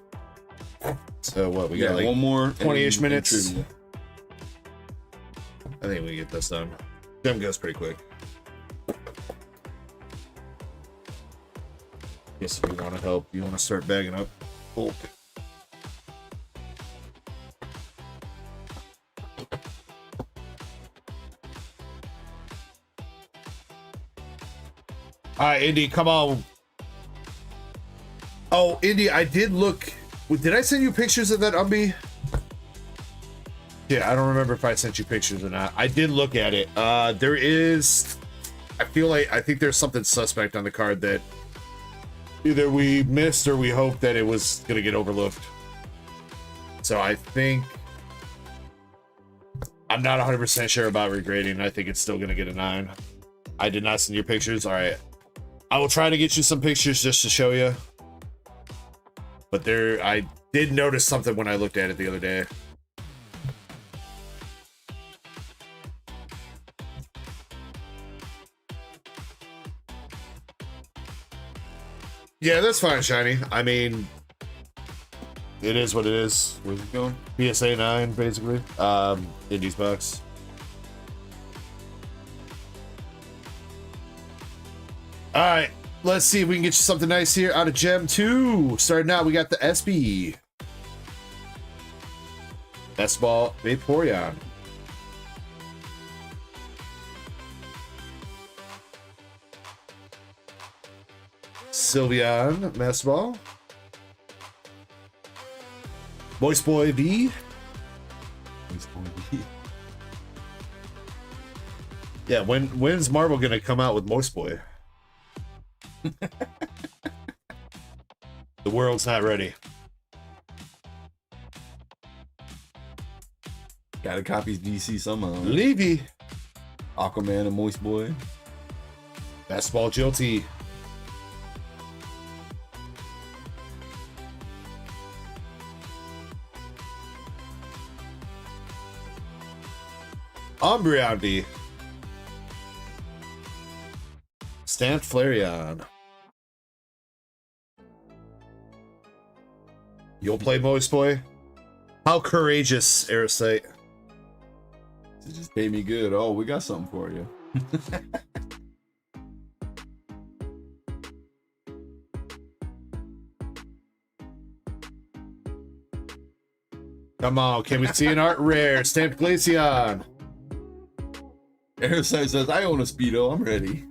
So what, we got like one more 20-ish minutes. trivia. I think we can get this done. Gem goes pretty quick. Guess if you want to help, you want to start bagging up. Cool. All right, Indy, come on. Oh, Indy, I did look. Did I send you pictures of that Umbi? Yeah, I don't remember if I sent you pictures or not. I did look at it. There is. I think there's something suspect on the card that either we missed or we hoped that it was gonna get overlooked. So I think I'm not 100% sure about regrading. I think it's still gonna get a 9. I did not send you pictures. All right, I will try to get you some pictures just to show you. But I did notice something when I looked at it the other day. Yeah, that's fine, Shiny. I mean, it is what it is. Where's it going? PSA 9, basically. Indies box. All right, let's see if we can get you something nice here out of Gem 2. Starting out, we got the SB. S-Ball Vaporeon. Sylveon, Master Ball. Moist Boy V. Yeah, when's Marvel gonna come out with Moist Boy? The world's not ready. Gotta copy DC somehow. Levy. Aquaman and Moist Boy. Basketball Jilty. Umbreon V. Stamped Flareon. You'll play Moist Boy? How courageous, Aerosite. It just paid me good. Oh, we got something for you. Come on, can we see an art rare? Stamped Glaceon. Aerosite says, I own a Speedo. I'm ready.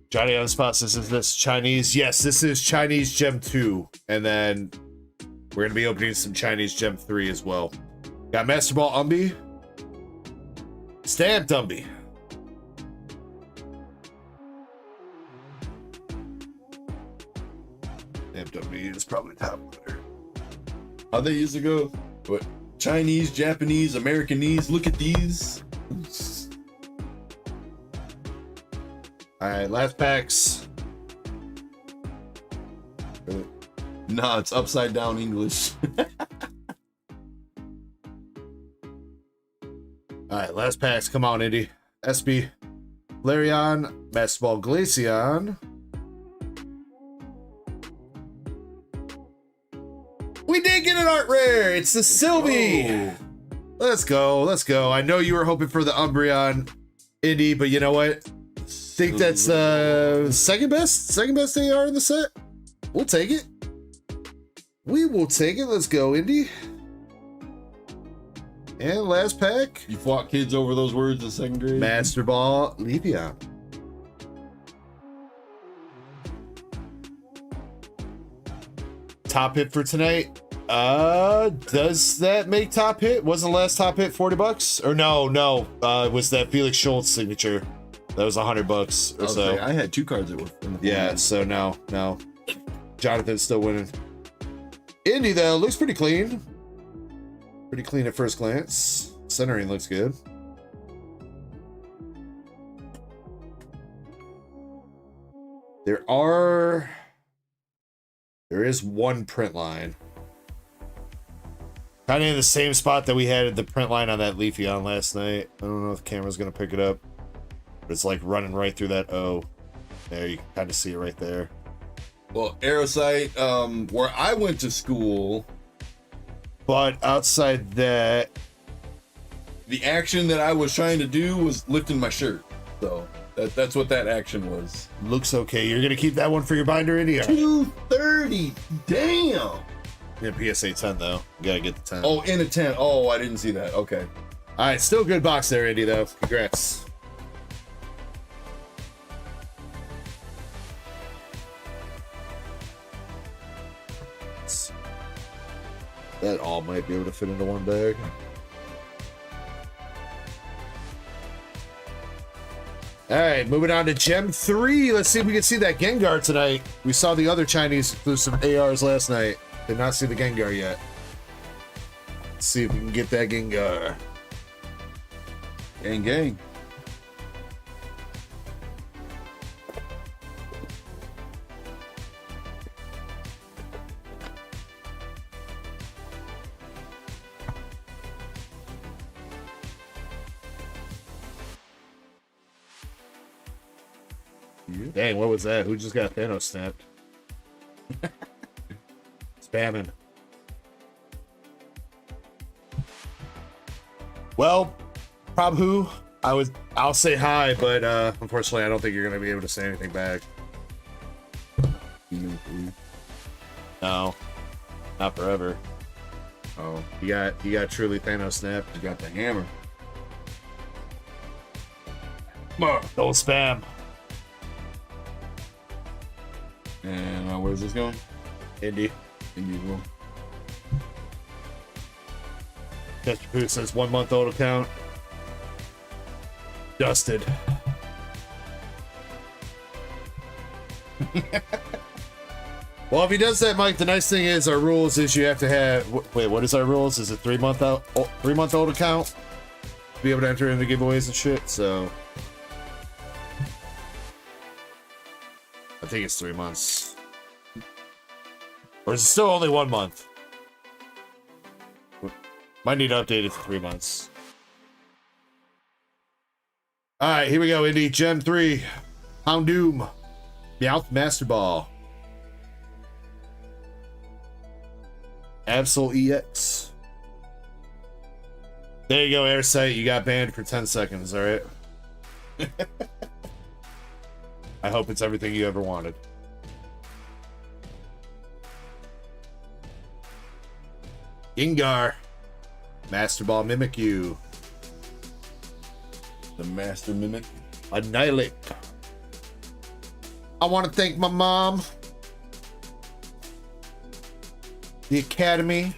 Johnny on the spot says, is this Chinese? Yes, this is Chinese Gem 2. And then we're going to be opening some Chinese Gem 3 as well. Got Master Ball Umbi. Stamped Umbi. Stamped Umbi is probably top winner. How they used to go? What? Chinese, Japanese, Americanese. Look at these. All right, last packs. Nah, it's upside down English. All right, last packs. Come on, Indy. SB, Flareon, Master Ball Glaceon. We did get an art rare. It's the Sylvie. Oh. Let's go. Let's go. I know you were hoping for the Umbreon, Indy, but you know what? Think that's second best AR in the set. We'll take it. We will take it. Let's go, Indy. And last pack. You fought kids over those words in second grade? Master Ball Leafeon. Top hit for tonight. Does that make top hit? Wasn't the last top hit $40? Or no. Was that Felix Schultz signature? That was $100 or so. I had 2 cards that were in the Yeah, so no. Jonathan's still winning. Indy, though, looks pretty clean. Pretty clean at first glance. Centering looks good. There is one print line. Kind of in the same spot that we had the print line on that Leafeon last night. I don't know if the camera's going to pick it up. But it's like running right through that O. There, you can kind of see it right there. Well, Aerosite, where I went to school. But outside that, The action that I was trying to do was lifting my shirt. So that's what that action was. looks okay. You're going to keep that one for your binder, Indy? 230. Damn. Yeah, PSA 10, though. You got to get the 10. Oh, in a 10. Oh, I didn't see that. Okay. All right, still a good box there, Indy, though. Congrats. That all might be able to fit into one bag. All right, moving on to Gem 3. Let's see if we can see that Gengar tonight. We saw the other Chinese exclusive ARs last night. Did not see the Gengar yet. Let's see if we can get that Gengar. Gang. Dang, what was that? Who just got Thanos snapped? Spamming. Well, Prabhu, I'll say hi, but unfortunately I don't think you're gonna be able to say anything back. No. Not forever. Oh, You got truly Thanos snapped. you got the hammer. Don't spam. And where's this going? Indy. Unusual. Mr. Pooh says 1 month old account. Dusted. Well, if he does that, Mike, the nice thing is our rules is you have to have. Wait, what is our rules? Is it 3 month out, 3 month old account to be able to enter into giveaways and shit? So I think it's 3 months, or is it still only 1 month? Might need to update it to 3 months. All right, here we go. Indy Gem 3, Houndoom, Meowth Master Ball. Absol EX. There you go, Airsight. You got banned for 10 seconds, all right? I hope it's everything you ever wanted. Gengar. Master Ball Mimikyu. The Master Mimic. Annihilate. I want to thank my mom, the Academy,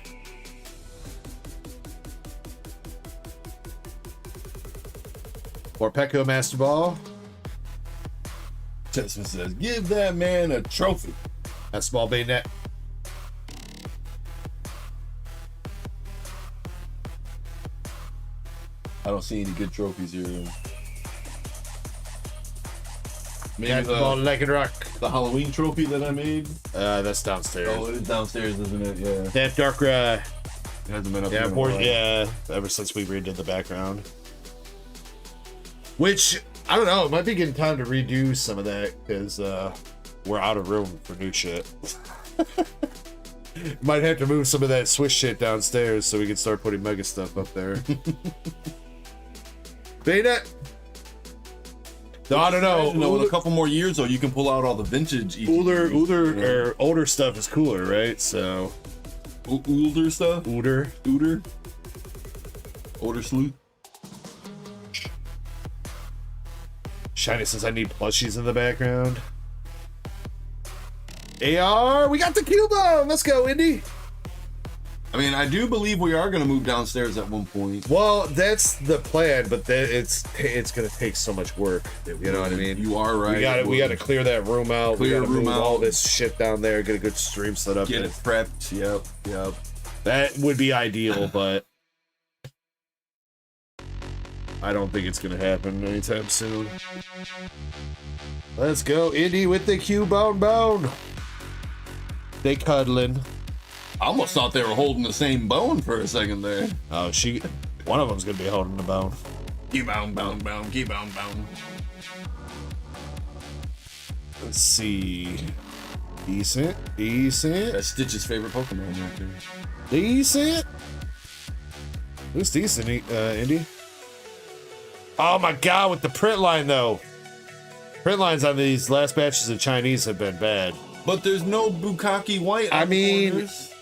Orpeko Master Ball. Tesman says, give that man a trophy. Master Ball Bayonet. I don't see any good trophies here. Maybe Master Ball Lycanroc. the Halloween trophy that I made. That's downstairs. Oh, it is downstairs, isn't it? Yeah. That dark, It hasn't been up yeah, here in a while. yeah, ever since we redid the background. Which, I don't know, it might be getting time to redo some of that, because we're out of room for new shit. Might have to move some of that Swiss shit downstairs so we can start putting mega stuff up there. Beta? No, I don't know. In a couple more years, though, you can pull out all the vintage. Older stuff is cooler, right? So, older stuff. older. Older sleuth. Shiny says I need plushies in the background. AR, we got the Cubone. Let's go, Indy. I mean, I do believe we are going to move downstairs at one point. Well, that's the plan, but it's going to take so much work. You know what I mean? You are right. We got to clear that room out. Clear we got to room move out. all this shit down there. Get a good stream set up. Get it prepped. Yep. That would be ideal, but I don't think it's going to happen anytime soon. Let's go, Indy with the Cubone. They cuddling. I almost thought they were holding the same bone for a second there. Oh, one of them's gonna be holding the bone. Keep on. Let's see. Decent. That's Stitch's favorite Pokemon right there. Decent. Who's decent, Indy? Oh my god, with the print line though. Print lines on these last batches of Chinese have been bad. But there's no Bukkake White. I mean, corners.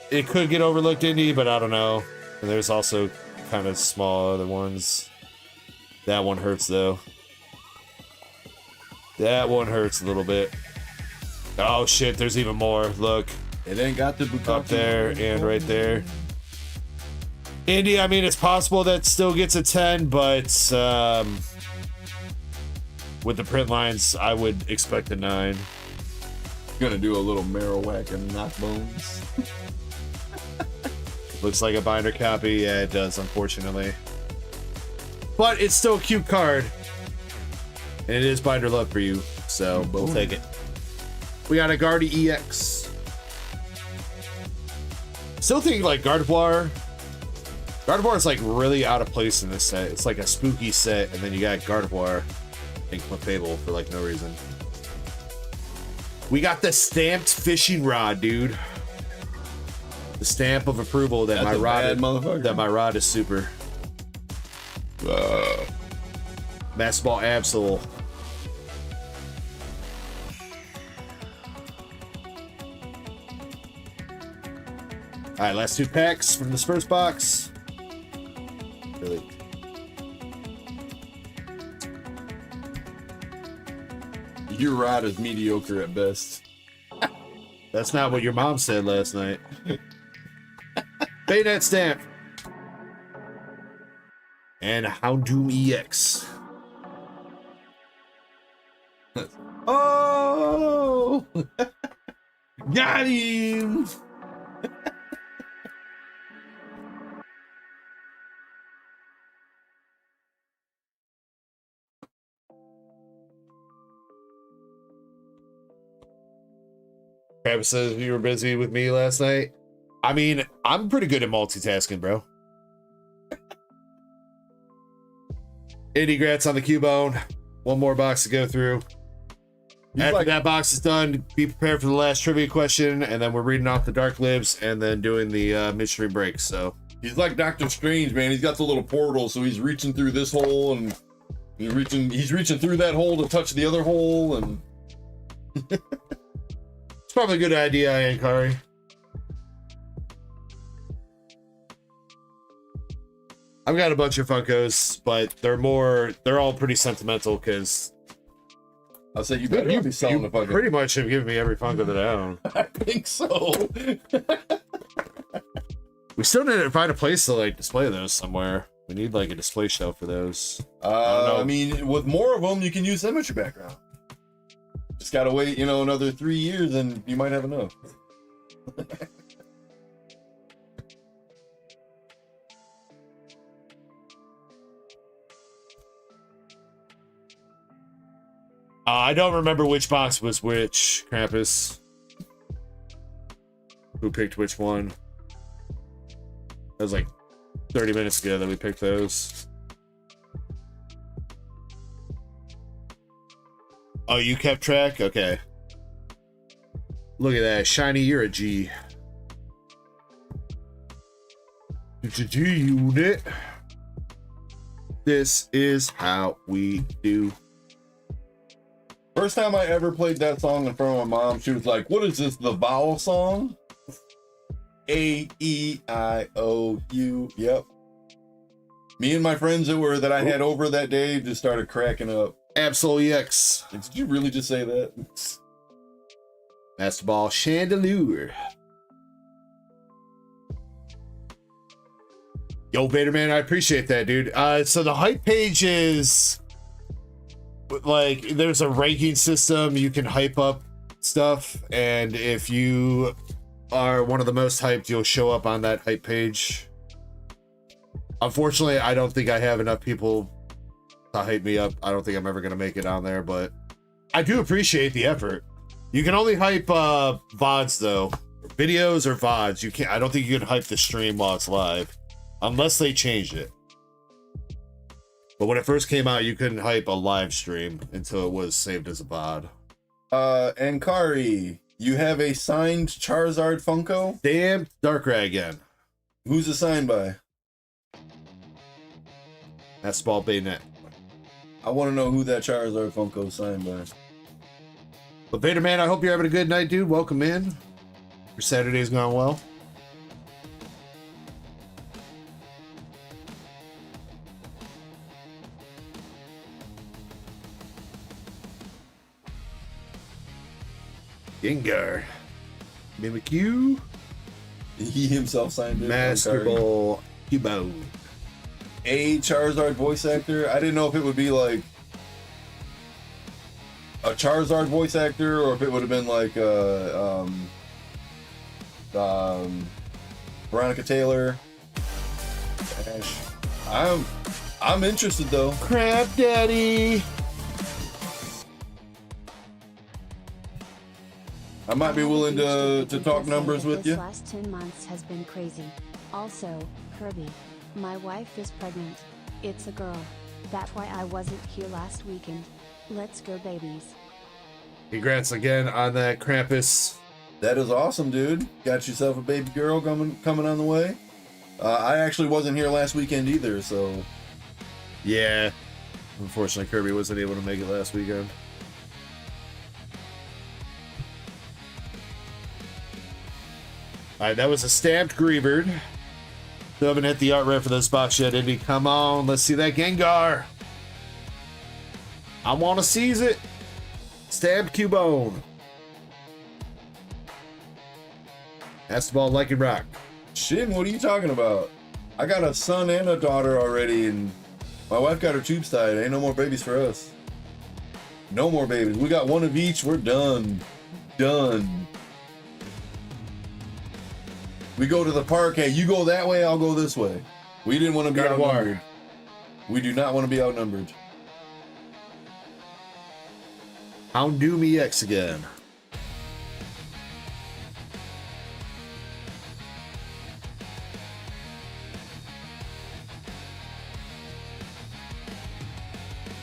it could get overlooked, Indy, but I don't know. And there's also kind of small other ones. That one hurts though. That one hurts a little bit. Oh shit, there's even more. Look. It ain't got the Bukkake Up there White. and right there. Indy, I mean, it's possible that still gets a 10, but with the print lines, I would expect a 9. Gonna do a little Marowak and knock bones. Looks like a binder copy. Yeah, it does, unfortunately. But it's still a cute card. And it is binder love for you, so we'll take it. We got a Guardi EX. Still think like Gardevoir is like really out of place in this set. It's like a spooky set, and then you got Gardevoir and Clefable for like no reason. We got the stamped fishing rod, dude. The stamp of approval that That's my rod is super. Master Ball Absol. All right, last 2 packs from this first box. Really. Your rod is mediocre at best. That's not what your mom said last night. Bayonet stamp. And Houndoom EX. Oh! Got him! Travis says you were busy with me last night. I mean, I'm pretty good at multitasking, bro. Indy grats on the Cubone. One more box to go through. After that box is done, be prepared for the last trivia question, and then we're reading off the Dark Libs and then doing the midstream break. So he's like Doctor Strange, man. He's got the little portal, so he's reaching through this hole and He's reaching through that hole to touch the other hole, and It's probably a good idea, Ankari. I've got a bunch of Funkos, but they're all pretty sentimental because I'll say you better be selling the Funko. Pretty much have given me every Funko that I own. I think so. We still need to find a place to like display those somewhere. We need like a display shelf for those. I mean, with more of them, you can use them as your background. Just gotta wait, another 3 years, and you might have enough. I don't remember which box was which, Krampus. Who picked which one? That was like 30 minutes ago that we picked those. Oh, you kept track? Okay. Look at that. Shiny, you're a G. G unit. This is how we do. First time I ever played that song in front of my mom, she was like, "What is this, the vowel song?" A-E-I-O-U. Yep. Me and my friends that I had over that day just started cracking up. Absolutely X. Did you really just say that? Master Ball Chandelier. Yo, Vader Man, I appreciate that, dude. So the hype page is like there's a ranking system. You can hype up stuff, and if you are one of the most hyped, you'll show up on that hype page. Unfortunately, I don't think I have enough people to hype me up. I don't think I'm ever gonna make it on there, but I do appreciate the effort. You can only hype VODs though, videos or VODs. You can't. I don't think you can hype the stream while it's live, unless they changed it. But when it first came out, you couldn't hype a live stream until it was saved as a VOD. Ankari, you have a signed Charizard Funko? Damn, Darkrai again. Who's it signed by? That's Ball Baynet. I want to know who that Charizard Funko is signed by. But Vader Man, I hope you're having a good night, dude. Welcome in. Your Saturday's gone well. Gengar. Mimikyu. He himself signed it. Master Ball Cubo. A Charizard voice actor. I didn't know if it would be like a Charizard voice actor or if it would have been like Veronica Taylor. Ash. I'm interested though. Crab Daddy. I might be willing to talk numbers with you. This last 10 months has been crazy. Also, Kirby, my wife is pregnant. It's a girl. That's why I wasn't here last weekend. Let's go babies. Congrats again on that, Krampus. That is awesome, dude. Got yourself a baby girl coming on the way. I actually wasn't here last weekend either, so. Yeah. Unfortunately, Kirby wasn't able to make it last weekend. Alright, that was a stamped Greavard. Still haven't hit the art rate for this box yet, Indy. Come on, let's see that Gengar. I want to seize it. Stamped Cubone. That's the ball like and rock. Shin, what are you talking about? I got a son and a daughter already, and my wife got her tubes tied. Ain't no more babies for us. No more babies. We got one of each. We're done. Done. We go to the park. Hey, you go that way, I'll go this way. We didn't want to be outnumbered. We do not want to be outnumbered. Houndoom EX again.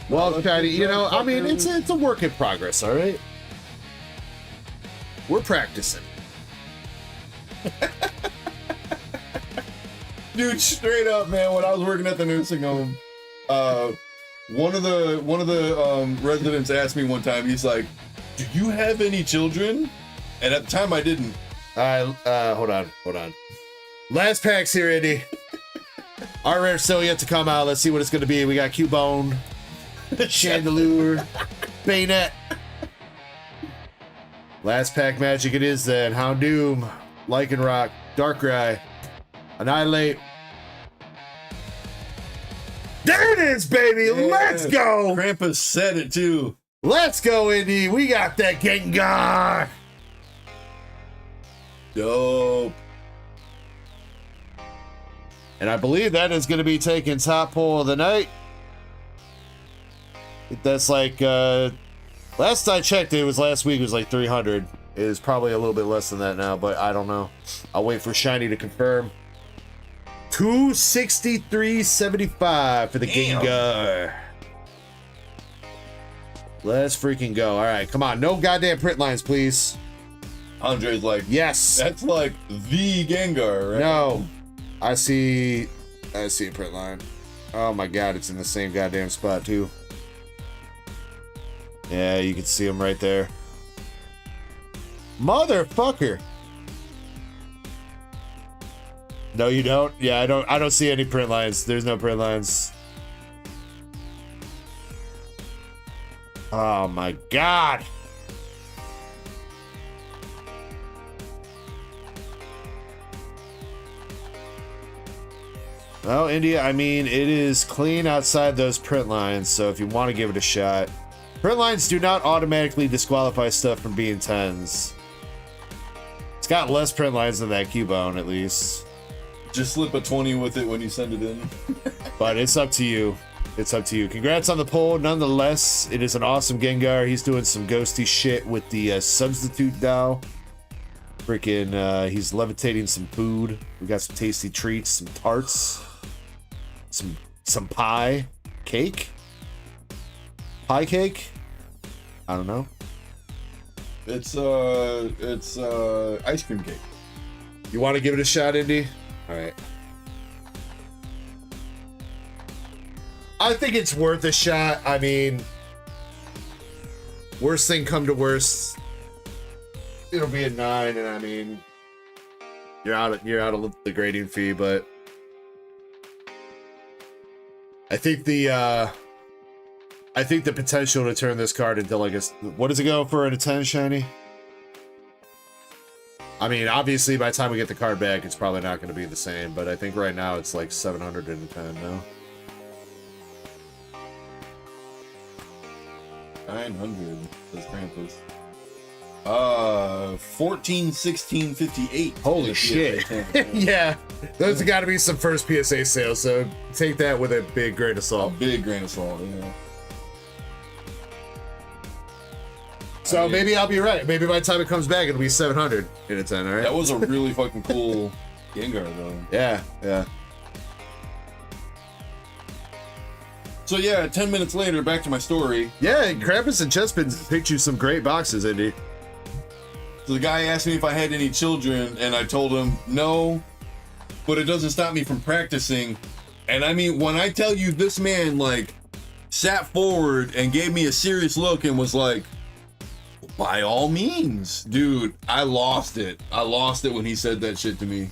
Well, Patty, you know, I mean, it's a work in progress, all right? We're practicing. Dude, straight up, man, when I was working at the nursing home, One of the residents asked me one time, he's like, do you have any children? And at the time I didn't. Hold on. Last packs here, Andy. Our rare still yet to come out. Let's see what it's going to be. We got Cubone, Chandelure, Bayonet. Last pack magic it is then. Houndoom, Lycanroc, Darkrai, Annihilate. There it is, baby. Yeah. Let's go. Krampus said it too. Let's go, Indy. We got that Gengar. Dope. And I believe that is going to be taking top pull of the night. That's like, last I checked, it was last week, it was like 300. It is probably a little bit less than that now, but I don't know. I'll wait for Shiny to confirm. 263.75 for the Gengar. Let's freaking go. All right, come on. No goddamn print lines, please. Andre's like, Yes. that's like the Gengar, right? No. I see a print line. Oh my god, it's in the same goddamn spot too. Yeah, you can see him right there. Motherfucker. No, you don't? Yeah, I don't see any print lines. There's no print lines. Oh my god. Well, India, I mean, it is clean outside those print lines, so if you want to give it a shot. Print lines do not automatically disqualify stuff from being 10s. It's got less print lines than that Cubone, at least. Just slip a 20 with it when you send it in. But it's up to you. It's up to you. Congrats on the poll. Nonetheless, it is an awesome Gengar. He's doing some ghosty shit with the substitute Dow. Freaking, he's levitating some food. We got some tasty treats, some tarts, some pie, cake, pie cake. I don't know. It's ice cream cake. You want to give it a shot, Indy? All right. I think it's worth a shot. I mean, worst thing come to worst, it'll be a 9, and I mean, you're out of the grading fee, but I think the potential to turn this card into like a, what does it go for at a 10, Shiny? I mean, obviously by the time we get the card back, it's probably not going to be the same, but I think right now it's like 710 now. 900 says Krampus. 14, 16, 58. Holy shit. Yeah, those have got to be some first PSA sales, so take that with a big grain of A salt. big grain of salt, yeah. So maybe I'll be right. Maybe by the time it comes back, it'll be 700 in a 10, all right? That was a really fucking cool Gengar, though. Yeah, yeah. So yeah, 10 minutes later, back to my story. Yeah, Krampus and Chespin picked you some great boxes, Indy. So the guy asked me if I had any children, and I told him no, but it doesn't stop me from practicing. And I mean, when I tell you this man, like, sat forward and gave me a serious look and was like, by all means, dude, I lost it. I lost it when he said that shit to me.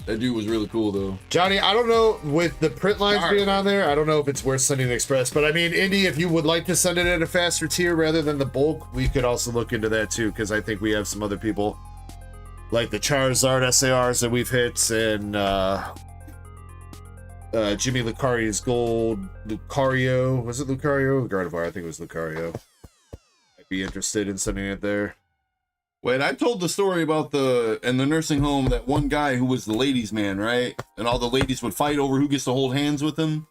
That dude was really cool, though. Johnny, I don't know, with the print lines being on there, I don't know if it's worth sending express, but I mean, Indy, if you would like to send it at a faster tier rather than the bulk, we could also look into that too, because I think we have some other people, like the Charizard SARs that we've hit, and Jimmy Lucari's Gold, Lucario, was it Lucario? Gardevoir, I think it was Lucario. I'd be interested in sending it there. Wait, I told the story about the nursing home, that one guy who was the ladies' man, right? And all the ladies would fight over who gets to hold hands with him.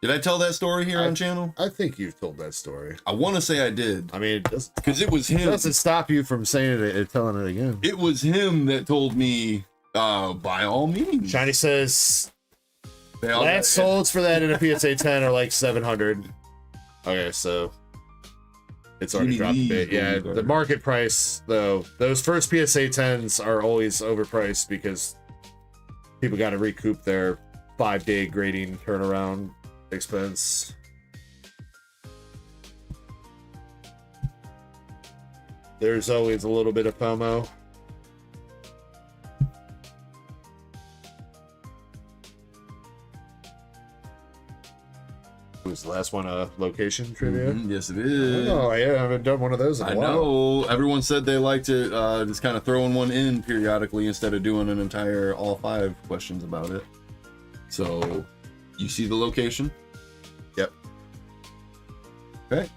Did I tell that story here on channel? I think you've told that story. I want to say I did. I mean, because it was him. It doesn't stop you from saying it and telling it again. It was him that told me, by all means. Shiny says, last solds for that in a PSA 10 are like 700. Okay, so it's already dropped a bit. Yeah, the market price, though, those first PSA 10s are always overpriced because people got to recoup their 5-day grading turnaround expense. There's always a little bit of FOMO. Was the last one a location trivia? Yes, it is. Oh, yeah, I haven't done one of those in a while. I know. Everyone said they liked it, just kind of throwing one in periodically instead of doing an entire all 5 questions about it. So, you see the location? Yep. Okay.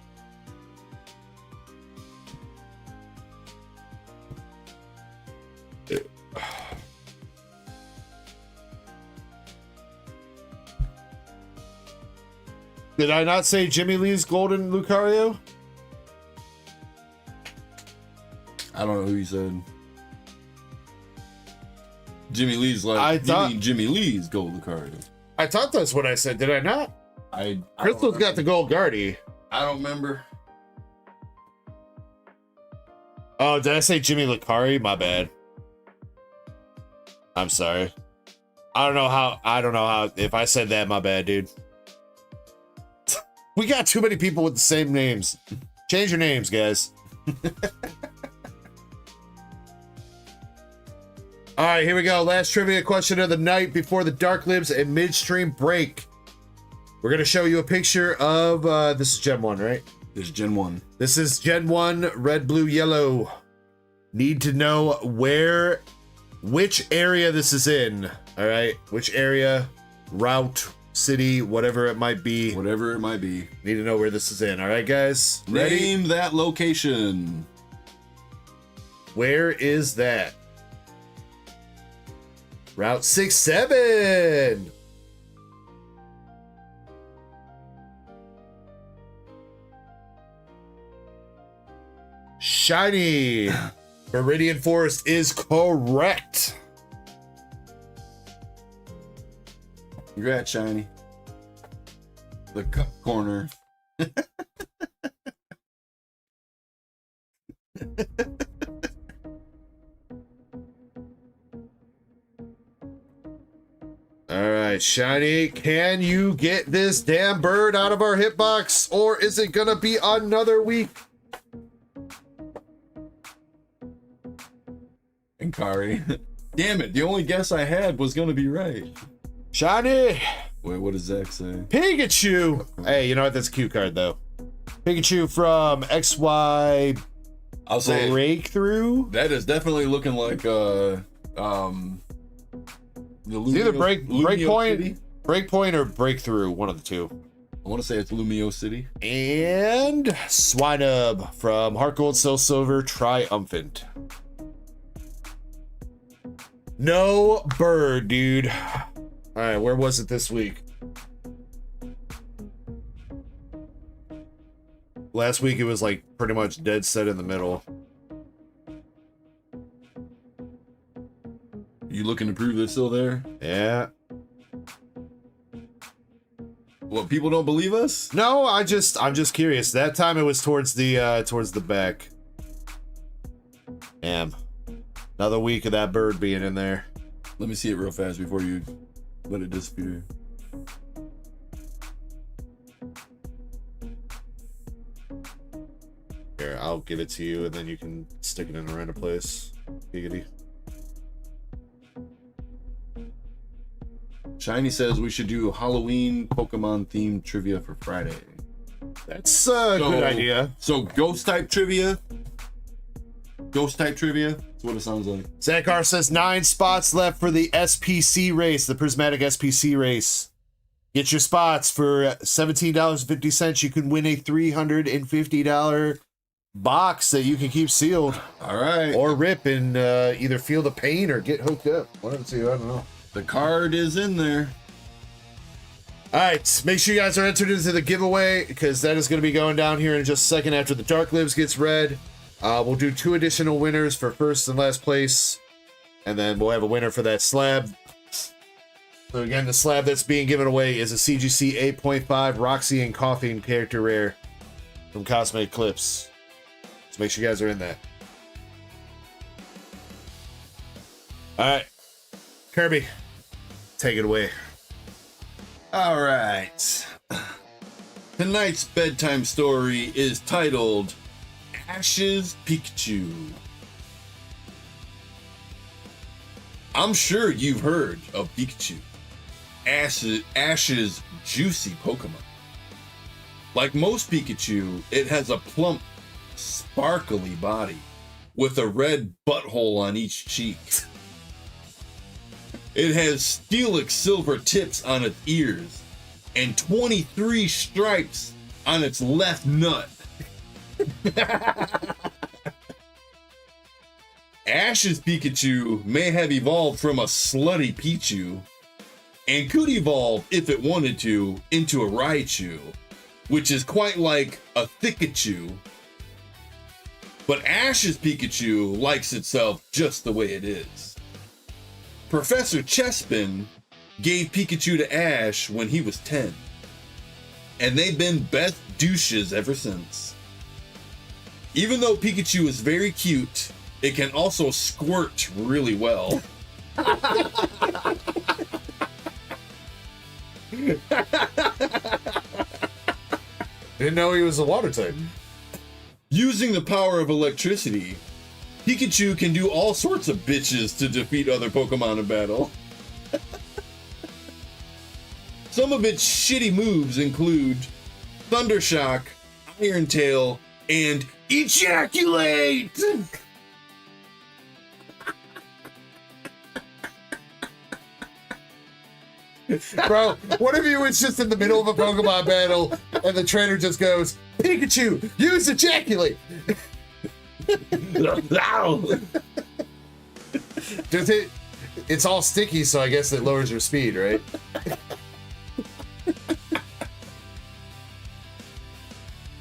Did I not say Jimmy Lee's Golden Lucario? I don't know who you said. Jimmy Lee's like, I thought- you mean Jimmy Lee's gold Lucario. I thought that's what I said. Did I not? I Crystal's got the gold Guardy. I don't remember. Oh, did I say Jimmy Lucari? My bad. I'm sorry. I don't know how. If I said that, my bad, dude. We got too many people with the same names. Change your names, guys. All right, here we go. Last trivia question of the night before the Dark Libs and midstream break. We're going to show you a picture of, this is Gen 1, right? This is Gen 1. This is Gen 1, red, blue, yellow. Need to know which area this is in. All right, which area, route, city, whatever it might be. Whatever it might be. Need to know where this is in. All right, guys? Ready? Name that location. Where is that? Route 67. Shiny. Meridian Forest is correct. Congrats, Shiny. The corner. All right, Shiny, can you get this damn bird out of our hitbox, or is it gonna be another week? And Kari. Damn it, the only guess I had was gonna be right. Shiny! Wait, what does Zach say? Pikachu! Hey, you know what? That's a cute card, though. Pikachu from XY I'll say Breakthrough? that is definitely looking like the It's either Breakpoint or Breakthrough, one of the two. I want to say it's Lumio City. And Swinub from Heart Gold, Soul Silver, Triumphant. No bird, dude. All right, where was it this week? Last week it was like pretty much dead set in the middle. You looking to prove they're still there? Yeah. What, people don't believe us? No, I'm just curious. That time it was towards the back. Damn. Another week of that bird being in there. Let me see it real fast before you let it disappear. Here, I'll give it to you, and then you can stick it in a random place. Giggity. Shiny says we should do Halloween Pokemon themed trivia for Friday. That's a good idea. So ghost type trivia. Ghost type trivia. That's what it sounds like. Zakar says 9 spots left for the SPC race, the Prismatic SPC race. Get your spots for $17.50. You can win a $350 box that you can keep sealed. All right. Or rip and either feel the pain or get hooked up. One of the two, I don't know. The card is in there. All right, make sure you guys are entered into the giveaway because that is going to be going down here in just a second after the Dark Lives gets read. We'll do 2 additional winners for first and last place, and then we'll have a winner for that slab. So again, the slab that's being given away is a CGC 8.5 Roxy and Coughing character rare from Cosmic Eclipse. So make sure you guys are in that. All right, Kirby, take it away. All right. Tonight's bedtime story is titled Ash's Pikachu. I'm sure you've heard of Pikachu, Ash's juicy Pokemon. Like most Pikachu, it has a plump, sparkly body with a red butthole on each cheek. It has steelix silver tips on its ears and 23 stripes on its left nut. Ash's Pikachu may have evolved from a slutty Pichu and could evolve, if it wanted to, into a Raichu, which is quite like a Thickachu. But Ash's Pikachu likes itself just the way it is. Professor Chespin gave Pikachu to Ash when he was 10, and they've been best douches ever since. Even though Pikachu is very cute, it can also squirt really well. Didn't know he was a water type. Using the power of electricity, Pikachu can do all sorts of bitches to defeat other Pokemon in battle. Some of its shitty moves include Thunder Shock, Iron Tail, and Ejaculate! Bro, what if you was just in the middle of a Pokemon battle and the trainer just goes, Pikachu, use Ejaculate! Does it? It's all sticky, so I guess it lowers your speed, right?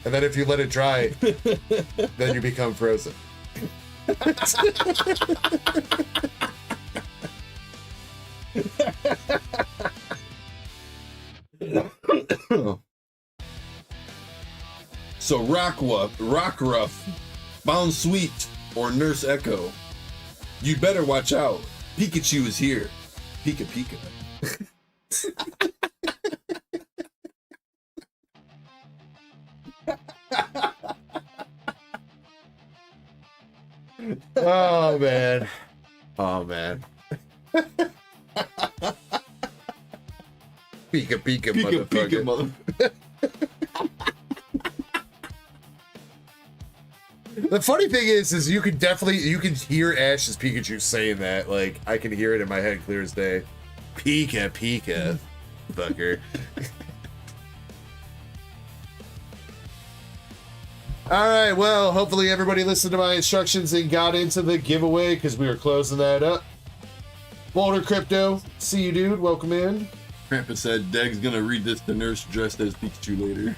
And then if you let it dry, then you become frozen. So Rockruff, Bound Sweet, or Nurse Echo, you'd better watch out. Pikachu is here. Pika Pika. Oh, man. Oh, man. Pika Pika, Pika Pika, motherfucker. The funny thing is you can hear Ash's Pikachu saying that. Like, I can hear it in my head clear as day. Pika Pika, fucker. All right, well, hopefully everybody listened to my instructions and got into the giveaway because we were closing that up. Boulder Crypto, see you, dude. Welcome in. Krampus said Deg's gonna read this to Nurse dressed as Pikachu later.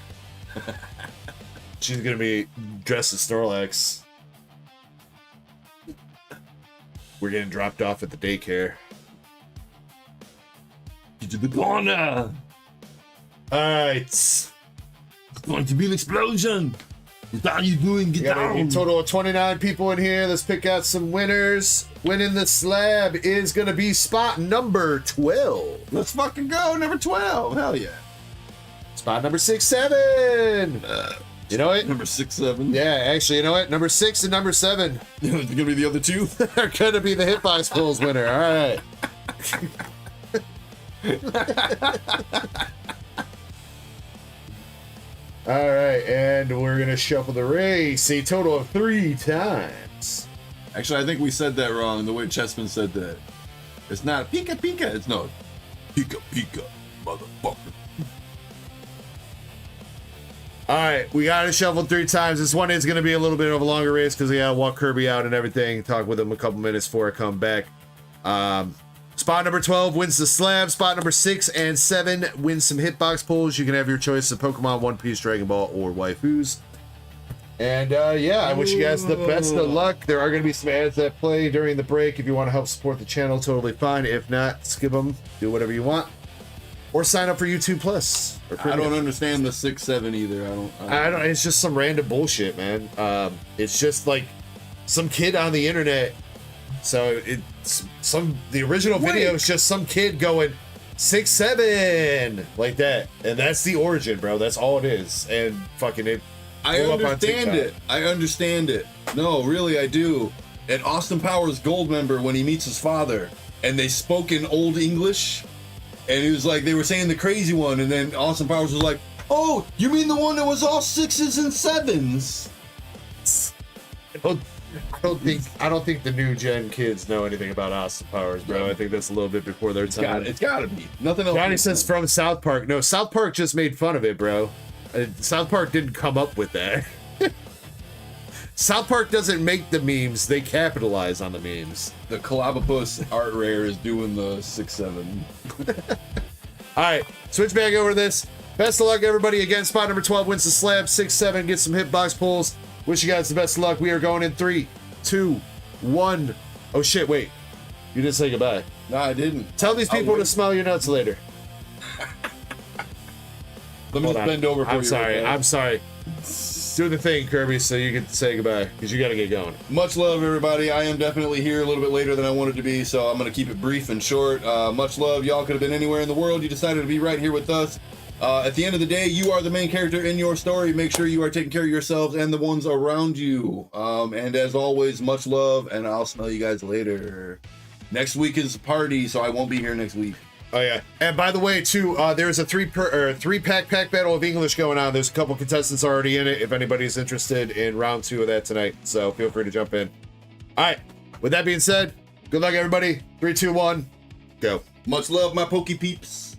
She's gonna be dressed as Snorlax. We're getting dropped off at the daycare. Get to the corner. All right. It's going to be an explosion. What are you doing? Get We got down. a total of 29 people in here. Let's pick out some winners. Winning the slab is gonna be spot number 12. Let's fucking go. Number 12. Hell yeah. Spot number 6-7. You know what? Number 6-7. Yeah, actually, you know what? Number 6 and number 7 It's gonna be the other two. are gonna be the Hitbox Pulls winner. All right. All right, and we're gonna shuffle the race a total of 3 times. Actually, I think we said that wrong. The way Chessman said that. It's not Pika Pika. It's no Pika Pika, motherfucker. All right, we got it shuffled 3 times. This one is going to be a little bit of a longer race because we got to walk Kirby out and everything. Talk with him a couple minutes before I come back. Spot number 12 wins the slab. Spot number 6 and 7 wins some hitbox pulls. You can have your choice of Pokemon, One Piece, Dragon Ball, or waifus. And yeah, I wish you guys the best of luck. There are going to be some ads that play during the break. If you want to help support the channel, totally fine. If not, skip them. Do whatever you want. Or sign up for YouTube Plus. Or I don't understand the 6-7 either. I don't. It's just some random bullshit, man. It's just like some kid on the internet. So it's the original video is just some kid going, 6'7", like that, and that's the origin, bro. That's all it is, and fucking it. I blew up on understand TikTok. it. I understand it. No, really, I do. And Austin Powers Gold member, when he meets his father, and they spoke in Old English, and he was like, they were saying the crazy one, and then Austin Powers was like, "Oh, you mean the one that was all 6s and 7s?" I don't think the new gen kids know anything about Austin Powers, bro. I think that's a little bit before their time. It's gotta be. Nothing else. Johnny says from South Park. No, South Park just made fun of it, bro. South Park didn't come up with that. South Park doesn't make the memes, they capitalize on the memes. The Collabopus art rare is doing the 6-7. All right, switch back over to this. Best of luck, everybody. Again, spot number 12 wins the slab. 6-7, get some hitbox pulls. Wish you guys the best of luck. We are going in 3, 2, 1. Oh, shit, wait. You didn't say goodbye. No, I didn't. Tell these people to smell your nuts later. Let me just bend over for you. I'm sorry. Do the thing, Kirby, so you can say goodbye, because you got to get going. Much love, everybody. I am definitely here a little bit later than I wanted to be, so I'm going to keep it brief and short. Much love. Y'all could have been anywhere in the world. You decided to be right here with us. At the end of the day, you are the main character in your story. Make sure you are taking care of yourselves and the ones around you. And as always, much love, and I'll smell you guys later. Next week is a party, so I won't be here next week. Oh yeah, and by the way, too, there's a three-pack battle of English going on. There's a couple contestants already in it. If anybody's interested in round 2 of that tonight, so feel free to jump in. All right. With that being said, good luck, everybody. 3, 2, 1, go. Much love, my pokey peeps.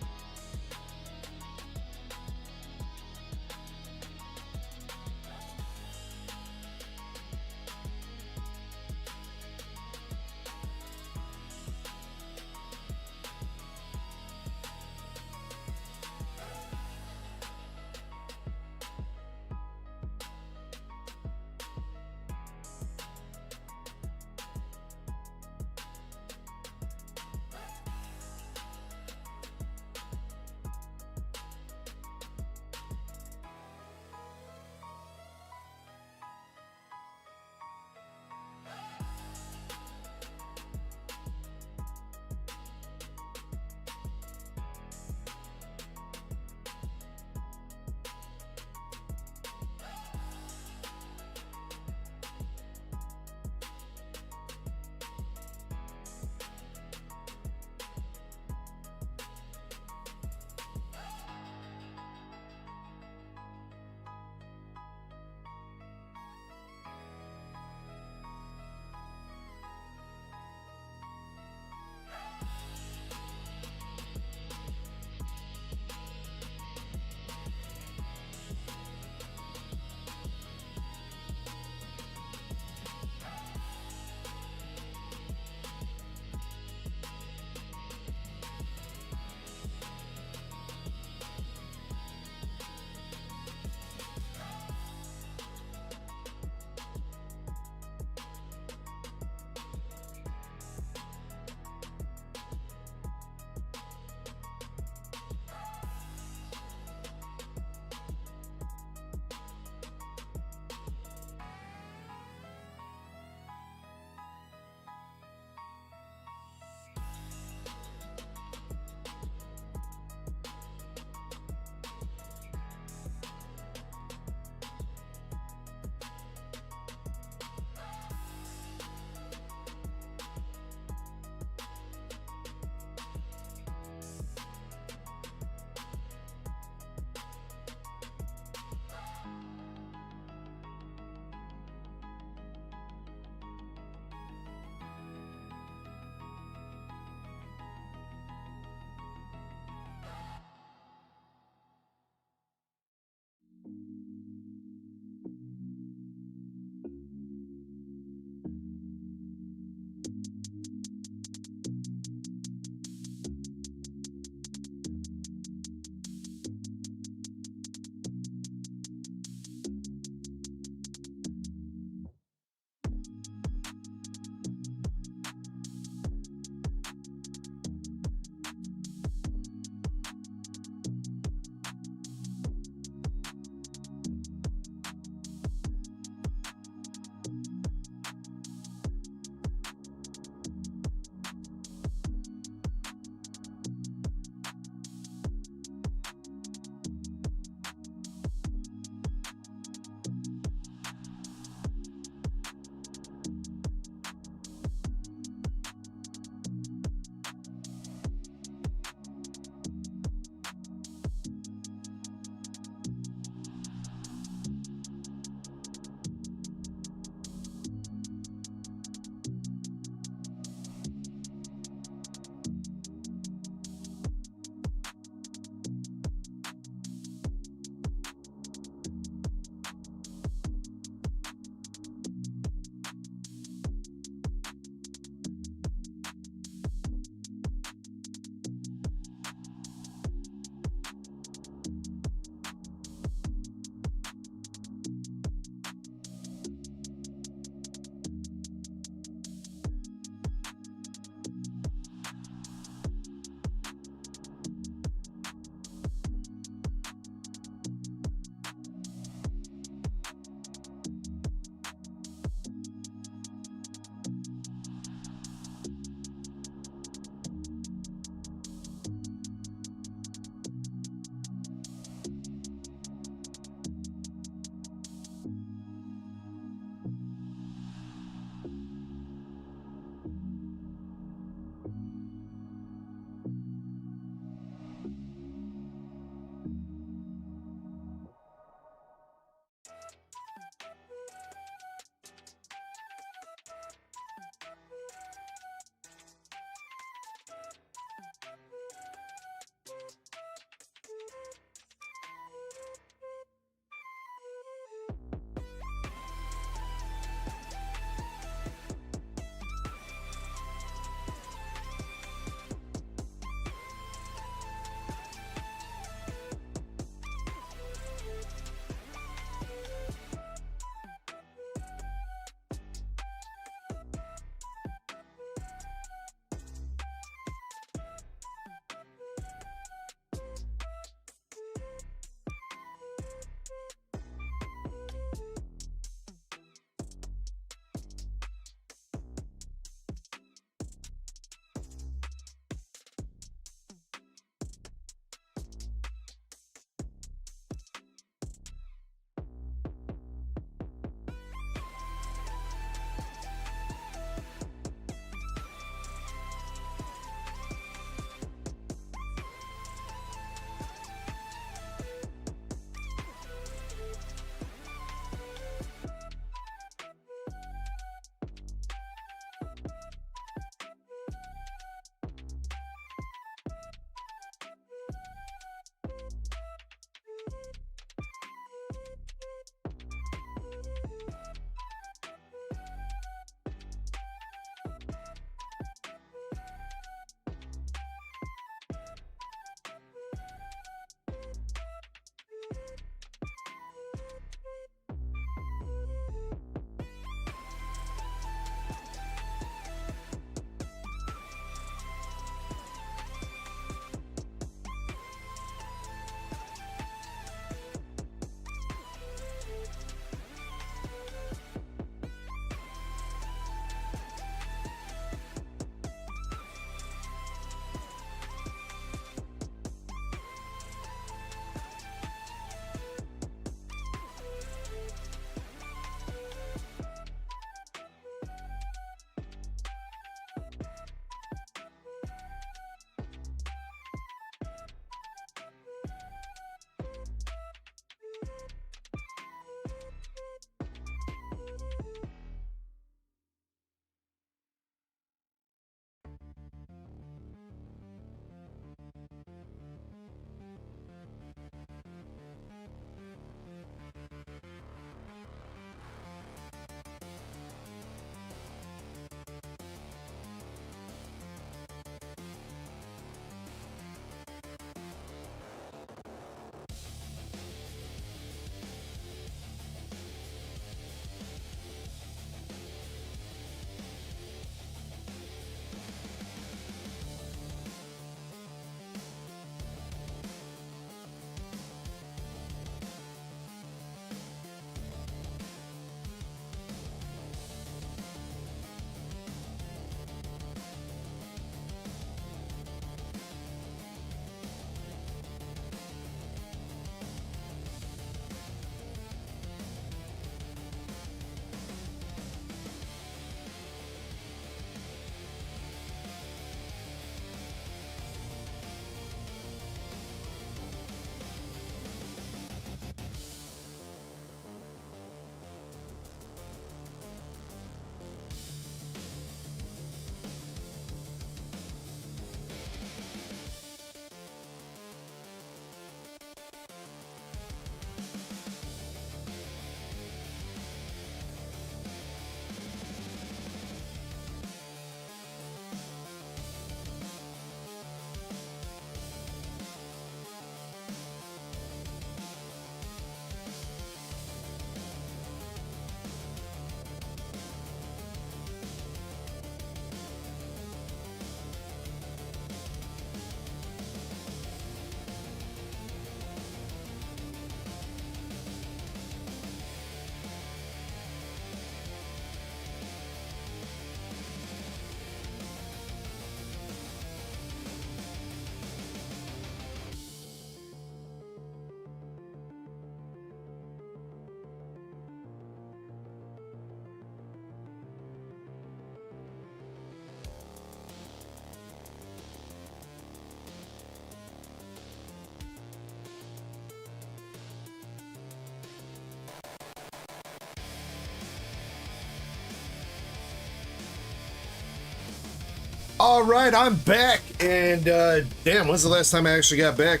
All right, I'm back, and damn, when's the last time I actually got back?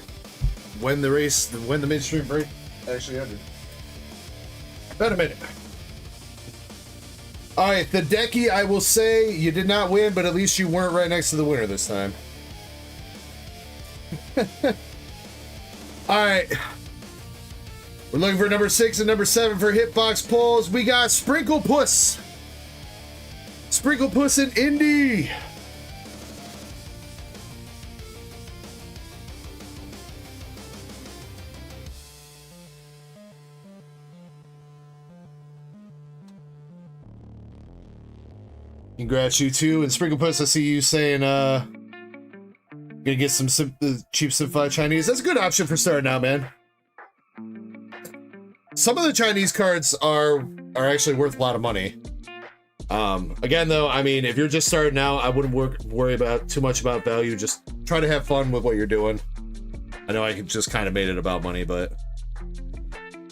When the midstream break actually ended? Been a minute. All right, the decky, I will say you did not win, but at least you weren't right next to the winner this time. All right. We're looking for number 6 and number 7 for hitbox polls. We got Sprinkle Puss. Sprinkle Puss and Indy. Congrats, you two. And Sprinkle Puss, I see you saying, gonna get some cheap simplified Chinese. That's a good option for starting out, man. Some of the Chinese cards are actually worth a lot of money. Again, though, I mean, if you're just starting out, I wouldn't worry about too much about value. Just try to have fun with what you're doing. I know I just kind of made it about money, but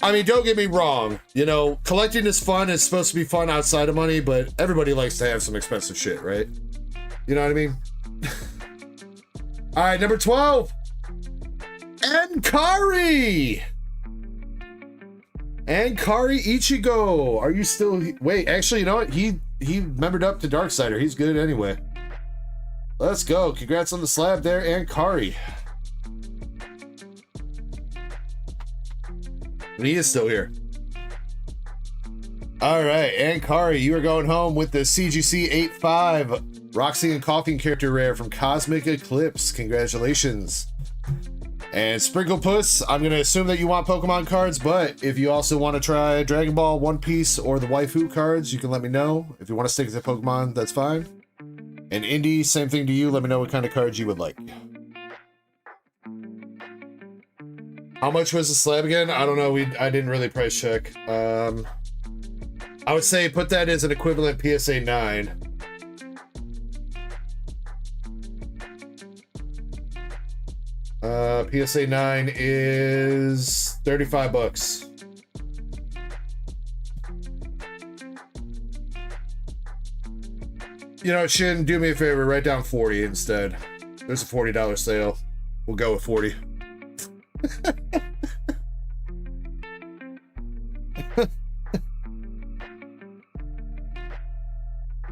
I mean, don't get me wrong. You know, collecting is fun. It's supposed to be fun outside of money, but everybody likes to have some expensive shit, right? You know what I mean? All right, number 12. Ankari. Ankari Ichigo. Are you still... Wait, actually, you know what? He membered up to Darksider. He's good anyway. Let's go. Congrats on the slab there, Ankari. And he is still here. All right, Ankari, you are going home with the CGC 8.5 Roxy and Coughing character rare from Cosmic Eclipse. Congratulations. And Sprinkle Puss, I'm going to assume that you want Pokemon cards, but if you also want to try Dragon Ball, One Piece, or the Waifu cards, you can let me know. If you want to stick to Pokemon, that's fine. And Indy, same thing to you. Let me know what kind of cards you would like. How much was the slab again? I don't know. I didn't really price check. I would say put that as an equivalent PSA 9. PSA 9 is $35. You know, Shin, do me a favor, write down 40 instead. There's a $40 sale. We'll go with 40.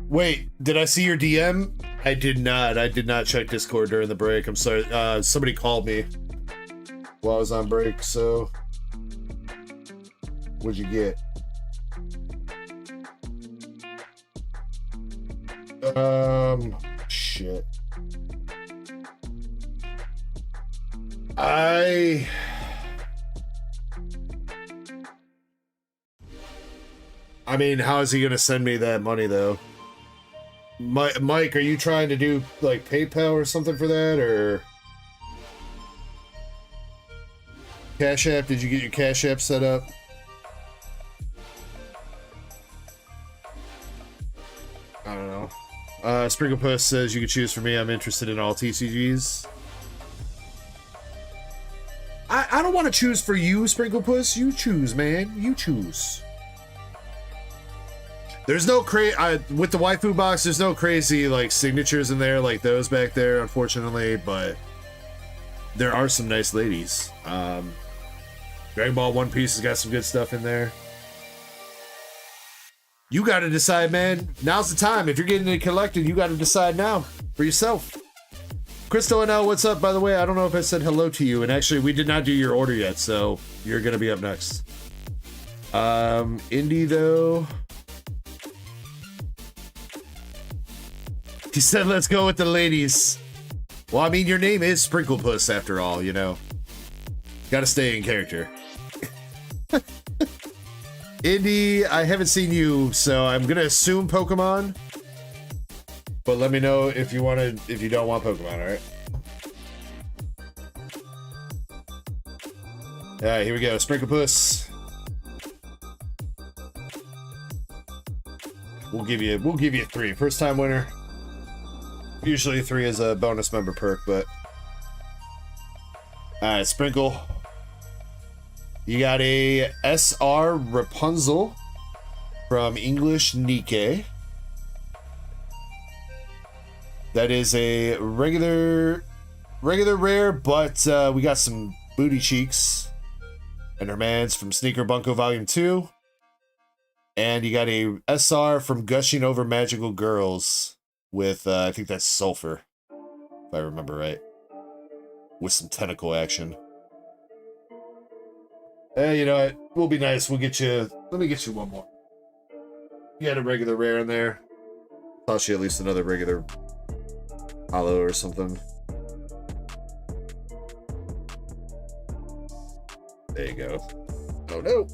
Wait, did I see your DM? I did not. I did not check Discord during the break. I'm sorry. Somebody called me while I was on break, so what'd you get? Shit. I mean, how is he gonna send me that money though? Mike, are you trying to do like PayPal or something for that, or Cash App? Did you get your Cash App set up? I don't know. Sprinkle Puss says you can choose for me. I'm interested in all TCGs. I don't want to choose for you, Sprinkle Puss. You choose, man. You choose. There's no with the waifu box, there's no crazy like signatures in there like those back there, unfortunately, but there are some nice ladies. Dragon Ball One Piece has got some good stuff in there. You got to decide, man. Now's the time. If you're getting it collected, you got to decide now for yourself. Crystal NL, what's up? By the way, I don't know if I said hello to you. And actually, we did not do your order yet, so you're going to be up next. Indy, though. He said, let's go with the ladies. Well, I mean, your name is Sprinkle Puss, after all, you know. Gotta stay in character. Indy, I haven't seen you, so I'm gonna assume Pokemon. But let me know if you if you don't want Pokemon, alright? Alright, here we go. Sprinkle Puss. We'll give you 3. First time winner. Usually 3 is a bonus member perk, but alright, Sprinkle. You got a SR Rapunzel from English Nikkei. That is a regular rare, but we got some booty cheeks. And her man's from Sneaker Bunko Volume 2. And you got a SR from Gushing Over Magical Girls with, I think that's Sulfur, if I remember right. With some tentacle action. You know what? We'll be nice. We'll get you, let me get you one more. You had a regular rare in there. Toss you at least another regular hollow or something. There you go. Oh no.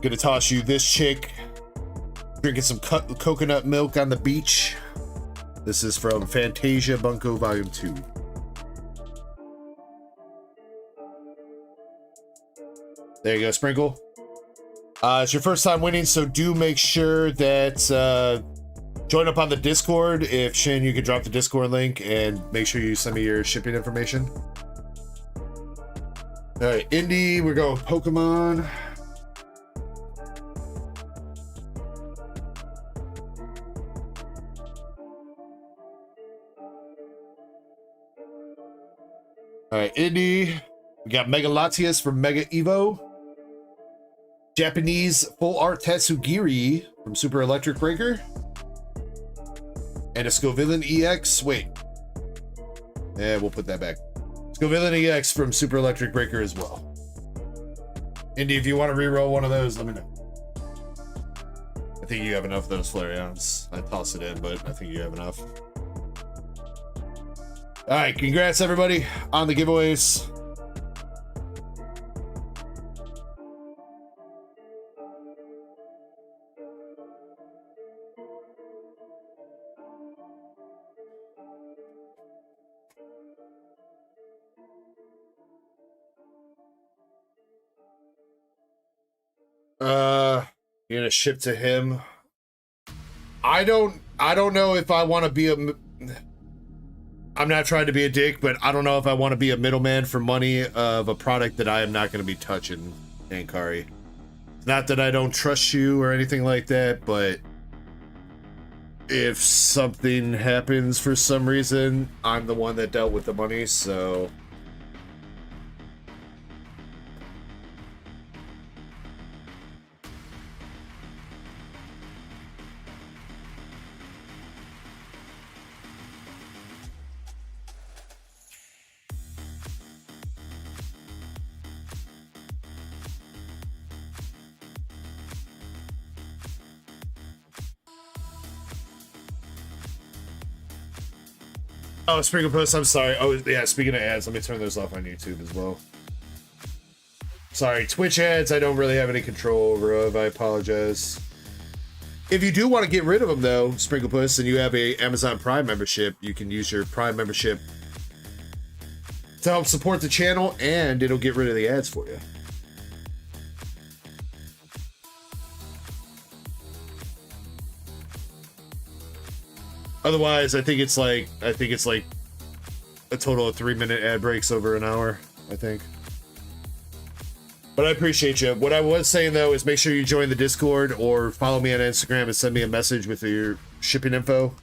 Gonna toss you this chick drinking some coconut milk on the beach. This is from Fantasia Bunko Volume 2. There you go, Sprinkle. It's your first time winning, so do make sure that join up on the Discord. If Shin, you could drop the Discord link and make sure you send me your shipping information. All right, Indy, we're going Pokemon. All right, Indy. We got Mega Latias from Mega Evo. Japanese Full Art Tatsugiri from Super Electric Breaker. And a Scovillain EX. Wait. Yeah, we'll put that back. Scovillain EX from Super Electric Breaker as well. Indy, if you want to reroll one of those, let me know. I think you have enough of those Flareons. I toss it in, but I think you have enough. All right, congrats everybody on the giveaways. You're gonna ship to him. I don't know if I want to be a. I'm not trying to be a dick, but I don't know if I want to be a middleman for money of a product that I am not going to be touching, Ankari. Not that I don't trust you or anything like that, but if something happens for some reason, I'm the one that dealt with the money, so. Oh, Sprinkle Post, I'm sorry. Oh, yeah, speaking of ads, let me turn those off on YouTube as well. Sorry, Twitch ads, I don't really have any control over. I apologize. If you do want to get rid of them, though, Sprinkle Puss, and you have a Amazon Prime membership, you can use your Prime membership to help support the channel, and it'll get rid of the ads for you. Otherwise, I think it's like a total of 3-minute ad breaks over an hour, I think. But I appreciate you. What I was saying though is make sure you join the Discord or follow me on Instagram and send me a message with your shipping info.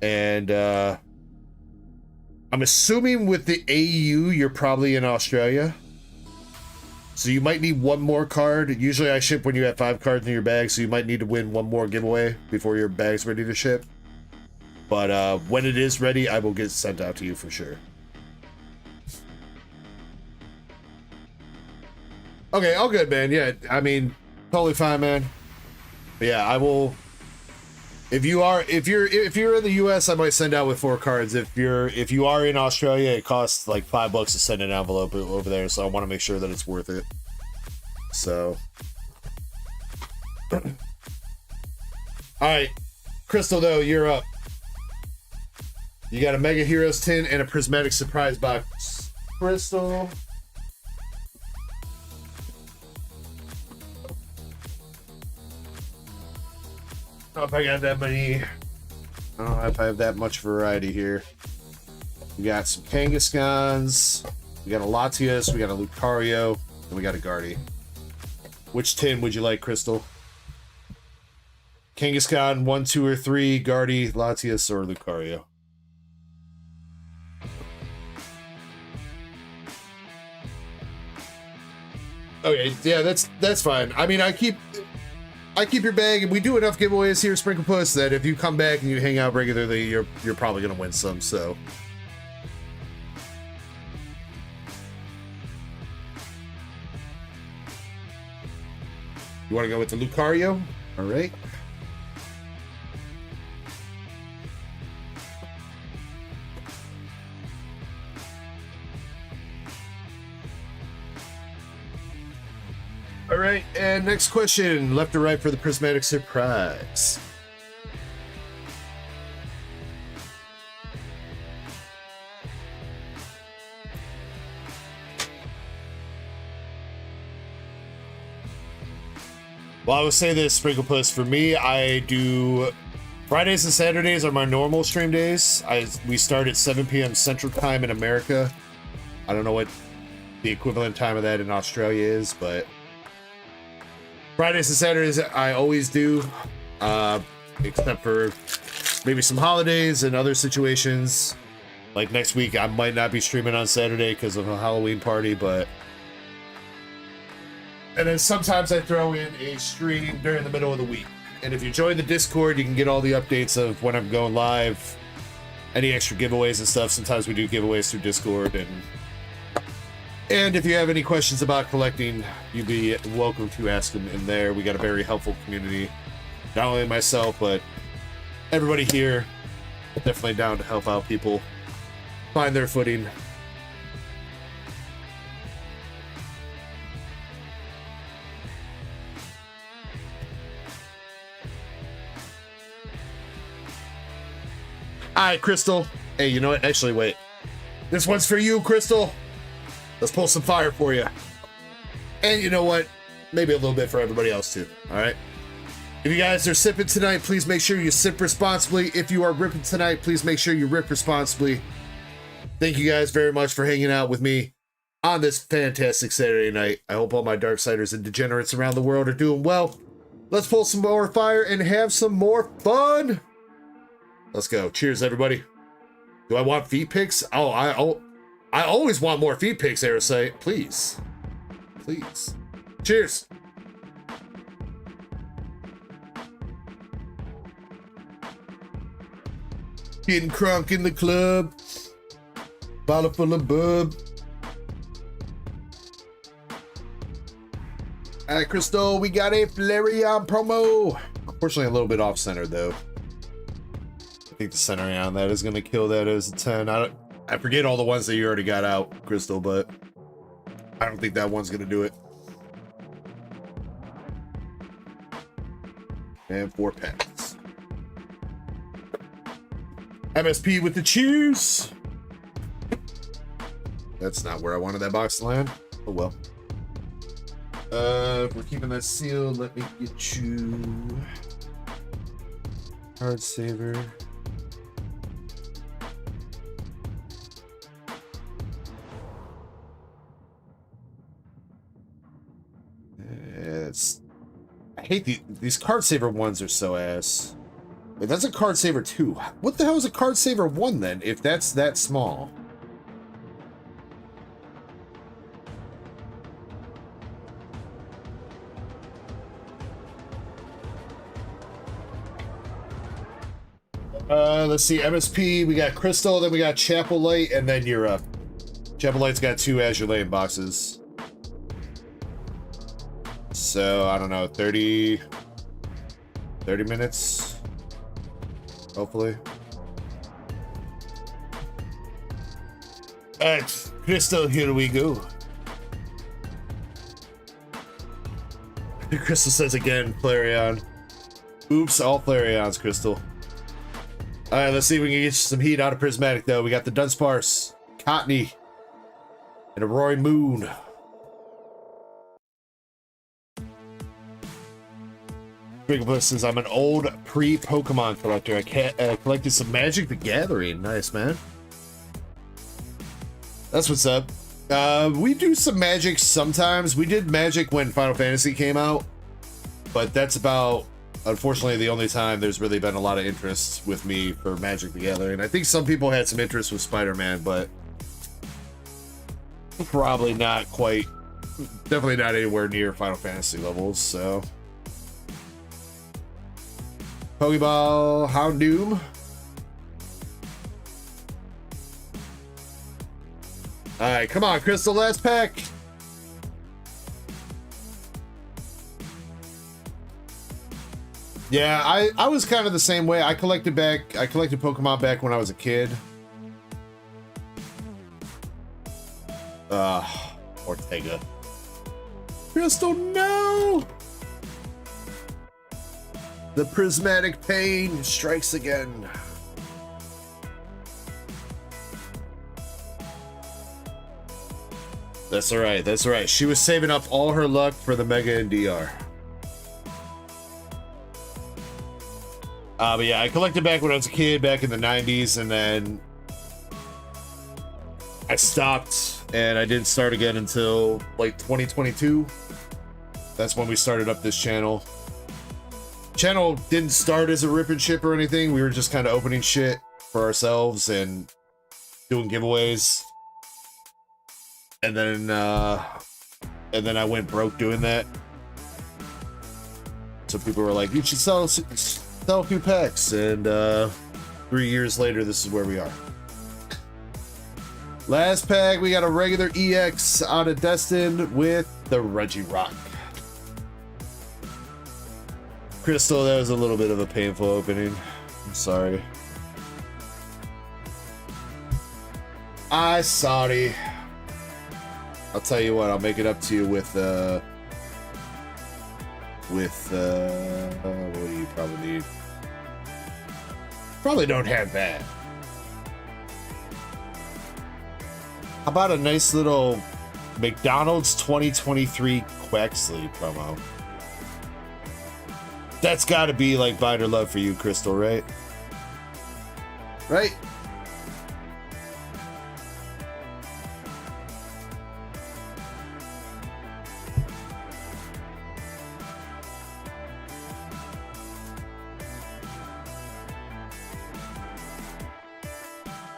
And I'm assuming with the AU, you're probably in Australia. So you might need one more card. Usually I ship when you have 5 cards in your bag, so you might need to win one more giveaway before your bag's ready to ship. But when it is ready, I will get it sent out to you for sure. Okay, all good, man. Yeah, I mean, totally fine, man. But yeah, I will. If you're in the US, I might send out with 4 cards. If you are in Australia, it costs like $5 to send an envelope over there, so I want to make sure that it's worth it. So, all right, Crystal, though, you're up. You got a Mega Heroes tin and a Prismatic Surprise box. Crystal. I don't know if I got that many. I don't know if I have that much variety here. We got some Kangaskhan's, we got a Latias, we got a Lucario, and we got a Guardy. Which tin would you like, Crystal? Kangaskhan 1, 2, or 3, Guardy, Latias, or Lucario? Okay, yeah, that's fine. I mean, I keep your bag, and we do enough giveaways here, Sprinkle Puss, that if you come back and you hang out regularly, you're probably gonna win some. So, you want to go with the Lucario? All right. All right, and next question, left or right for the Prismatic Surprise? Well, I would say this, Sprinkle Puss, for me, I do Fridays and Saturdays are my normal stream days. We start at 7 p.m. Central Time in America. I don't know what the equivalent time of that in Australia is, but Fridays and Saturdays I always do, except for maybe some holidays and other situations. Like next week, I might not be streaming on Saturday because of a Halloween party, but... And then sometimes I throw in a stream during the middle of the week. And if you join the Discord, you can get all the updates of when I'm going live, any extra giveaways and stuff. Sometimes we do giveaways through Discord, and if you have any questions about collecting, you'd be welcome to ask them in there. We got a very helpful community. Not only myself, but everybody here. Definitely down to help out people find their footing. All right, Crystal. Hey, you know what? Actually, wait. This one's for you, Crystal. Let's pull some fire for you. And you know what? Maybe a little bit for everybody else too. All right. If you guys are sipping tonight, please make sure you sip responsibly. If you are ripping tonight, please make sure you rip responsibly. Thank you guys very much for hanging out with me on this fantastic Saturday night. I hope all my Darksiders and degenerates around the world are doing well. Let's pull some more fire and have some more fun. Let's go. Cheers, everybody. Do I want feet pics? Oh, I always want more feet pics, Aerosite. Please. Please. Cheers. Getting crunk in the club. Bottle full of bub. All right, Crystal, we got a Flareon promo. Unfortunately, a little bit off-center, though. I think the centering on that is going to kill that as a 10. I forget all the ones that you already got out, Crystal, but I don't think that one's going to do it. And 4 packs. MSP with the cheers. That's not where I wanted that box to land. Oh well. If we're keeping that sealed, let me get you Card Saver. I hate these Card Saver ones are so ass. Wait, that's a card saver 2. What the hell is a card saver 1 then, if that's that small? Let's see, MSP, we got Crystal, then we got Chapel Light, and then you're up. Chapel Light's got 2 Azure Lane boxes. So, I don't know, 30 minutes, hopefully. Alright, Crystal, here we go. Crystal says again, Flareon. Oops, all Flareons, Crystal. Alright, let's see if we can get some heat out of Prismatic, though. We got the Dunsparce, Cottony, and a Roy Moon. Sprinklepuss says, I'm an old pre-Pokemon collector. I collected some Magic the Gathering. Nice, man. That's what's up. We do some Magic sometimes. We did Magic when Final Fantasy came out, but that's about, unfortunately, the only time there's really been a lot of interest with me for Magic the Gathering. I think some people had some interest with Spider-Man, but probably not quite, definitely not anywhere near Final Fantasy levels, so. Pokeball, Houndoom. Alright, come on, Crystal, last pack. Yeah, I was kind of the same way. I collected Pokemon back when I was a kid. Ortega. Crystal, no! The prismatic pain strikes again. That's alright, that's alright. She was saving up all her luck for the Mega and DR. But yeah, I collected back when I was a kid, back in the 90s, and then I stopped, and I didn't start again until like 2022. That's when we started up this channel. Channel didn't start as a rip and ship or anything. We were just kind of opening shit for ourselves and doing giveaways. And then I went broke doing that. So people were like, you should sell a few packs. And 3 years later, this is where we are. Last pack, we got a regular EX out of Destin with the Regirock. Crystal, that was a little bit of a painful opening. I'm sorry. Sorry. I'll tell you what, I'll make it up to you with what do you probably need? Probably don't have that. How about a nice little McDonald's 2023 Quaxley promo? That's got to be like Binder Love for you, Crystal, right? Right?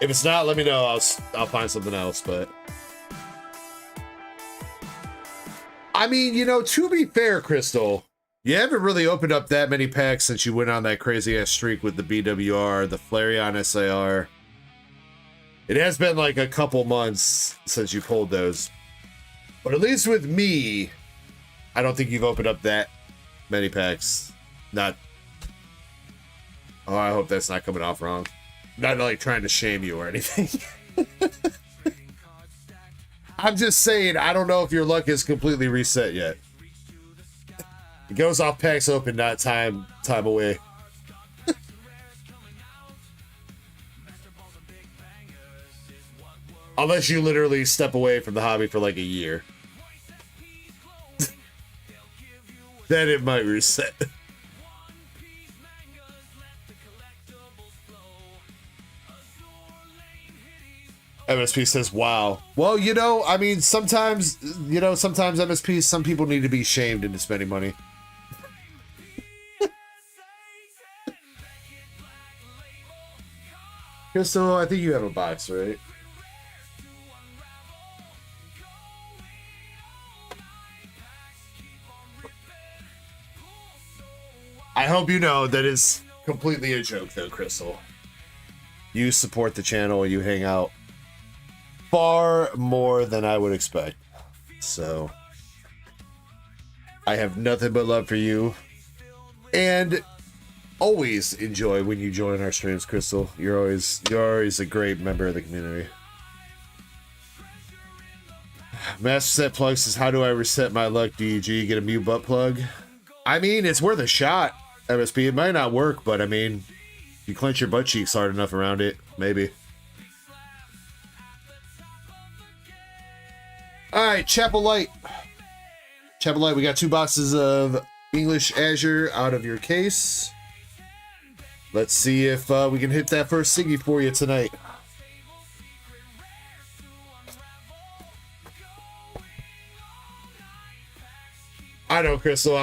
If it's not, let me know. I'll find something else, but I mean, you know, to be fair, Crystal, you haven't really opened up that many packs since you went on that crazy ass streak with the BWR, the Flareon SAR. It has been like a couple months since you pulled those. But at least with me, I don't think you've opened up that many packs. Not. Oh, I hope that's not coming off wrong. Not like trying to shame you or anything. I'm just saying, I don't know if your luck is completely reset yet. It goes off packs open, not time away. Unless you literally step away from the hobby for like a year. Then it might reset. MSP says, wow. Well, you know, I mean, sometimes MSP, some people need to be shamed into spending money. Crystal, I think you have a box, right? I hope you know that is completely a joke, though, Crystal. You support the channel, you hang out far more than I would expect. So, I have nothing but love for you. And always enjoy when you join our streams, Crystal. You're always a great member of the community. Master Set Plug says, how do I reset my luck, DG? Get a mute butt plug? I mean, it's worth a shot, MSP. It might not work, but I mean, you clench your butt cheeks hard enough around it, maybe. Alright, Chapel Light. Chapel Light, we got 2 boxes of English Azure out of your case. Let's see if we can hit that first Siggy for you tonight. I know, Crystal.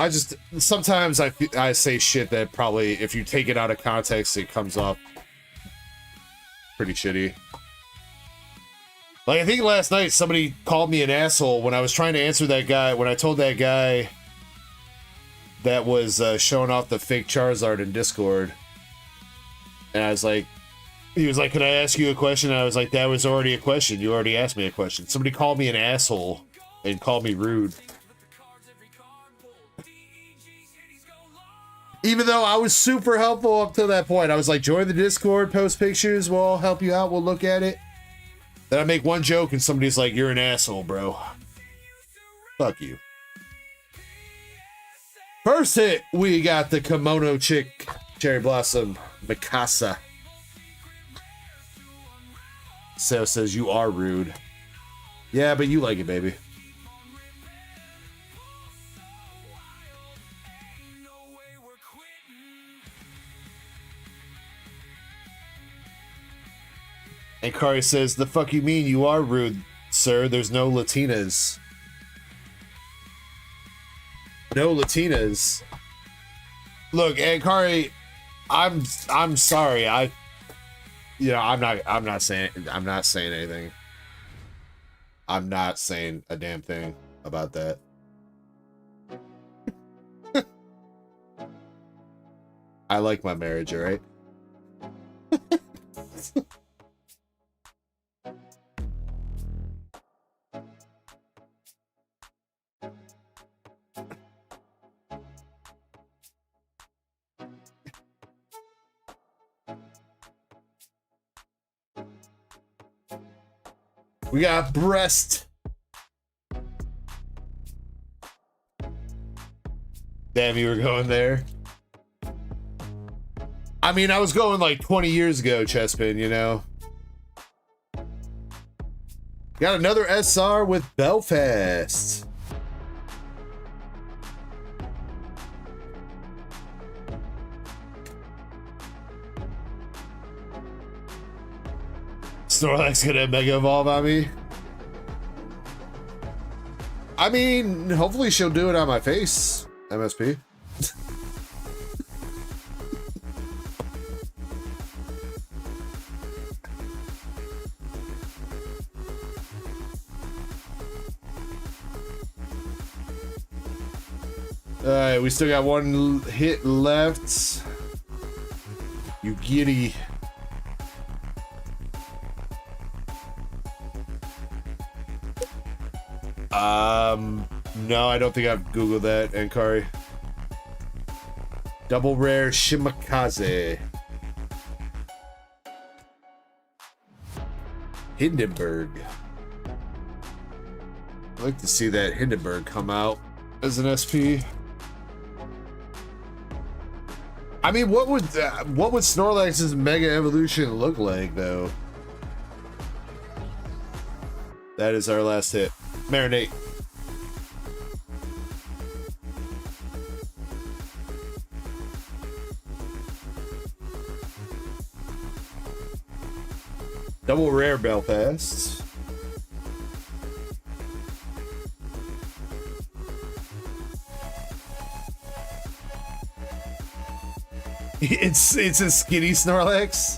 Sometimes I say shit that probably, if you take it out of context, it comes off pretty shitty. Like, I think last night somebody called me an asshole when I was trying to answer that guy, when I told that guy that was showing off the fake Charizard in Discord. And I was like, he was like, can I ask you a question? And I was like, that was already a question. You already asked me a question. Somebody called me an asshole and called me rude. Even though I was super helpful up to that point. I was like, join the Discord, post pictures, we'll help you out, we'll look at it. Then I make one joke and somebody's like, you're an asshole, bro. Fuck you. First hit, we got the Kimono Chick, Cherry Blossom, Mikasa. Seo says, you are rude. Yeah, but you like it, baby. And Kari says, the fuck you mean you are rude, sir? There's no Latinas. No Latinas. Look, and Kari, I'm sorry. I'm not saying anything. I'm not saying a damn thing about that. I like my marriage, all right? We got breast. Damn, you were going there. I mean, I was going like 20 years ago, Chespin, you know. Got another SR with Belfast. Snorlax gonna Mega Evolve on me? I mean, hopefully she'll do it on my face, MSP. Alright, we still got one hit left. You giddy. No, I don't think I've Googled that, Ankari. Double rare Shimakaze. Hindenburg. I'd like to see that Hindenburg come out as an SP. I mean, what would Snorlax's Mega Evolution look like, though? That is our last hit. Marinate. Double rare Belfast. It's a skinny Snorlax.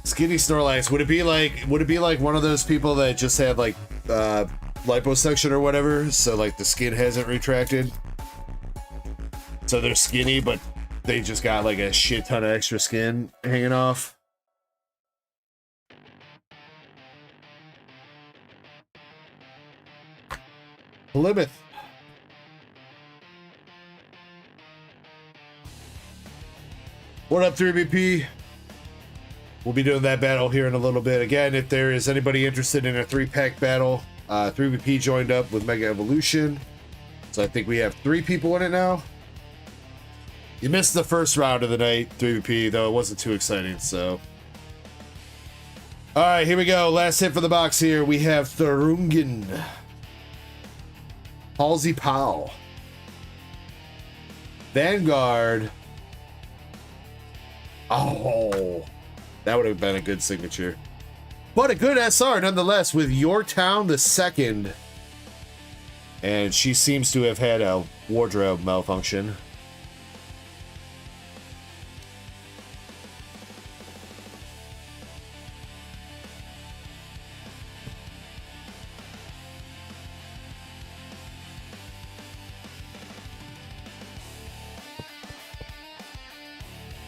Skinny Snorlax. Would it be like one of those people that just had like liposuction or whatever, so like the skin hasn't retracted? So they're skinny, but they just got like a shit ton of extra skin hanging off. Plymouth. What up, 3BP? We'll be doing that battle here in a little bit. Again, if there is anybody interested in a 3-pack battle, 3BP joined up with Mega Evolution. So I think we have 3 people in it now. You missed the first round of the night, 3BP, though it wasn't too exciting, so. All right, here we go. Last hit for the box here. We have Thurungen. Halsey Powell. Vanguard. Oh, that would have been a good signature. But a good SR nonetheless with Yorktown the second. And she seems to have had a wardrobe malfunction.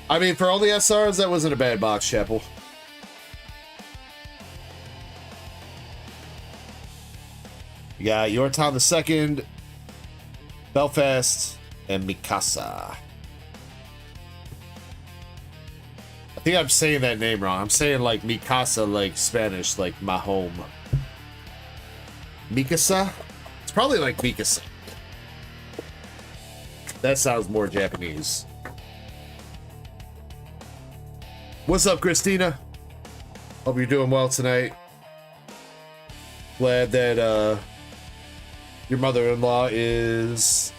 I mean, for all the SRs, that wasn't a bad box, Chapel. You got Yorktown the second, Belfast, and Mikasa. I think I'm saying that name wrong. I'm saying like Mikasa, like Spanish, like my home. Mikasa? It's probably like Mikasa. That sounds more Japanese. What's up, Christina? Hope you're doing well tonight. Glad that your mother-in-law is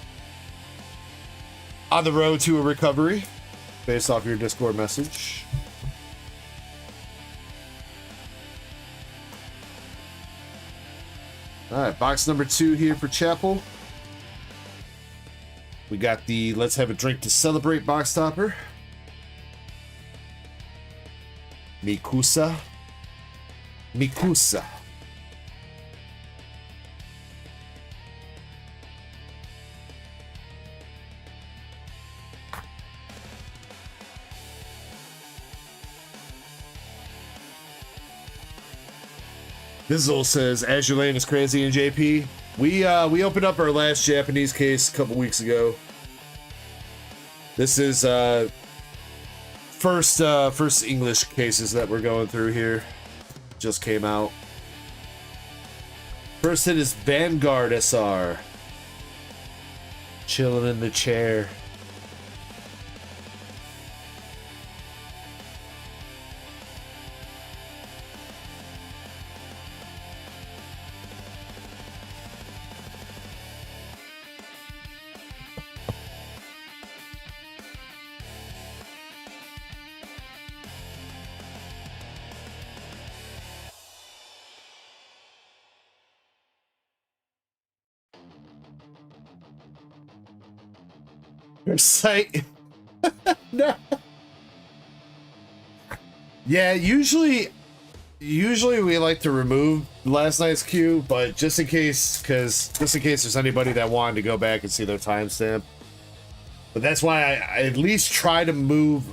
on the road to a recovery based off your Discord message. All right, box number 2 here for Chapel. We got the Let's Have a Drink to Celebrate box topper. Mikusa. Bizzle says Azure Lane is crazy in JP. We opened up our last Japanese case a couple weeks ago. This is first English cases that we're going through here. Just came out. First hit is Vanguard SR. Chilling in the chair. Site. No. Yeah, usually we like to remove last night's queue, but just in case there's anybody that wanted to go back and see their timestamp. But that's why I at least try to move.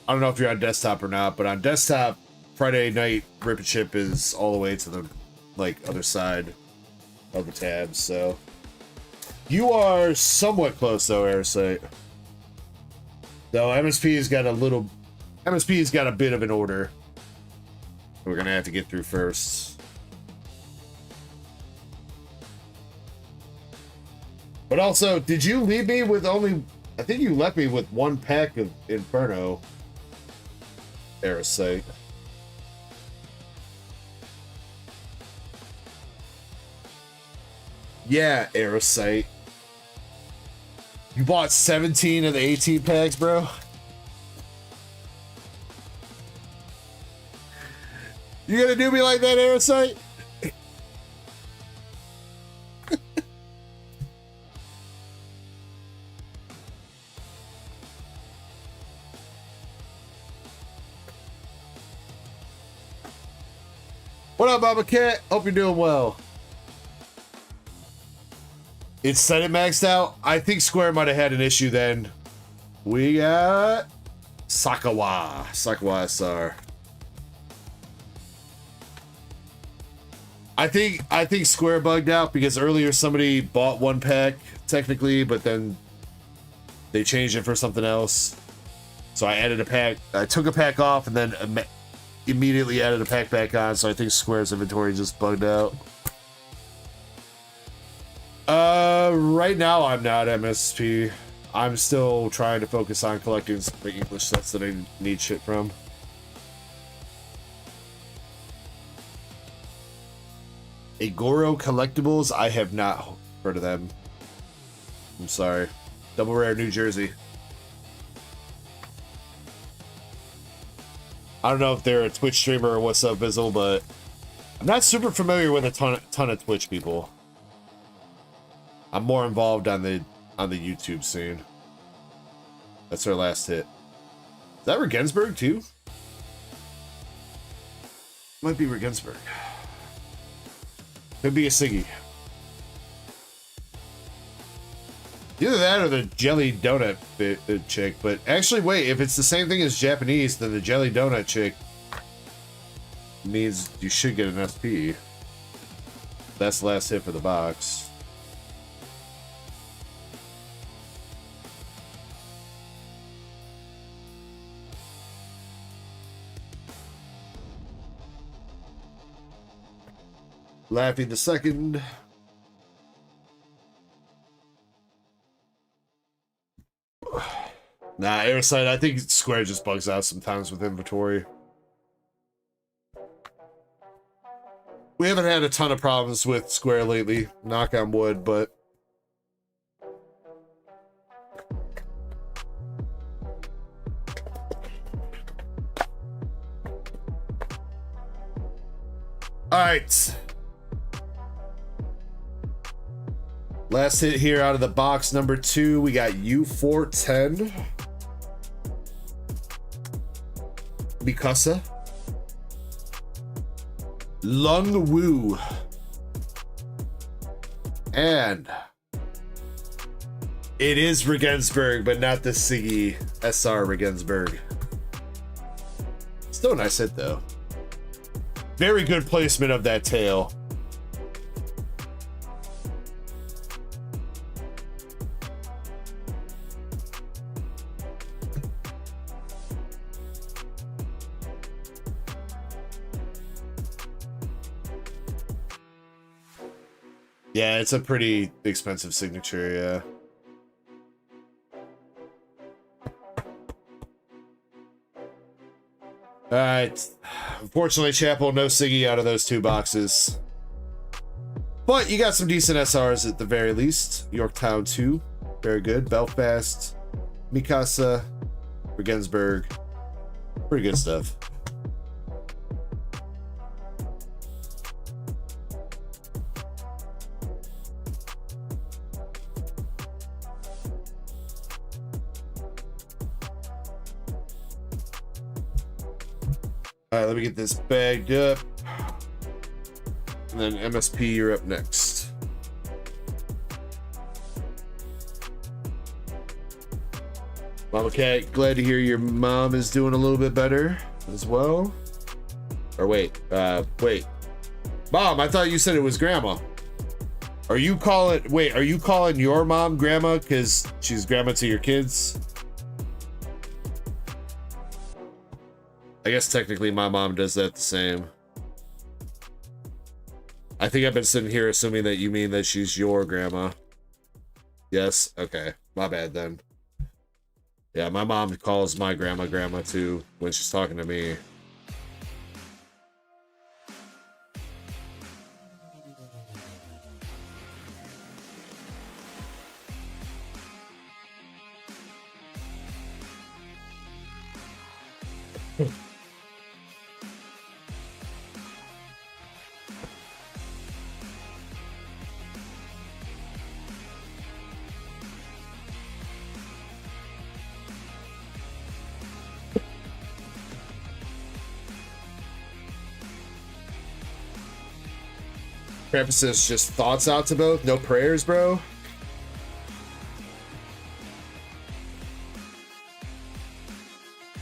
I don't know if you're on desktop or not, but on desktop, Friday night Rip and Chip is all the way to the other side of the tabs. So you are somewhat close though, Airsight. Though MSP's got a bit of an order we're gonna have to get through first. But also, did you leave me with only? I think you left me with 1 pack of Inferno. Airsight. Yeah, Airsight. You bought 17 of the 18 packs, bro? You gonna do me like that, Airsight? What up, Mama Cat? Hope you're doing well. It said it maxed out. I think Square might have had an issue then. We got Sakawa. Sakawa SR. I think Square bugged out because earlier somebody bought one pack technically, but then they changed it for something else. So I added a pack. I took a pack off and then immediately added a pack back on. So I think Square's inventory just bugged out. Right now I'm not MSP. I'm still trying to focus on collecting some of the English sets that I need shit from. Agoro Collectibles, I have not heard of them. I'm sorry. Double Rare, New Jersey. I don't know if they're a Twitch streamer or what's up, Bizzle, but I'm not super familiar with a ton of Twitch people. I'm more involved on the YouTube scene. That's our last hit. Is that Regensburg too? Might be Regensburg. Could be a Siggy. Either that or the jelly donut chick. But actually, wait, if it's the same thing as Japanese, then the jelly donut chick means you should get an SP. That's the last hit for the box. Laughing the second. Nah, Airsight, I think Square just bugs out sometimes with inventory. We haven't had a ton of problems with Square lately, knock on wood, but alright. Last hit here out of the box, number 2, we got U410. Mikasa. Lung Woo. And it is Regensburg, but not the Siggy SR Regensburg. Still a nice hit though. Very good placement of that tail. Yeah, it's a pretty expensive signature, yeah. Alright. Unfortunately, Chapel, no Siggy out of those 2 boxes. But you got some decent SRs at the very least. Yorktown 2, very good. Belfast, Mikasa, Regensburg. Pretty good stuff. Alright, let me get this bagged up. And then MSP, you're up next. Mama Cat, glad to hear your mom is doing a little bit better as well. Or wait. Mom, I thought you said it was grandma. Are you calling your mom grandma because she's grandma to your kids? I guess technically my mom does that the same. I think I've been sitting here assuming that you mean that she's your grandma. Yes? Okay. My bad then. Yeah, my mom calls my grandma too when she's talking to me. Krampus says just thoughts out to both. No prayers, bro.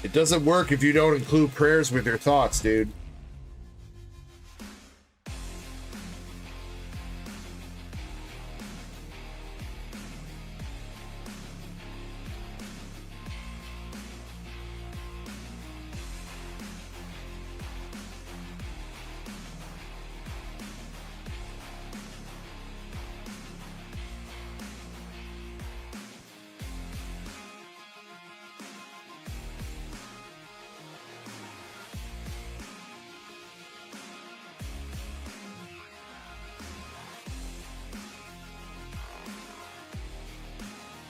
It doesn't work if you don't include prayers with your thoughts, dude.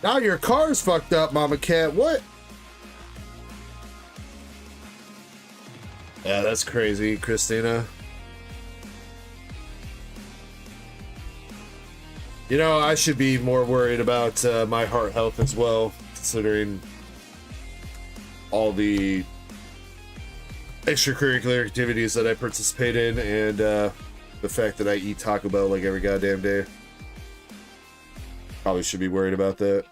Now your car's fucked up, Mama Cat. What? Yeah, that's crazy, Christina. You know, I should be more worried about my heart health as well, considering all the extracurricular activities that I participate in and the fact that I eat Taco Bell like every goddamn day. Probably should be worried about that.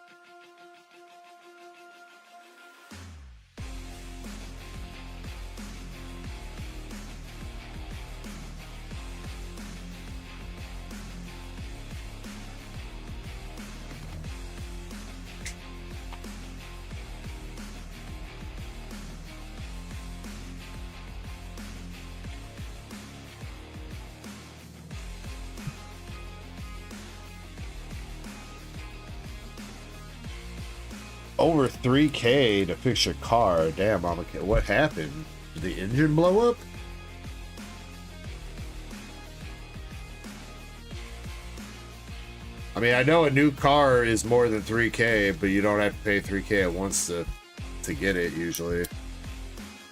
Over 3K to fix your car. Damn, Mama Cat. What happened? Did the engine blow up? I mean, I know a new car is more than 3K, but you don't have to pay 3K at once to get it, usually.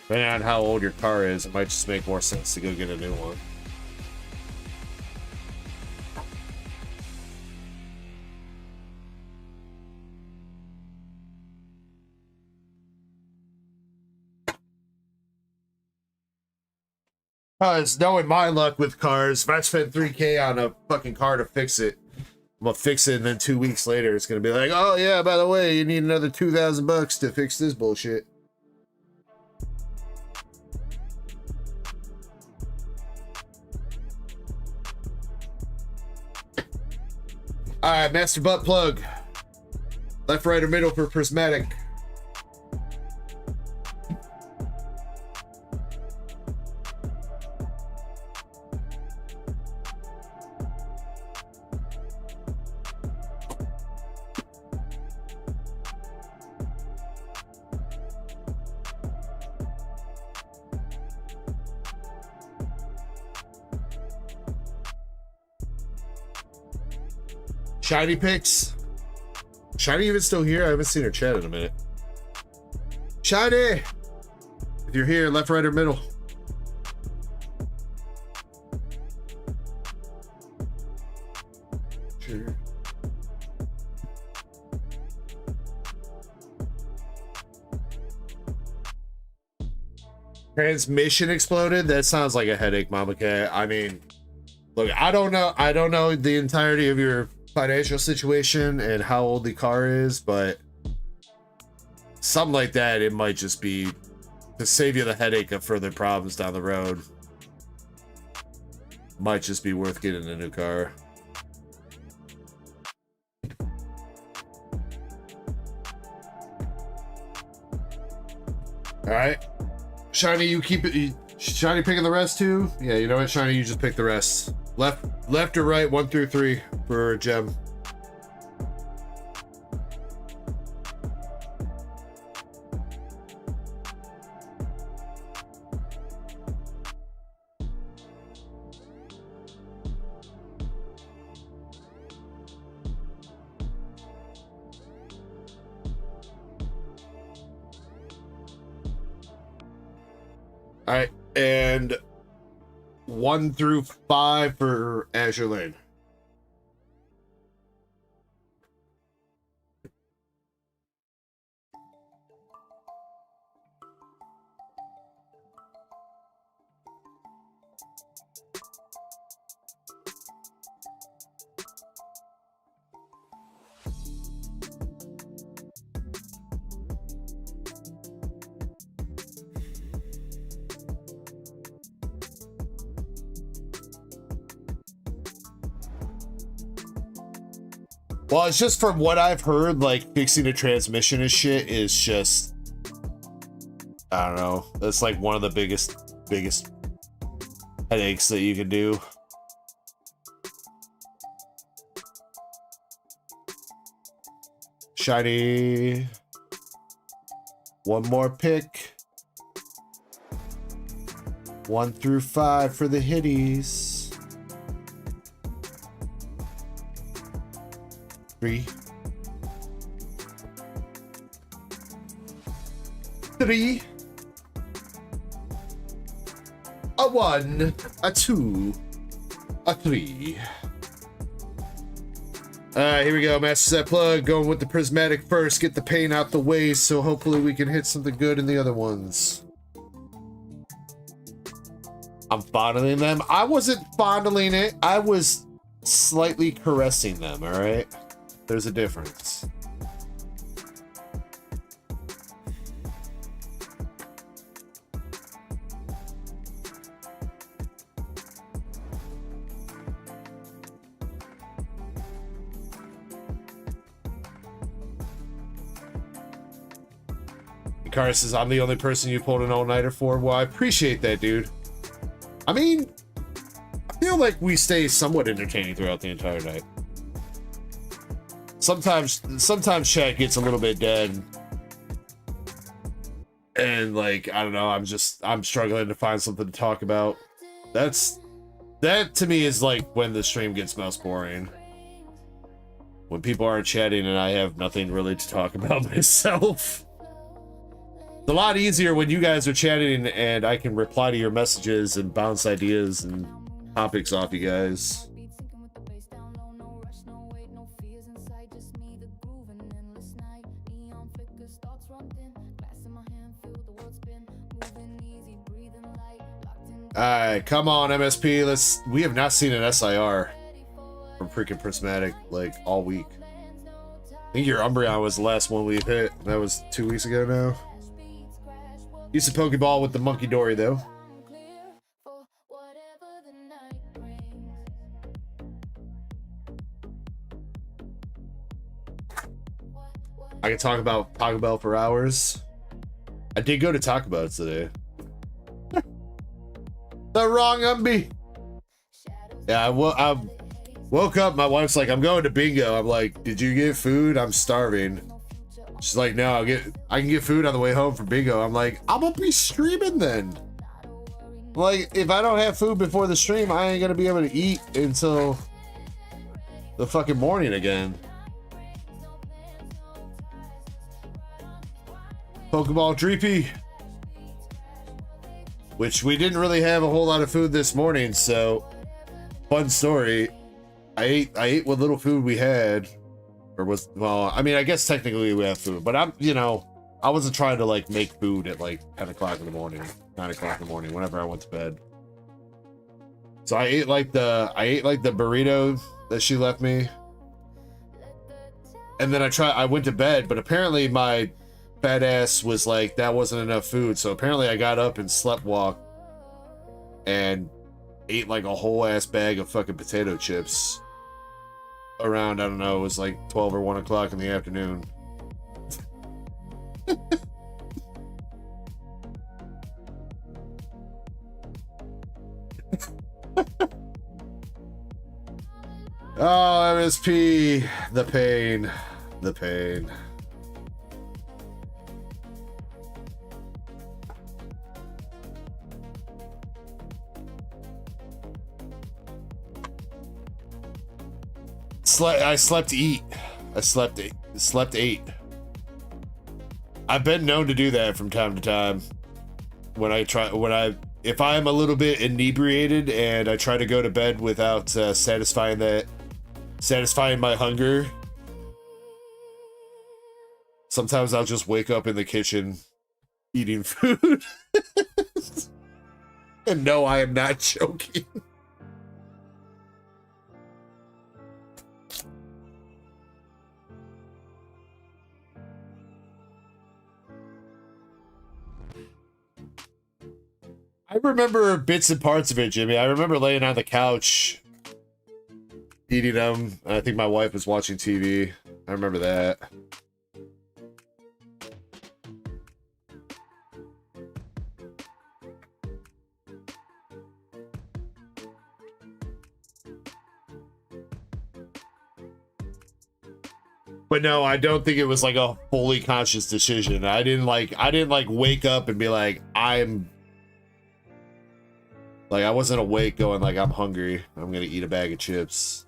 Depending on how old your car is, it might just make more sense to go get a new one. It's knowing my luck with cars. If I spend 3K on a fucking car to fix it, I'm gonna fix it, and then 2 weeks later, it's gonna be like, oh yeah, by the way, you need another $2,000 to fix this bullshit. All right, master butt plug. Left, right, or middle for prismatic. Shiny picks. Shiny even still here? I haven't seen her chat in a minute. Shiny! If you're here, left, right, or middle. Sure. Transmission exploded? That sounds like a headache, Mama Cat. I mean, look, I don't know the entirety of your financial situation and how old the car is, but something like that, it might just be to save you the headache of further problems down the road. Might just be worth getting a new car. All right, Shiny, you keep it. Shiny picking the rest too? Yeah, you know what, Shiny, you just pick the rest. Left or right, 1 through 3 for gem. All right, and 1 through 5 for Azure Lane. Well, it's just from what I've heard, like fixing a transmission and shit is just, I don't know. That's like one of the biggest headaches that you can do. Shiny. One more pick. 1 through 5 for the hitties. 3. 3. A 1. A 2. A 3. Alright, here we go. Master set plug. Going with the prismatic first. Get the pain out the way, so hopefully we can hit something good in the other ones. I'm fondling them. I wasn't fondling it. I was slightly caressing them, alright? There's a difference. Car says, I'm the only person you pulled an all-nighter for. Well, I appreciate that, dude. I mean, I feel like we stay somewhat entertaining throughout the entire night. Sometimes chat gets a little bit dead. And like, I don't know, I'm struggling to find something to talk about. That to me is like when the stream gets most boring. When people aren't chatting and I have nothing really to talk about myself. It's a lot easier when you guys are chatting and I can reply to your messages and bounce ideas and topics off you guys. Alright, come on, MSP. We have not seen an SIR from freaking Prismatic like all week. I think your Umbreon was the last one we hit. That was 2 weeks ago now. Used a Pokeball with the Monkey Dory though. I can talk about Taco Bell for hours. I did go to Taco Bell today. The wrong Umby. Yeah, I woke up. My wife's like, I'm going to bingo. I'm like, did you get food? I'm starving. She's like, no, I can get food on the way home from bingo. I'm like, I'm gonna be streaming then. Like, if I don't have food before the stream, I ain't gonna be able to eat until the fucking morning again. Pokeball Dreepy. Which we didn't really have a whole lot of food this morning, so fun story. I ate what little food we had. Or was, well, I mean, I guess technically we have food, but I wasn't trying to like make food at like 10 o'clock in the morning, 9 o'clock in the morning, whenever I went to bed. So I ate like the burrito that she left me. And then I went to bed, but apparently my fat ass was like, that wasn't enough food. So apparently I got up and slept walk and ate like a whole ass bag of fucking potato chips. Around, I don't know, it was like 12 or 1 o'clock in the afternoon. Oh, MSP, the pain, the pain. I slept 8. I've been known to do that from time to time. If I'm a little bit inebriated and I try to go to bed without satisfying my hunger, sometimes I'll just wake up in the kitchen eating food. And no, I am not joking. I remember bits and parts of it, Jimmy. I remember laying on the couch eating them. I think my wife was watching TV. I remember that. But no, I don't think it was like a fully conscious decision. I didn't like wake up and be like, I wasn't awake going like, I'm hungry, I'm gonna eat a bag of chips.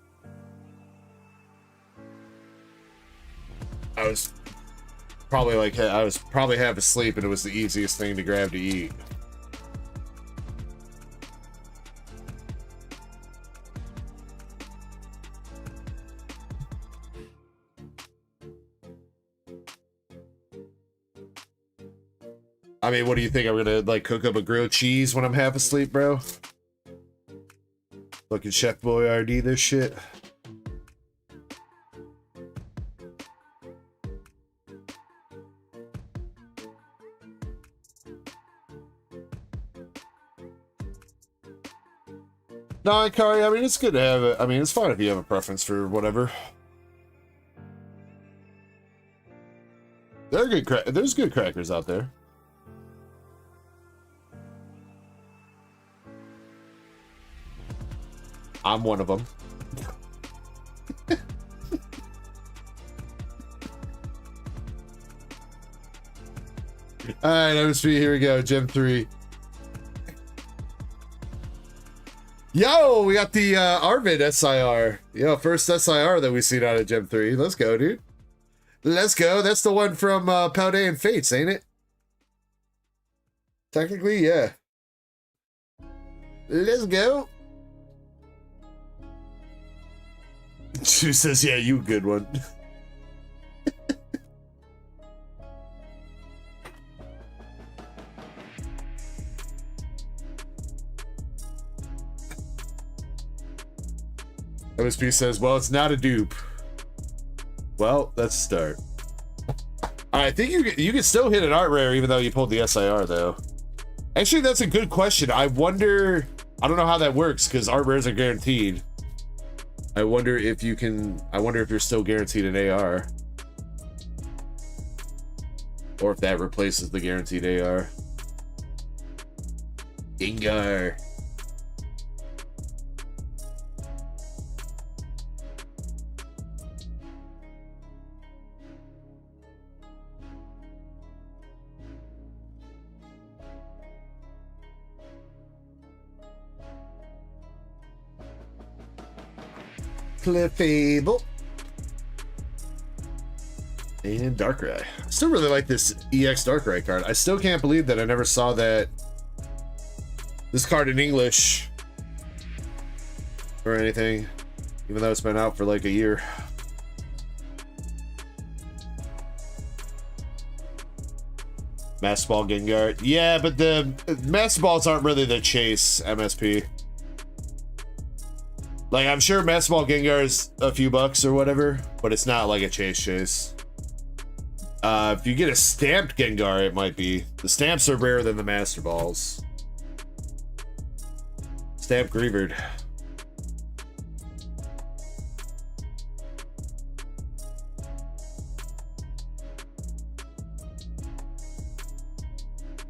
I was probably half asleep and it was the easiest thing to grab to eat. I mean, what do you think? I'm gonna like cook up a grilled cheese when I'm half asleep, bro? Fucking Chef Boyardee this shit. No, Kari, I mean, it's good to have it. I mean, it's fine if you have a preference for whatever. There's good crackers out there. I'm one of them. Alright, MSP, here we go. Gem 3. Yo, we got the Arvid SIR. Yo, first SIR that we've seen out of Gem 3. Let's go, dude. Let's go. That's the one from Palday and Fates, ain't it? Technically, yeah. Let's go. She says, yeah, you good one. MSP says, well, it's not a dupe. Well, that's a start. I think you can still hit an art rare even though you pulled the SIR, though. Actually, that's a good question. I wonder... I don't know how that works, because art rares are guaranteed. I wonder if you can... I wonder if you're still guaranteed an AR. Or if that replaces the guaranteed AR. Gengar. Clefable. And Darkrai. I still really like this EX Darkrai card. I still can't believe that I never saw this card in English or anything, even though it's been out for like a year. Master Ball Gengar. Yeah, but the Master Balls aren't really the chase, MSP. Like, I'm sure Master Ball Gengar is a few bucks or whatever, but it's not like a chase. If you get a stamped Gengar, it might be. The stamps are rarer than the Master Balls. Stamped Greavard.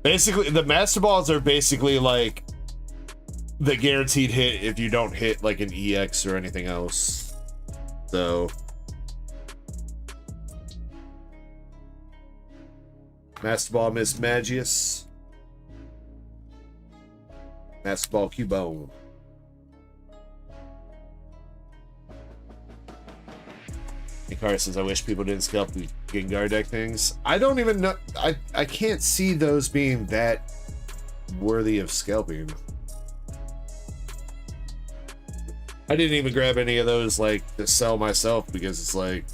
Basically, the Master Balls are basically like the guaranteed hit if you don't hit like an EX or anything else. So Master Ball Miss Magius. Master Ball Cubone. Car says, I wish people didn't scalp the Gengar deck things. I don't even know. I can't see those being that worthy of scalping. I didn't even grab any of those like to sell myself because it's like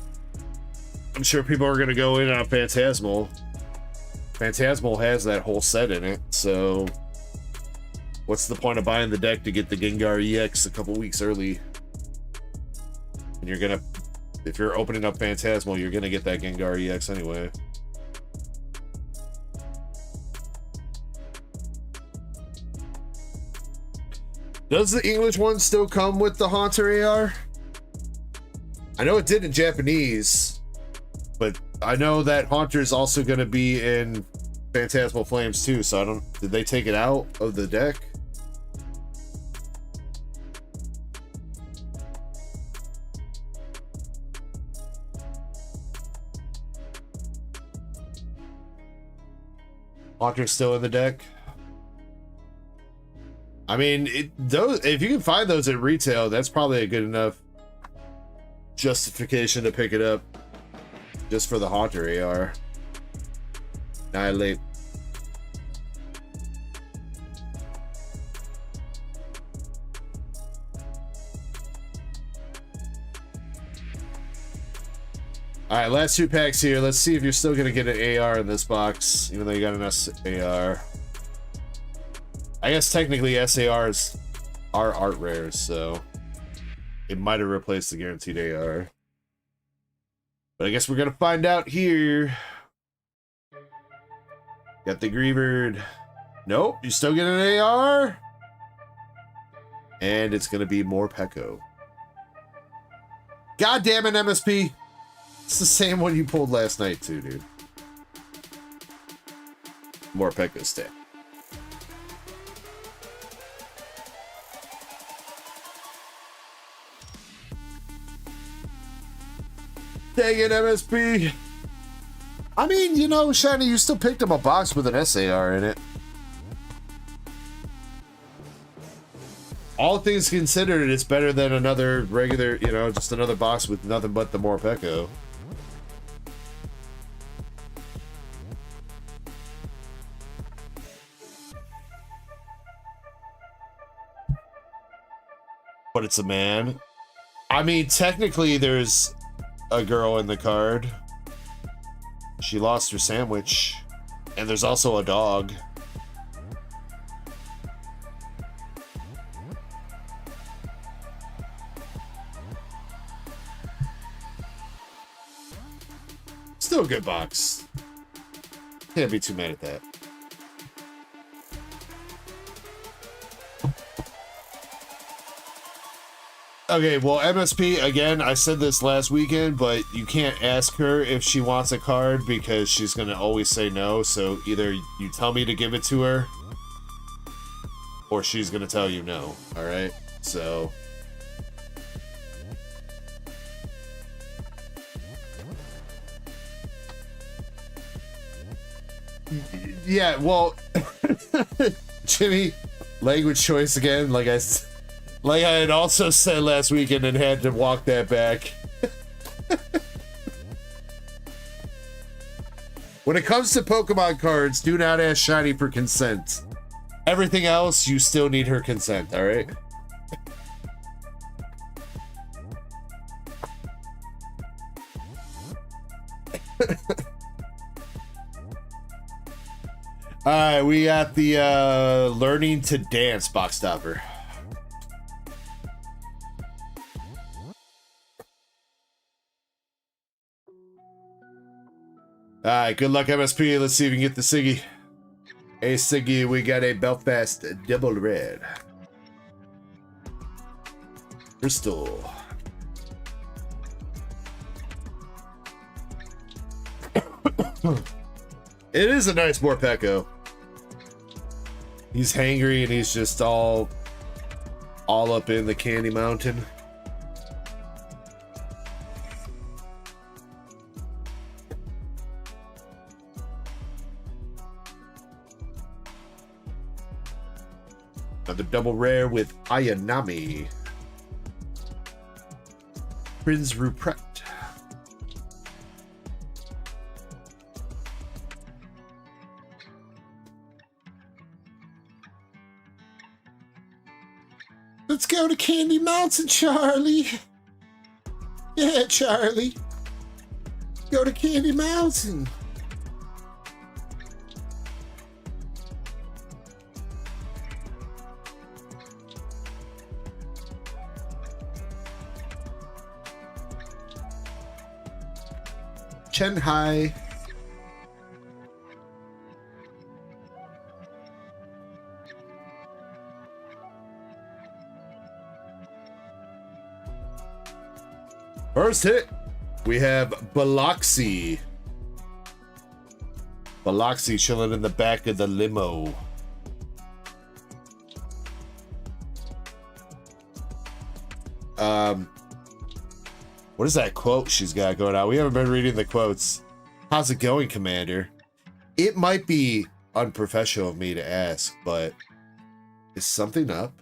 I'm sure people are gonna go in on Phantasmal. Phantasmal has that whole set in it, so what's the point of buying the deck to get the Gengar EX a couple weeks early? And you're gonna, if you're opening up Phantasmal, you're gonna get that Gengar EX anyway. Does the English one still come with the Haunter AR? I know it did in Japanese, but I know that Haunter is also going to be in Phantasmal Flames too, so I don't... Did they take it out of the deck? Haunter's still in the deck. I mean, those, if you can find those at retail, that's probably a good enough justification to pick it up just for the Haunter AR. Annihilate. All right, last 2 packs here. Let's see if you're still gonna get an AR in this box, even though you got an SAR. I guess technically SARs are art rares, so it might have replaced the guaranteed AR. But I guess we're gonna find out here. Got the Greavard. Nope, you still get an AR. And it's gonna be more Pekko. God damn it, MSP. It's the same one you pulled last night too, dude. More Pekko stack. Dang it, MSP. I mean, you know, Shiny, you still picked up a box with an SAR in it. All things considered, it's better than another regular, you know, just another box with nothing but the more Pekko. But it's a man. I mean, technically, there's a girl in the card. She lost her sandwich. And there's also a dog. Still a good box. Can't be too mad at that. Okay, well, MSP, again, I said this last weekend, but you can't ask her if she wants a card because she's going to always say no. So either you tell me to give it to her or she's going to tell you no. All right? So... yeah, well, Jimmy, language choice again, like I had also said last weekend and had to walk that back. When it comes to Pokemon cards, do not ask Shiny for consent. Everything else, you still need her consent, alright? Alright, we got the Learning to Dance box stopper. Alright, good luck, MSP. Let's see if we can get the Siggy. Hey, Siggy, we got a Belfast double red. Crystal. It is a nice Morpeko. He's hangry and he's just all up in the Candy Mountain. Another double rare with Ayanami. Prince Rupert. Let's go to Candy Mountain, Charlie. Yeah, Charlie. Go to Candy Mountain. Shanghai. First hit, we have Biloxi. Biloxi chilling in the back of the limo. What is that quote she's got going on? We haven't been reading the quotes. How's it going, Commander? It might be unprofessional of me to ask, but is something up?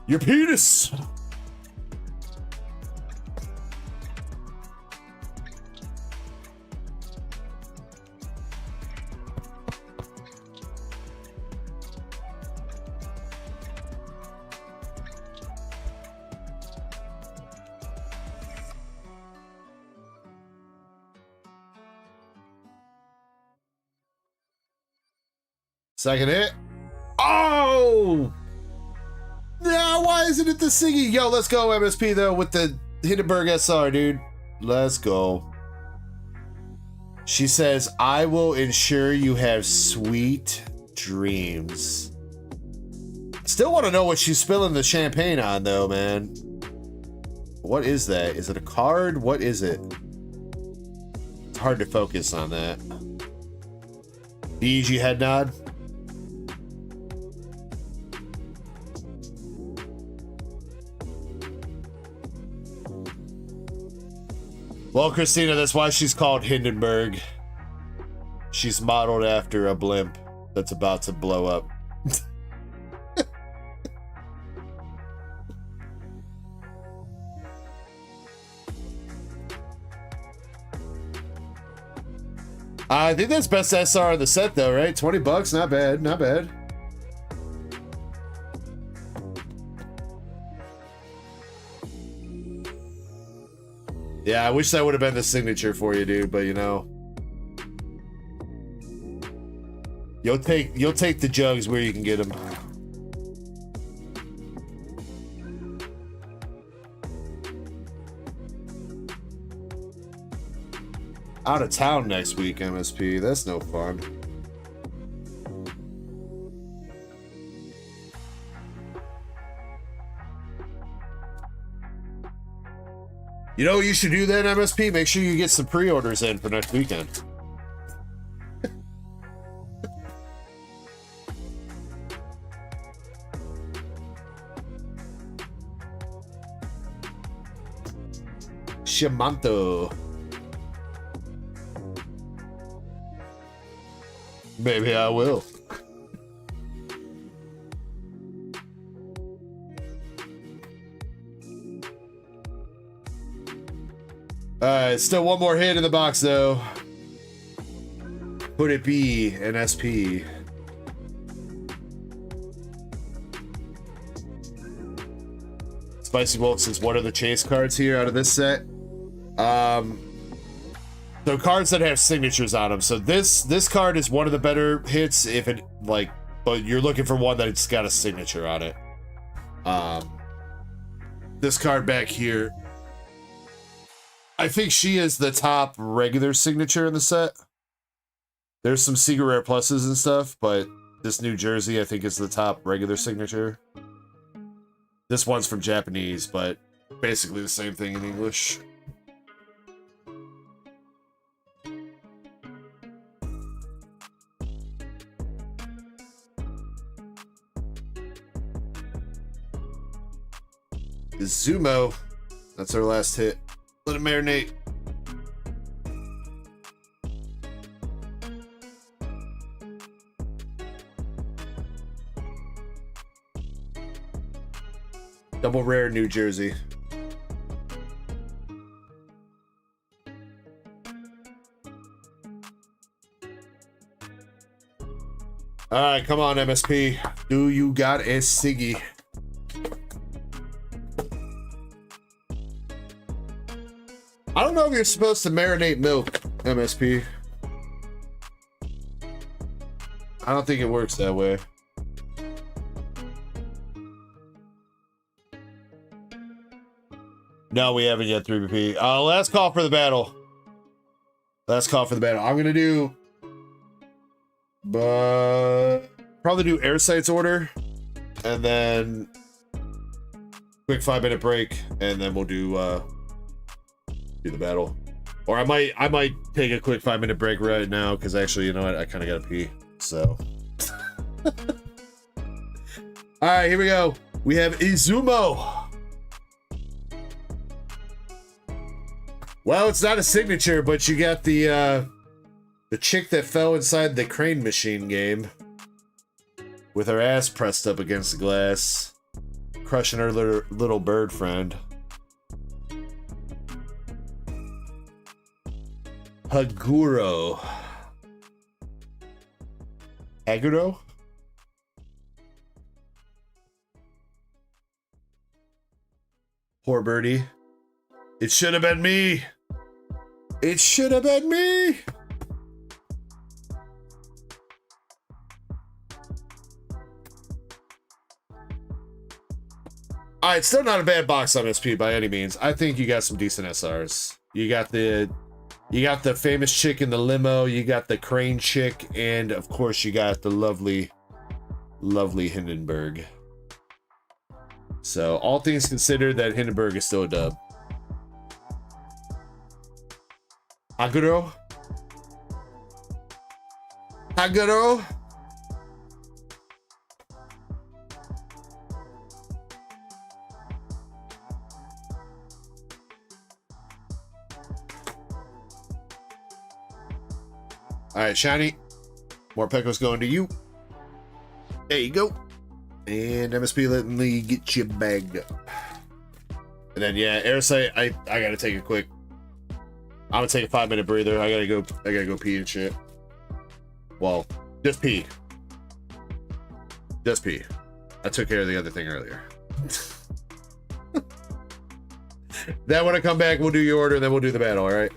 Your penis! Second hit. Oh! Now, why isn't it the singing? Yo, let's go, MSP, though, with the Hindenburg SR, dude. Let's go. She says, I will ensure you have sweet dreams. Still want to know what she's spilling the champagne on, though, man. What is that? Is it a card? What is it? It's hard to focus on that. DG head nod. Well, Christina, that's why she's called Hindenburg. She's modeled after a blimp that's about to blow up. I think that's best SR of the set, though, right? 20 bucks, not bad, not bad. Yeah, I wish that would have been the signature for you, dude, but you know. You'll take the jugs where you can get them. Out of town next week, MSP. That's no fun. You know what you should do then, MSP? Make sure you get some pre-orders in for next weekend. Shimanto. Maybe I will. Alright, still one more hit in the box though. Would it be an SP? Spicy Wolf says, what are the chase cards here out of this set? So cards that have signatures on them. So this card is one of the better hits if it like, but you're looking for one that's got a signature on it. This card back here, I think she is the top regular signature in the set. There's some Secret Rare Pluses and stuff, but this New Jersey I think is the top regular signature. This one's from Japanese, but basically the same thing in English. Zumo. That's our last hit. Let it marinate. Double rare New Jersey. Alright, come on, MSP. Do you got a Siggy? I don't know if you're supposed to marinate milk, MSP. I don't think it works that way. No, we haven't yet, 3BP. Last call for the battle. Last call for the battle. I'm gonna do... probably do Airsight's order. And then... quick 5-minute break, and then we'll do the battle. Or I might take a quick 5-minute break right now, because actually, you know what, I kind of gotta pee. So, all right, here we go. We have Izumo. Well, it's not a signature, but you got the chick that fell inside the crane machine game with her ass pressed up against the glass, crushing her little bird friend. Haguro. Haguro? Poor birdie. It should have been me. It should have been me. All right, still not a bad box on SP by any means. I think you got some decent SRs. You got the famous chick in the limo, you got the crane chick, and of course you got the lovely Hindenburg. So all things considered, that Hindenburg is still a dub. Haguro? Haguro? All right, Shiny. More Pecos going to you. There you go. And MSP, let me get you bagged up. And then, yeah, Airsight, I gotta take a quick. I'm gonna take a 5-minute breather. I gotta go pee and shit. Well, just pee. Just pee. I took care of the other thing earlier. Then when I come back, we'll do your order, and then we'll do the battle, all right?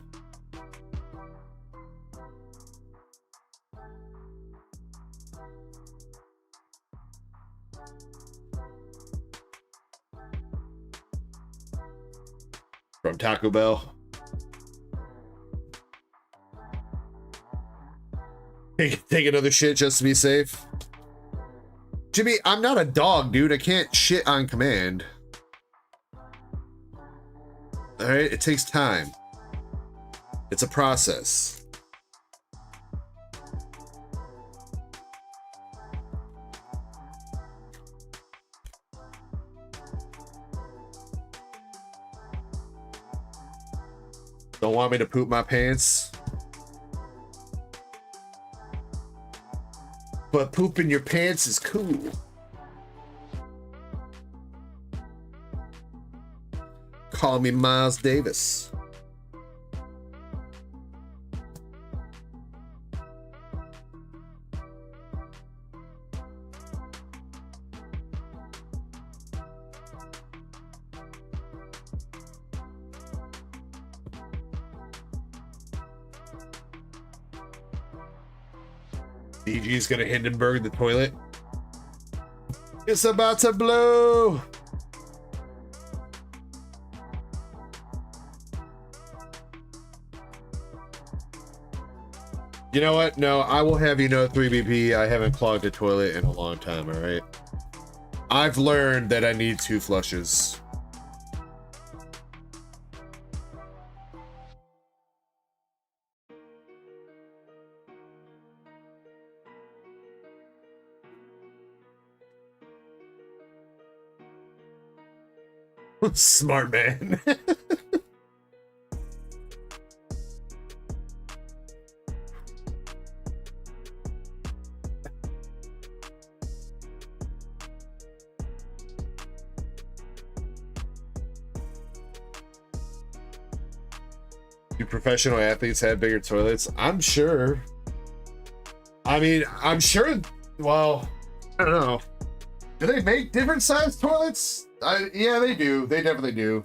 From Taco Bell. Take another shit just to be safe. Jimmy, I'm not a dog, dude. I can't shit on command. All right, it takes time. It's a process. Don't want me to poop my pants? But pooping your pants is cool. Call me Miles Davis. DG's gonna Hindenburg the toilet. It's about to blow. You know what? No, I will have you know, 3BP, I haven't clogged a toilet in a long time, all right? I've learned that I need 2 flushes. Smart man. Do professional athletes have bigger toilets? I'm sure. I mean, I'm sure. Well, I don't know. Do they make different sized toilets? Yeah, they do. They definitely do.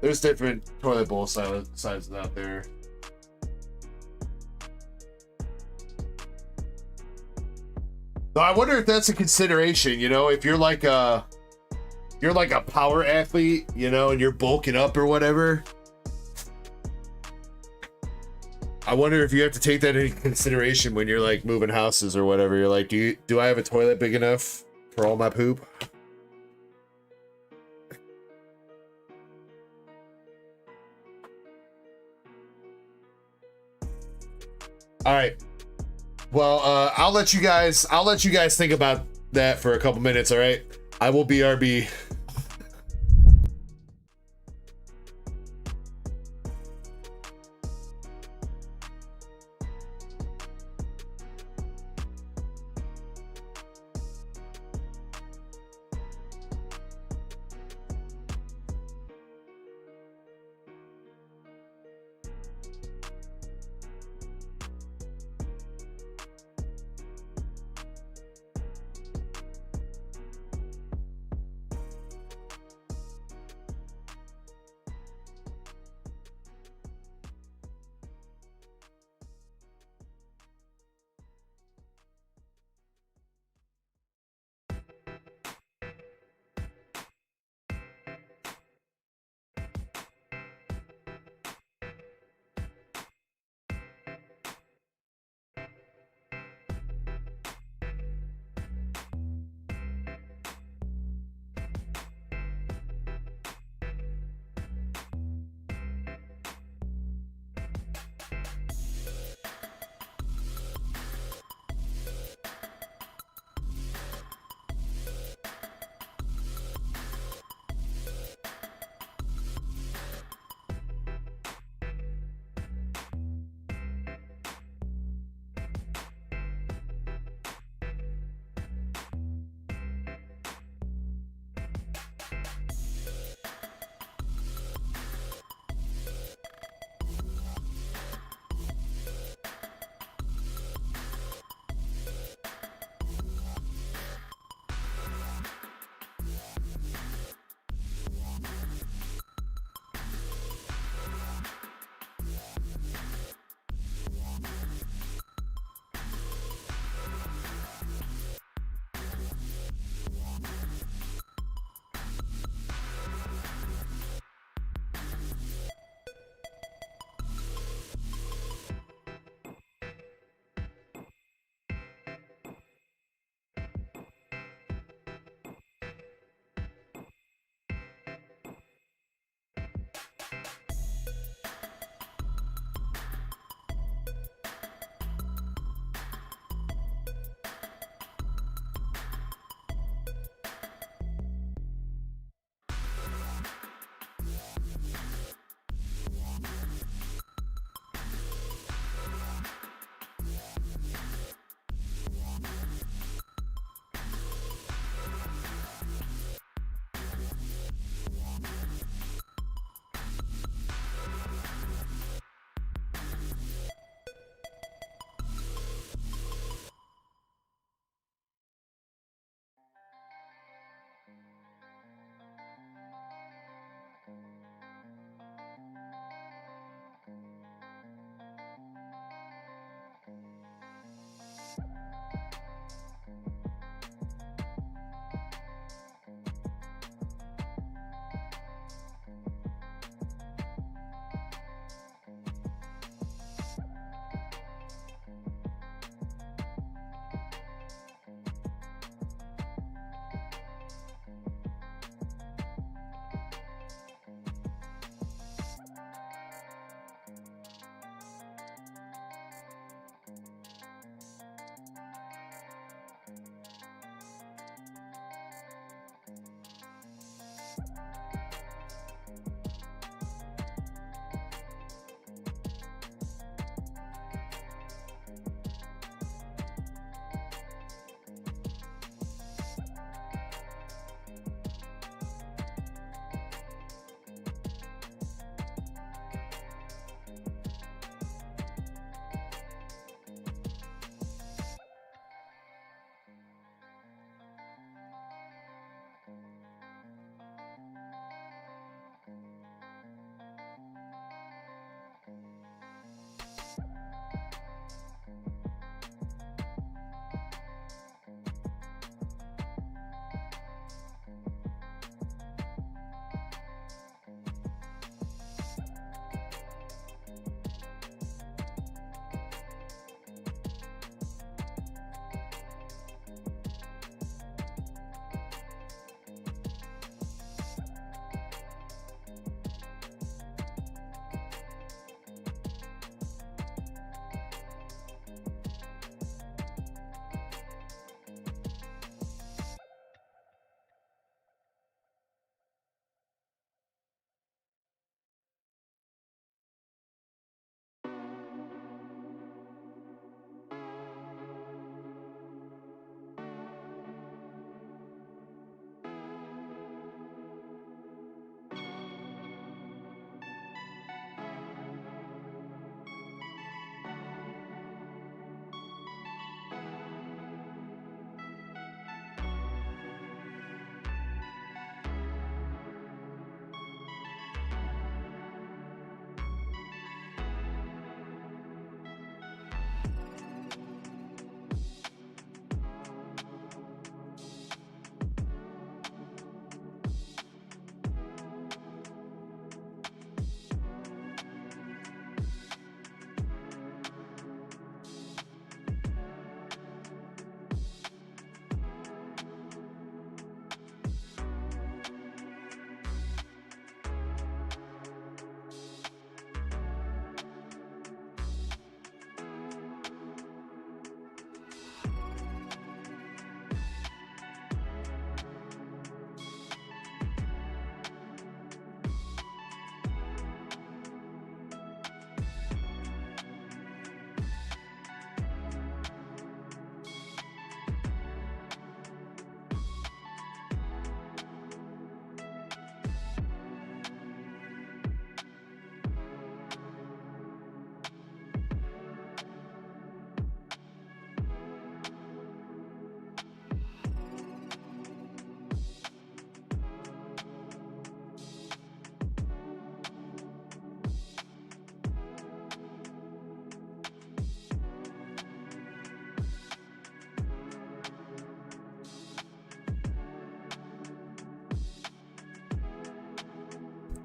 There's different toilet bowl sizes out there. So I wonder if that's a consideration, you know, if you're like a power athlete, you know, and you're bulking up or whatever. I wonder if you have to take that into consideration when you're like moving houses or whatever. You're like, do I have a toilet big enough for all my poop? All right. Well, I'll let you guys think about that for a couple minutes. All right. I will BRB.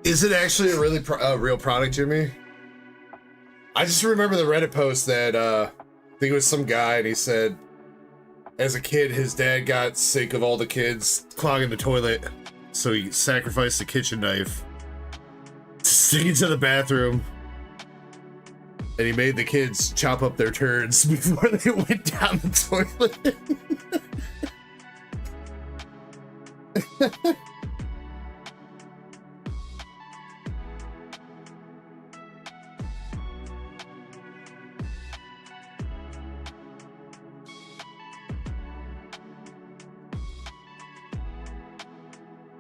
Is it actually a really real product, Jimmy? I just remember the Reddit post that I think it was some guy, and he said, as a kid, his dad got sick of all the kids clogging the toilet, so he sacrificed a kitchen knife to stick it to the bathroom, and he made the kids chop up their turds before they went down the toilet.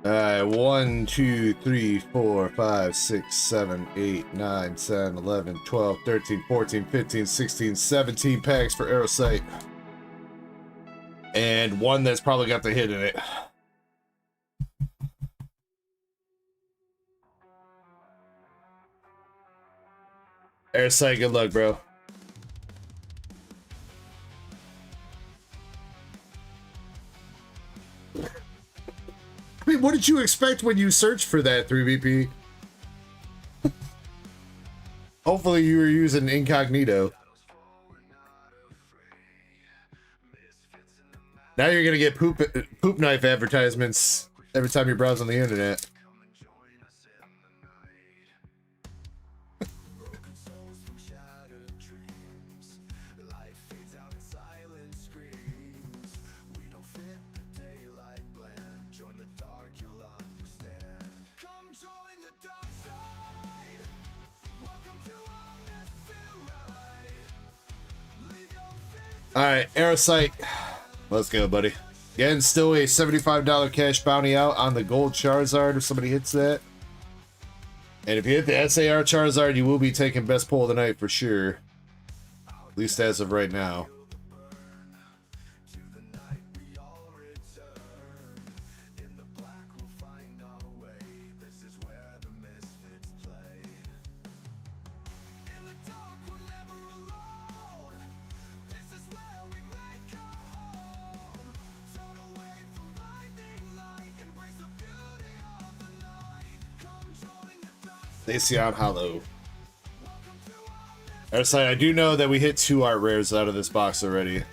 Alright, 1, 2, 3, 4, 5, 6, 7, 8, 9, 10, 11, 12, 13, 14, 15, 16, 17 packs for Aerosite. And one that's probably got the hit in it. Aerosite, good luck, bro. I mean, what did you expect when you searched for that 3BP? Hopefully you were using incognito. Now you're gonna get poop knife advertisements every time you browse on the internet. Alright, Aerosite. Let's go, buddy. Again, still a $75 cash bounty out on the gold Charizard if somebody hits that. And if you hit the SAR Charizard, you will be taking best pull of the night for sure. At least as of right now. Dacian Hollow. Aerosite, I do know that we hit 2 art rares out of this box already.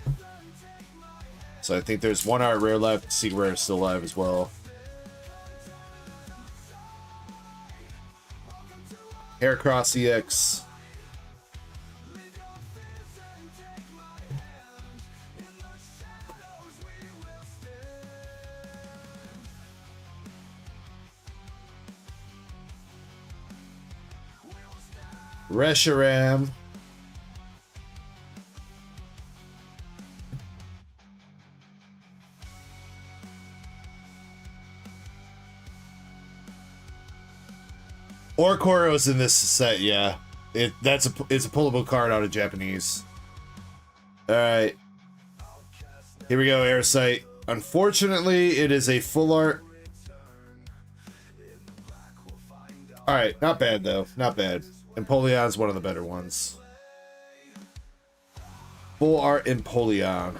So I think there's 1 art rare left. Secret rare is still alive as well. Heracross EX. Reshiram. Orkoro's in this set, yeah. It's a pullable card out of Japanese. Alright. Here we go, Aerosite. Unfortunately, it is a full art. Alright, not bad though. Not bad. Empoleon's one of the better ones. Full art Empoleon.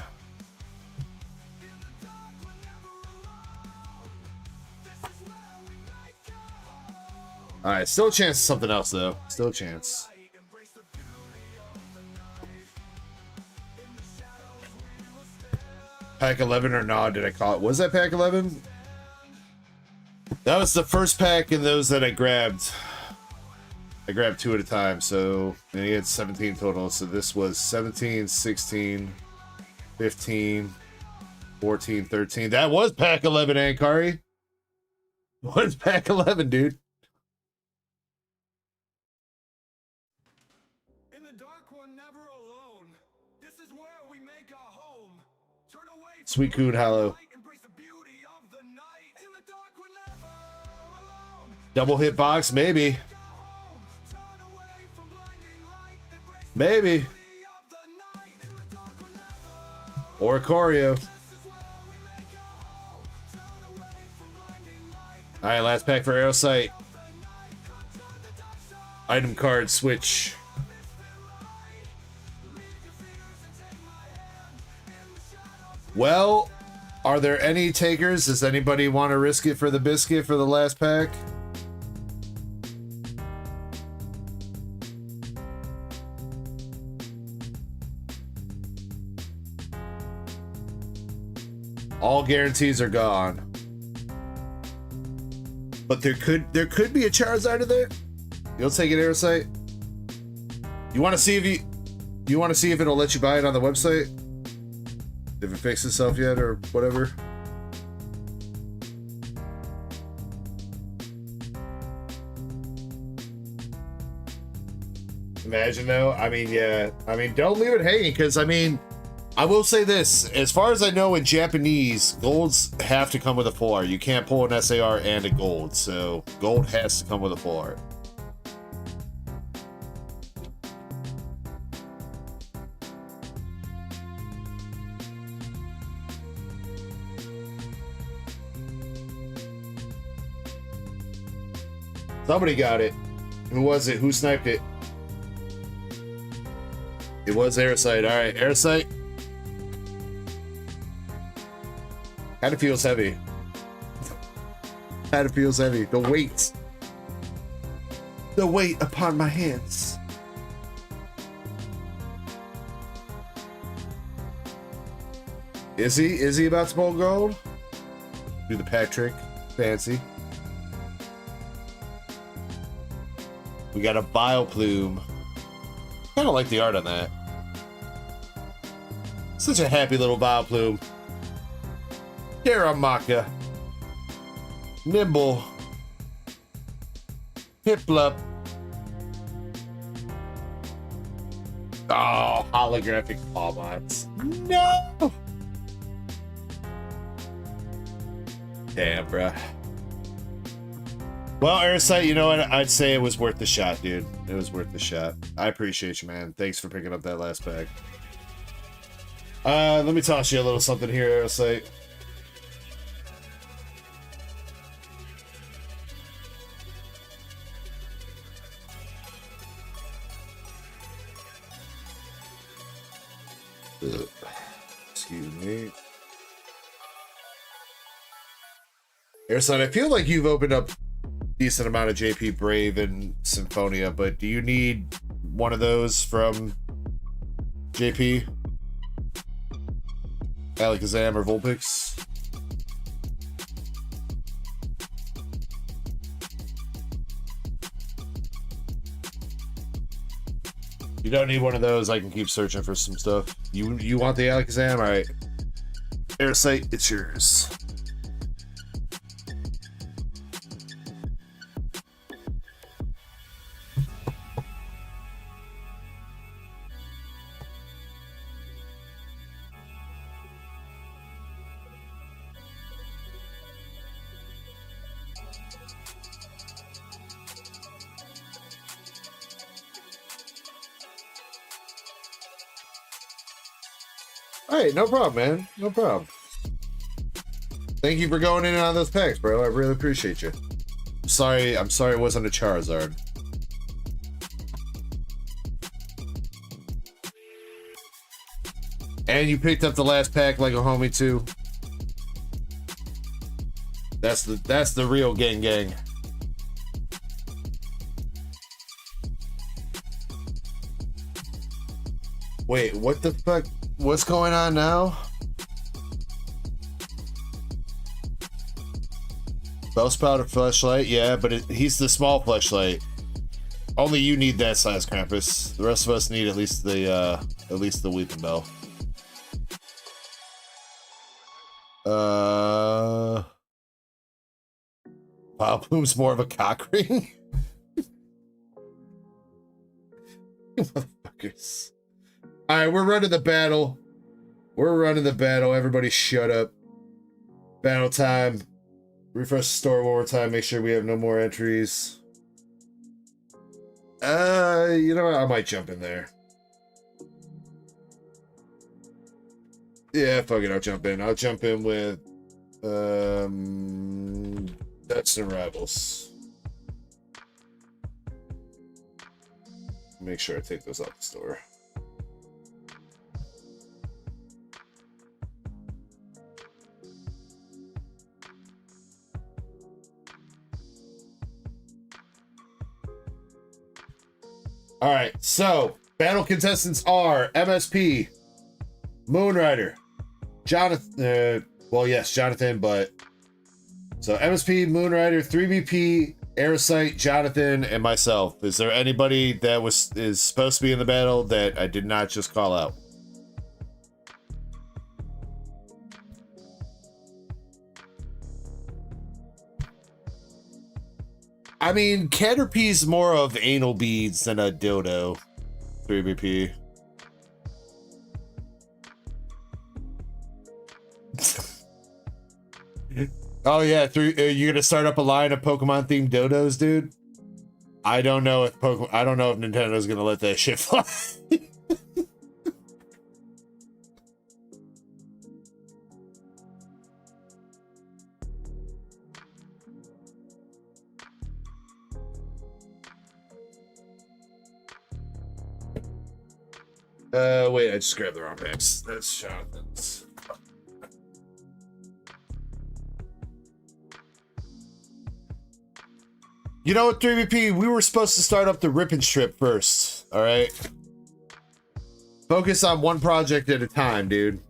Alright, still a chance of something else though. Still a chance. Pack 11 or not, did I call it? Was that pack 11? That was the first pack in those that I grabbed. I grabbed 2 at a time, so and he had 17 total. So this was 17, 16, 15, 14, 13. That was pack 11, Ankari. What's pack 11, dude? In the dark, we're never alone. This is where we make our home. Turn away from Sweet Coon Hollow. embrace the beauty of the night. In the dark, we're never alone. Double hit box, maybe. Turn away from blinding light. Embrace Maybe. the beauty of the night. In the dark, we're never Or Choreo. Alright, last pack for Aerosite. Item card switch. Well, are there any takers? Does anybody want to risk it for the biscuit for the last pack? All guarantees are gone. But there could be a Charizard in there. You'll take an Airsight. You want to see if it'll let you buy it on the website? If it fixed itself yet or whatever. Imagine though. I mean, yeah. I mean, don't leave it hanging because I mean, I will say this. As far as I know, in Japanese, golds have to come with a full art. You can't pull an SAR and a gold, so gold has to come with a full art. Somebody got it. Who was it? Who sniped it? It was Airsight. All right, Airsight. Kind of feels heavy. Kind of feels heavy. The weight. The weight upon my hands. Is he about to pull gold? Do the pack trick. Fancy. We got a Bioplume. Kind of like the art on that. Such a happy little Bioplume. Karamaka. Nimble. Hiplup. Oh, holographic Pawmots. No! Damn, bruh. Well, Airsight, you know what? I'd say it was worth the shot, dude. It was worth the shot. I appreciate you, man. Thanks for picking up that last pack. Let me toss you a little something here, Airsight. Excuse me. Airsight, I feel like you've opened up decent amount of JP Brave and Symphonia, but do you need one of those from JP? Alakazam or Vulpix? You don't need one of those. I can keep searching for some stuff. You want the Alakazam? All right. Airsight, it's yours. Alright, no problem, man. No problem. Thank you for going in on those packs, bro. I really appreciate you. I'm sorry it wasn't a Charizard. And you picked up the last pack like a homie too. That's the real gang. Wait, what the fuck? What's going on now? Bellsprout or Fleshlight? Yeah, but he's the small Fleshlight. Only you need that size, Krampus. The rest of us need at least the Weeping Bell. Vileplume's more of a cock ring? Motherfuckers. Alright, we're running the battle. Everybody shut up. Battle time. Refresh the store one more time. Make sure we have no more entries. You know what? I might jump in there. Yeah, fuck it. I'll jump in. I'll jump in with Dutch and Rivals. Make sure I take those out the store. All right, so battle contestants are MSP, Moonrider, Jonathan, Well, yes, Jonathan, but so MSP, Moonrider, 3BP, Aerosite, Jonathan, and myself. Is there anybody that is supposed to be in the battle that I did not just call out? I mean, Caterpie's more of anal beads than a dildo. 3BP. Oh yeah, you're gonna start up a line of Pokemon themed dildos, dude? I don't know if Nintendo's gonna let that shit fly. Wait, I just grabbed the wrong packs. That's Jonathan's. You know what, 3BP? We were supposed to start up the rip and strip first, alright? Focus on one project at a time, dude.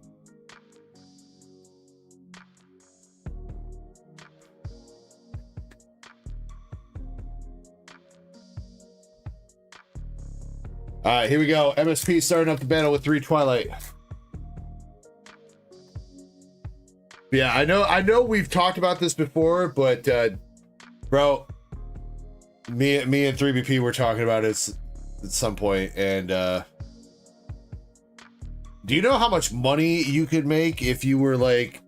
Alright, here we go. MSP starting up the battle with 3 Twilight. Yeah, I know we've talked about this before, but bro, me and 3BP were talking about it at some point, and do you know how much money you could make if you were like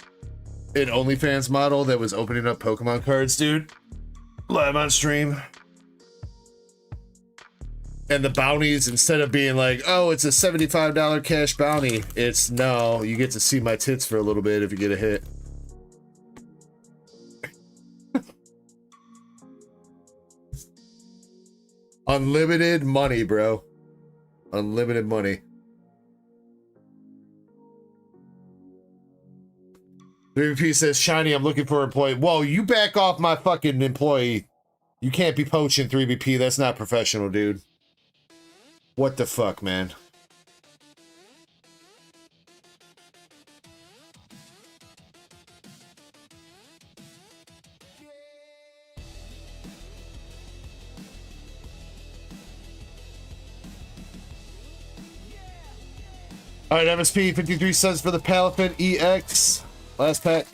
an OnlyFans model that was opening up Pokemon cards, dude? Live on stream. And the bounties, instead of being like, oh, it's a $75 cash bounty, it's no, you get to see my tits for a little bit if you get a hit. Unlimited money, bro. Unlimited money. 3VP says, Shiny, I'm looking for an employee. Whoa, you back off my fucking employee. You can't be poaching 3VP. That's not professional, dude. What the fuck, man? All right, MSP, 53 cents for the Palafin EX. Last pack.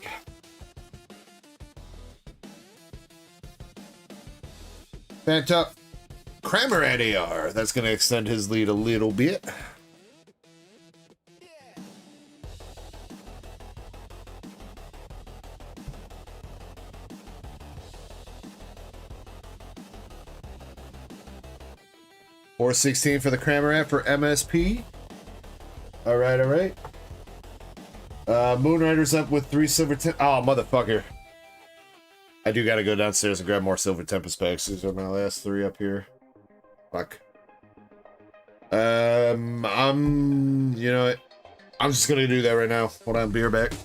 Phantom. Kramer at AR. That's going to extend his lead a little bit. $4.16 for the Kramer app for MSP. All right, all right. Moonrider's up with 3 silver. Oh, motherfucker. I do got to go downstairs and grab more silver Tempest packs. These are my last 3 up here. Fuck. You know what? I'm just gonna do that right now. Hold on, be right back.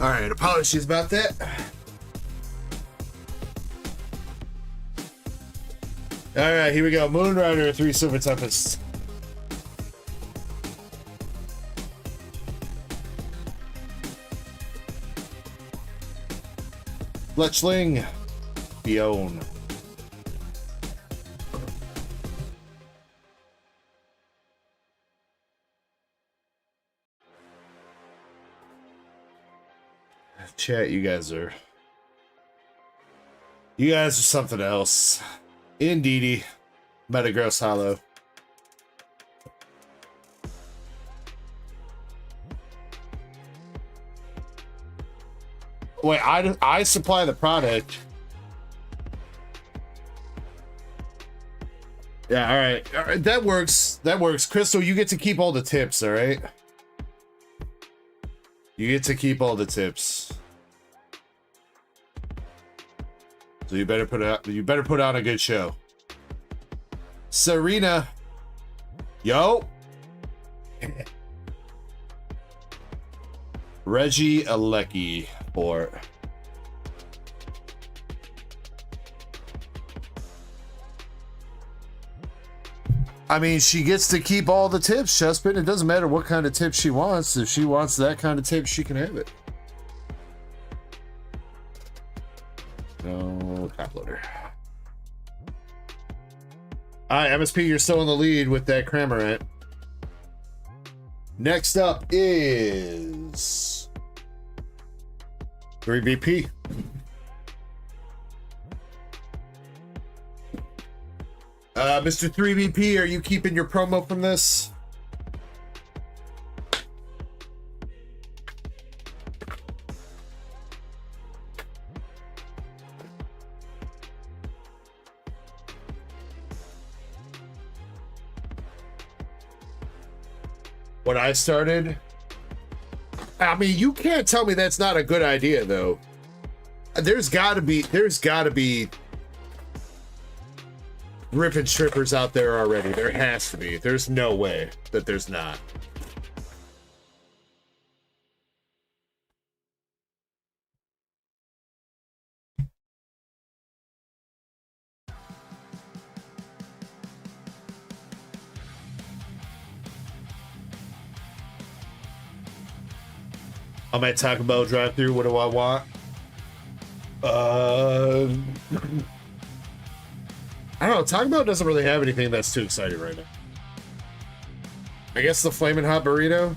All right, apologies about that. All right, here we go. Moonrider, 3 Silver Tempests. Fletchling, Fiona. Chat, you guys are something else. Indeedy. Metagross Hollow. Wait, I supply the product. Yeah, all right. All right. That works. That works. Crystal, you get to keep all the tips, all right? You get to keep all the tips. So you better put on a good show. Serena. Yo. Reggie Alecki for I mean, she gets to keep all the tips, Chespin. It doesn't matter what kind of tips she wants. If she wants that kind of tip, she can have it. No top loader. All right, MSP, you're still in the lead with that Cramorant. Next up is 3VP. Mr. 3VP, are you keeping your promo from this? When I started, I mean, you can't tell me that's not a good idea, though. There's gotta be ripping strippers out there already. There has to be. There's no way that there's not. I'm at Taco Bell drive-thru. What do I want? I don't know. Taco Bell doesn't really have anything that's too exciting right now. I guess the Flamin' Hot Burrito.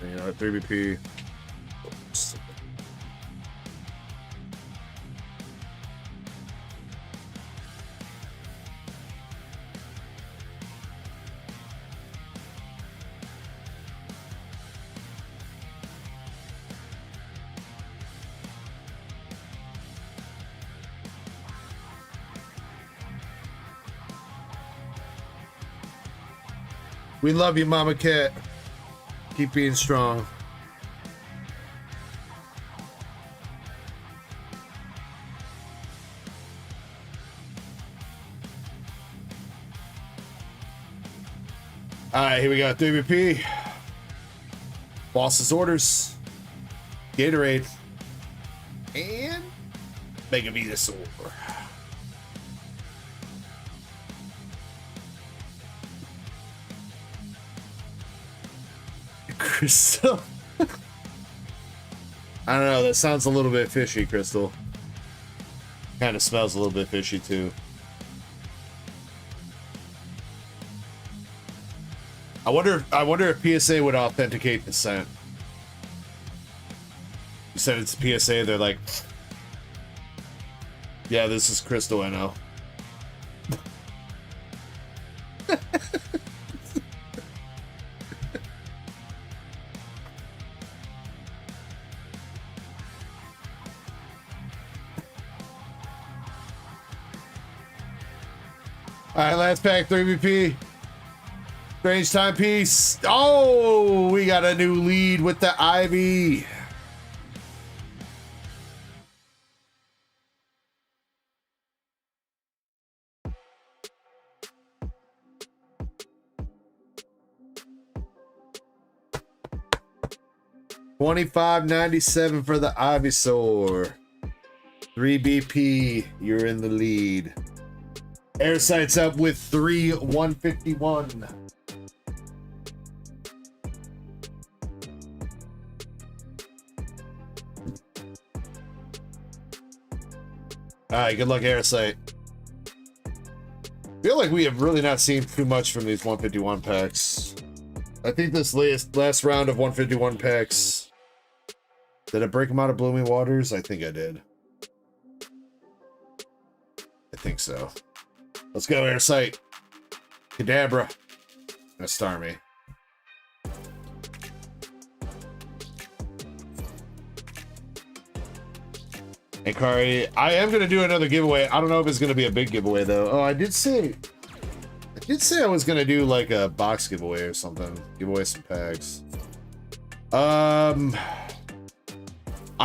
You know, 3BP. Oops. We love you, Mama Cat. Keep being strong. All right, here we go. 3BP. Boss's orders. Gatorade. And Mega Venusaur. Crystal. I don't know. That sounds a little bit fishy, Crystal. Kind of smells a little bit fishy too. I wonder if PSA would authenticate the scent. You said it's PSA. They're like, yeah, this is Crystal. I know. All right, last pack, 3BP. Strange Timepiece. Oh, we got a new lead with the Ivy. $25.97 for the Ivysaur. 3BP, you're in the lead. Airsight's up with 151. Alright, good luck, Airsight. Feel like we have really not seen too much from these 151 packs. I think this last round of 151 packs. Did I break them out of Blooming Waters? I think I did. I think so. Let's go, Airsight. Kadabra. Gonna star me. Hey, Kari, I am gonna do another giveaway. I don't know if it's gonna be a big giveaway though. Oh, I did say I was gonna do like a box giveaway or something. Give away some packs. I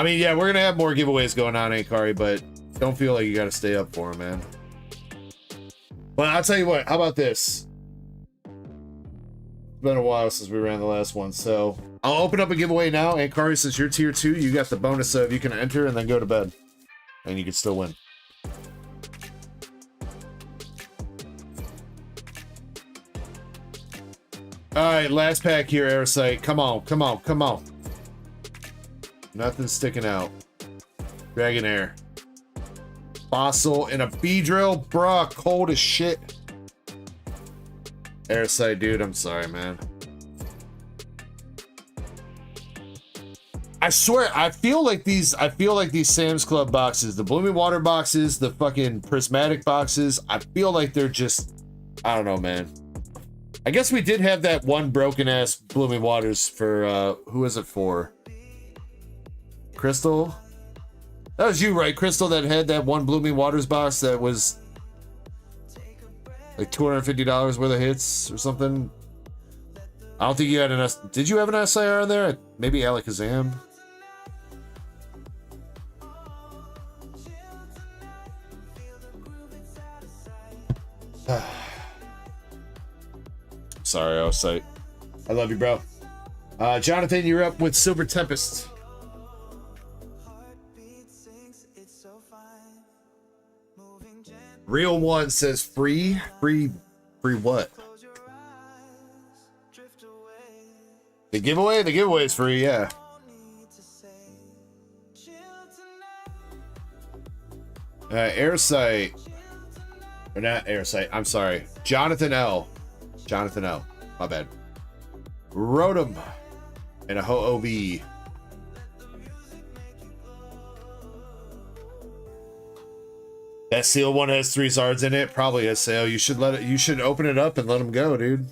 mean, yeah, we're gonna have more giveaways going on, Kari, but don't feel like you gotta stay up for them, man. But I'll tell you what, how about this? It's been a while since we ran the last one, so I'll open up a giveaway now, and Kari, since you're tier 2, you got the bonus of you can enter and then go to bed. And you can still win. Alright, last pack here, Airsight. Come on, come on, come on. Nothing sticking out. Dragonair. Fossil and a Beedrill. Bruh, cold as shit. Airsight, dude, I'm sorry, man. I swear, I feel like these Sam's Club boxes, the Blooming Water boxes, the fucking prismatic boxes, I feel like they're just, I don't know, man. I guess we did have that one broken ass Blooming Waters for, who was it for? Crystal? That was you, right, Crystal, that had that one Blooming Waters box that was like $250 worth of hits or something? I don't think you had an S. Did you have an SIR in there? Maybe Alakazam? Sorry, I was sight. I love you, bro. Jonathan, you're up with Silver Tempest. Real One says free. Free what? The giveaway? The giveaway is free, yeah. Airsight. Or not Airsight, I'm sorry. Jonathan L. Jonathan L. My bad. Rotom. And a Ho-O-V. That sealed one has 3 Zards in it. Probably a sale. You should you should open it up and let them go, dude.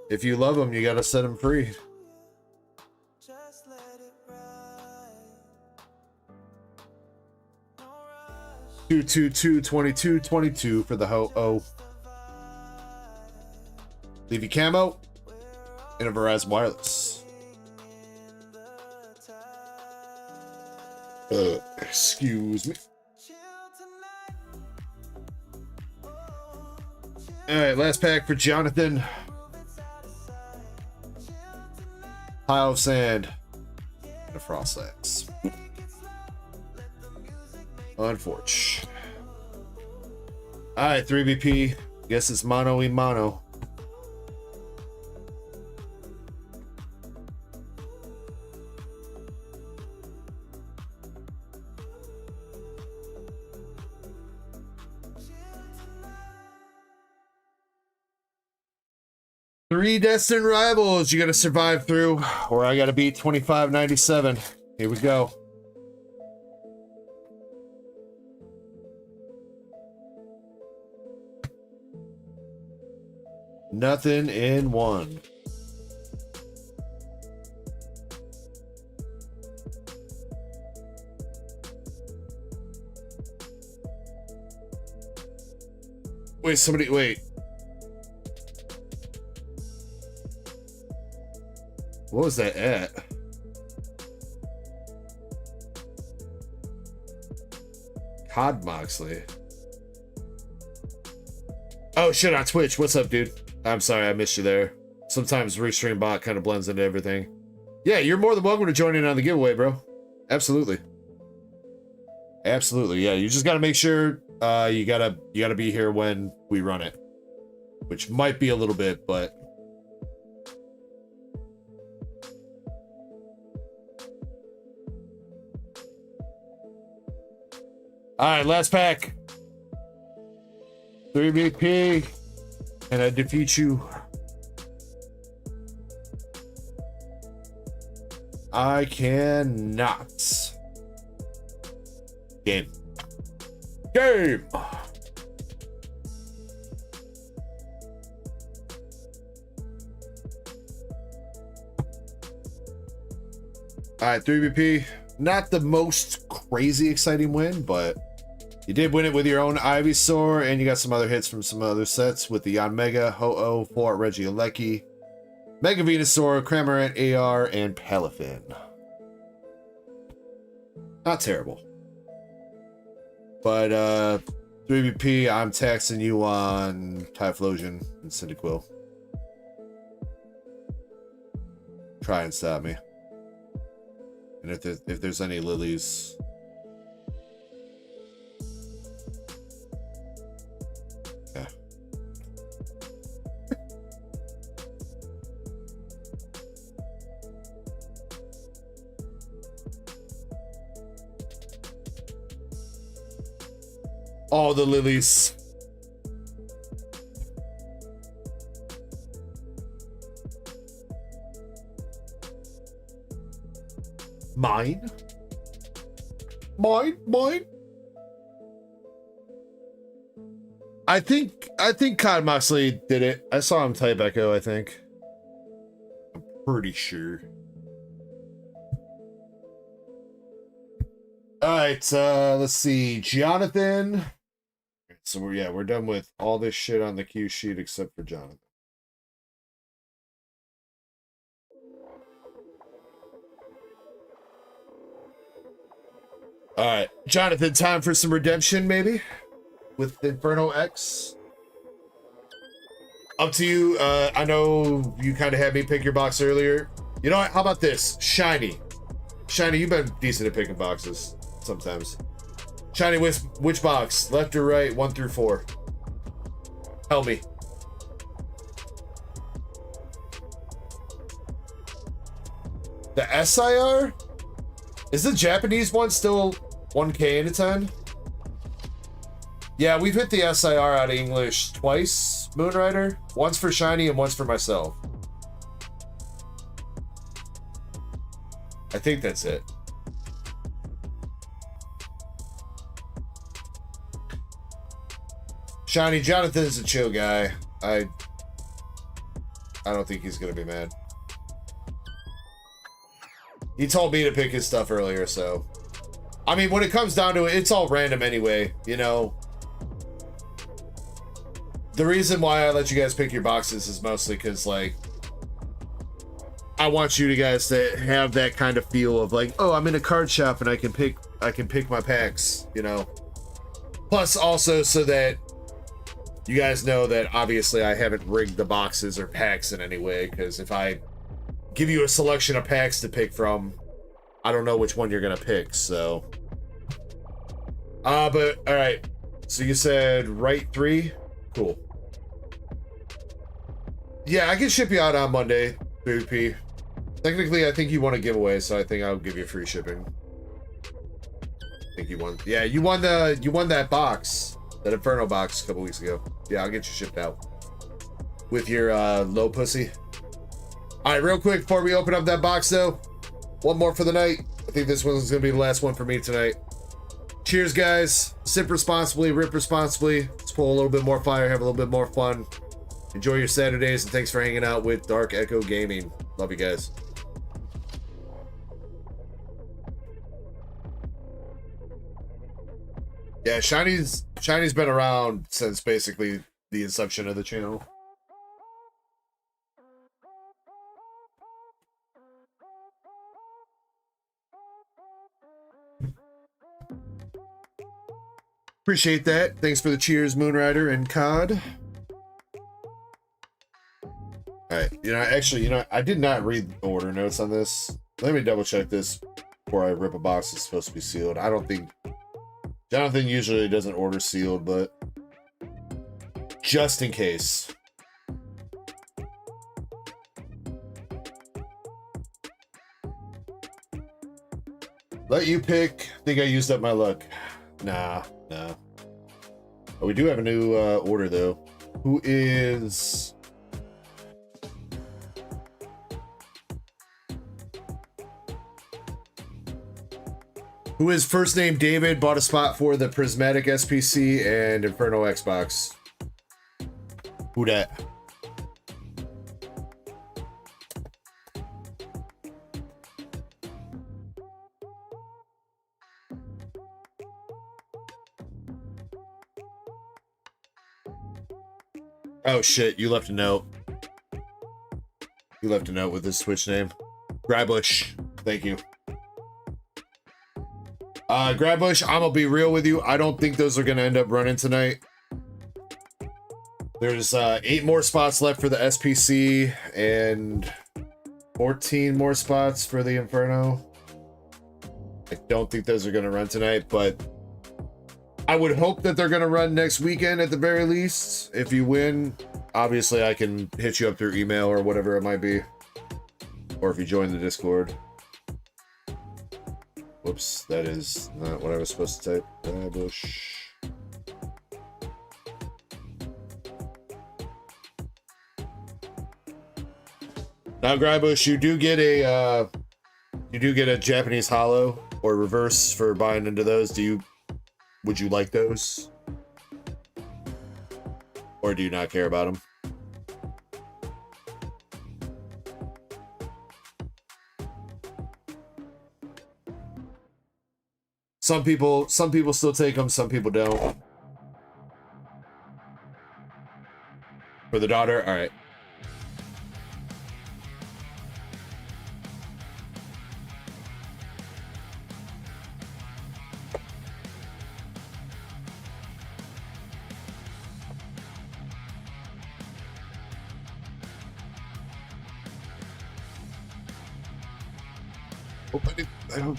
If you love them, you gotta set them free. Two, 22 for the Ho-Oh. Leafy Camo. And a Verizon Wireless. Excuse me. Alright, last pack for Jonathan. Pile of Sand. And a Frost Axe. Unfortunate. Alright, 3BP. Guess it's mono y mono. Three destined rivals you gotta survive through, or I gotta beat 2597. Here we go. Nothing in one. Wait, somebody, wait. What was that at? Cod Moxley. Oh shit, on Twitch. What's up, dude? I'm sorry, I missed you there. Sometimes Restream Bot kind of blends into everything. Yeah, you're more than welcome to join in on the giveaway, bro. Absolutely. Absolutely, yeah. You just gotta make sure you gotta be here when we run it, which might be a little bit, but all right, last pack. 3 BP, and I defeat you. I cannot. Game. Game! Alright, 3BP. Not the most crazy exciting win, but you did win it with your own Ivysaur, and you got some other hits from some other sets with the Yon Mega, Ho-Oh, Fort Regieleki, Mega Venusaur, Cramorant, AR, and Palafin. Not terrible. But 3BP, I'm taxing you on Typhlosion and Cyndaquil. Try and stop me. And if there's any lilies. Yeah. All the lilies. Mine? Mine? I think Cod Moxley did it. I saw him type Echo, I think. I'm pretty sure. Alright, let's see. Jonathan. So we're done with all this shit on the cue sheet except for Jonathan. All right, Jonathan, time for some redemption, maybe? With Inferno X? Up to you. I know you kind of had me pick your box earlier. You know what? How about this? Shiny. Shiny, you've been decent at picking boxes sometimes. Shiny, which box? Left or right? 1 through 4. Tell me. The SIR? Is the Japanese one still 1K at a time? Yeah, we've hit the SIR out of English twice, Moonrider. Once for Shiny and once for myself. I think that's it. Shiny, Jonathan's a chill guy. I don't think he's gonna be mad. He told me to pick his stuff earlier, so... I mean, when it comes down to it, it's all random anyway, you know? The reason why I let you guys pick your boxes is mostly because, like... I want you guys to have that kind of feel of, like, oh, I'm in a card shop and I can pick my packs, you know? Plus, also, so that you guys know that, obviously, I haven't rigged the boxes or packs in any way, because if I give you a selection of packs to pick from, I don't know which one you're gonna pick, so. But all right. So you said right 3? Cool. Yeah, I can ship you out on Monday, 3P. Technically, I think you won a giveaway, so I think I'll give you free shipping. I think you won. Yeah, you won that box, that Inferno box a couple weeks ago. Yeah, I'll get you shipped out with your low pussy. All right, real quick before we open up that box, though, one more for the night. I think this one's gonna be the last one for me tonight. Cheers, guys. Sip responsibly, rip responsibly. Let's pull a little bit more fire, have a little bit more fun. Enjoy your Saturdays, and thanks for hanging out with Dark Echo Gaming. Love you guys. Yeah, Shiny's been around since basically the inception of the channel. Appreciate that. Thanks for the cheers, Moonrider and Cod. Alright, I did not read the order notes on this. Let me double check this before I rip a box that's supposed to be sealed. I don't think Jonathan usually doesn't order sealed, but just in case. Let you pick. Think I used up my luck. Nah. Oh, we do have a new order though. Who is... Who is first name David, bought a spot for the Prismatic SPC and Inferno Xbox. Who dat? Oh shit, you left a note. You left a note with his Twitch name. Grabush, thank you. Grabush, I'm gonna be real with you. I don't think those are gonna end up running tonight. There's 8 more spots left for the SPC and 14 more spots for the Inferno. I don't think those are gonna run tonight, but I would hope that they're gonna run next weekend at the very least. If you win, obviously I can hit you up through email or whatever it might be. Or if you join the Discord. Whoops, that is not what I was supposed to type. Grabush. Now, Grabush, you do get a Japanese hollow or reverse for buying into those. Would you like those? Or do you not care about them? Some people still take them, some people don't. For the daughter, all right.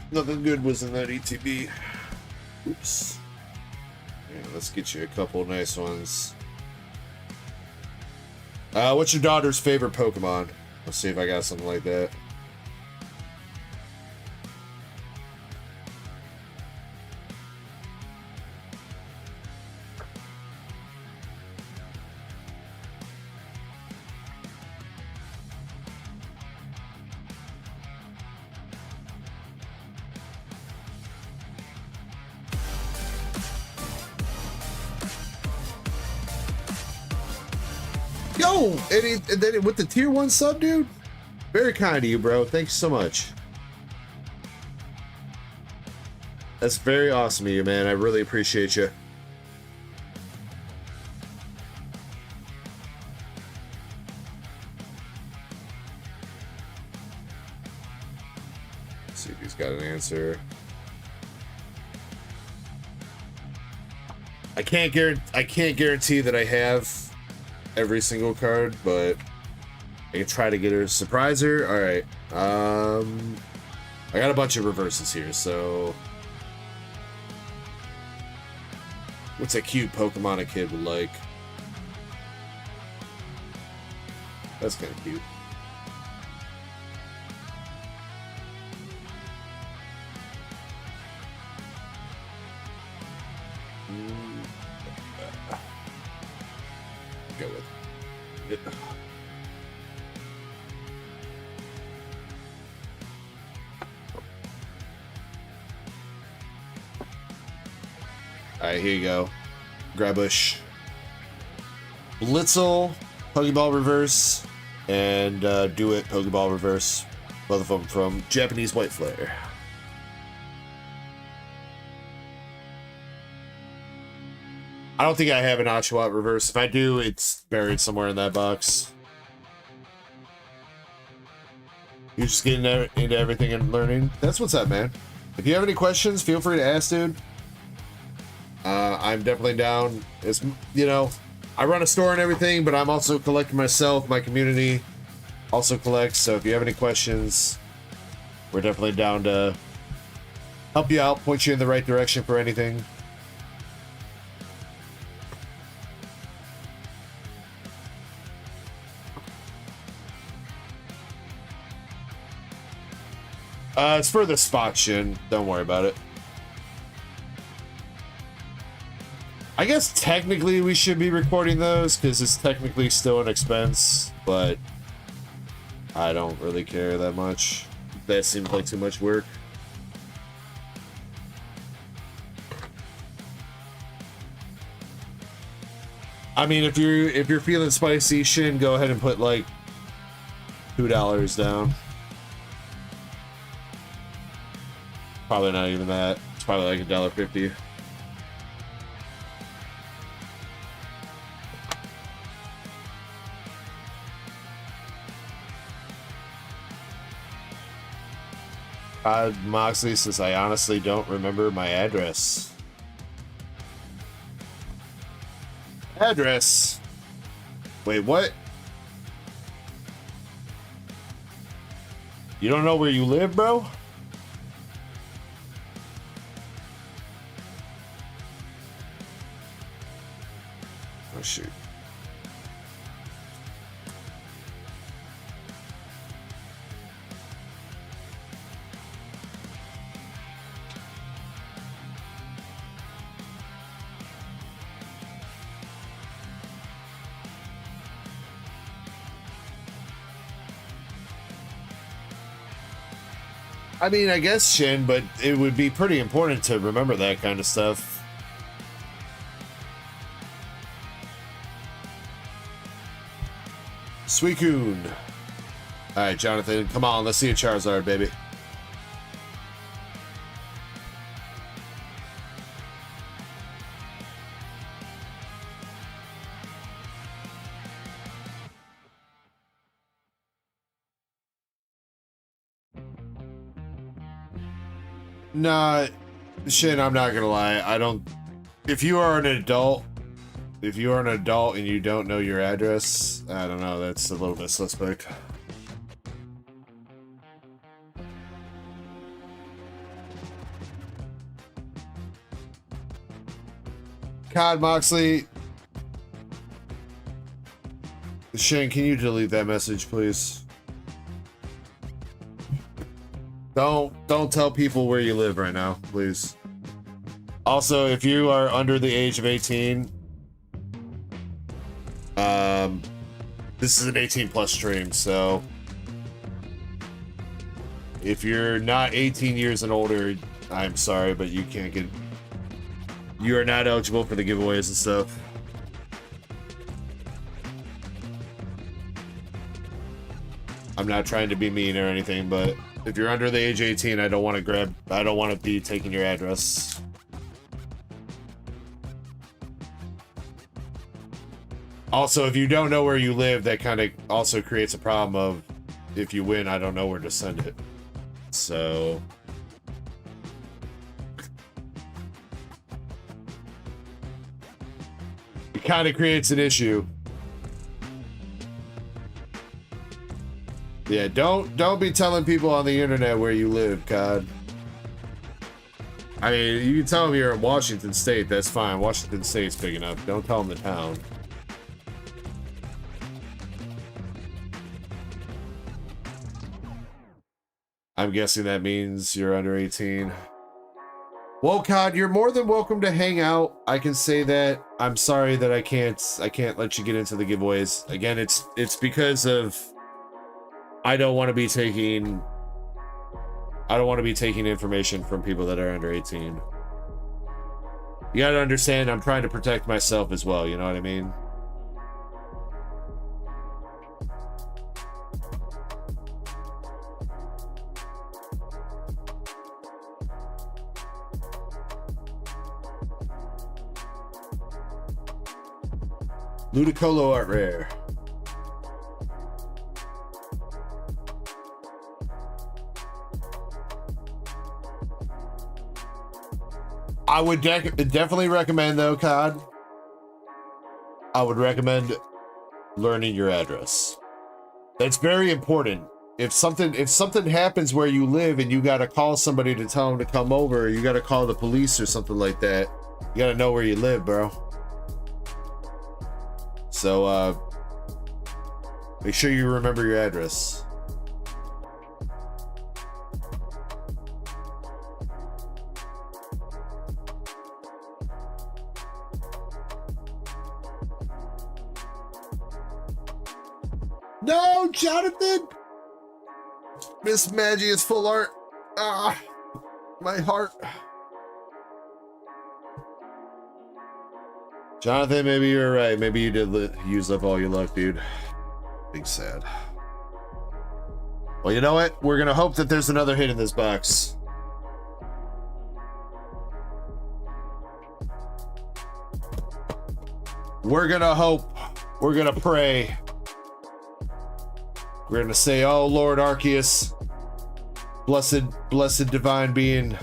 Nothing good was in that ETB. Oops. Yeah, let's get you a couple nice ones. What's your daughter's favorite Pokemon? Let's see if I got something like that. Yo, and then with the tier 1 sub, dude. Very kind of you, bro. Thanks so much. That's very awesome of you, man. I really appreciate you. Let's see if he's got an answer. I can't guarantee that I have every single card, but I can try to get her, surprise her. All right. I got a bunch of reverses here, so what's a cute Pokemon a kid would like? That's kind of cute. Go with it. Alright, here you go. Grabush. Blitzel, Pokeball Reverse, and Do It, Pokeball Reverse. Both of them from Japanese White Flare. I don't think I have an Oshawott Reverse. If I do, it's buried somewhere in that box. You're just getting into everything and learning. That's what's up, man. If you have any questions, feel free to ask, dude. I'm definitely down. It's, you know, I run a store and everything, but I'm also collecting myself. My community also collects. So if you have any questions, we're definitely down to help you out, point you in the right direction for anything. It's for the spot, Shin. Don't worry about it. I guess technically we should be recording those because it's technically still an expense, but I don't really care that much. That seems like too much work. I mean, if you're feeling spicy, Shin, go ahead and put like $2 down. Probably not even that. It's probably like $1.50. Moxley says, I honestly don't remember my address. Address? Wait, what? You don't know where you live, bro? Oh, shoot. I mean, I guess, Shin, but it would be pretty important to remember that kind of stuff. Suicune. Alright, Jonathan, come on, let's see a Charizard, baby. Nah, Shin, I'm not gonna lie. I don't. If you are an adult and you don't know your address, I don't know. That's a little bit suspect. COD Moxley. Shin, can you delete that message, please? Don't tell people where you live right now, please. Also, if you are under the age of 18, this is an 18+ stream, so if you're not 18 years and older, I'm sorry, but you can't get. You are not eligible for the giveaways and stuff. I'm not trying to be mean or anything, but if you're under the age of 18, I don't want to be taking your address. Also, if you don't know where you live, that kind of also creates a problem of, if you win, I don't know where to send it. So it kind of creates an issue. Yeah, don't be telling people on the internet where you live, God. I mean, you can tell them you're in Washington State, that's fine. Washington State's big enough. Don't tell them the town. I'm guessing that means you're under 18. Well, COD, you're more than welcome to hang out. I can say that. I'm sorry that I can't let you get into the giveaways. Again, it's because of I don't want to be taking information from people that are under 18. You gotta understand, I'm trying to protect myself as well, you know what I mean? Ludicolo Art Rare. I would definitely recommend, though, COD. I would recommend learning your address. That's very important. If something happens where you live and you gotta call somebody to tell them to come over, or you gotta call the police or something like that, you gotta know where you live, bro. So, make sure you remember your address. No, Jonathan! Miss Maggie is full art. Ah, my heart. Jonathan, maybe you're right. Maybe you did use up all your luck, dude. Big sad. Well, you know what? We're gonna hope that there's another hit in this box. We're gonna hope. We're gonna pray. We're gonna say, oh Lord Arceus, blessed divine being,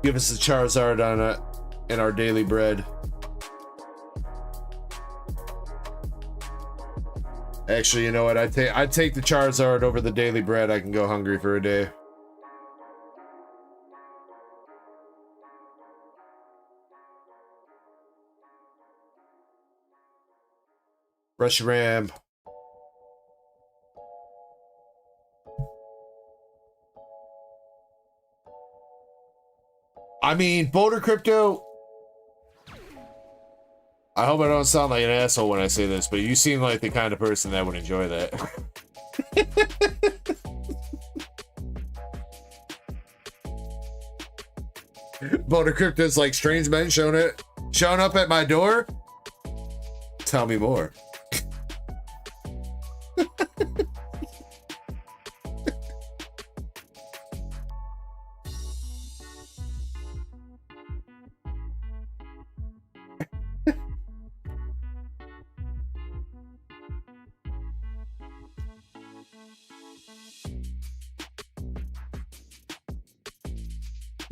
give us a Charizard on in our daily bread. Actually, you know what? I'd take the Charizard over the daily bread. I can go hungry for a day. Reshiram. I mean, Boulder Crypto. I hope I don't sound like an asshole when I say this, but you seem like the kind of person that would enjoy that. Boulder Crypto's like strange men showing up at my door. Tell me more.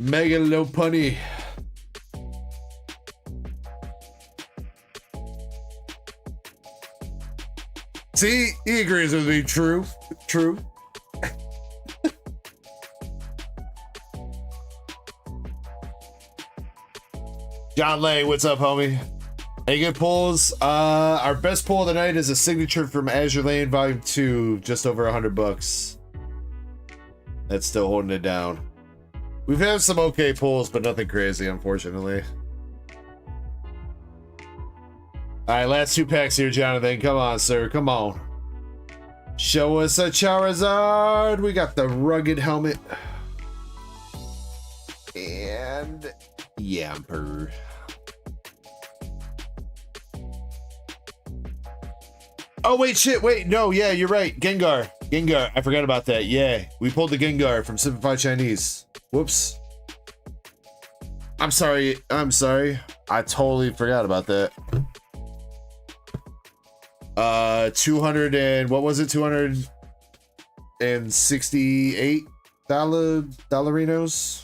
Megalopunny. See, he agrees with me. True. John Lay, what's up, homie? Any good pulls? Our best pull of the night is a signature from Azur Lane Volume 2, just over $100. That's still holding it down. We've had some okay pulls, but nothing crazy, unfortunately. Alright, last 2 packs here, Jonathan. Come on, sir. Come on. Show us a Charizard. We got the rugged helmet. And Yamper. Oh, wait, shit. Wait, no, yeah, you're right. Gengar. I forgot about that. Yeah, we pulled the Gengar from Simplified Chinese. Whoops. I'm sorry. I totally forgot about that. 200 and what was it? 268 dollarinos.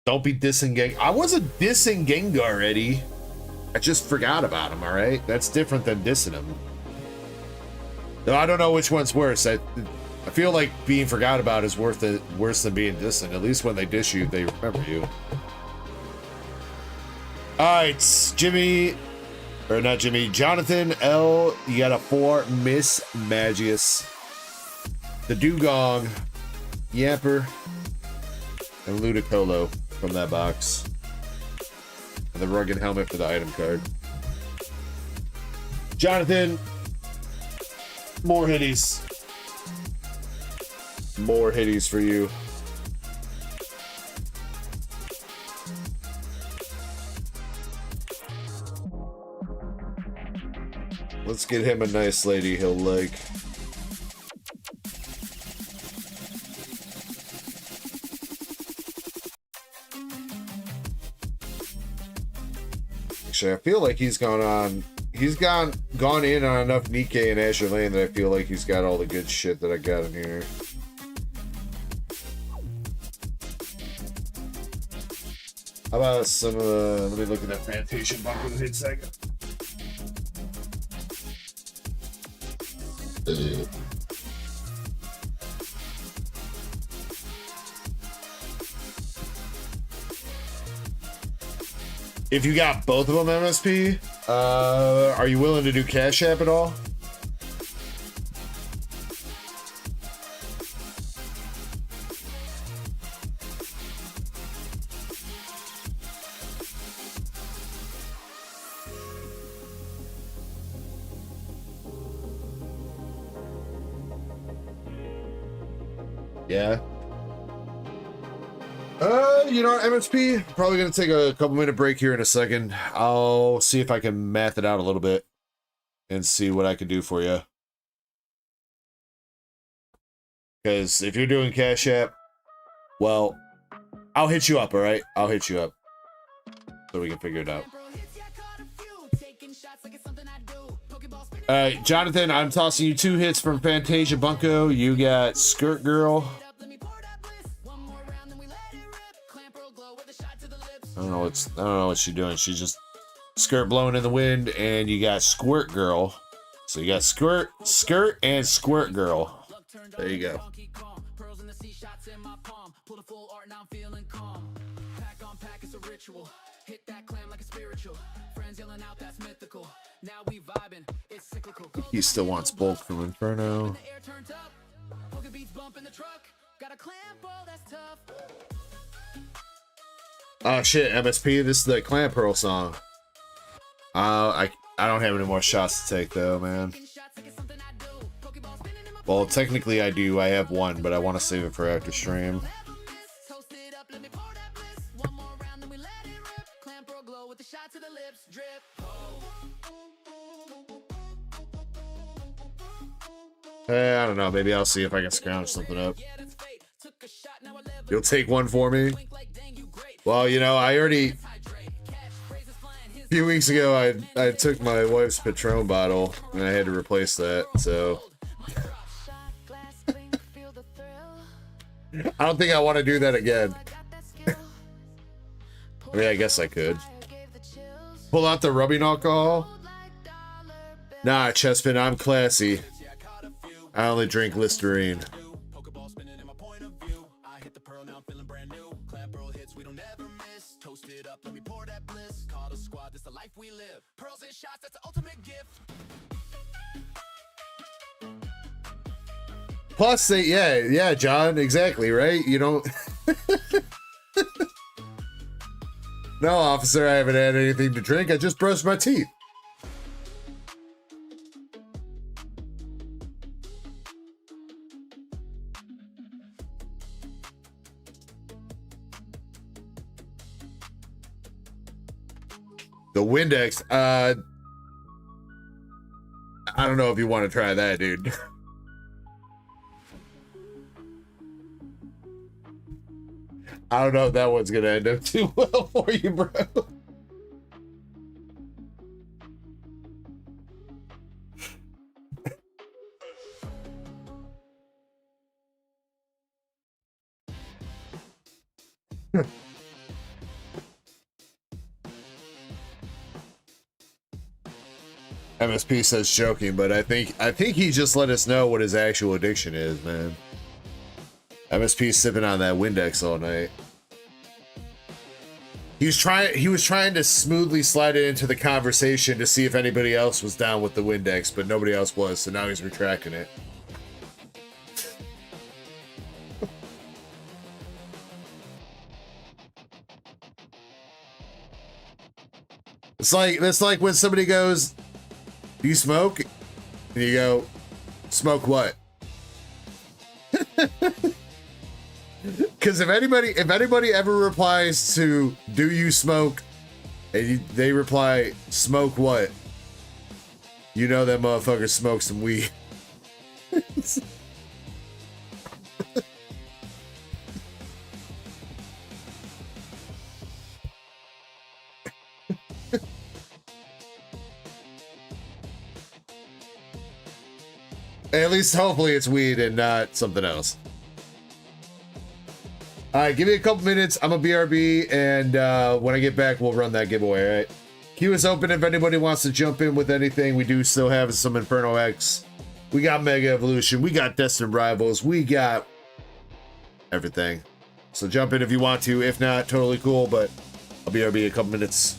Don't be dissing Gengar. I wasn't dissing Gengar, Eddie. I just forgot about him, all right? That's different than dissing him. No, I don't know which one's worse. I feel like being forgot about is worse than being dissing. At least when they diss you, they remember you. Alright, Jonathan L. You got a 4 Miss Magius. The Dugong, Yamper, and Ludicolo from that box. And the rugged helmet for the item card. Jonathan, more hitties. More hitties for you. Let's get him a nice lady he'll like. Actually, I feel like he's gone in on enough Nikkei and Azur Lane that I feel like he's got all the good shit that I got in here. How about some of the, let me look at that Fantation bump in a hit second. If you got both of them MSP, are you willing to do Cash App at all? Yeah. You know, MSP, probably gonna take a couple minute break here in a second. I'll see if I can math it out a little bit and see what I can do for you. Because if you're doing Cash App, well, I'll hit you up, all right? I'll hit you up so we can figure it out. All right, Jonathan, I'm tossing you 2 hits from Fantasia Bunko. You got Skirt Girl. I don't know what she's doing. She's just skirt blowing in the wind, and you got Squirt Girl. So you got skirt, and Squirt Girl. There you go. He still wants bulk from Inferno. Oh shit, MSP, this is the Clan Pearl song. I don't have any more shots to take though, man. Well, technically I do. I have one, but I want to save it for after stream. I don't know. Maybe I'll see if I can scrounge something up. You'll take one for me? Well, you know, I already... A few weeks ago, I took my wife's Patron bottle, and I had to replace that, so... I don't think I want to do that again. I mean, I guess I could. Pull out the rubbing alcohol? Nah, Chespin, I'm classy. I only drink Listerine. Plus, yeah, John, exactly, right? You don't... No, officer, I haven't had anything to drink. I just brushed my teeth. The Windex, I don't know if you want to try that, dude. I don't know if that one's gonna end up too well for you, bro. MSP says joking, but I think he just let us know what his actual addiction is, man. MSP sipping on that Windex all night. He was trying to smoothly slide it into the conversation to see if anybody else was down with the Windex, but nobody else was, so now he's retracting it. It's like when somebody goes, "Do you smoke?" And you go, "Smoke what?" Because if anybody ever replies to "Do you smoke?" and they reply, "Smoke what?" you know that motherfucker smokes some weed. At least hopefully it's weed and not something else. All right, give me a couple minutes. I'm a BRB, and when I get back, we'll run that giveaway, all right? Queue is open if anybody wants to jump in with anything. We do still have some Inferno X. We got Mega Evolution. We got Destined Rivals. We got everything. So jump in if you want to. If not, totally cool, but I'll BRB in a couple minutes.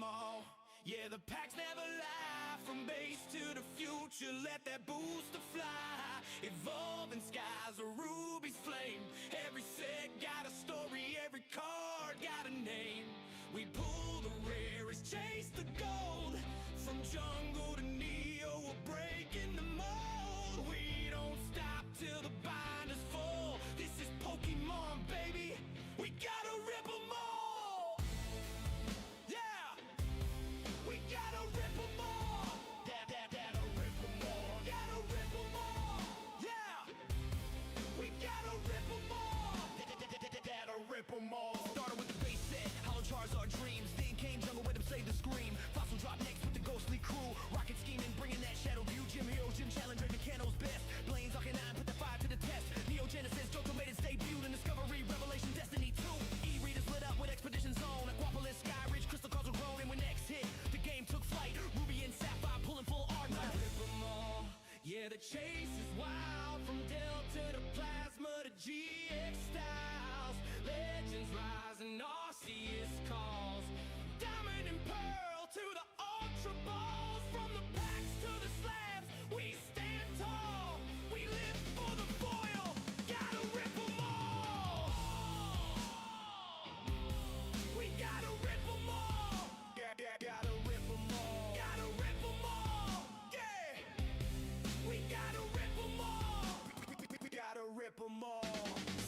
them all. Yeah, the packs never lie. From base to the future, let that booster fly. Evolving skies, a ruby's flame. Every set got a story, every card got a name. We pull the rarest, chase the gold. From jungle to neo, we're breaking the mold. We don't stop till the binder's full. This is Pokemon, baby. We gotta rip 'em all. Yeah, we gotta rip 'em all. Gotta rip 'em all. Gotta rip 'em all. Yeah, we gotta rip 'em all. Gotta rip 'em all. Started with the base set, hollow Charizard dreams. Then came jungle with him, save the scream. Fossil drop next with the ghostly crew. Rocket scheming, bringing that shadow view. Gym heroes, gym challenger, Mechano's best. Blaine's Arcanine, put the fire to the test. Neo Genesis, Johto made its debut in Discovery, Revelation, Destiny 2. E-readers lit up with Expedition Zone. Aquapolis, Sky Ridge, Crystal Cards were grown. And when X hit, the game took flight. Ruby and Sapphire pulling full art. Rip 'em all. Yeah, the chase is wild. From Delta to Plasma to GX Styles. Legends rise and Arceus calls. Diamond and Pearl to the Ultra Balls. From the packs to the slabs, we stand tall. We live for the foil. Gotta rip 'em all. We gotta rip 'em all. Gotta rip 'em all. Gotta rip 'em all. Yeah. We gotta rip 'em all. We gotta rip 'em all.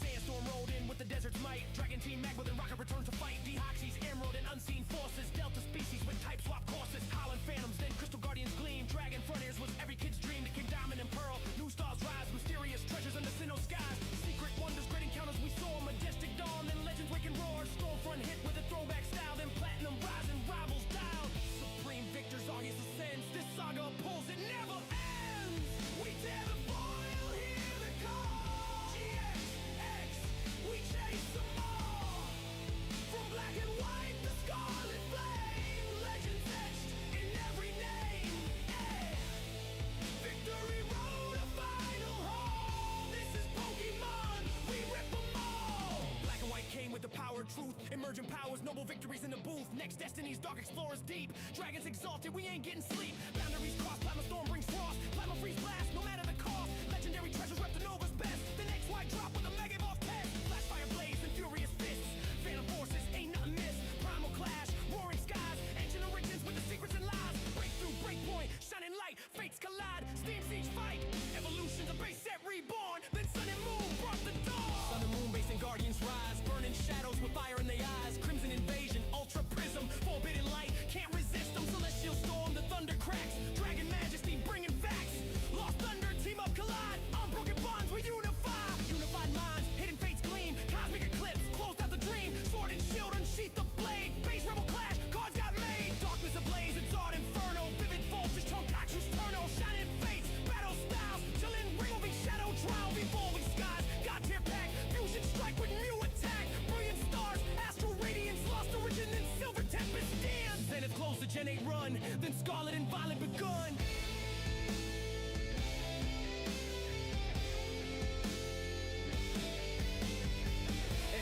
Sandstorm rolled in with the desert's might. Dragon Team Magma and Rocket returns to fight. Dehoxy's Emerald and Unseen Forces. Delta species with type swap courses. Holland Phantoms, then Crystal Guardians gleam. Dragon Frontiers was every kid's dream. The King Diamond and Pearl. New stars rise. Mysterious treasures under Sinnoh skies. Secret wonders, great encounters we saw. Majestic dawn, then legends wake and roar. Stormfront hit with a throwback style. Then platinum rising, rivals down. Supreme victors, Arceus ascends. This saga pulls, it never ends. We tear the foil, hear the call. GX, X, we chase them all. From black and white, the scarlet flame. Legends etched in every name. Hey. Victory road, a final haul. This is Pokemon, we rip 'em all. Black and white came with the power of truth. Emerging powers, noble victories in the booth. Next destinies, dark explorers deep. Dragons exalted, we ain't getting sleep. Boundaries cross, Plasma Storm brings frost. Plasma freeze blast, no matter the cost. Legendary treasures rep the Nova's best. The next white drop with a Mega Evolve test. Flash fire blaze and furious fists. Phantom forces, ain't nothing missed. Primal clash, roaring skies. Ancient origins with the secrets and lies. Breakthrough, breakpoint, shining light. Fates collide, steam siege fight. Evolutions, a base set reborn. Then sun and moon brought the dawn. Sun and moon, base and guardians rise. Burning shadows with fire in their eyes. Crimson invasion, ultra prism. Forbidden light, can't resist them. Celestial storm, the thunder cracks. Dragon majesty, bringing facts. Lost thunder, team up, collide. Unbroken bonds, we unify. Unified minds, hidden fates gleam. Cosmic eclipse, closed out the dream. Sword and shield, unsheath the blade. Base rebel clash, cards got made. Darkness ablaze, it's art inferno. Vivid voltage, Tonkatsu's turno. Shining fates, battle styles. Chillin' removing shadow trial. Evolving skies, god tier pack. Fusion strike with new attack. Brilliant stars, astral radiance. Lost origin, then silver tempest dance. Zenith closed the Gen 8 run. Then Scarlet and Violet begun.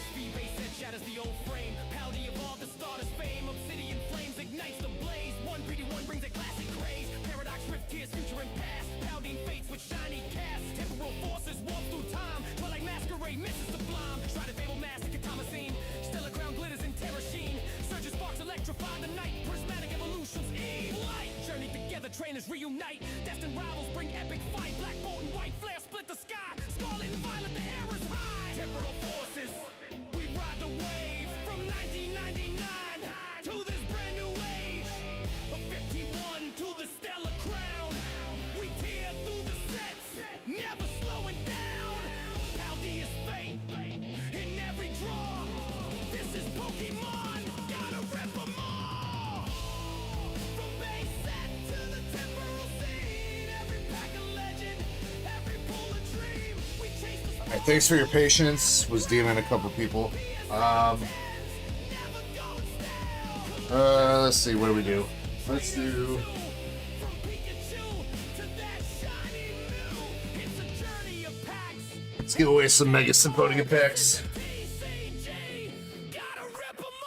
SV base set shatters the old frame. Paldy evolved the starter's fame. Obsidian flames ignites the blaze. One PD1 brings a classic craze. Paradox rift tears future and past. Paldy fates with shiny casts. Temporal forces walk through time. Twilight masquerade misses sublime. Shrouded fable mask, Katama scene. Stellar crown glitters in terror sheen. Surges sparks electrify the night. Prismatic evolutions Eve light. Journey together, trainers reunite. Destined rivals bring epic fight. Black bolt and white flare split the sky. Scarlet and violet, the air is high. Temporal forces, we ride the wave. From 1999 to this brand new age. Of 51 to the stellar crown. We tear through the sets, never slowing down. Paldea's fate in every draw. This is Pokemon, gotta rip 'em all. From base set to the temporal scene. Every pack of legend, every pull a dream. We chase the All right, thanks for your patience. Was DMing a couple people. Let's see, what do we do? Let's do. Let's give away some Mega Symphonia packs.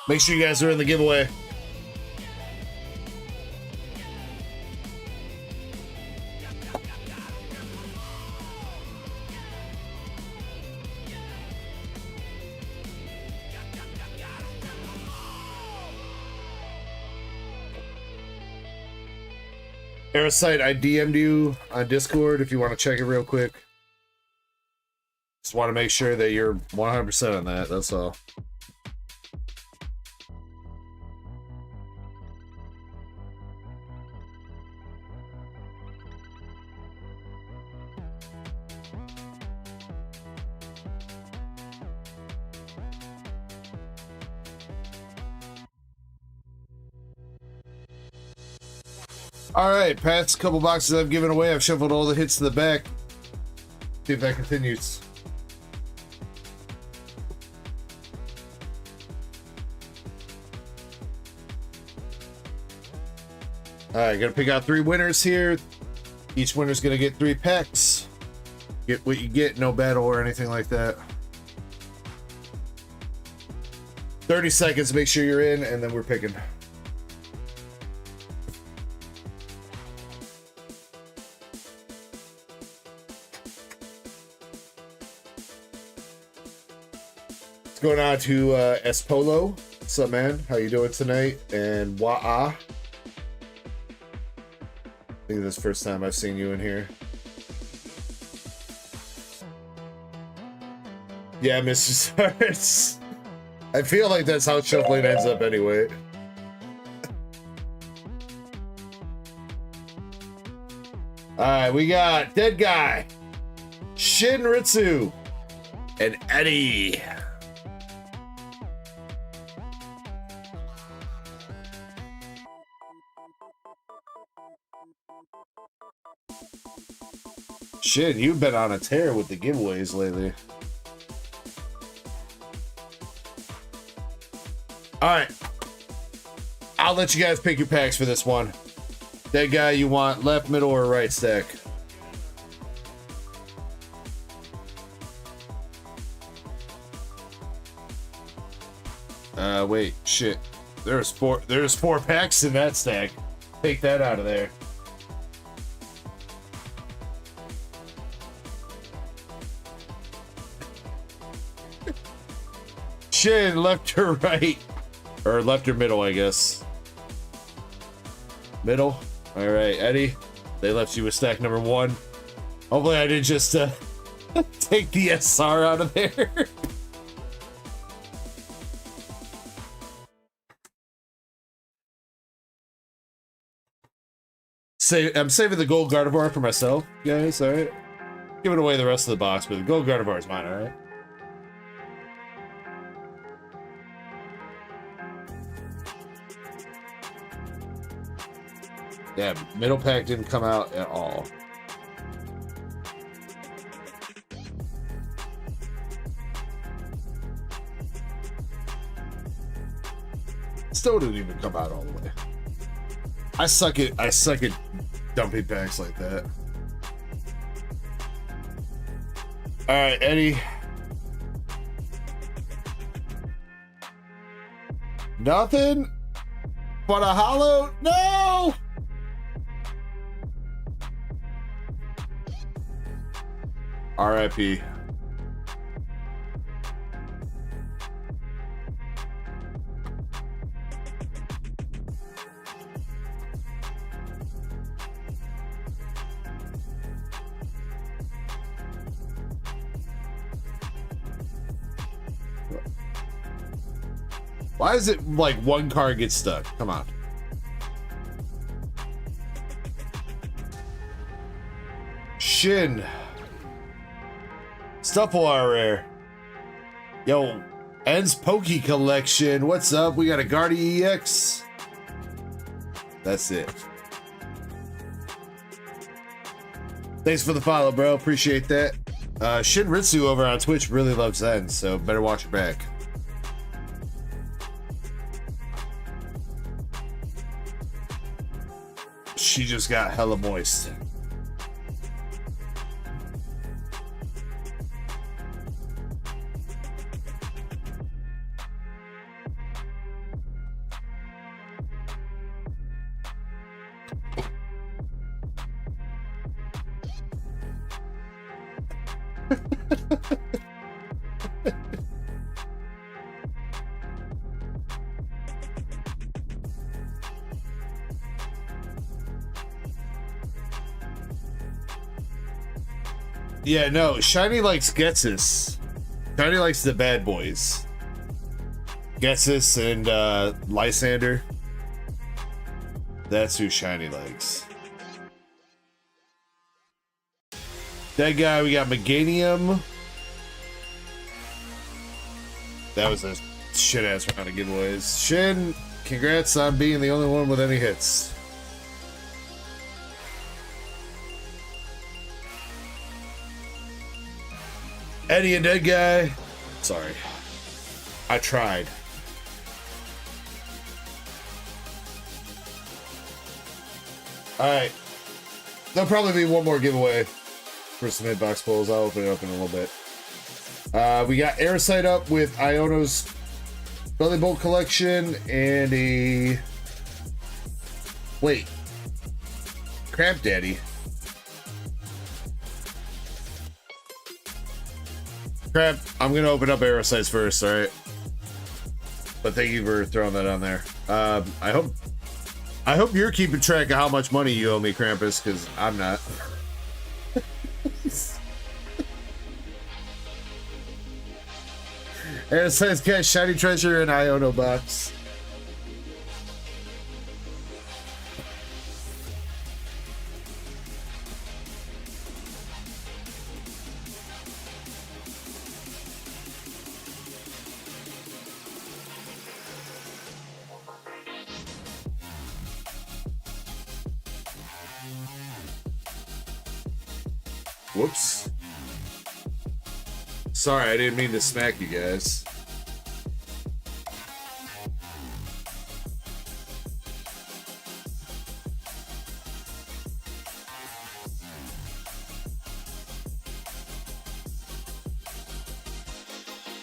Make sure you guys are in the giveaway. Parasite, I DM'd you on Discord if you want to check it real quick. Just want to make sure that you're 100% on that, that's all. All right, past couple boxes I've given away. I've shuffled all the hits to the back. See if that continues. All right, gonna pick out 3 winners here. Each winner's gonna get 3 packs. Get what you get, no battle or anything like that. 30 seconds, make sure you're in, and then we're picking. What's going on to Espolo? What's up, man? How you doing tonight? And Wa'a. I think this is the first time I've seen you in here. Yeah, Mr. Sarts. I feel like that's how shuffling ends up anyway. Alright, we got Dead Guy, Shinritsu, and Eddie. Shit, you've been on a tear with the giveaways lately. Alright. I'll let you guys pick your packs for this one. That guy, you want left, middle, or right stack? Wait, shit. There's 4 packs in that stack. Take that out of there. Shin, left or right? Or left or middle, I guess. Middle? Alright, Eddie. They left you with stack number 1. Hopefully I didn't just take the SR out of there. I'm saving the gold Gardevoir for myself, guys, alright? Giving away the rest of the box, but the gold Gardevoir is mine, alright? Yeah, middle pack didn't come out at all. Still didn't even come out all the way. I suck at dumping packs like that. Alright, Eddie. Nothing but a hollow? No! RIP. Why is it like one card gets stuck? Come on. Shin. Stuffle are rare. Yo, En's Pokey Collection. What's up? We got a Guardi EX. That's it. Thanks for the follow, bro. Appreciate that. Shinritsu over on Twitch really loves En, so better watch your back. She just got hella moist. Yeah, no, Shiny likes Getsus. Shiny likes the bad boys. Getsus and Lysander. That's who Shiny likes. That guy, we got Meganium. That was a shit-ass round of giveaways. Shin, congrats on being the only one with any hits. Eddie and Dead Guy. Sorry. I tried. Alright. There'll probably be one more giveaway for some hitbox pulls. I'll open it up in a little bit. We got Airsight up with Iono's Belly Bolt collection and a... Wait. Cramp Daddy. Crap, I'm gonna open up Aerosites first, alright? But thank you for throwing that on there. I hope you're keeping track of how much money you owe me, Krampus, because I'm not. Aerosites cash, Shiny Treasure, and Iono box. Whoops. Sorry, I didn't mean to smack you guys.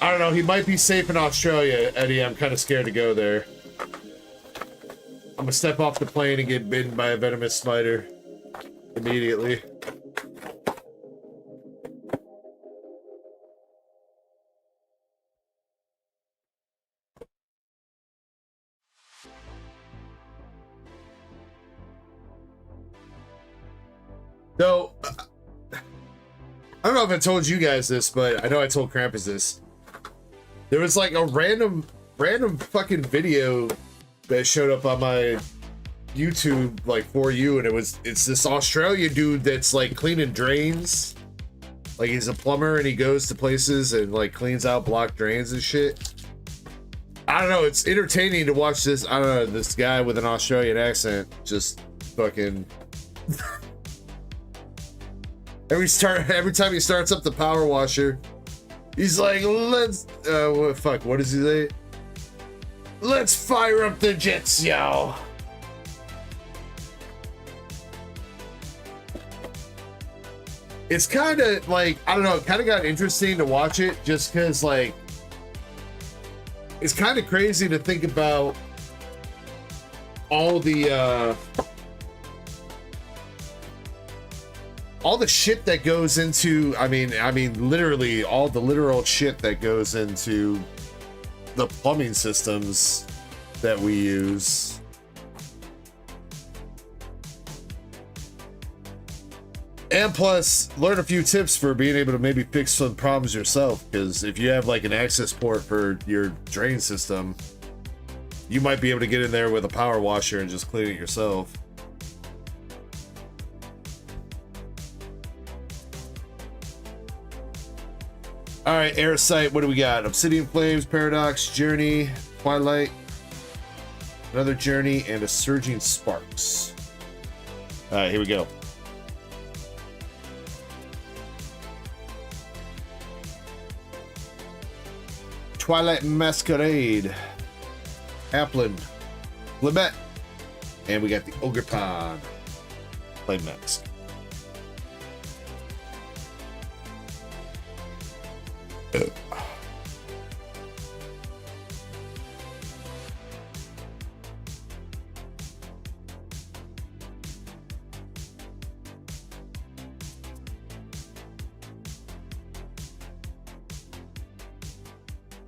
I don't know, he might be safe in Australia, Eddie. I'm kind of scared to go there. I'm gonna step off the plane and get bitten by a venomous spider immediately. So, I don't know if I told you guys this, but I know I told Krampus this. There was like a random fucking video that showed up on my YouTube, like, for you, and it's this Australian dude that's like cleaning drains. Like, he's a plumber and he goes to places and like cleans out blocked drains and shit. I don't know, it's entertaining to watch this, I don't know, this guy with an Australian accent just fucking... Every time he starts up the power washer, he's like, let's, what does he say? Let's fire up the jets, yo. It's kind of like, I don't know, it kind of got interesting to watch it just because, like, it's kind of crazy to think about all the shit that goes into, I mean, literally all the literal shit that goes into the plumbing systems that we use. And plus, learn a few tips for being able to maybe fix some problems yourself, because if you have like an access port for your drain system, you might be able to get in there with a power washer and just clean it yourself. All right, Airsight, what do we got? Obsidian Flames, Paradox, Journey, Twilight, another Journey, and a Surging Sparks. All right, here we go. Twilight Masquerade, Applin, Libet, and we got the Ogre Pond. Flame Mask.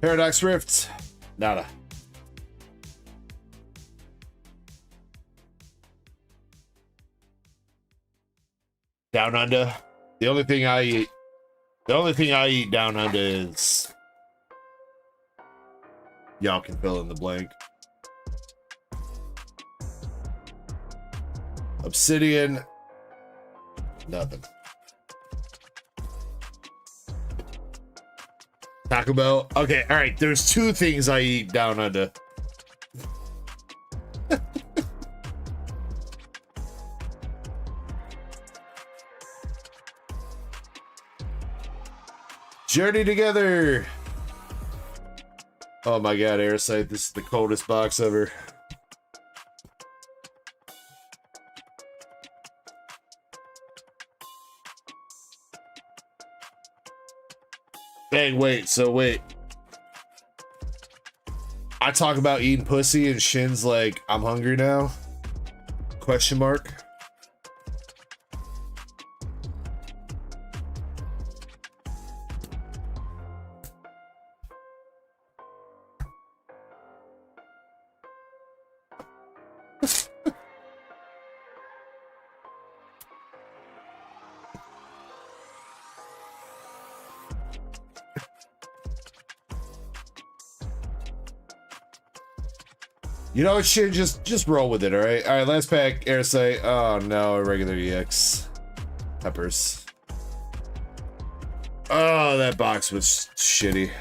Paradox Rift, nada. Down Under. The only thing I The only thing I eat down under is... Y'all can fill in the blank. Obsidian. Nothing. Taco Bell. Okay, all right. There's two things I eat down under. Journey together. Oh my god, Airsight, this is the coldest box ever. Dang, wait, so wait. I talk about eating pussy and Shin's like, I'm hungry now? Question mark. You know what, shit, just roll with it, alright? Alright, last pack, Airsight. Oh no, a regular EX. Peppers. Oh, that box was shitty.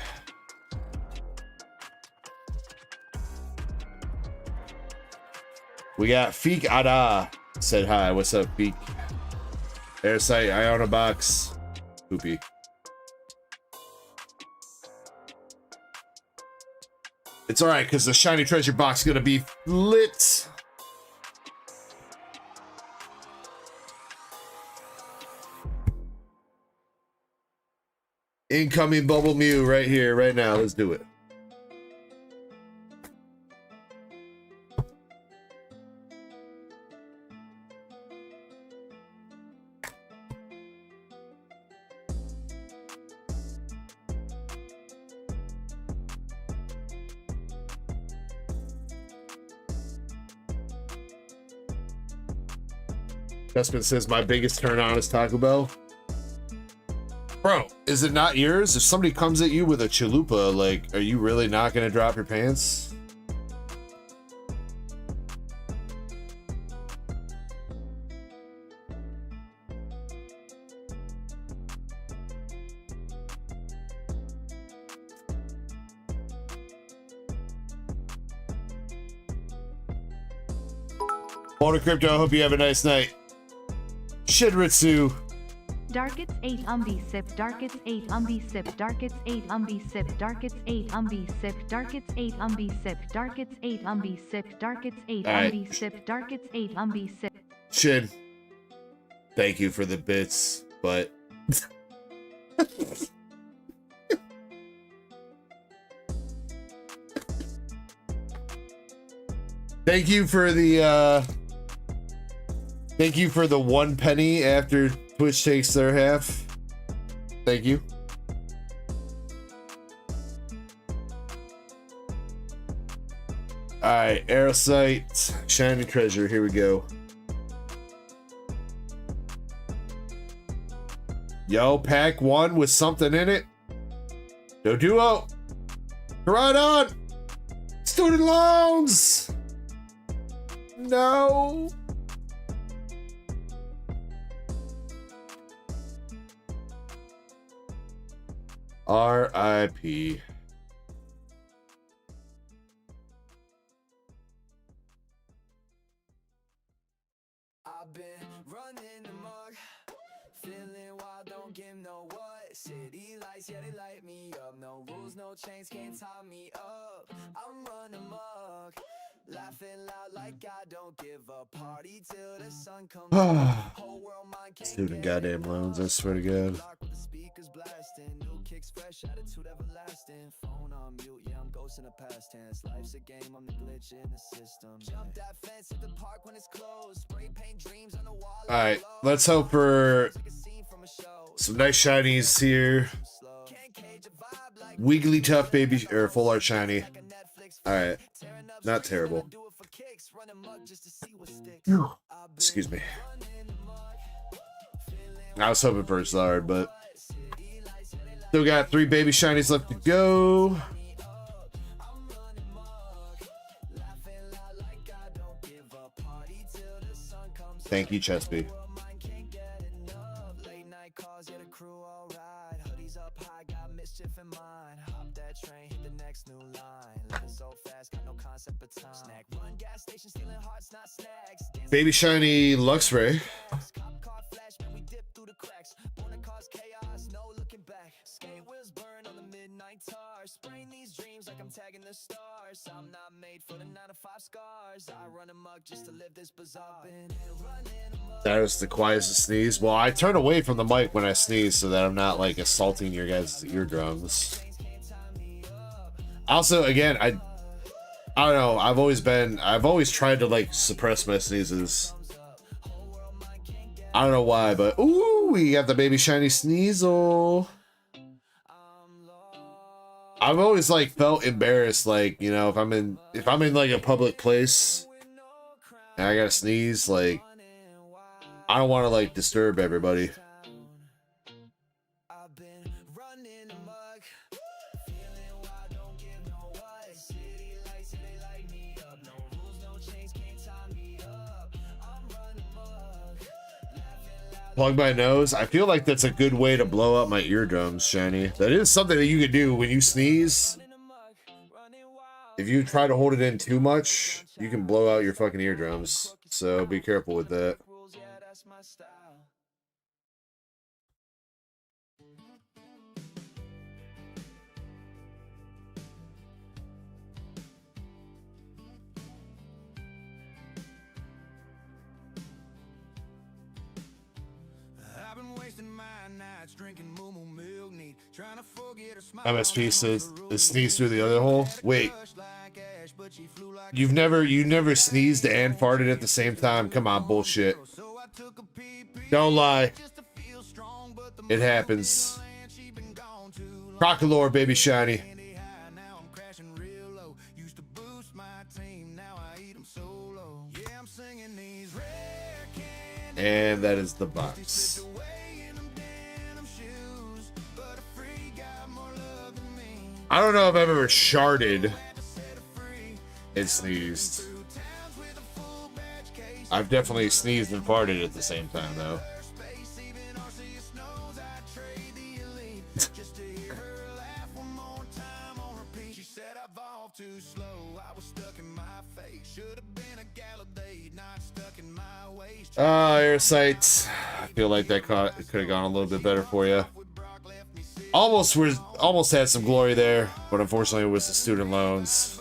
We got Feek Ada. Said hi, what's up, Feek? Airsight, I own a box. Poopy. It's alright, because the shiny treasure box is gonna be lit. Incoming Bubble Mew right here, right now. Let's do it. Dustman says my biggest turn on is Taco Bell. Bro, is it not yours? If somebody comes at you with a chalupa, like, are you really not gonna drop your pants? Motor Crypto, I hope you have a nice night. Shidritsu. Darkets 8 sip, Darkets 8 sip, Darkets 8 sip, Darkets 8 sip, Darkets 8 sip, Darkets 8 sip, Darkets 8 sip, Darkets 8 sip. Shid, thank you for the bits, but thank you for the 1 penny after Twitch takes their half. Thank you. Alright, Aerosite, Shiny Treasure, here we go. Yo, pack 1 with something in it. No duo. Right on. Student loans. No. R.I.P. I've been running amok, feeling wild, don't give no what. City lights, yeah, they light me up. No rules, no chains, can't tie me up. I'm running amok, laughing loud like I don't give a party till the sun comes up. Whole world mind can't Student get goddamn loans, I swear to God. lock with the speakers blasting, new kicks fresh, attitude everlasting. Phone on mute, yeah, I'm ghosting the past tense. Life's a game, I'm the glitch in the system. Jump that fence at the park when it's closed. Spray paint dreams on the wall. Alright, let's hope for some nice shinies here. Wigglytuff baby, or full art shiny. Alright, not terrible. Excuse me. I was hoping for a Zard, but Still got 3 baby shinies left to go. Thank you, Chespy. Baby shiny Luxray. I'm not made for the 9 to 5 scars. I run amok just to live this bizarre. That was the quietest sneeze. Well, I turn away from the mic when I sneeze so that I'm not like assaulting your guys' eardrums. Also, again, I don't know. I've always tried to like suppress my sneezes. I don't know why, but ooh, we got the baby shiny Sneasel. I've always like felt embarrassed, like, you know, if I'm in like a public place and I gotta sneeze, like, I don't want to like disturb everybody. Plug my nose. I feel like that's a good way to blow up my eardrums, Shiny. That is something that you could do when you sneeze. If you try to hold it in too much, you can blow out your fucking eardrums. So be careful with that. MSP says the sneeze through the other hole. Wait, you never sneezed and farted at the same time? Come on, bullshit. Don't lie. It happens. Crocolore, baby shiny. And that is the box. I don't know if I've ever sharded and sneezed. I've definitely sneezed and farted at the same time, though. Airsight. I feel like that could have gone a little bit better for you. Almost had some glory there, but unfortunately it was the student loans.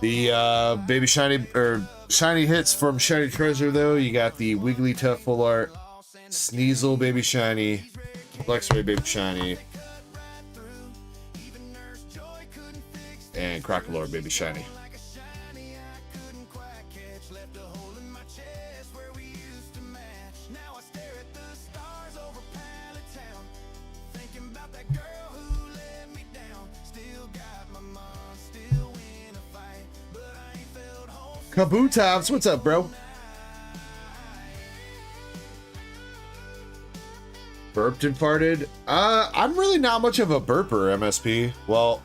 The baby shiny or shiny hits from Shiny Treasure though, you got the Wigglytuff full art, Sneasel baby shiny, Luxray baby shiny, and Crocolore baby shiny. Kabutops, what's up, bro? Burped and farted? I'm really not much of a burper, MSP. Well,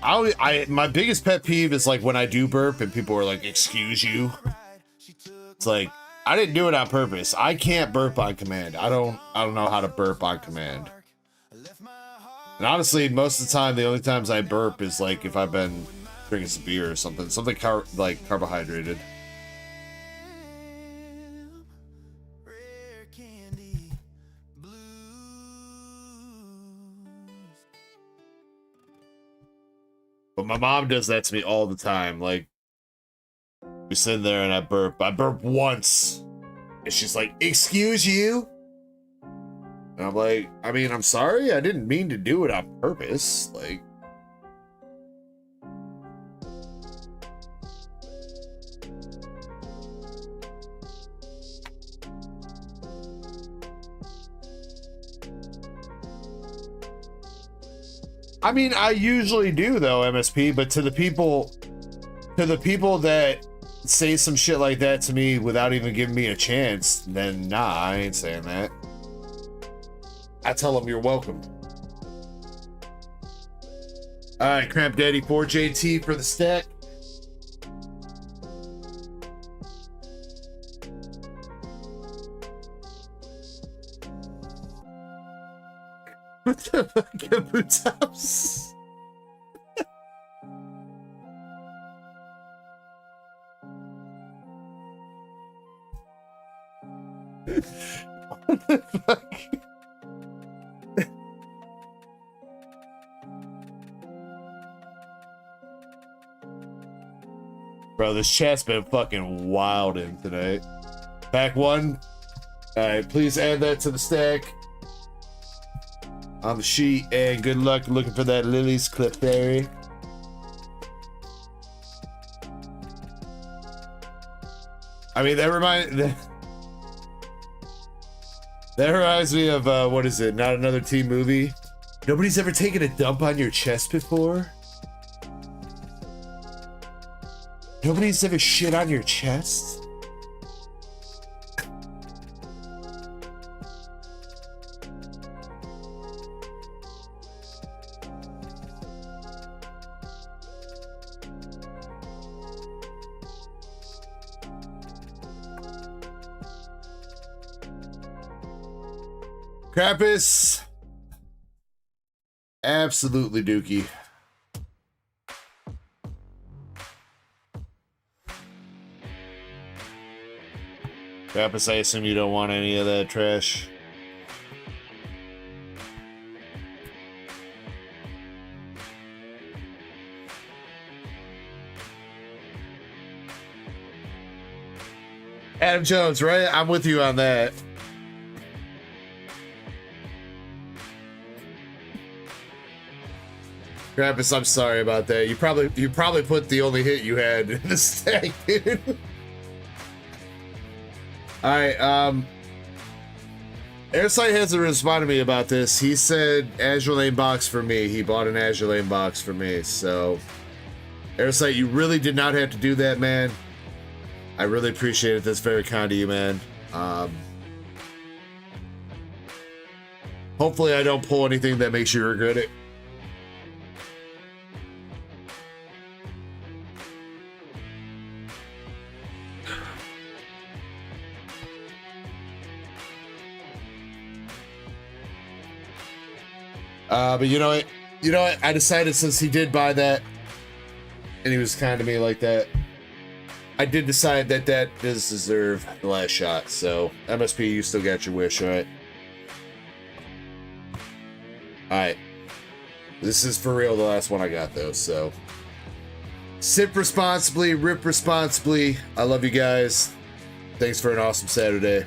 my biggest pet peeve is like when I do burp and people are like, "Excuse you." It's like I didn't do it on purpose. I can't burp on command. I don't know how to burp on command. And honestly, most of the time, the only times I burp is like if I've been drinking some beer or something like carbohydrated. But my mom does that to me all the time. Like, we sit there and I burp once, and she's like, "Excuse you?" And I'm like, I mean, I'm sorry, I didn't mean to do it on purpose. Like, I mean, I usually do though, MSP, but to the people that say some shit like that to me without even giving me a chance, then nah, I ain't saying that. I tell them you're welcome. All right, Cramp Daddy 4JT for the stack. What the fuck, Kabutops? What the fuck? Bro, this chat's been fucking wilding tonight. Pack 1. Alright, please add that to the stack. On the sheet, and good luck looking for that Lily's Clefairy. I mean, that reminds me of, what is it? Not Another Teen Movie? Nobody's ever taken a dump on your chest before? Nobody's ever shit on your chest? Krampus. Absolutely dookie. Krampus, I assume you don't want any of that trash. Adam Jones, right? I'm with you on that. Krampus, I'm sorry about that. You probably put the only hit you had in the stack, dude. Alright, Airsight hasn't responded to me about this. He said Azure Lane box for me. He bought an Azure Lane box for me, so Airsight, you really did not have to do that, man. I really appreciate it. That's very kind of you, man. Hopefully I don't pull anything that makes you regret it. But you know what? I decided, since he did buy that, and he was kind to me like that, I did decide that that does deserve the last shot. So MSP, you still got your wish, right? All right. This is for real the last one I got, though. So sip responsibly, rip responsibly. I love you guys. Thanks for an awesome Saturday.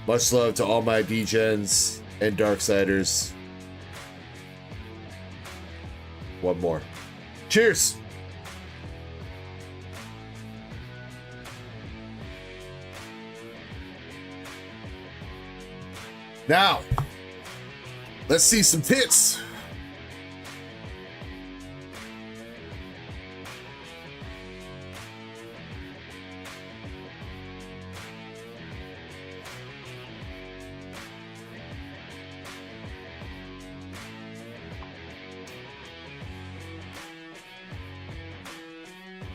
Much love to all my degens and Darksiders. One more. Cheers! Now, let's see some tits.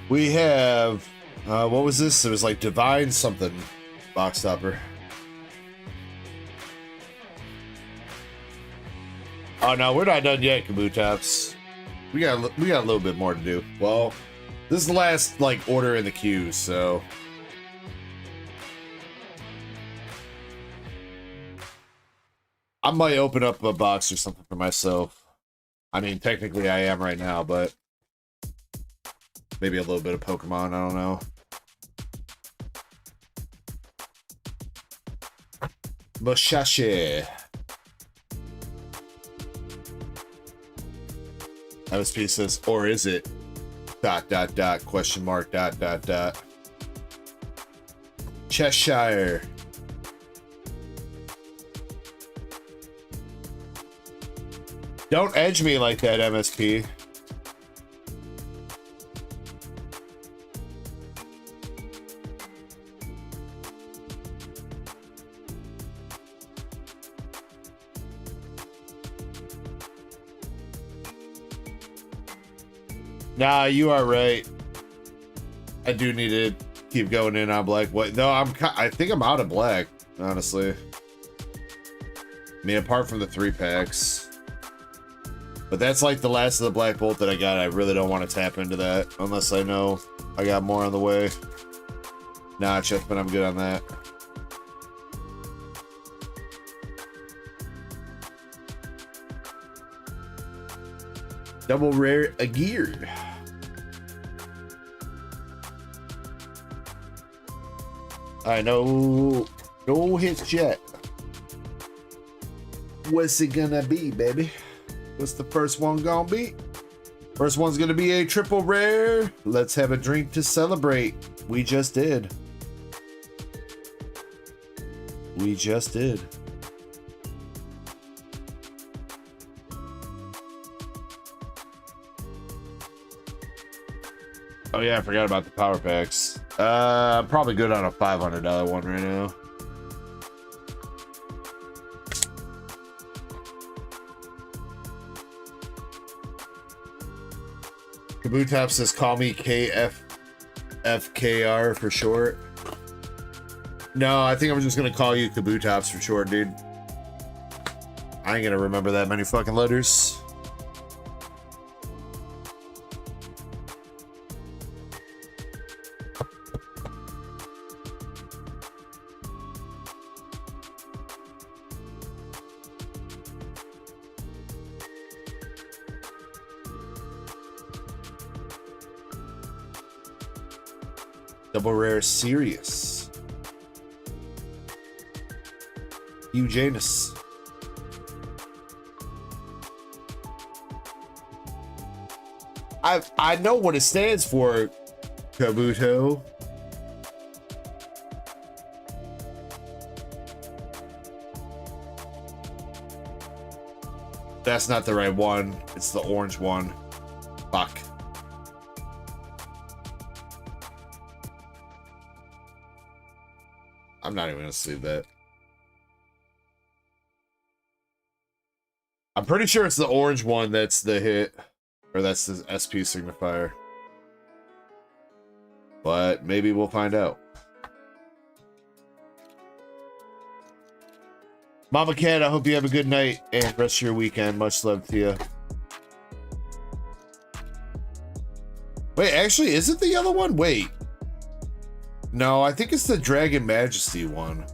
We have, what was this? It was like Divine something box topper. Oh no, we're not done yet, Kabutops. We got a little bit more to do. Well, this is the last like order in the queue, so I might open up a box or something for myself. I mean, technically I am right now, but maybe a little bit of Pokemon, I don't know. Mushashe. MSP says, or is it? ... question mark ... Cheshire. Don't edge me like that, MSP. Nah, you are right. I do need to keep going in on black. What? No, I think I'm out of black, honestly. I mean, apart from the 3-packs. But that's like the last of the Black Bolt that I got. I really don't want to tap into that unless I know I got more on the way. Nah, Chespin, I'm good on that. Double rare a geared. I know. No hits yet. What's it gonna be, baby? What's the first one gonna be? First one's gonna be a triple rare. Let's have a drink to celebrate. We just did. We just did. Oh yeah, I forgot about the power packs. Probably good on a $500 one right now. Kabutop says call me KFFKR for short. No, I think I'm just gonna call you Kabutops for short, dude. I ain't gonna remember that many fucking letters. Double rare Sirius. Eugenus. I know what it stands for, Kabuto. That's not the right one. It's the orange one. Fuck. I'm not even gonna sleeve that. I'm pretty sure it's the orange one that's the hit. Or that's the SP signifier. But maybe we'll find out. Mama Cat, I hope you have a good night and rest of your weekend. Much love to you. Wait, actually, is it the yellow one? Wait. No, I think it's the Dragon Majesty one.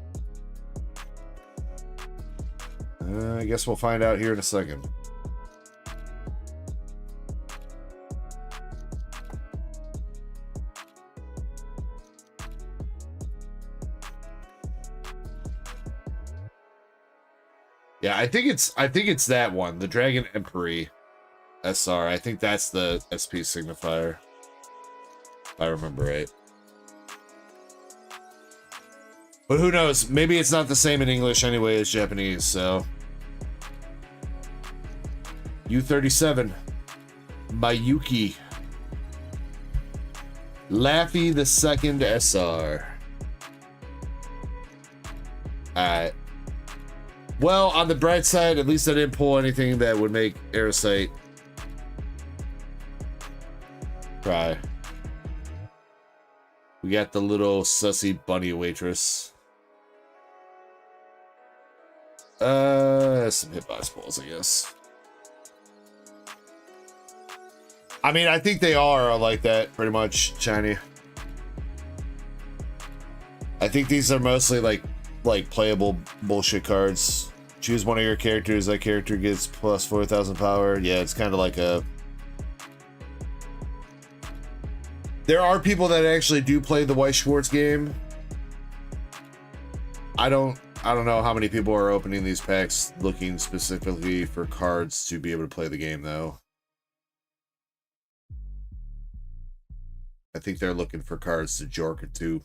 I guess we'll find out here in a second. Yeah, I think it's that one, the Dragon Emperor SR. I think that's the SP signifier. If I remember right. But who knows? Maybe it's not the same in English anyway as Japanese, so. U37. Mayuki. Laffy the second SR. Alright. Well, on the bright side, at least I didn't pull anything that would make Aerosite cry. We got the little sussy bunny waitress. Some hitbox pulls, I guess. I mean, I think they are like that, pretty much, Shiny. I think these are mostly like playable bullshit cards. Choose one of your characters, that character gets plus 4,000 power. Yeah, it's kind of like a... There are people that actually do play the White Schwartz game. I don't know how many people are opening these packs looking specifically for cards to be able to play the game, though. I think they're looking for cards to jork it too.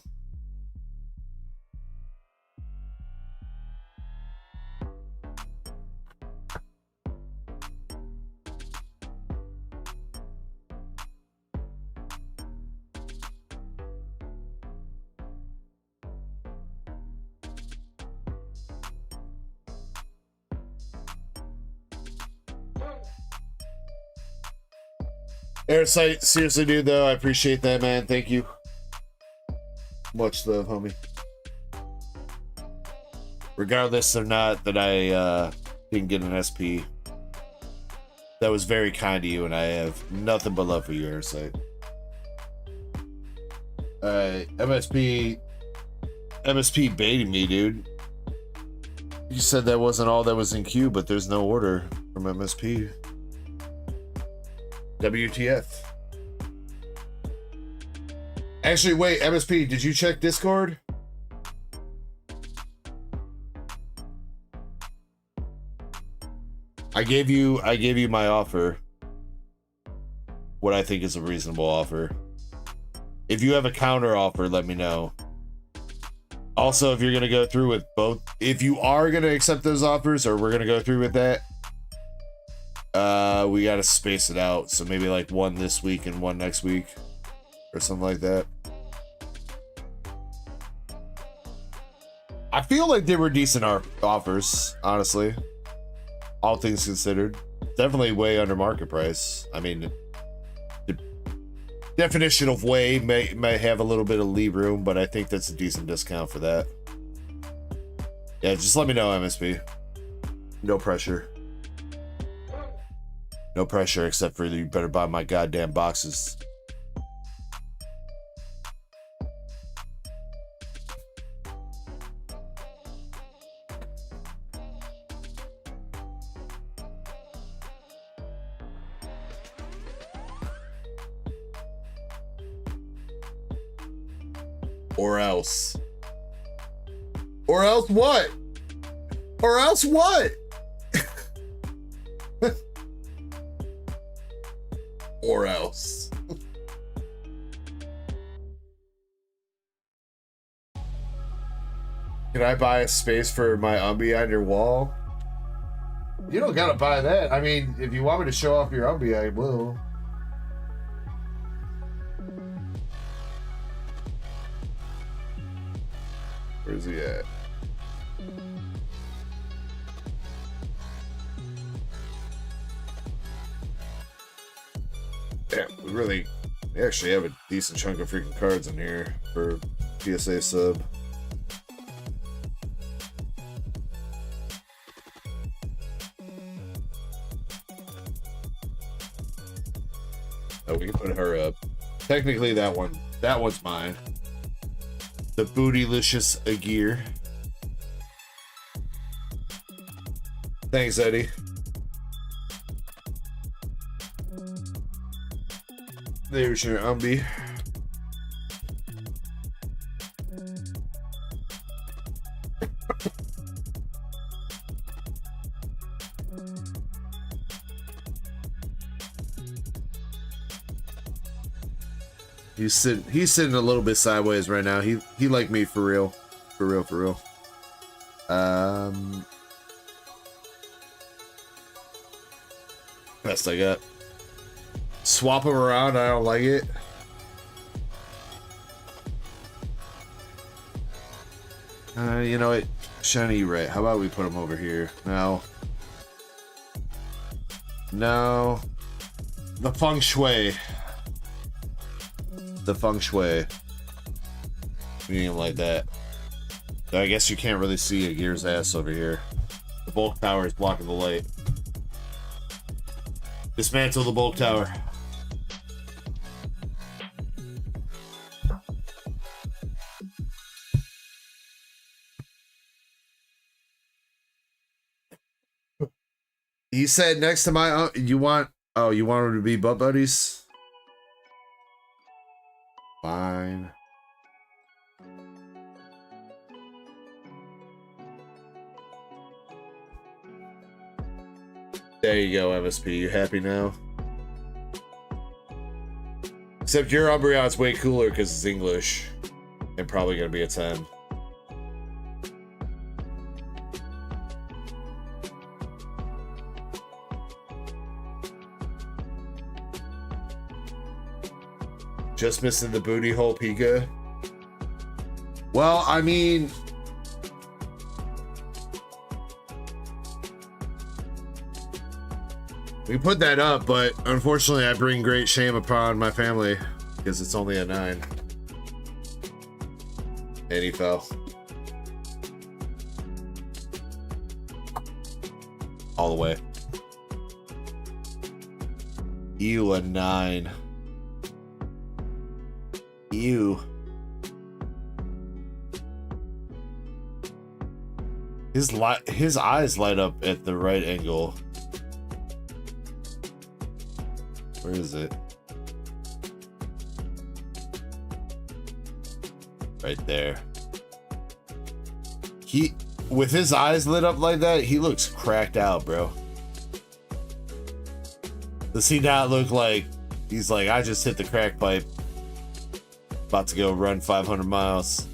Airsight, seriously, dude, though, I appreciate that, man. Thank you. Much love, homie. Regardless or not that I didn't get an SP, that was very kind of you, and I have nothing but love for you, Airsight. MSP baiting me, dude. You said that wasn't all that was in queue, but there's no order from MSP. WTF. Actually, wait, MSP, did you check Discord? I gave you my offer. What I think is a reasonable offer. If you have a counter offer, let me know. Also, if you're gonna go through with both, if you are gonna accept those offers, or we're gonna go through with that, we gotta space it out. So maybe like one this week and one next week, or something like that. I feel like they were decent offers, honestly. All things considered, definitely way under market price. I mean, the definition of way may have a little bit of leave room, but I think that's a decent discount for that. Yeah, just let me know, MSP. No pressure. No pressure, except for you better buy my goddamn boxes. Or else. Or else what? Or else what? Or else. Can I buy a space for my Umbi on your wall? You don't gotta buy that. I mean, if you want me to show off your Umbi, I will. Where's he at? Yeah, we actually have a decent chunk of freaking cards in here for PSA sub. Oh, we can put her up. Technically, that one's mine. The Bootylicious Agir. Thanks, Eddie. There's your Umbi. He's sitting a little bit sideways right now. He like me for real. For real. Best I got. Swap him around, I don't like it. You know what? Shiny, right. How about we put him over here? No. The feng shui. The feng shui. Meaning like that. So I guess you can't really see a Gear's ass over here. The bulk tower is blocking the light. Dismantle the bulk tower. He said next to my you want them to be butt buddies? Fine. There you go, MSP. You happy now? Except your Umbreon's way cooler because it's English. And probably gonna be a 10. Just missing the booty hole Pika. Well, I mean, We put that up, but unfortunately I bring great shame upon my family because it's only a 9. And he fell. All the way. Ew, a 9. Ew. His eyes light up at the right angle. Where is it? Right there. With his eyes lit up like that, he looks cracked out, bro. Does he not look like he's like, I just hit the crack pipe, about to go run 500 miles?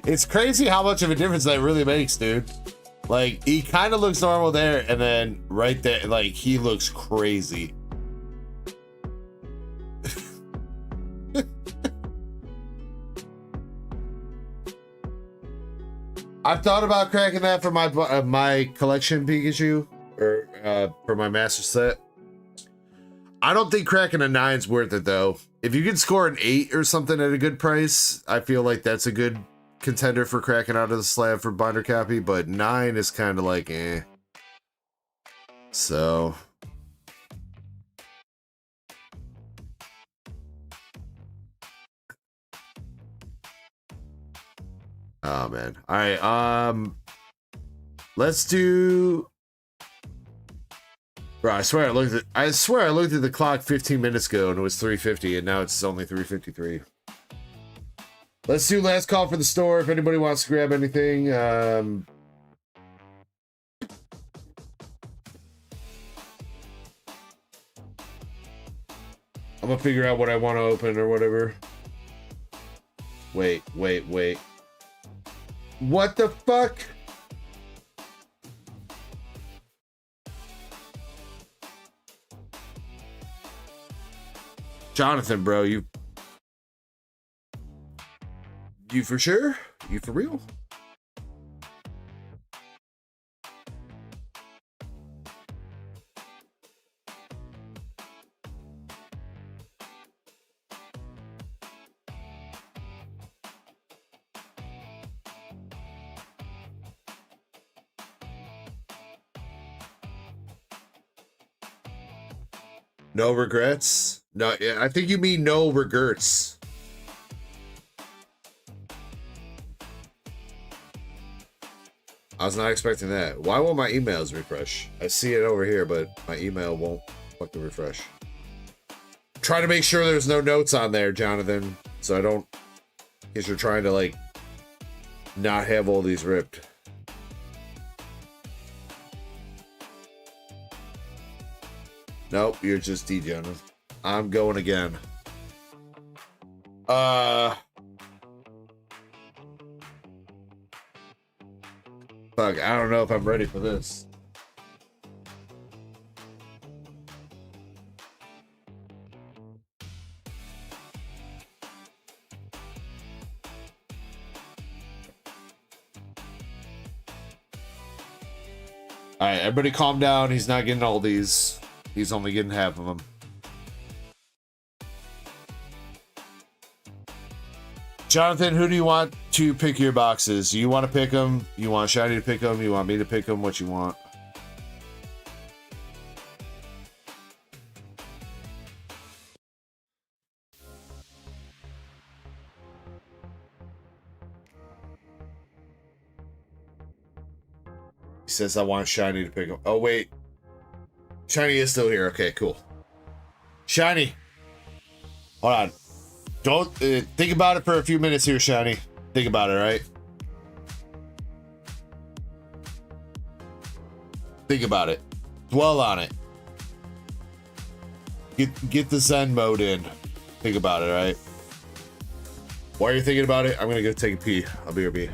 It's crazy how much of a difference that really makes, dude. Like, he kind of looks normal there, and then right there, like, he looks crazy. I've thought about cracking that for my collection Pikachu, or for my master set. I don't think cracking a 9's worth it, though. If you can score an 8 or something at a good price, I feel like that's a good contender for cracking out of the slab for binder copy, but 9 is kind of like eh. So oh man. All right, let's do, bro, I swear I looked at the clock 15 minutes ago and it was 3:50 and now it's only 3:53. Let's do last call for the store if anybody wants to grab anything. I'm gonna figure out what I want to open or whatever. Wait. What the fuck? Jonathan, bro, you for sure? You for real? No regrets? No, yeah, I think you mean no regrets. I was not expecting that. Why won't my emails refresh? I see it over here, but my email won't fucking refresh. Try to make sure there's no notes on there, Jonathan, so I don't, because you're trying to like not have all these ripped. Nope, you're just DJing. I'm going again. Fuck, I don't know if I'm ready for this. Alright, everybody calm down. He's not getting all these. He's only getting half of them. Jonathan, who do you want to pick your boxes? You want to pick them? You want Shiny to pick them? You want me to pick them? What you want? He says I want Shiny to pick them. Oh, wait. Shiny is still here. Okay, cool. Shiny. Hold on. Don't think about it for a few minutes here, Shiny. Think about it, right? Think about it. Dwell on it. Get the Zen mode in. Think about it, right? While you're thinking about it, I'm gonna go take a pee. I'll be right back.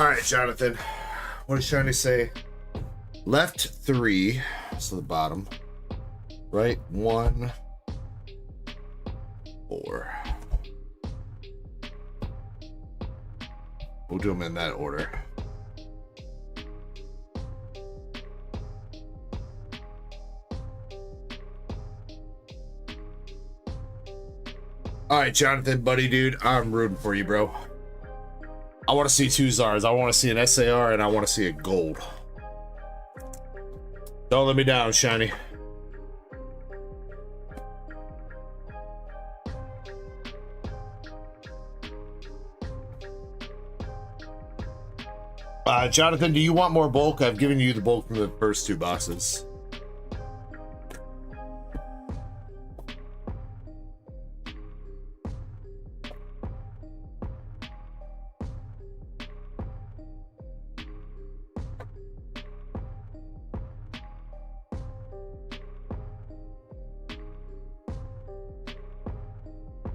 All right, Jonathan. What is Shiny say? Left 3, so the bottom. Right 1, 4. We'll do them in that order. All right, Jonathan, buddy, dude, I'm rooting for you, bro. I want to see 2 Zars. I want to see an SAR, and I want to see a gold. Don't let me down, Shiny. Jonathan, do you want more bulk? I've given you the bulk from the first 2 boxes.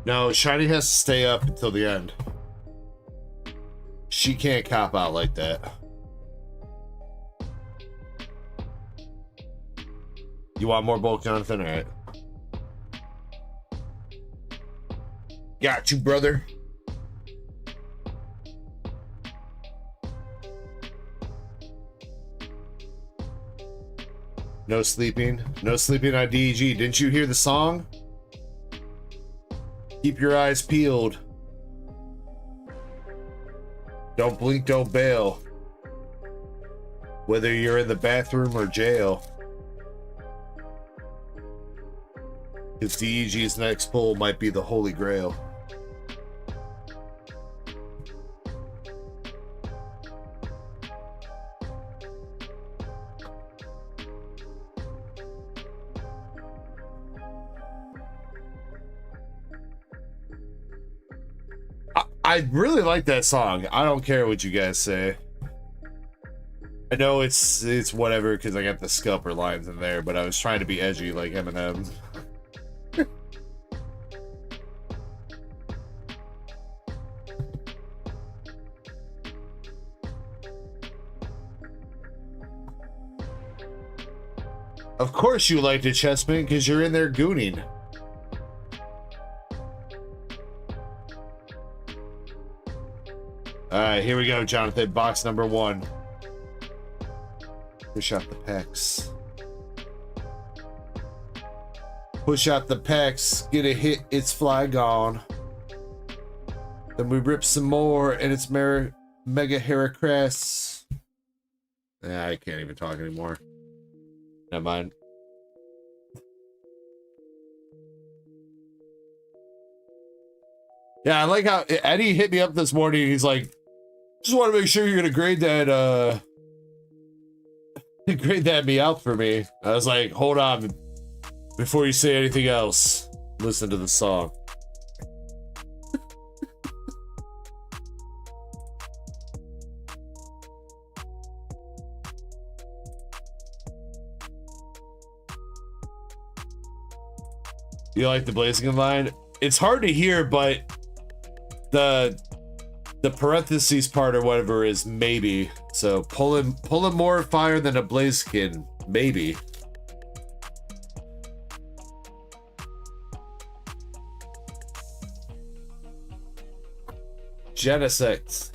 No, Shiny has to stay up until the end. She can't cop out like that. You want more bulk, Jonathan? All right. Got you, brother. No sleeping. No sleeping on DEG. Didn't you hear the song? Keep your eyes peeled. Don't blink, don't bail. Whether you're in the bathroom or jail. Because DEG's next pull might be the Holy Grail. I really like that song. I don't care what you guys say. I know it's whatever because I got the scalper lines in there, but I was trying to be edgy like Eminem. Of course you liked it, Chessman, because you're in there gooning. Alright, here we go, Jonathan. Box number 1. Push out the pecs. Push out the pecs. Get a hit, it's fly gone. Then we rip some more, and it's Mega Heracross. I can't even talk anymore. Never mind. Yeah, I like how Eddie hit me up this morning. He's like, just want to make sure you're gonna grade that grade that me out for me. I was like, hold on, before you say anything else, listen to the song. You like the blazing line? It's hard to hear, but the parentheses part or whatever is maybe. So pulling more fire than a Blaziken, maybe. Genesect.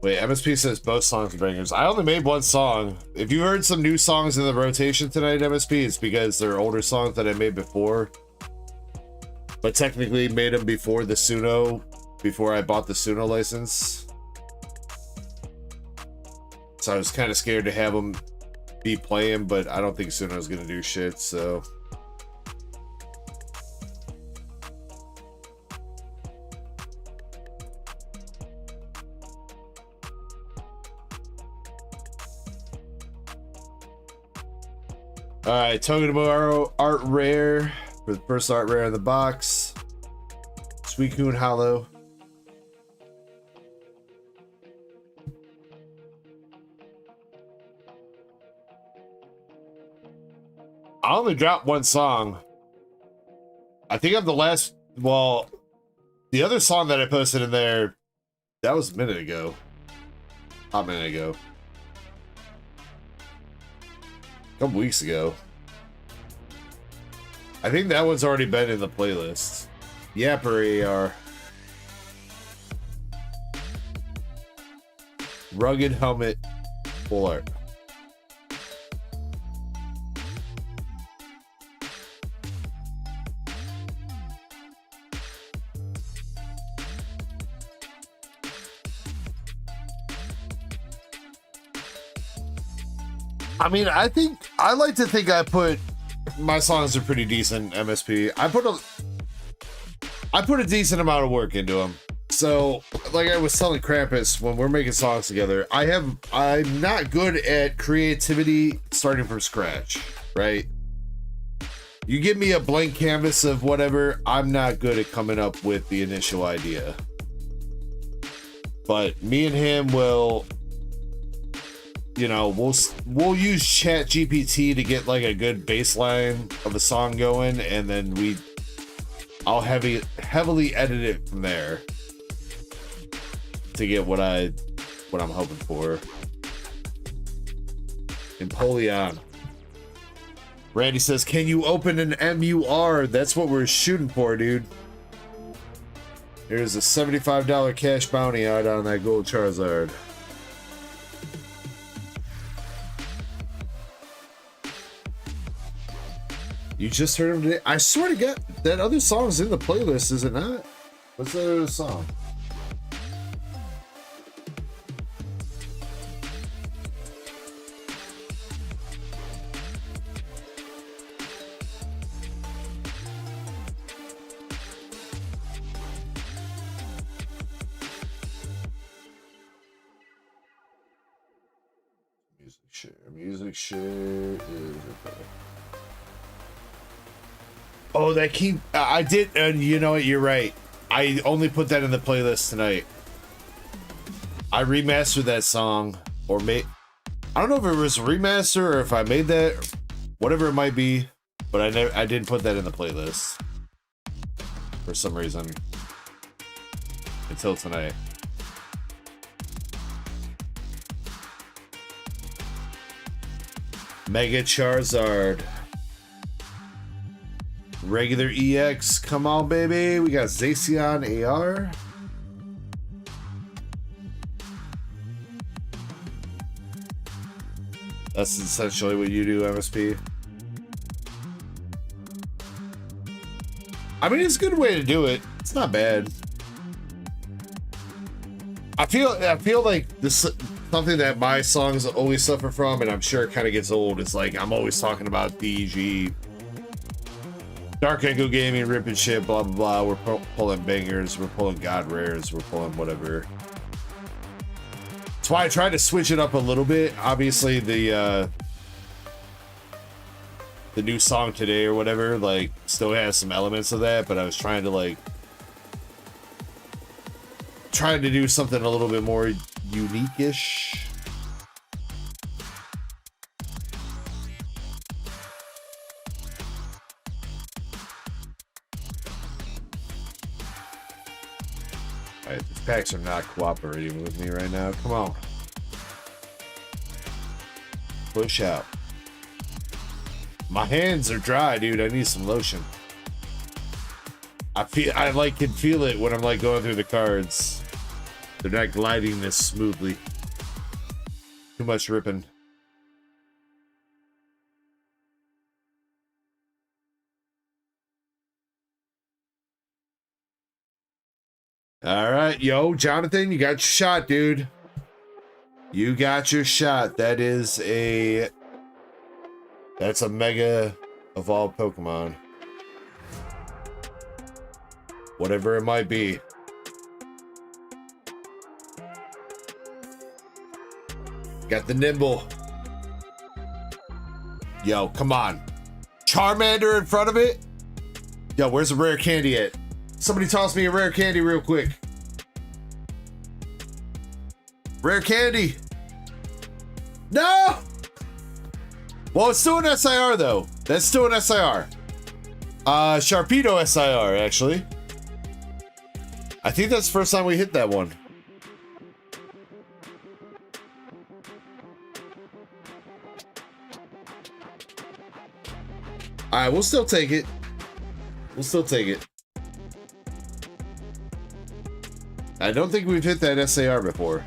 Wait, MSP says both songs are bangers. I only made 1 song. If you heard some new songs in the rotation tonight, MSP, it's because they're older songs that I made before. But technically made them before the Suno, before I bought the Suno license. So I was kind of scared to have them be playing, but I don't think Suno's gonna do shit, so... Alright, Togedemaru Art Rare for the first art rare in the box. Suicune Hollow. I only dropped 1 song. I think I'm the last. Well, the other song that I posted in there, that was a minute ago. A minute ago. A couple weeks ago. I think that one's already been in the playlist. Yapper AR. Rugged helmet, full art. I mean, I like to think I put my songs are pretty decent. MSP. I put a decent amount of work into them. So, like I was telling Krampus, when we're making songs together, I'm not good at creativity starting from scratch, right? You give me a blank canvas of whatever, I'm not good at coming up with the initial idea. But me and him will, you know, we'll use Chat GPT to get like a good baseline of a song going, and then I'll heavily edit it from there to get what I'm hoping for. Empoleon. Randy says, can you open an MUR? That's what we're shooting for, dude. There's a $75 cash bounty out on that gold Charizard. You just heard him today? I swear to God, that other song's in the playlist, is it not? What's the other song? Music share is okay. Oh, that keep I did, and you know what, you're right. I only put that in the playlist tonight. I remastered that song, or I don't know if it was a remaster or if I made that, whatever it might be, but I didn't put that in the playlist for some reason until tonight. Mega Charizard. Regular EX. Come on, baby. We got Zacian AR. That's essentially what you do, MSP. I mean, it's a good way to do it. It's not bad. I feel like this something that my songs always suffer from, and I'm sure it kind of gets old. It's like I'm always talking about DG, DarkEckoGaming, ripping shit, blah blah blah. We're pulling bangers, we're pulling god rares, we're pulling whatever. That's why I tried to switch it up a little bit. Obviously, the new song today or whatever, like, still has some elements of that, but I was trying to do something a little bit more unique-ish. Alright, these packs are not cooperating with me right now. Come on. Push out. My hands are dry, dude. I need some lotion. I can feel it when I'm like going through the cards. They're not gliding this smoothly. Too much ripping. All right, yo, Jonathan, you got your shot, dude. You got your shot. That's a mega evolved Pokemon. Whatever it might be. Got the Nimble. Yo, come on. Charmander in front of it? Yo, where's the rare candy at? Somebody toss me a rare candy real quick. Rare candy. No! Well, it's still an SIR, though. That's still an SIR. Sharpedo SIR, actually. I think that's the first time we hit that one. Alright, we'll still take it. We'll still take it. I don't think we've hit that SAR before.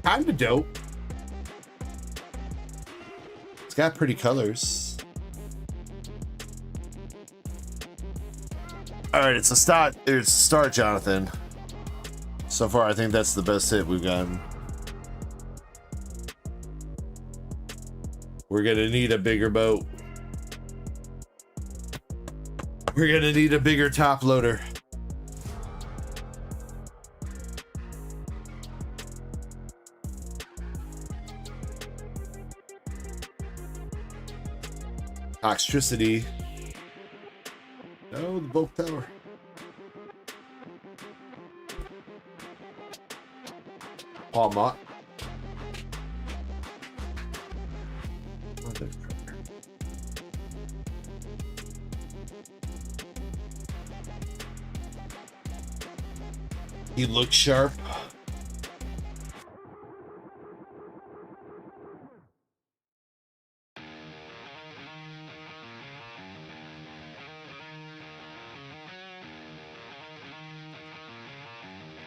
Kinda dope. It's got pretty colors. Alright, it's a start. It's a start, Jonathan. So far, I think that's the best hit we've gotten. We're gonna need a bigger boat. We're gonna need a bigger top loader. Toxicity. No, the boat tower. Palmot. He looks sharp.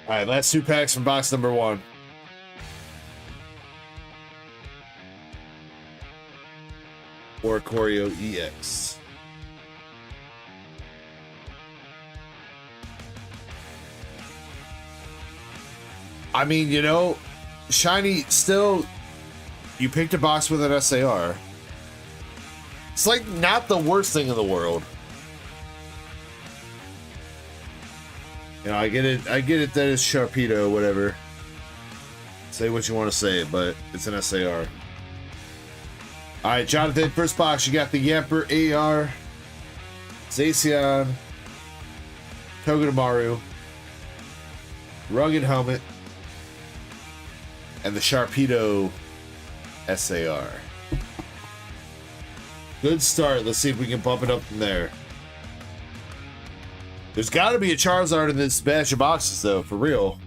All right, last 2 packs from box number 1. Or Choreo EX. I mean, you know, Shiny still, you picked a box with an SAR. It's like not the worst thing in the world. You know, I get it that it's Sharpedo, whatever. Say what you want to say, but it's an SAR. Alright, Jonathan, first box, you got the Yamper AR, Zacian, Togedemaru, Rugged Helmet, and the Sharpedo SAR. Good start. Let's see if we can bump it up from there. There's got to be a Charizard in this batch of boxes, though, for real.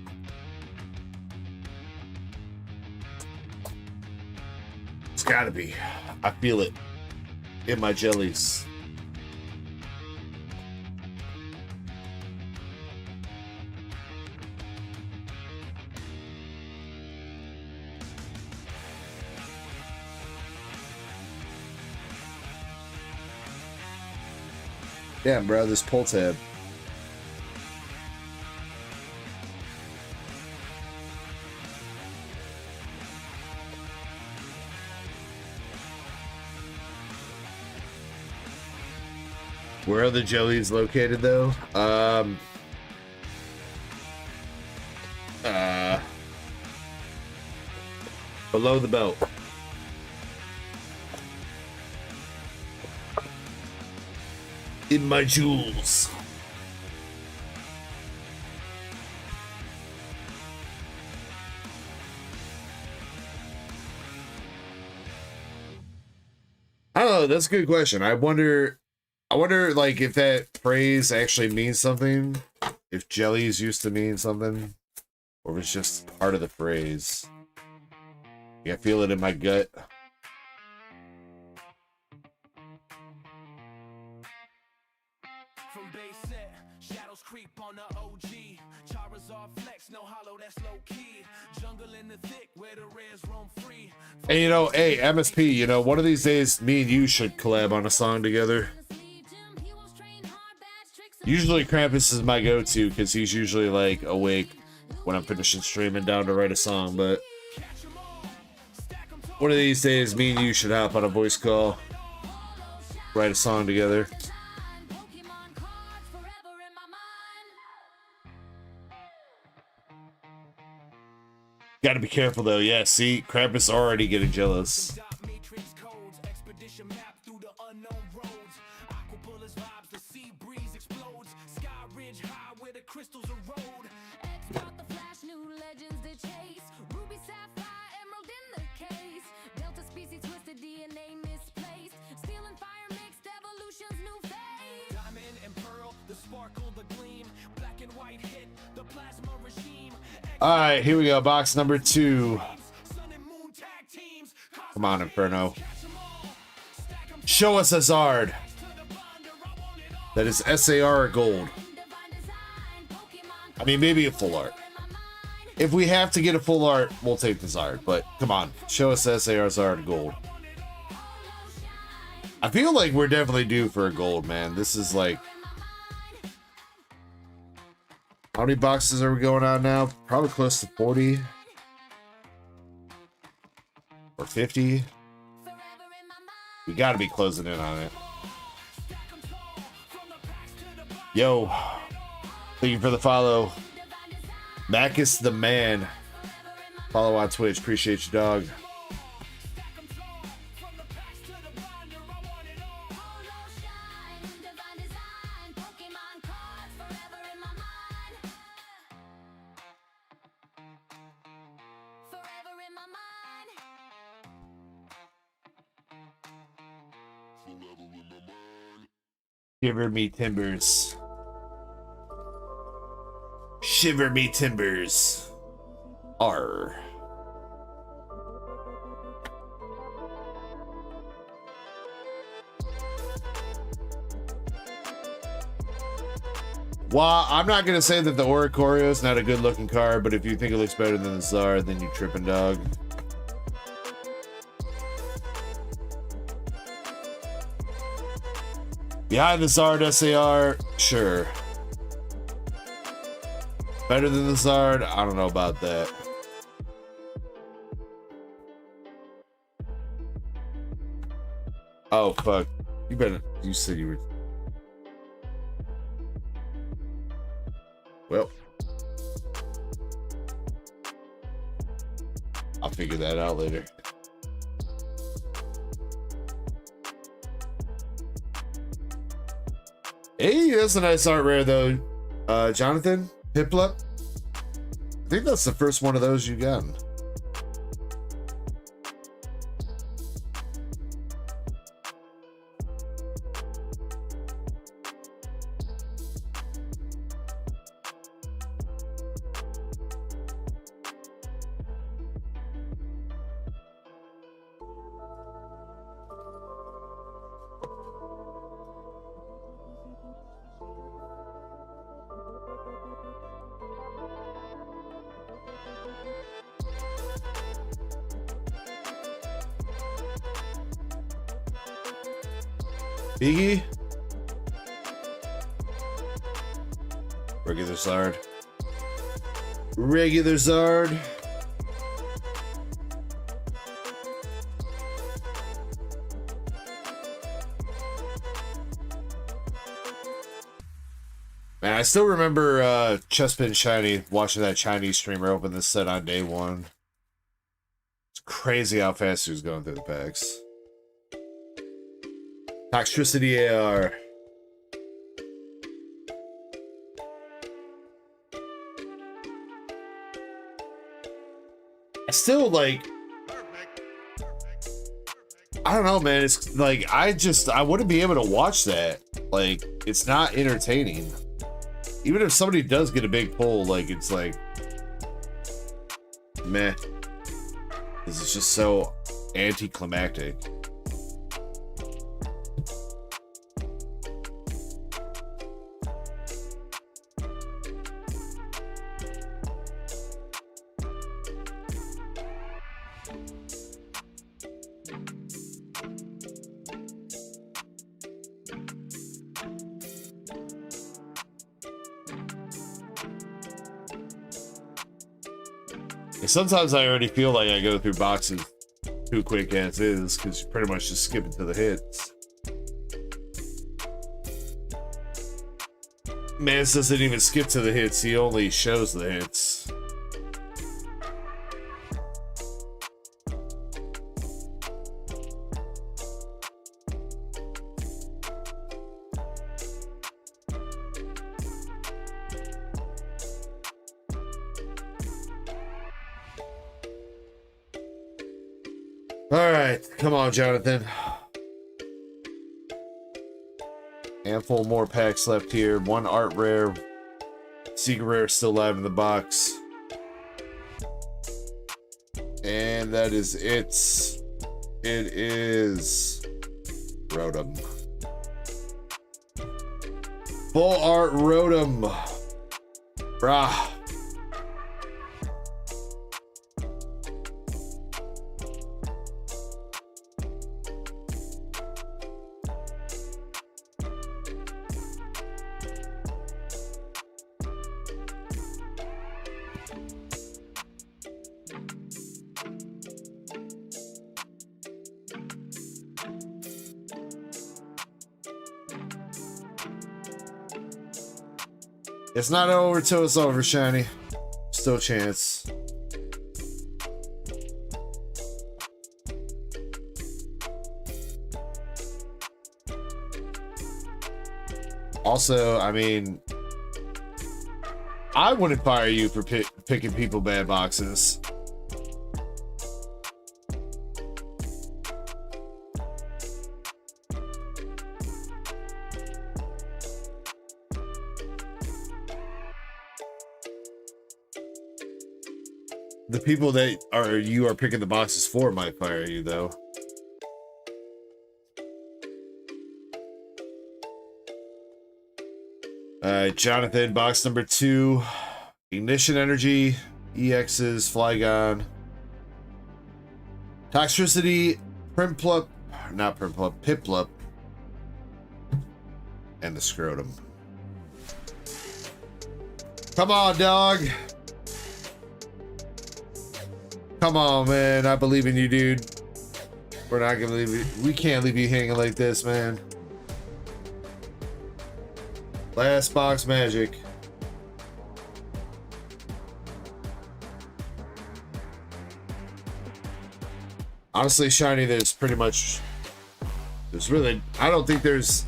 It's got to be. I feel it in my jellies. Damn, bro, this pull tab. Where are the jellies located, though? Below the belt. In my jewels. I don't know. That's a good question. I wonder, like, if that phrase actually means something. If jellies used to mean something, or if it's just part of the phrase. Yeah, I feel it in my gut. From base set, shadows creep on the OG. Charizard flex, no hollow, that's low key. Jungle in the thick, where the rares roam free. And you know, hey, MSP, you know, one of these days, me and you should collab on a song together. Usually Krampus is my go-to, because he's usually, like, awake when I'm finishing streaming down to write a song, but one of these days, me and you should hop on a voice call, write a song together. Gotta be careful though. Yeah, see, Krampus already getting jealous. All right, here we go. Box number 2. Come on, Inferno. Show us Azard. That is SAR gold. I mean, maybe a full art. If we have to get a full art, we'll take the Zard. But come on, show us SAR Zard gold. I feel like we're definitely due for a gold, man. This is like... How many boxes are we going on now? Probably close to 40. Or 50. We got to be closing in on it. Yo. Thank you for the follow. Macus the man. Follow on Twitch. Appreciate you, dog. Shiver me timbers. Shiver me timbers. R. Well, I'm not going to say that the Oricorio is not a good looking card, but if you think it looks better than the Zard, then you tripping, dog. Behind the Zard SAR, sure. Better than the Zard? I don't know about that. Oh, fuck. You better... You said you were... Well. I'll figure that out later. Hey, that's a nice art rare, though. Jonathan? Piplup? I think that's the first one of those you got. Biggie? Regular Zard. Regular Zard. Man, I still remember Chespin Shiny watching that Chinese streamer open this set on day 1. It's crazy how fast he was going through the packs. Toxicity AR. I still like... I don't know, man. It's like, I wouldn't be able to watch that. Like, it's not entertaining. Even if somebody does get a big pull, like, it's like... Meh. This is just so anticlimactic. Sometimes I already feel like I go through boxes too quick as is, because you're pretty much just skipping to the hits. Mans doesn't even skip to the hits, he only shows the hits. All right, come on, Jonathan. Handful more packs left here. One art rare. Secret rare still live in the box. And that is it. It is Rotom. Full art Rotom. Brah. It's not over till it's over, Shiny. Still a chance. Also, I mean, I wouldn't fire you for picking people bad boxes. The people that you are picking the boxes for might fire you, though. Jonathan, box number 2. Ignition Energy, EXs, Flygon. Toxicity, Primplup, not Primplup, Piplup. And the Scrotum. Come on, dog. Come on, man. I believe in you, dude. We're not gonna leave you. We can't leave you hanging like this, man. Last box magic. Honestly, Shiny, there's really, I don't think there's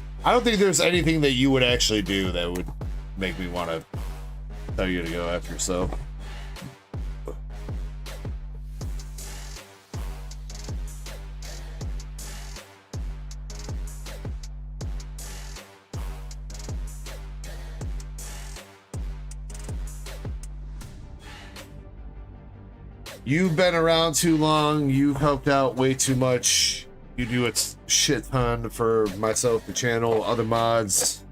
anything that you would actually do that would make me want to tell you to go after yourself. You've been around too long. You've helped out way too much. You do a shit ton for myself, the channel, other mods.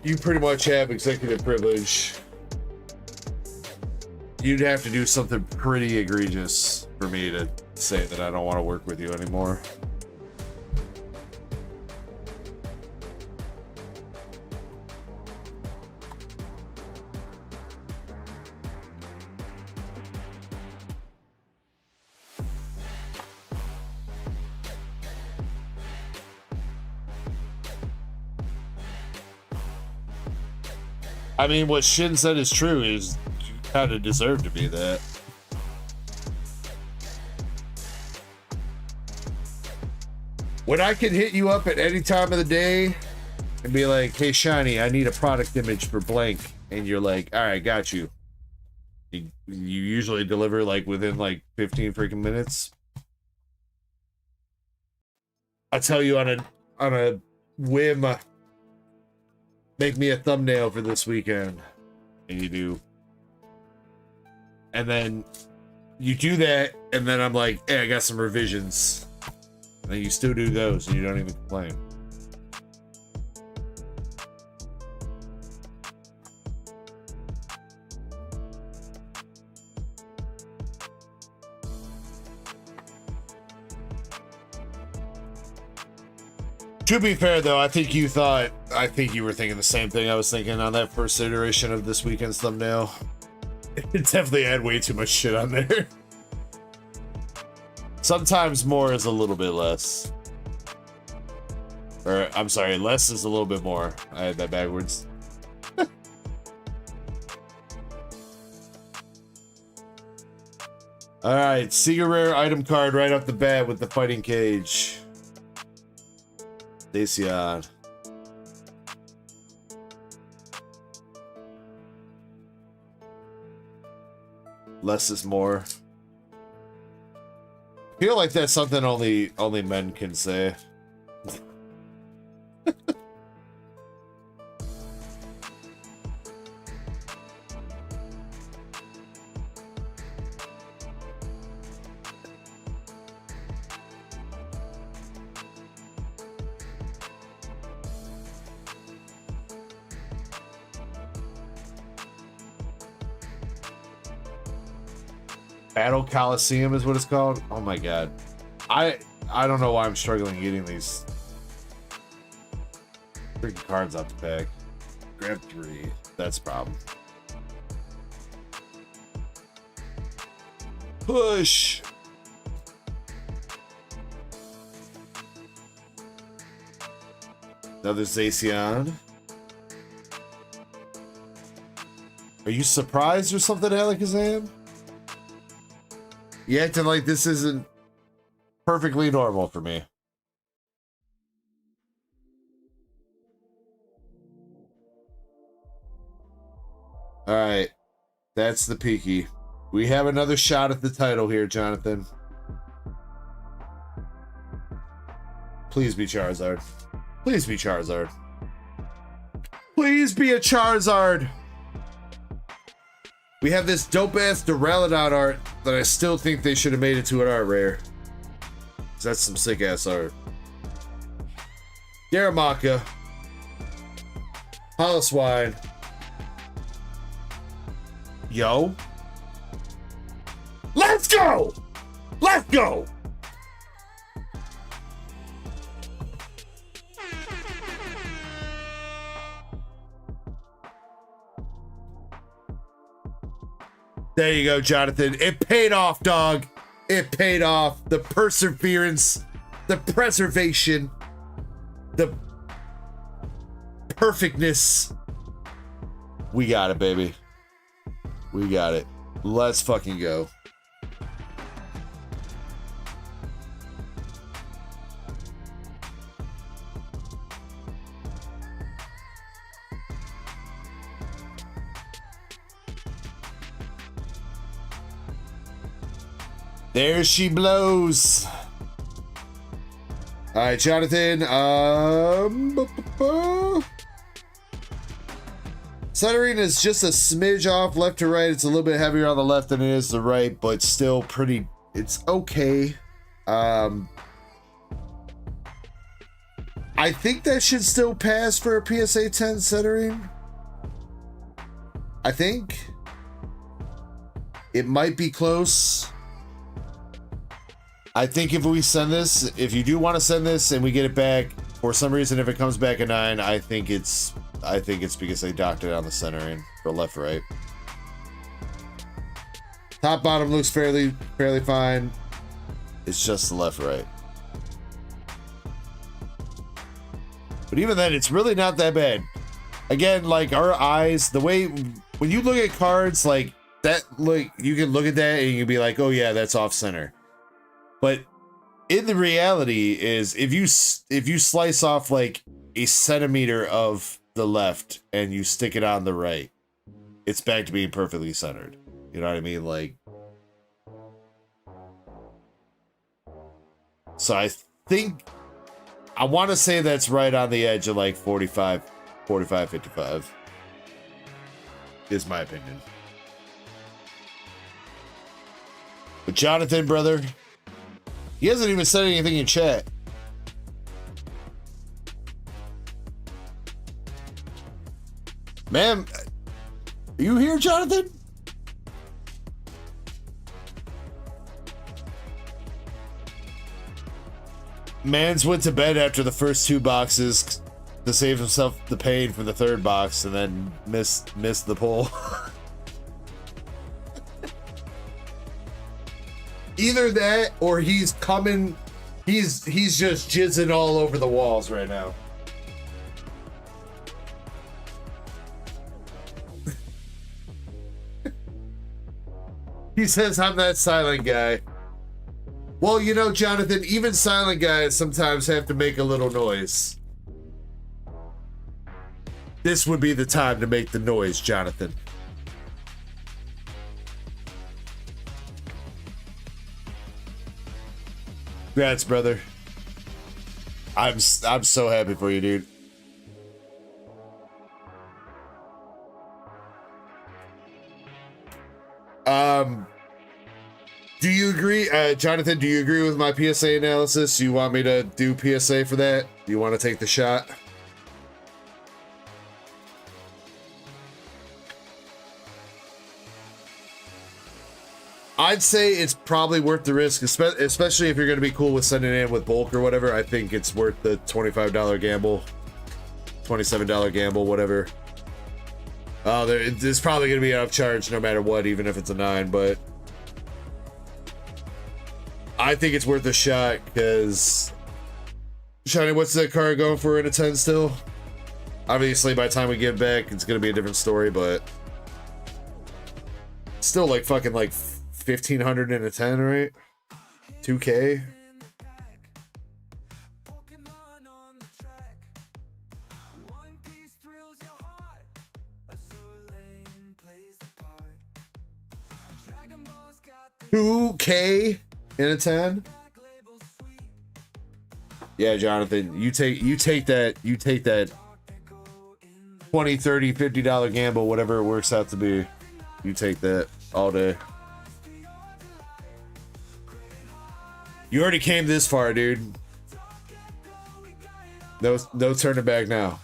You pretty much have executive privilege. You'd have to do something pretty egregious for me to say that I don't want to work with you anymore. I mean, what Shin said is true, is you kind of deserve to be that. When I can hit you up at any time of the day and be like, hey, Shiny, I need a product image for blank. And you're like, all right, got you. You usually deliver like within like 15 freaking minutes. I tell you on a whim, make me a thumbnail for this weekend. And you do. And then you do that, and then I'm like, hey, I got some revisions. And then you still do those, and you don't even complain. To be fair, though, I think you were thinking the same thing I was thinking on that first iteration of this weekend's thumbnail. It definitely had way too much shit on there. Sometimes more is a little bit less. Or, I'm sorry, less is a little bit more. I had that backwards. Alright, Secret Rare item card right off the bat with the fighting cage. Dacian. Less is more. I feel like that's something only men can say. Battle Coliseum is what it's called. Oh my god. I don't know why I'm struggling getting these freaking cards out the pack. Grab 3. That's the problem. Push. Another Zacian. Are you surprised or something, Alakazam? You acting like this isn't perfectly normal for me. All right, that's the Peaky. We have another shot at the title here, Jonathan. Please be Charizard. Please be Charizard. Please be a Charizard. We have this dope-ass Duraludon art that I still think they should have made it to an art rare. That's some sick-ass art. Garamaka. Holoswine. Yo. Let's go! Let's go! There you go, Jonathan. It paid off, dog. It paid off. The perseverance, the preservation, the perfectness. We got it, baby. We got it. Let's fucking go. There she blows. All right, Jonathan. Centering is just a smidge off left to right. It's a little bit heavier on the left than it is the right, but still pretty. It's okay. I think that should still pass for a PSA 10 centering. I think it might be close. I think if we send this, if you do want to send this and we get it back for some reason, if it comes back a 9, I think it's because they docked it on the centering for left right. Top bottom looks fairly fine. It's just the left right. But even then, it's really not that bad. Again, like our eyes, the way when you look at cards like that, look, you can look at that and you can be like, oh yeah, that's off center. But in the reality is if you slice off like a centimeter of the left and you stick it on the right, it's back to being perfectly centered. You know what I mean? Like, so I think I want to say that's right on the edge of like 45, 55 is my opinion. But Jonathan, brother, he hasn't even said anything in chat. Ma'am, are you here, Jonathan? Mans went to bed after the first 2 boxes to save himself the pain for the 3rd box and then missed the pull. Either that or he's coming, he's just jizzing all over the walls right now. He says I'm that silent guy. Well, you know, Jonathan, even silent guys sometimes have to make a little noise. This would be the time to make the noise, Jonathan. Congrats, brother. I'm so happy for you, dude. Do you agree, Jonathan, do you agree with my PSA analysis? Do you want me to do PSA for that? Do you want to take the shot? I'd say it's probably worth the risk, especially if you're going to be cool with sending it in with bulk or whatever. I think it's worth the $25 gamble, $27 gamble, whatever. Oh, there's probably going to be an upcharge no matter what, even if it's a 9, but I think it's worth a shot because, Shiny, what's that card going for in a 10 still? Obviously, by the time we get back, it's going to be a different story, but still like fucking like 1,500 in a 10, right? 2K. $2K in a 10. Yeah, Jonathan, you take that 20, 30, $50 gamble, whatever it works out to be. You take that all day. You already came this far, dude. No turning back now.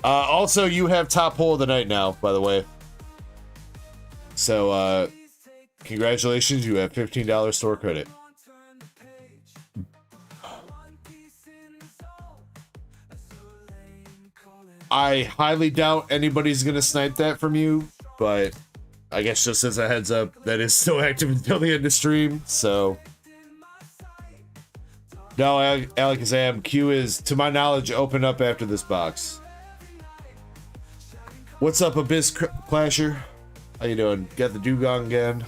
Also, you have top hole of the night now, by the way. So, congratulations, you have $15 store credit. I highly doubt anybody's gonna snipe that from you, but I guess just as a heads up, that is still active until the end of stream, so. No, Alakazam, Q is, to my knowledge, open up after this box. What's up, Abyss Clasher? How you doing? Got the dugong again.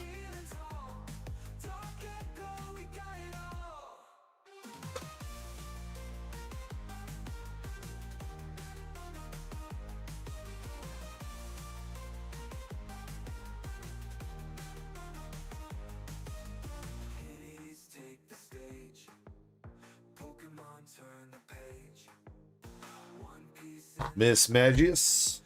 Miss Magius.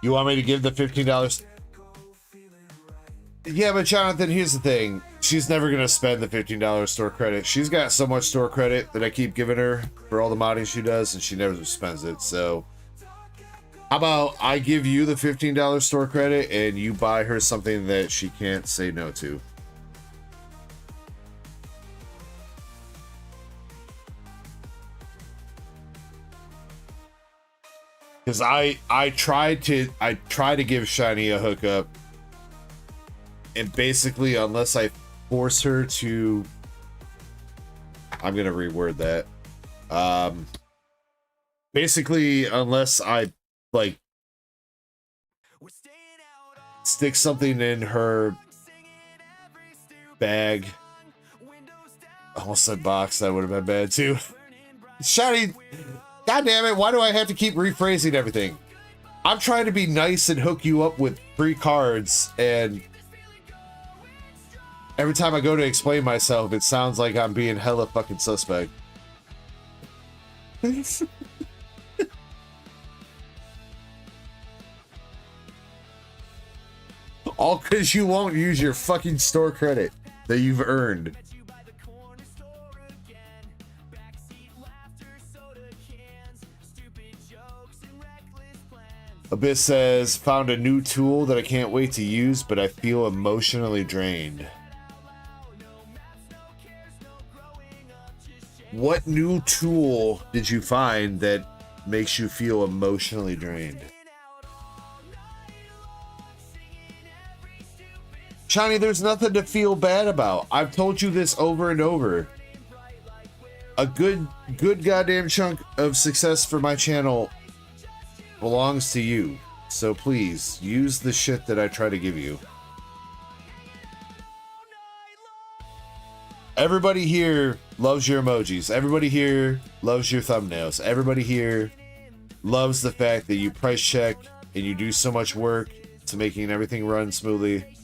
You want me to give the $15? Yeah, but Jonathan, here's the thing. She's never going to spend the $15 store credit. She's got so much store credit that I keep giving her for all the modding she does, and she never spends it, so. How about I give you the $15 store credit and you buy her something that she can't say no to? Because I try to give Shiny a hookup, and basically unless I force her to, I'm gonna reword that. Basically unless I like stick something in her bag. I almost said box, that would have been bad too. Shiny, god damn it, why do I have to keep rephrasing everything? I'm trying to be nice and hook you up with free cards, and every time I go to explain myself, it sounds like I'm being hella fucking suspect. All because you won't use your fucking store credit that you've earned. Abyss says, found a new tool that I can't wait to use, but I feel emotionally drained. What new tool did you find that makes you feel emotionally drained? Shiny, there's nothing to feel bad about. I've told you this over and over. A good goddamn chunk of success for my channel belongs to you. So please, use the shit that I try to give you. Everybody here loves your emojis. Everybody here loves your thumbnails. Everybody here loves the fact that you price check and you do so much work to making everything run smoothly.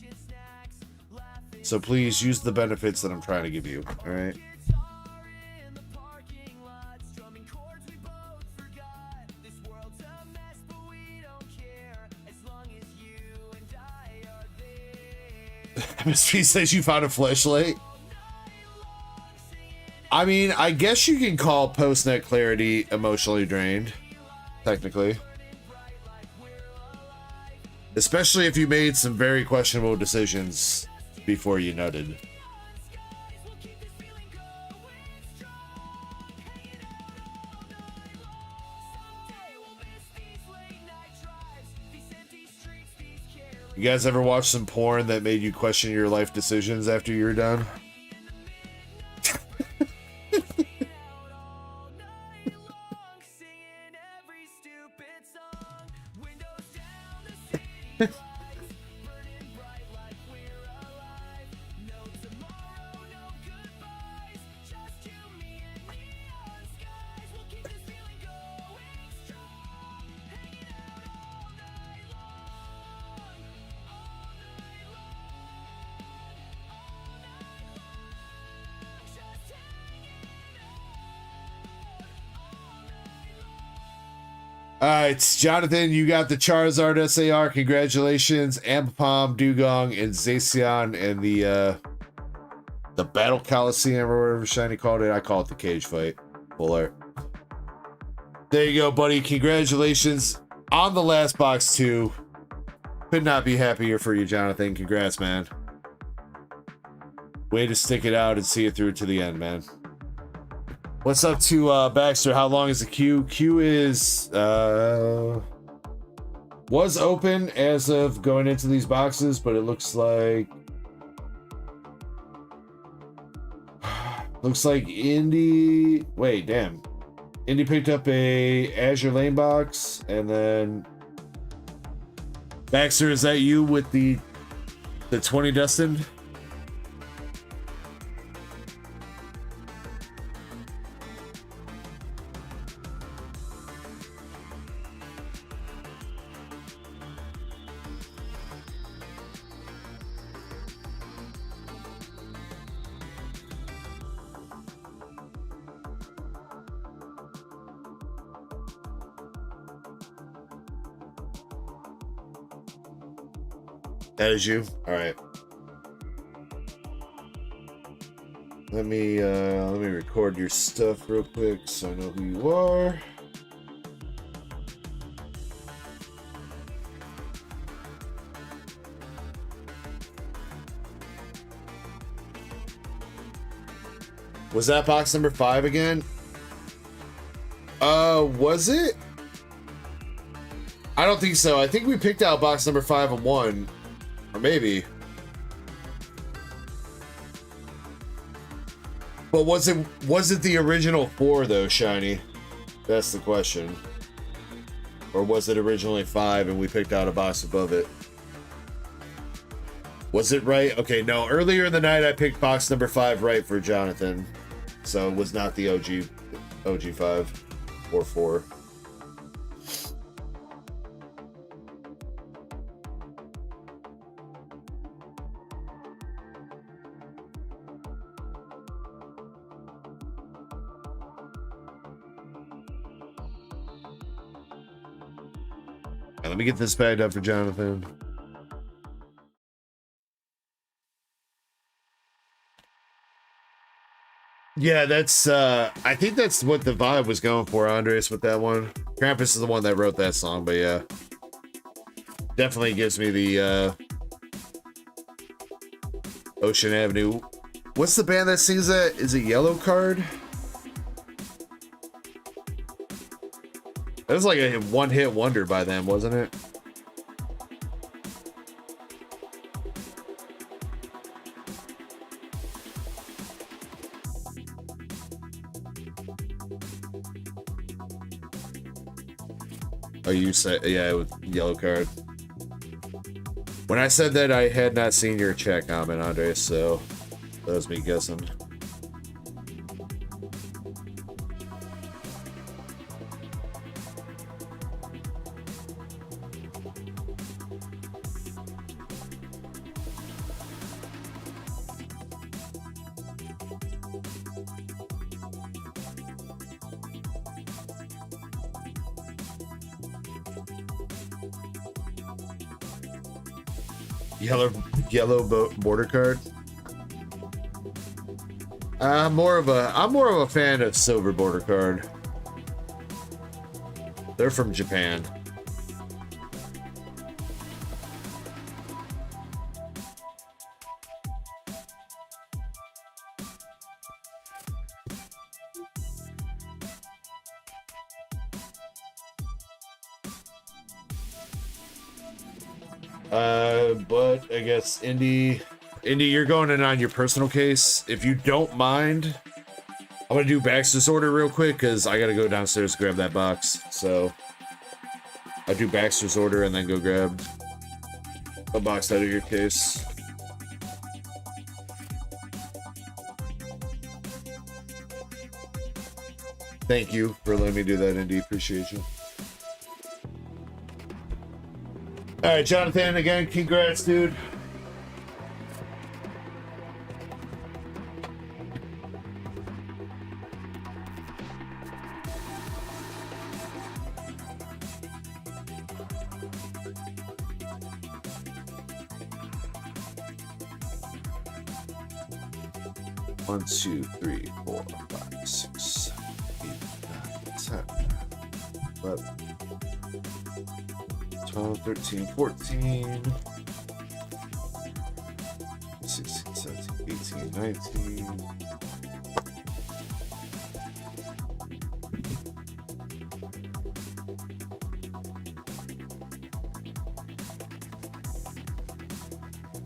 So please use the benefits that I'm trying to give you, all right? MSP says you found a flashlight. I mean, I guess you can call post-net clarity emotionally drained, technically. Especially if you made some very questionable decisions before you nutted. You guys ever watch some porn that made you question your life decisions after you were done? All right, Jonathan, you got the Charizard SAR. Congratulations, Ambipom, Dugong, and Zacian, and the Battle Coliseum or whatever Shiny called it. I call it the cage fight. Full art. There you go, buddy. Congratulations on the last box too. Could not be happier for you, Jonathan. Congrats, man. Way to stick it out and see it through to the end, man. What's up to Baxter? How long is the queue? Queue is was open as of going into these boxes, but it looks like Indy. Wait, damn. Indy picked up a Azure Lane box, and then Baxter, is that you with the 20 destined? That is you? All right. Let me record your stuff real quick so I know who you are. Was that box number 5 again? Was it? I don't think so. I think we picked out box number 5 and 1. Or maybe. But was it the original 4 though, Shiny? That's the question. Or was it originally 5 and we picked out a box above it? Was it right? Okay, no. Earlier in the night I picked box number 5 right for Jonathan. So it was not the OG 5 or 4. Let me get this bagged up for Jonathan. Yeah, that's I think that's what the vibe was going for, Andres, with that one. Krampus is the one that wrote that song, but yeah. Definitely gives me the Ocean Avenue. What's the band that sings that? Is it Yellow Card? It was like a one-hit wonder by them, wasn't it? Oh, you said, yeah, with Yellow Card. When I said that, I had not seen your chat comment, Andre, so that was me guessing. Yellow border card. I'm more of a fan of silver border card. They're from Japan. But I guess Indy, you're going in on your personal case. If you don't mind, I'm gonna do Baxter's order real quick because I gotta go downstairs to grab that box. So I'll do Baxter's order and then go grab a box out of your case. Thank you for letting me do that, Indy. Appreciate you. All right, Jonathan, again, congrats, dude. One, 2, 3, 4, 5, 6, 8, 9, 10, 11, 12, 13, 14, 16, 17, 18, 19.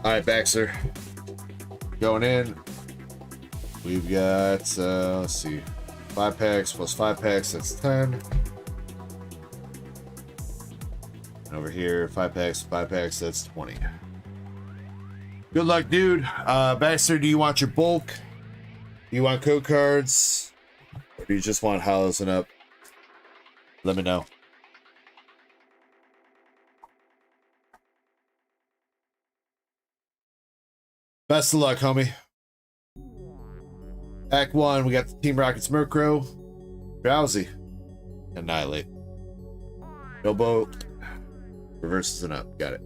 All right, Baxter. Going in. We've got, let's see, 5 packs plus 5 packs, that's 10. And over here, 5 packs, 5 packs, that's 20. Good luck, dude. Baxter, do you want your bulk? Do you want code cards? Or do you just want hollows and up? Let me know. Best of luck, homie. Act 1, we got the Team Rocket's Murkrow, Drowsy, Annihilate. Bilbo, reverses and up. Got it.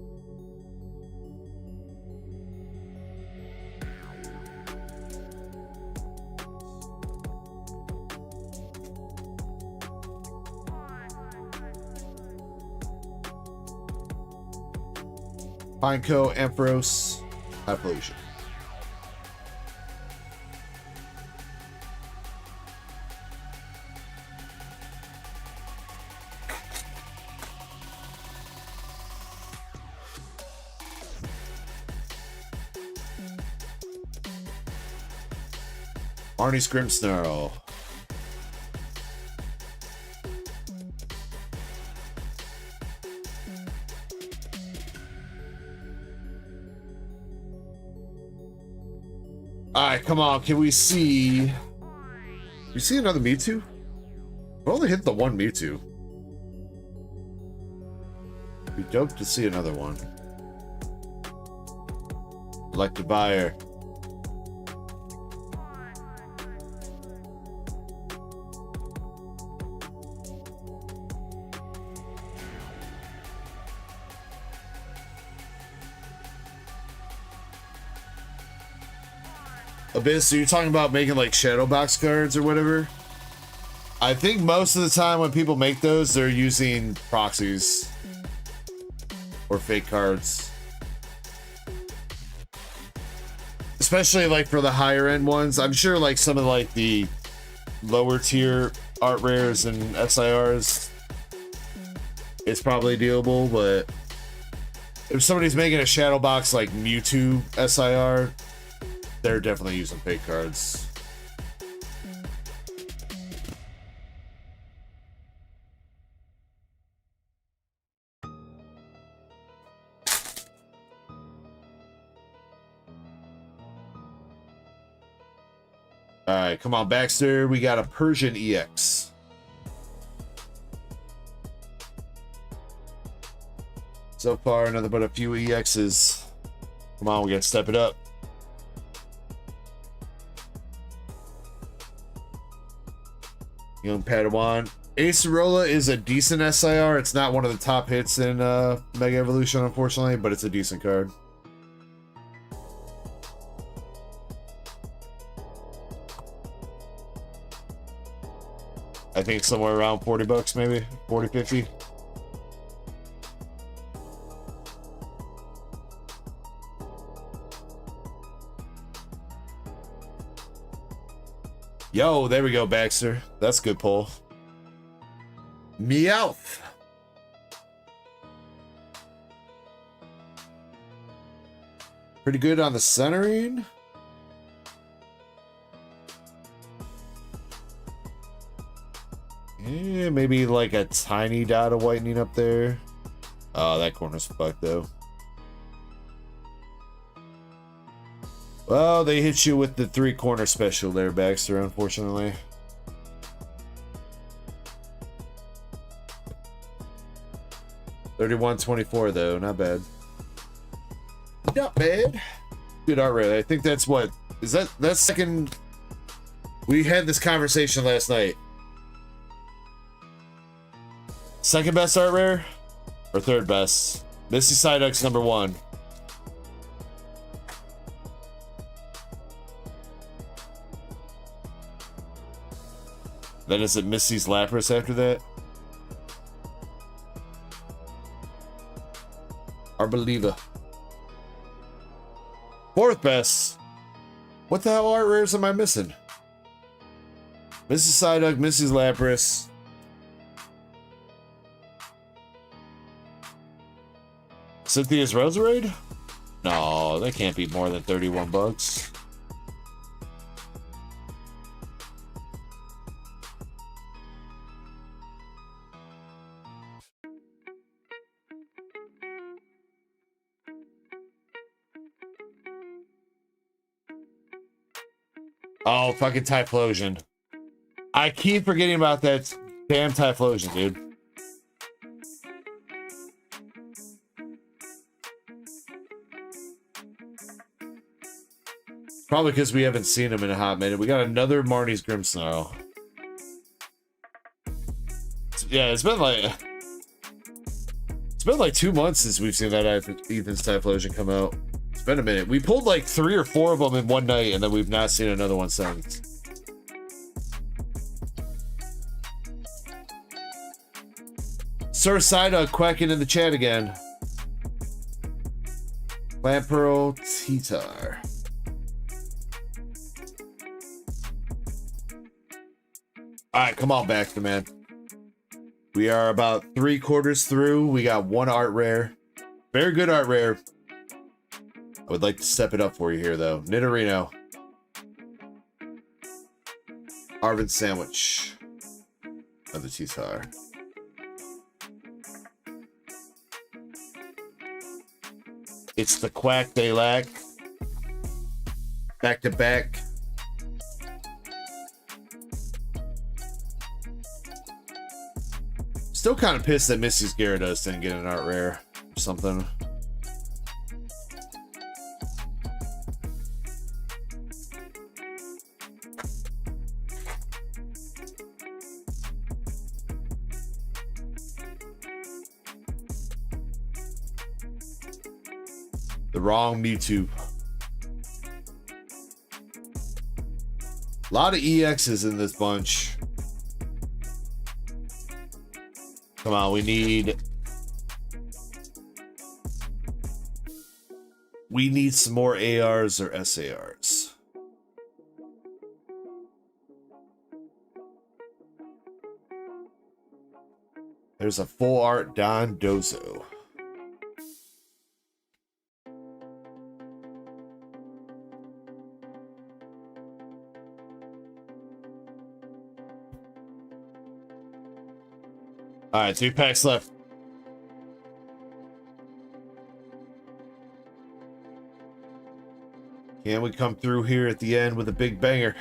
Pineco, Ampharos, High Pollution. Arnie's Grimmsnarl. Alright, come on. Can we see... We see another Mewtwo? We only hit the one Mewtwo. It'd be dope to see another one. Like the buyer. Abyss, so you're talking about making like shadow box cards or whatever? I think most of the time when people make those, they're using proxies or fake cards. Especially like for the higher end ones. I'm sure like some of like the lower tier art rares and SIRs, it's probably doable, but if somebody's making a shadow box like Mewtwo SIR, they're definitely using fake cards. Alright, come on, Baxter. We got a Persian EX. So far, another but a few EXs. Come on, we gotta step it up. Young Padawan. Acerola is a decent SIR. It's not one of the top hits in Mega Evolution, unfortunately, but it's a decent card. I think somewhere around 40 bucks, maybe 40, 50. Yo, there we go, Baxter. That's a good pull. Meowth. Pretty good on the centering. Yeah, maybe like a tiny dot of whitening up there. Oh, that corner's fucked though. Well, they hit you with the 3-corner special there, Baxter, unfortunately. $31.24 though, not bad. Not bad. Good art rate. I think that's what is that's second. We had this conversation last night. Second best art rare or third best? Misty Psyduck's number 1. Then is it Misty's Lapras after that? Arboliva. Fourth best. What the hell art rares am I missing? Misty Psyduck, Misty's Lapras. Cynthia's Roserade? No, that can't be more than 31 bucks. Oh, fucking Typhlosion. I keep forgetting about that damn Typhlosion, dude. Probably because we haven't seen him in a hot minute. We got another Marnie's Grimmsnarl. Yeah, it's been like 2 months since we've seen that Ethan's Typhlosion come out. It's been a minute. We pulled like 3 or 4 of them in one night, and then we've not seen another one since. Sir Sida quacking in the chat again. Lampearl Titar. Alright, come on, Baxter, man. We are about 3/4 through. We got 1 art rare. Very good art rare. I would like to step it up for you here, though. Nidorino. Arvin Sandwich. Another T-Star. It's the quack they lack. Back to back. Still kind of pissed that Missy's Gyarados didn't get an art rare or something. The wrong Mewtwo. A lot of EXs in this bunch. Come on, we need some more ARs or SARs. There's a full art Don Dozo. All right, 2 packs left. Can we come through here at the end with a big banger?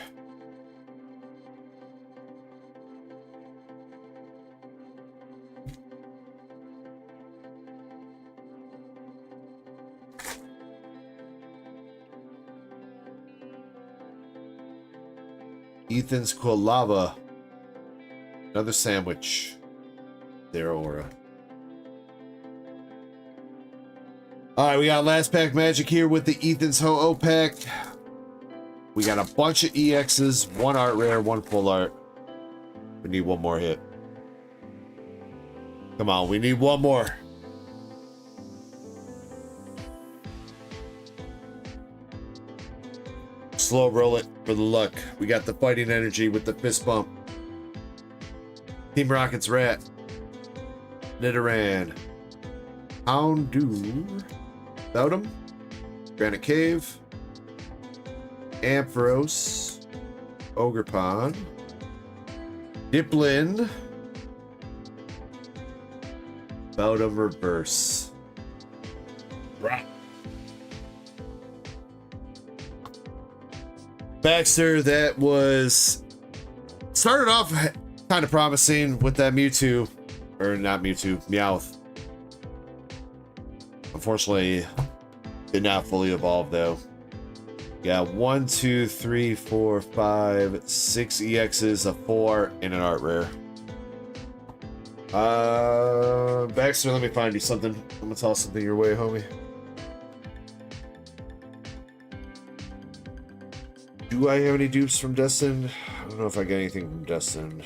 Ethan's Quilava. Another sandwich. Their aura. All right, we got last pack magic here with the Ethan's Ho-Oh pack. We got a bunch of EXs, 1 art rare, 1 full art. We need one more hit. Come on, we need one more. Slow roll it for the luck. We got the fighting energy with the fist bump. Team Rocket's Rat. Nidoran. Houndour. Beldum. Granite Cave. Ampharos. Ogerpon. Dipplin. Beldum Reverse. Right. Baxter, that was started off kind of promising with that Mewtwo, or not Mewtwo, Meowth. Unfortunately, did not fully evolve though. Yeah, 1, 2, 3, 4, 5, 6 EXs, a 4, and an art rare. Baxter, let me find you something. I'm gonna toss something your way, homie. Do I have any dupes from Destined? I don't know if I got anything from Destined.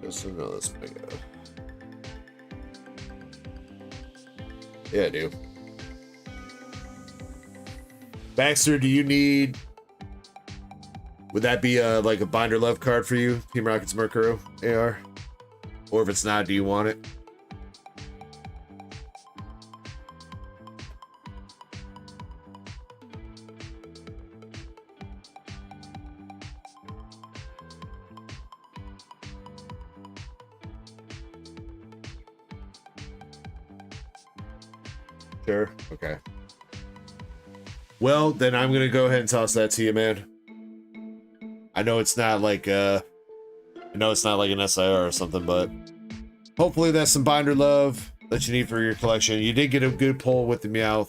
Destined, no, that's Mega. Yeah, I do. Baxter, do you need... Would that be like a Binder Love card for you? Team Rocket's Murkrow AR? Or if it's not, do you want it? Sure. Okay. Well, then I'm gonna go ahead and toss that to you, man. I know it's not like an SIR or something, but hopefully that's some Binder Love that you need for your collection. You did get a good pull with the Meowth.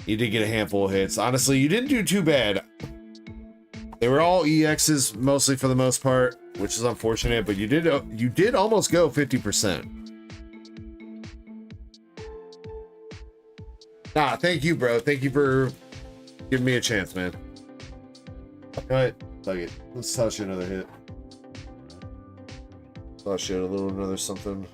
You did get a handful of hits. Honestly, you didn't do too bad. They were all EXs mostly for the most part, which is unfortunate, but you did almost go 50%. Nah, thank you, bro. Thank you for giving me a chance, man. Alright, fuck it. Let's toss you another hit. Toss you another something.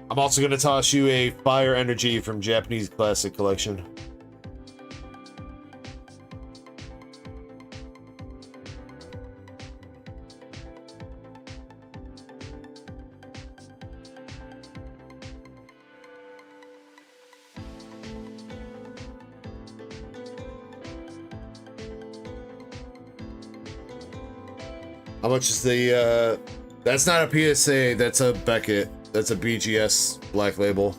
I'm also going to toss you a Fire Energy from Japanese Classic Collection. How much is the, that's not a PSA, that's a Beckett. That's a BGS Black Label.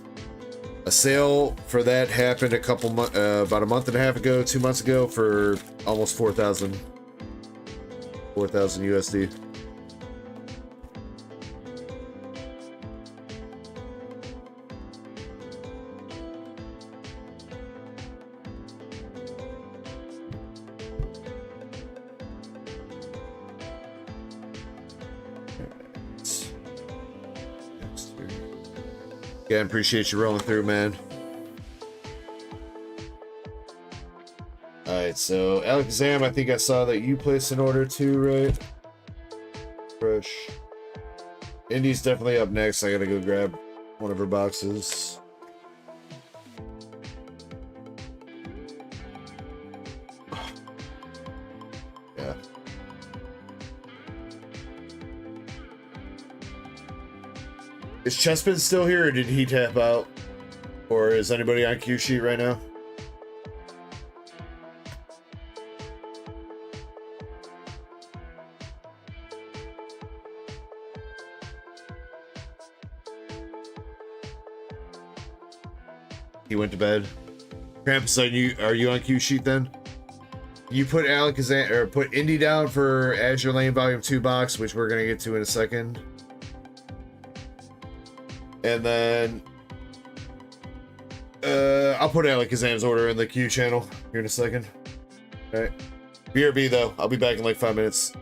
A sale for that happened about a month and a half ago, 2 months ago, for almost 4,000 USD. Yeah, I appreciate you rolling through, man. Alright, so Alakazam, I think I saw that you placed an order too, right? Fresh. Indy's definitely up next. I gotta go grab one of her boxes. Yeah. Is Chespin still here, or did he tap out? Or is anybody on Q sheet right now? He went to bed. Krampus, are you on Q sheet then? you put Alakazam or put Indy down for Azure Lane Volume 2 box, which we're gonna get to in a second. And then I'll put Alakazam's order in the queue channel here in a second. Alright. BRB though, I'll be back in like 5 minutes.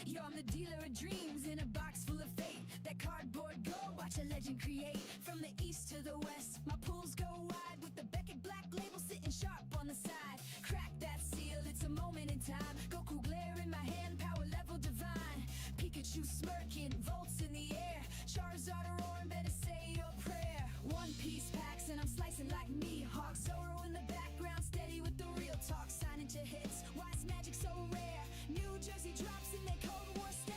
Yo, I'm the dealer of dreams in a box full of fate. That cardboard go, watch a legend create. From the east to the west, my pools go wide with the Beckett black label sitting sharp on the side. Crack that seal, it's a moment in time. Goku glare in my hand, power level divine. Pikachu smirking, volts in the air. Charizard roaring, better say your prayer. One Piece packs and I'm slicing like me. Hawk Zoro in the background, steady with the real talk. Signing to hits, why is magic so rare? New Jersey drops in their Cold War stare.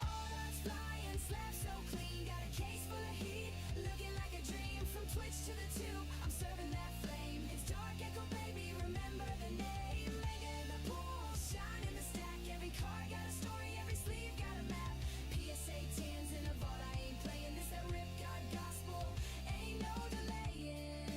All eyes flying, slab so clean. Got a case full of heat, looking like a dream. From Twitch to the tube, I'm serving that flame. It's Dark Echo, baby, remember the name. Mega in the pool, shine in the stack. Every card got a story, every sleeve got a map. PSA 10s in a vault, I ain't playing this. That rip god gospel, ain't no delaying.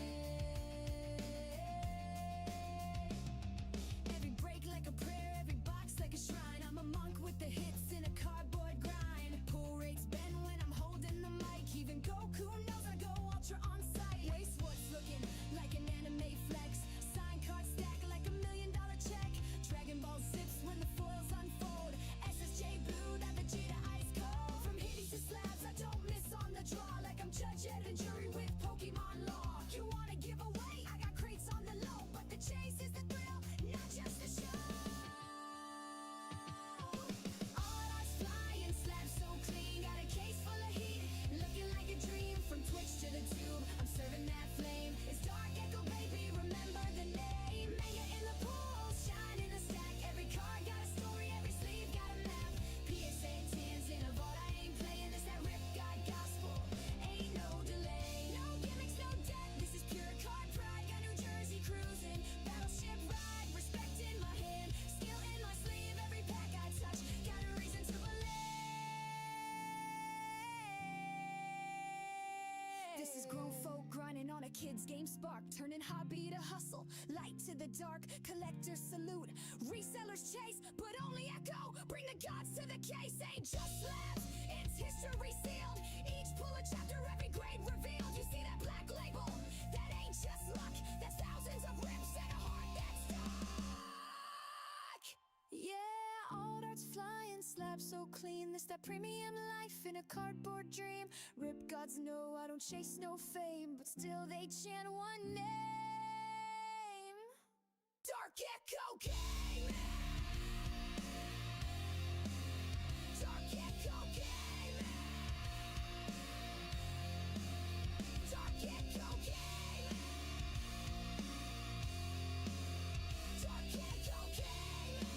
Every break like a prayer, every box like a shrine. I'm a monk with the hits in a cardboard grind. Pull rates bend when I'm holding the mic. Even Goku knows I go ultra on sight. Waste what's looking like an anime flex. Sign card stack like $1 million check. Dragon Ball zips when the foils unfold. SSJ blue, that Vegeta ice cold. From hitties to slabs, I don't miss on the draw. Like I'm judge, ed, and jury with Pokemon law. You wanna give away? I got crates on the low, but the chase is the thrill, not just the show. All eyes flying, slabs so clean. Got a case full of heat, looking like a dream. From Twitch to the tube, I'm serving that flame. It's Dark Echo, baby, remember the name. Mega in the pool, shine in the stack. Every card got a story, every sleeve got a map. PSA 10s in a vault, I ain't playing this. That rip god gospel, ain't no delay. No gimmicks, no debt, this is pure card pride. Got New Jersey cruising, battleship ride. Respect in my hand, skill in my sleeve. Every pack I touch, got a reason to believe. This is grown folk grinding on a kid's game spark. Turning hobby to hustle, light to the dark. Collectors salute, resellers chase, but only echo. Bring the gods to the case, ain't just slabs, it's history sealed. Each pull a chapter, every grade revealed. You see that black label? That ain't just luck, that's thousands of rips and a heart that's stuck. Yeah, all darts flying, slabs so clean. This that premium life in a cardboard dream. Rip gods know I don't chase no fame, but still they chant one name. Dark Echo Gaming. Dark Echo Gaming. Dark Echo Gaming. Dark Echo Gaming.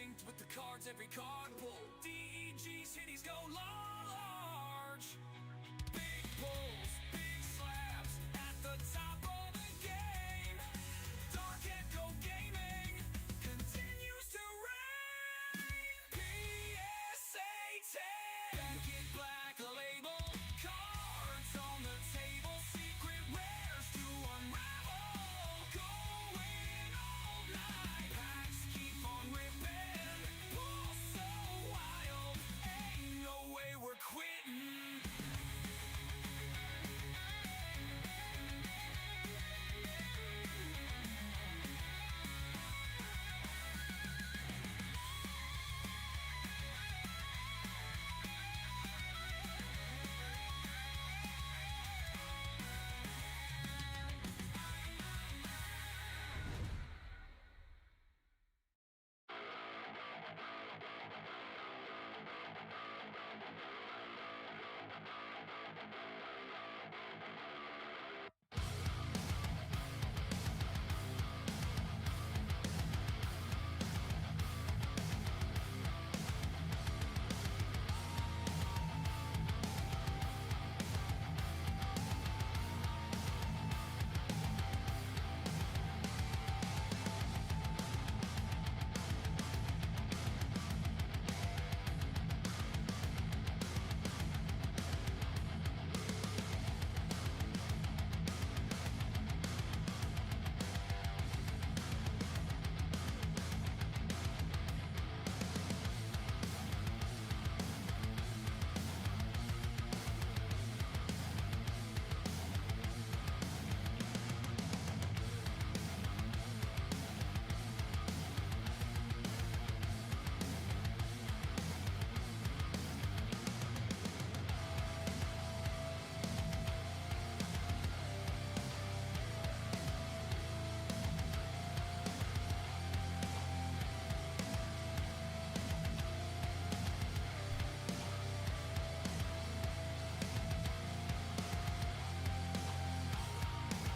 linked with the cards, every card pull. DEG cities go large. Big pulls, big slabs at the top of the game. DarkEckoGaming continues to reign. PSA 10. Back in black label. Cards on the table. Secret rares to unravel. Going all night. Packs keep on ripping. Pull so wild. Ain't no way we're quitting.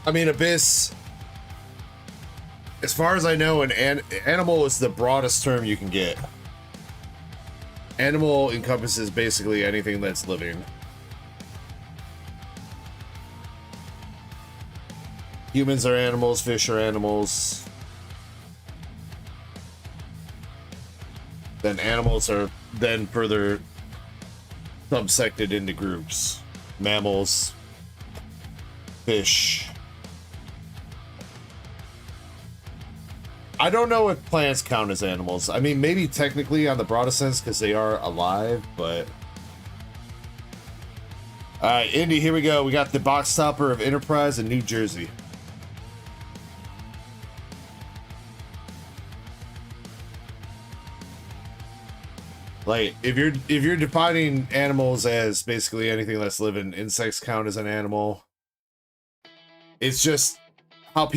I mean, Abyss, as far as I know, an animal is the broadest term you can get. Animal encompasses basically anything that's living. Humans are animals, fish are animals. Then animals are then further subsected into groups. Mammals, fish. I don't know if plants count as animals. I mean, maybe technically on the broadest sense because they are alive, but... Alright, Indy, here we go. We got the box topper of Enterprise in New Jersey. Like, if you're defining animals as basically anything that's living, insects count as an animal. It's just how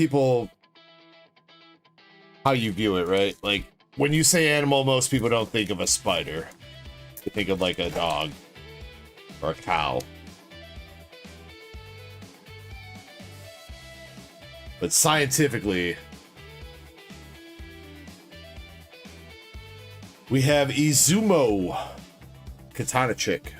you view it, right? Like, when you say animal, most people don't think of a spider. They think of like a dog or a cow. But scientifically, we have Izumo Katana Chick.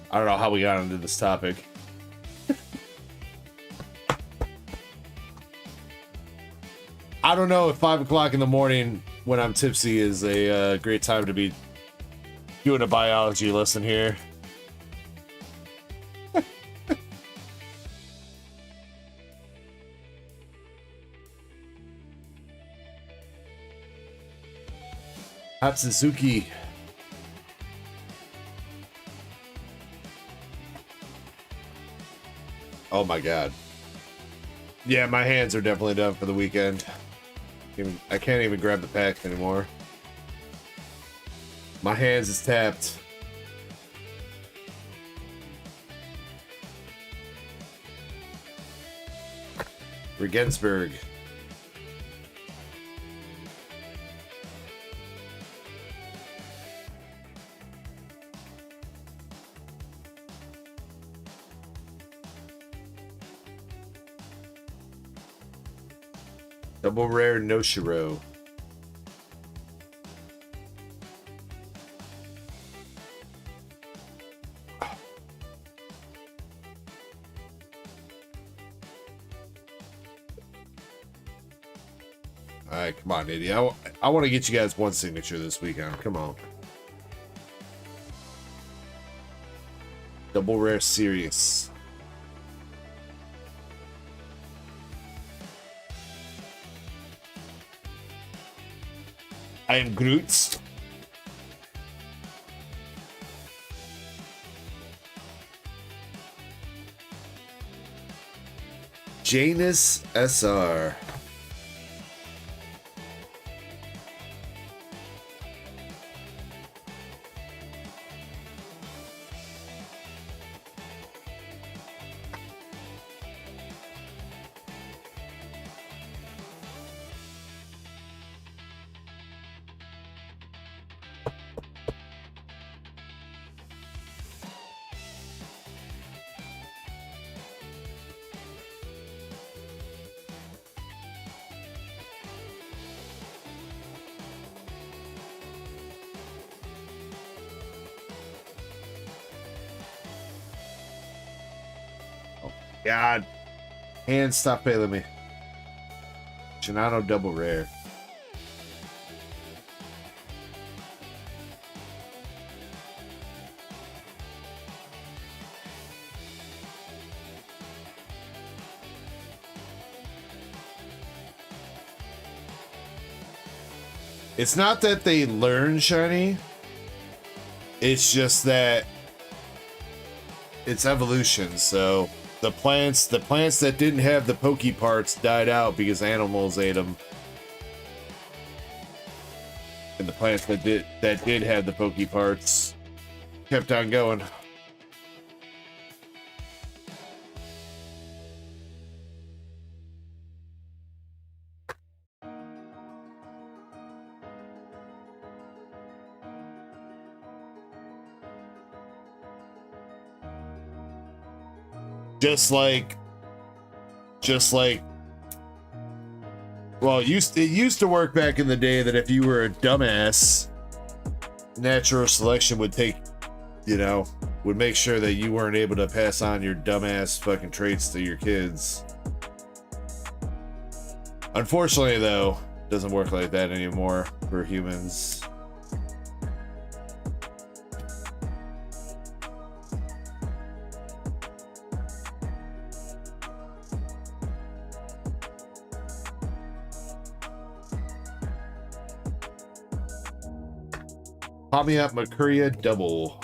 I don't know how we got into this topic. I don't know if 5 o'clock in the morning when I'm tipsy is a great time to be doing a biology lesson here. Hatsuzuki. Oh my god. Yeah, my hands are definitely done for the weekend. I can't even grab the packs anymore. My hands is tapped. Regensburg. Double rare no Shiro. All right, come on, idiot. I want to get you guys one signature this weekend. Come on. Double rare serious. I am Groot. Janus SR. God. And stop failing me. Shinano double rare. It's not that they learn shiny. It's just that it's evolution, so the plants that didn't have the pokey parts died out because animals ate them, and the plants that did have the pokey parts kept on going. Just like, well, it used to work back in the day that if you were a dumbass, natural selection would take, would make sure that you weren't able to pass on your dumbass fucking traits to your kids. Unfortunately, though, it doesn't work like that anymore for humans. Pop me up Makuria double.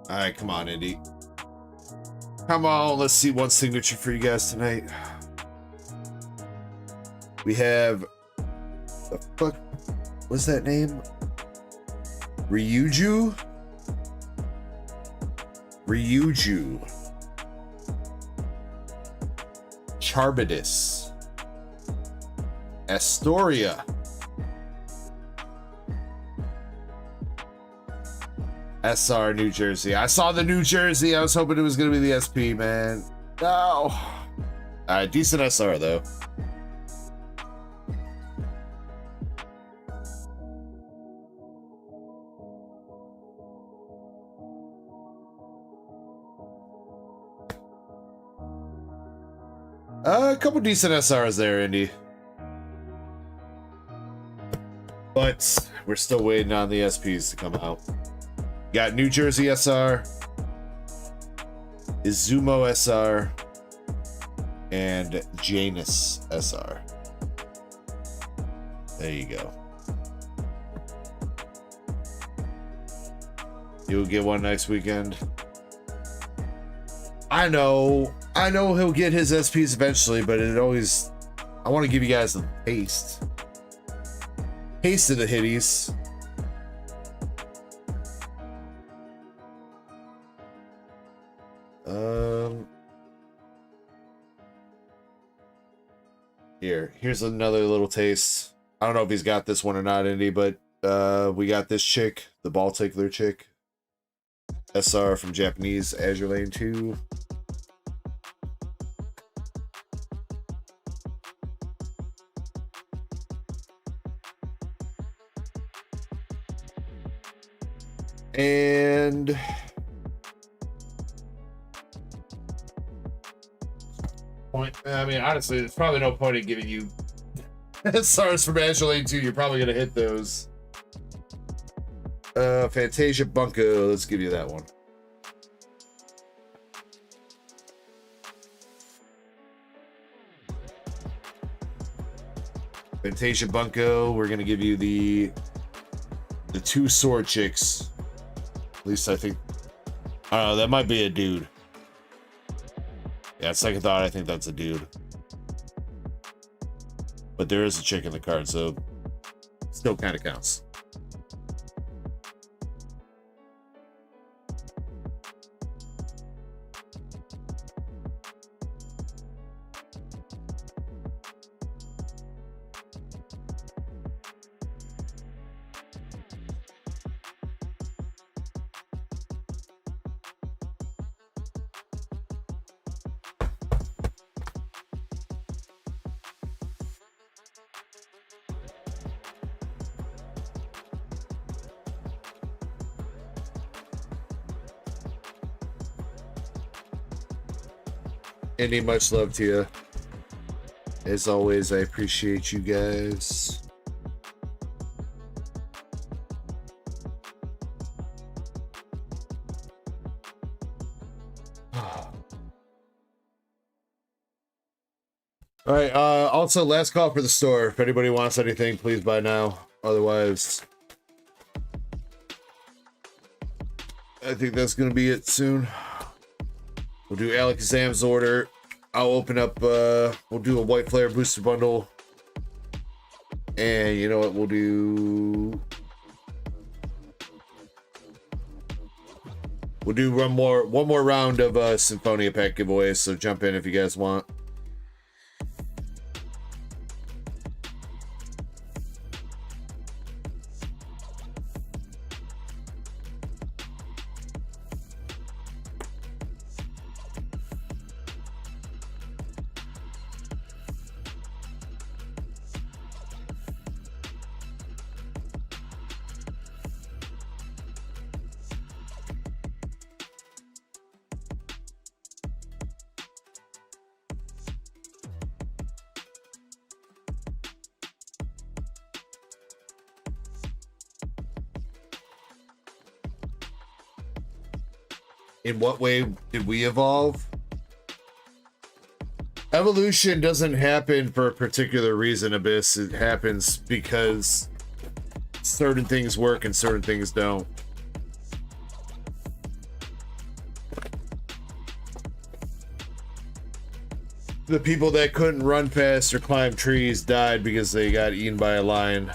Alright, come on, Indy. Come on, let's see one signature for you guys tonight. We have... the fuck? What's that name? Ryuju? Charbidus. Astoria. SR New Jersey. I saw the New Jersey. I was hoping it was going to be the SP, man. No. Alright, decent SR, though. A couple decent SRs there, Indy. But we're still waiting on the SPs to come out. Got New Jersey SR, Izumo SR, and Janus SR. There you go. You'll get one next weekend. I know he'll get his SPs eventually, but I want to give you guys the taste of the hitties. Here's another little taste. I don't know if he's got this one or not, Indy, but we got this chick, the ball tickler chick. SR from Japanese Azur Lane 2. And I mean, honestly, there's probably no point in giving you SARS from Azure Lane 2. You're probably gonna hit those. Fantasia Bunko. Let's give you that one. Fantasia Bunko. We're gonna give you the two sword chicks. At least I think. I don't know. That might be a dude. Yeah, second thought, I think that's a dude. But there is a chick in the card, so still kind of counts. Andy, much love to you. As always, I appreciate you guys. All right. Also, last call for the store. If anybody wants anything, please buy now. Otherwise, I think that's going to be it soon. We'll do Alakazam's order. I'll open up, we'll do a White Flare booster bundle. And you know what we'll do? We'll do one more round of Symphonia pack giveaways, so jump in if you guys want. In what way did we evolve? Evolution doesn't happen for a particular reason, Abyss. It happens because certain things work and certain things don't. The people that couldn't run fast or climb trees died because they got eaten by a lion.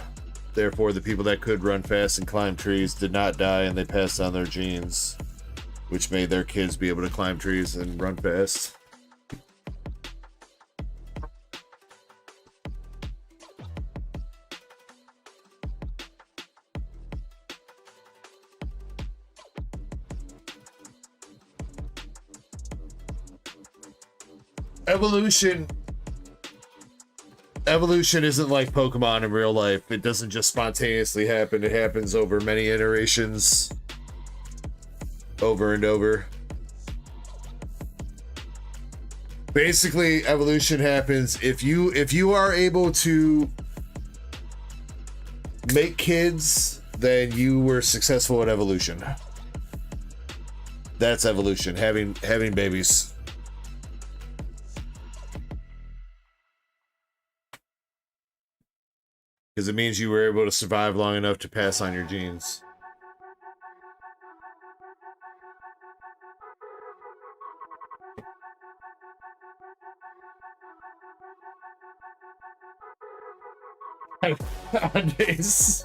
Therefore, the people that could run fast and climb trees did not die, and they passed on their genes, which made their kids be able to climb trees and run fast. Evolution isn't like Pokemon in real life. It doesn't just spontaneously happen. It happens over many iterations. Over and over. Basically, evolution happens if you are able to make kids, then you were successful at evolution. That's evolution, having babies. Because it means you were able to survive long enough to pass on your genes. Nowadays.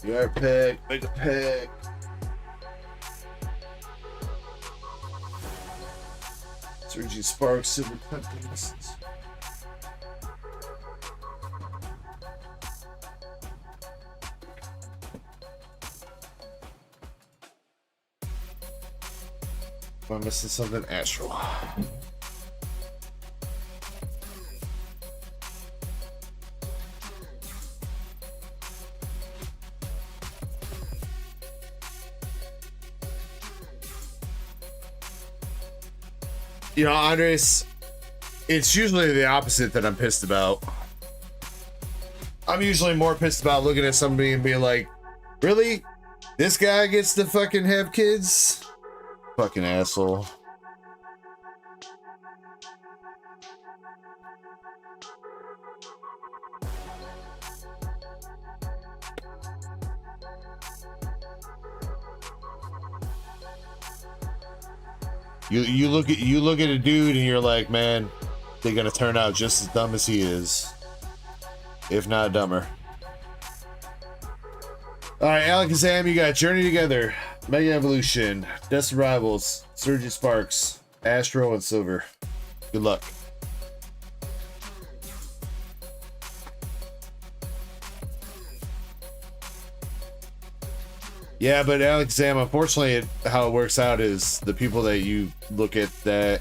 You are pick, make a pick. Surgy Sparks, Silver Cuttings. Am I missing something? Astral. You know, Andres, it's usually the opposite that I'm pissed about. I'm usually more pissed about looking at somebody and being like, really? This guy gets to fucking have kids? Fucking asshole. You look at a dude and you're like, man, they're gonna turn out just as dumb as he is, if not dumber. All right, Alakazam, you got Journey Together, Mega Evolution, Death Rivals, Surge Sparks, Astro, and Silver. Good luck. Yeah, but Alakazam, unfortunately, how it works out is the people that you look at them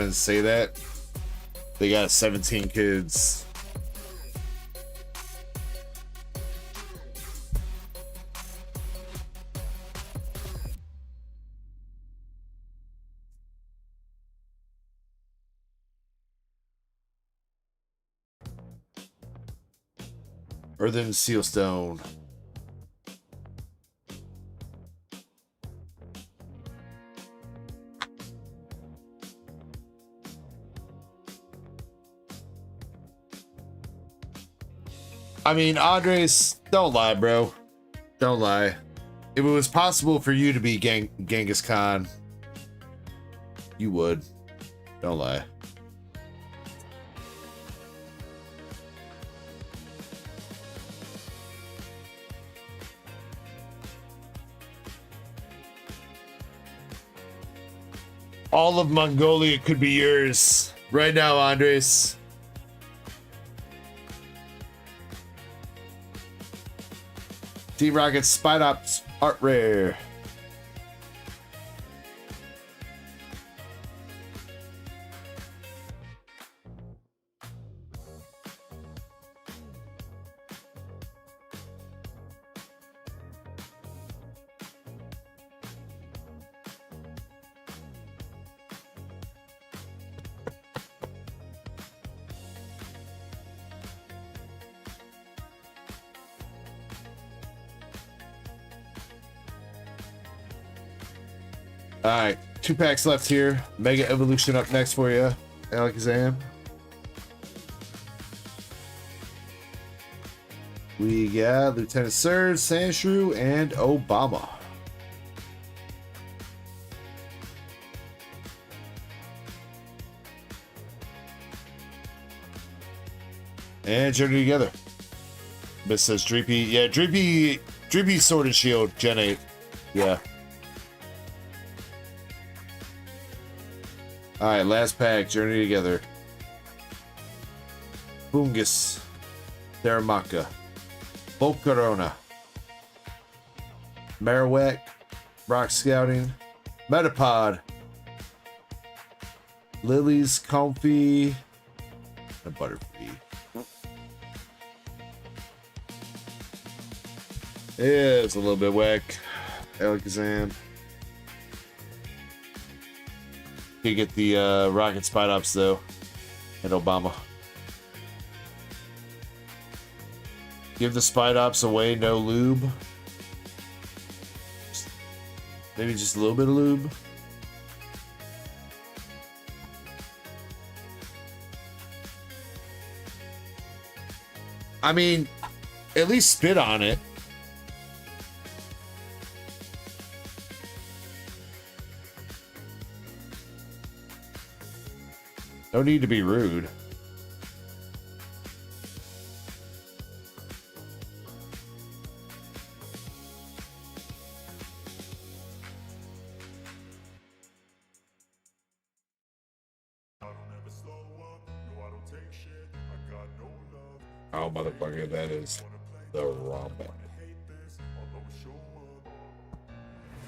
and say that, they got 17 kids. Earthen Sealstone. I mean, Andres, don't lie, bro. Don't lie. If it was possible for you to be Genghis Khan, you would. Don't lie. All of Mongolia could be yours right now, Andres. Team Rocket's Spite Ops Art Rare. All right, 2 packs left here. Mega Evolution up next for you, Alakazam. We got Lieutenant Surge, Sandshrew, and Obama. And Journey Together. This says Dreepy. Yeah, Dreepy Sword and Shield, Gen 8. Yeah. Alright, last pack, Journey Together. Bungus, Darumaka, Volcarona, Marowak, Rock Scouting, Metapod, Lily's Comfy, and Butterfree. Yeah, it's a little bit whack. Alakazam. You get the Rocket Spite Ops though, and Obama. Give the Spite Ops away, no lube. Maybe just a little bit of lube. I mean, at least spit on it. No need to be rude. Oh, motherfucker, that is the wrong button.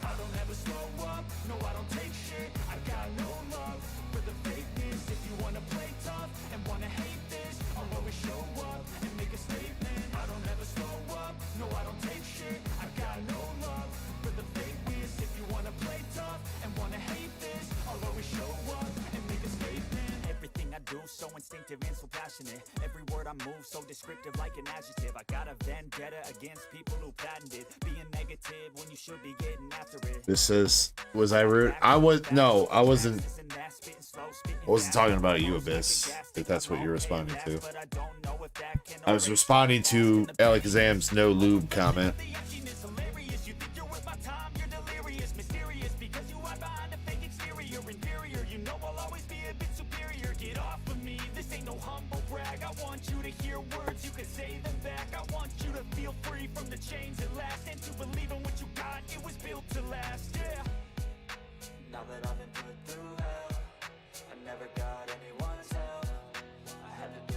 I don't ever slow up, no I don't take shit. I got no love for the fakeness. If you wanna play tough and wanna hate this, I'll always show up and make a statement. I don't ever slow up, no I don't take shit. I got no love for the fakeness. If you wanna play tough and wanna hate this, I'll always show up and make instinctive and so passionate. Every word I move so descriptive like an adjective. I got a vendetta against people who patented being negative when you should be getting after it. This is, was I rude? I wasn't talking about you, Abyss, if that's what you're responding to. I was responding to Alakazam's no lube comment.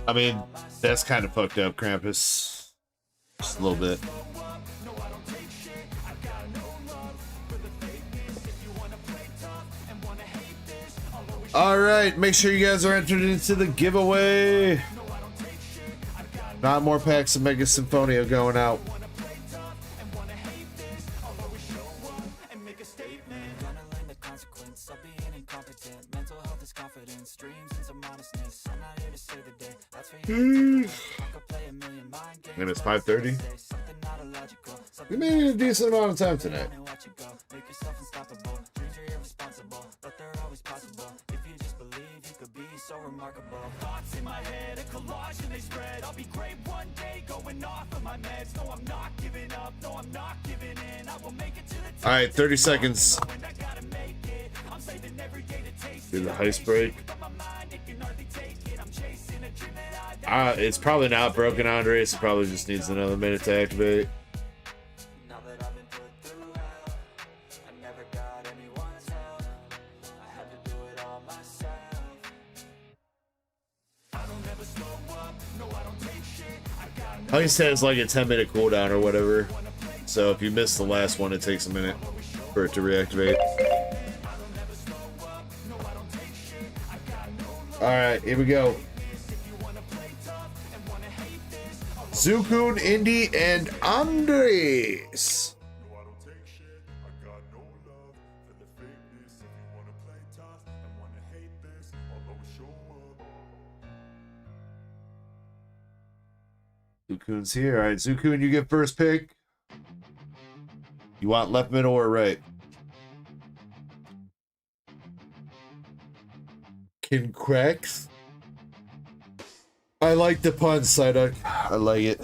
I mean, that's kind of fucked up, Krampus. Just a little bit. All right, make sure you guys are entered into the giveaway. Not more packs of Mega Symphonia going out. And it's 5:30. We made it a decent amount of time tonight. All right, 30 seconds. Do the heist break. It's probably not broken, Andres. It probably just needs another minute to activate. Heist has like a 10-minute cooldown or whatever. So if you miss the last one, it takes a minute for it to reactivate. Alright, here we go. Zukun, Indy, and Andres. Zukun's here. Alright, Zukun, you get first pick. You want left, middle, or right? Kincrax. I like the pun, Psyduck. I like it.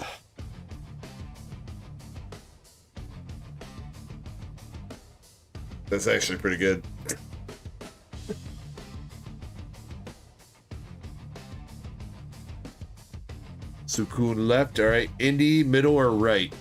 That's actually pretty good. Sukun left. All right. Indy, middle, or right?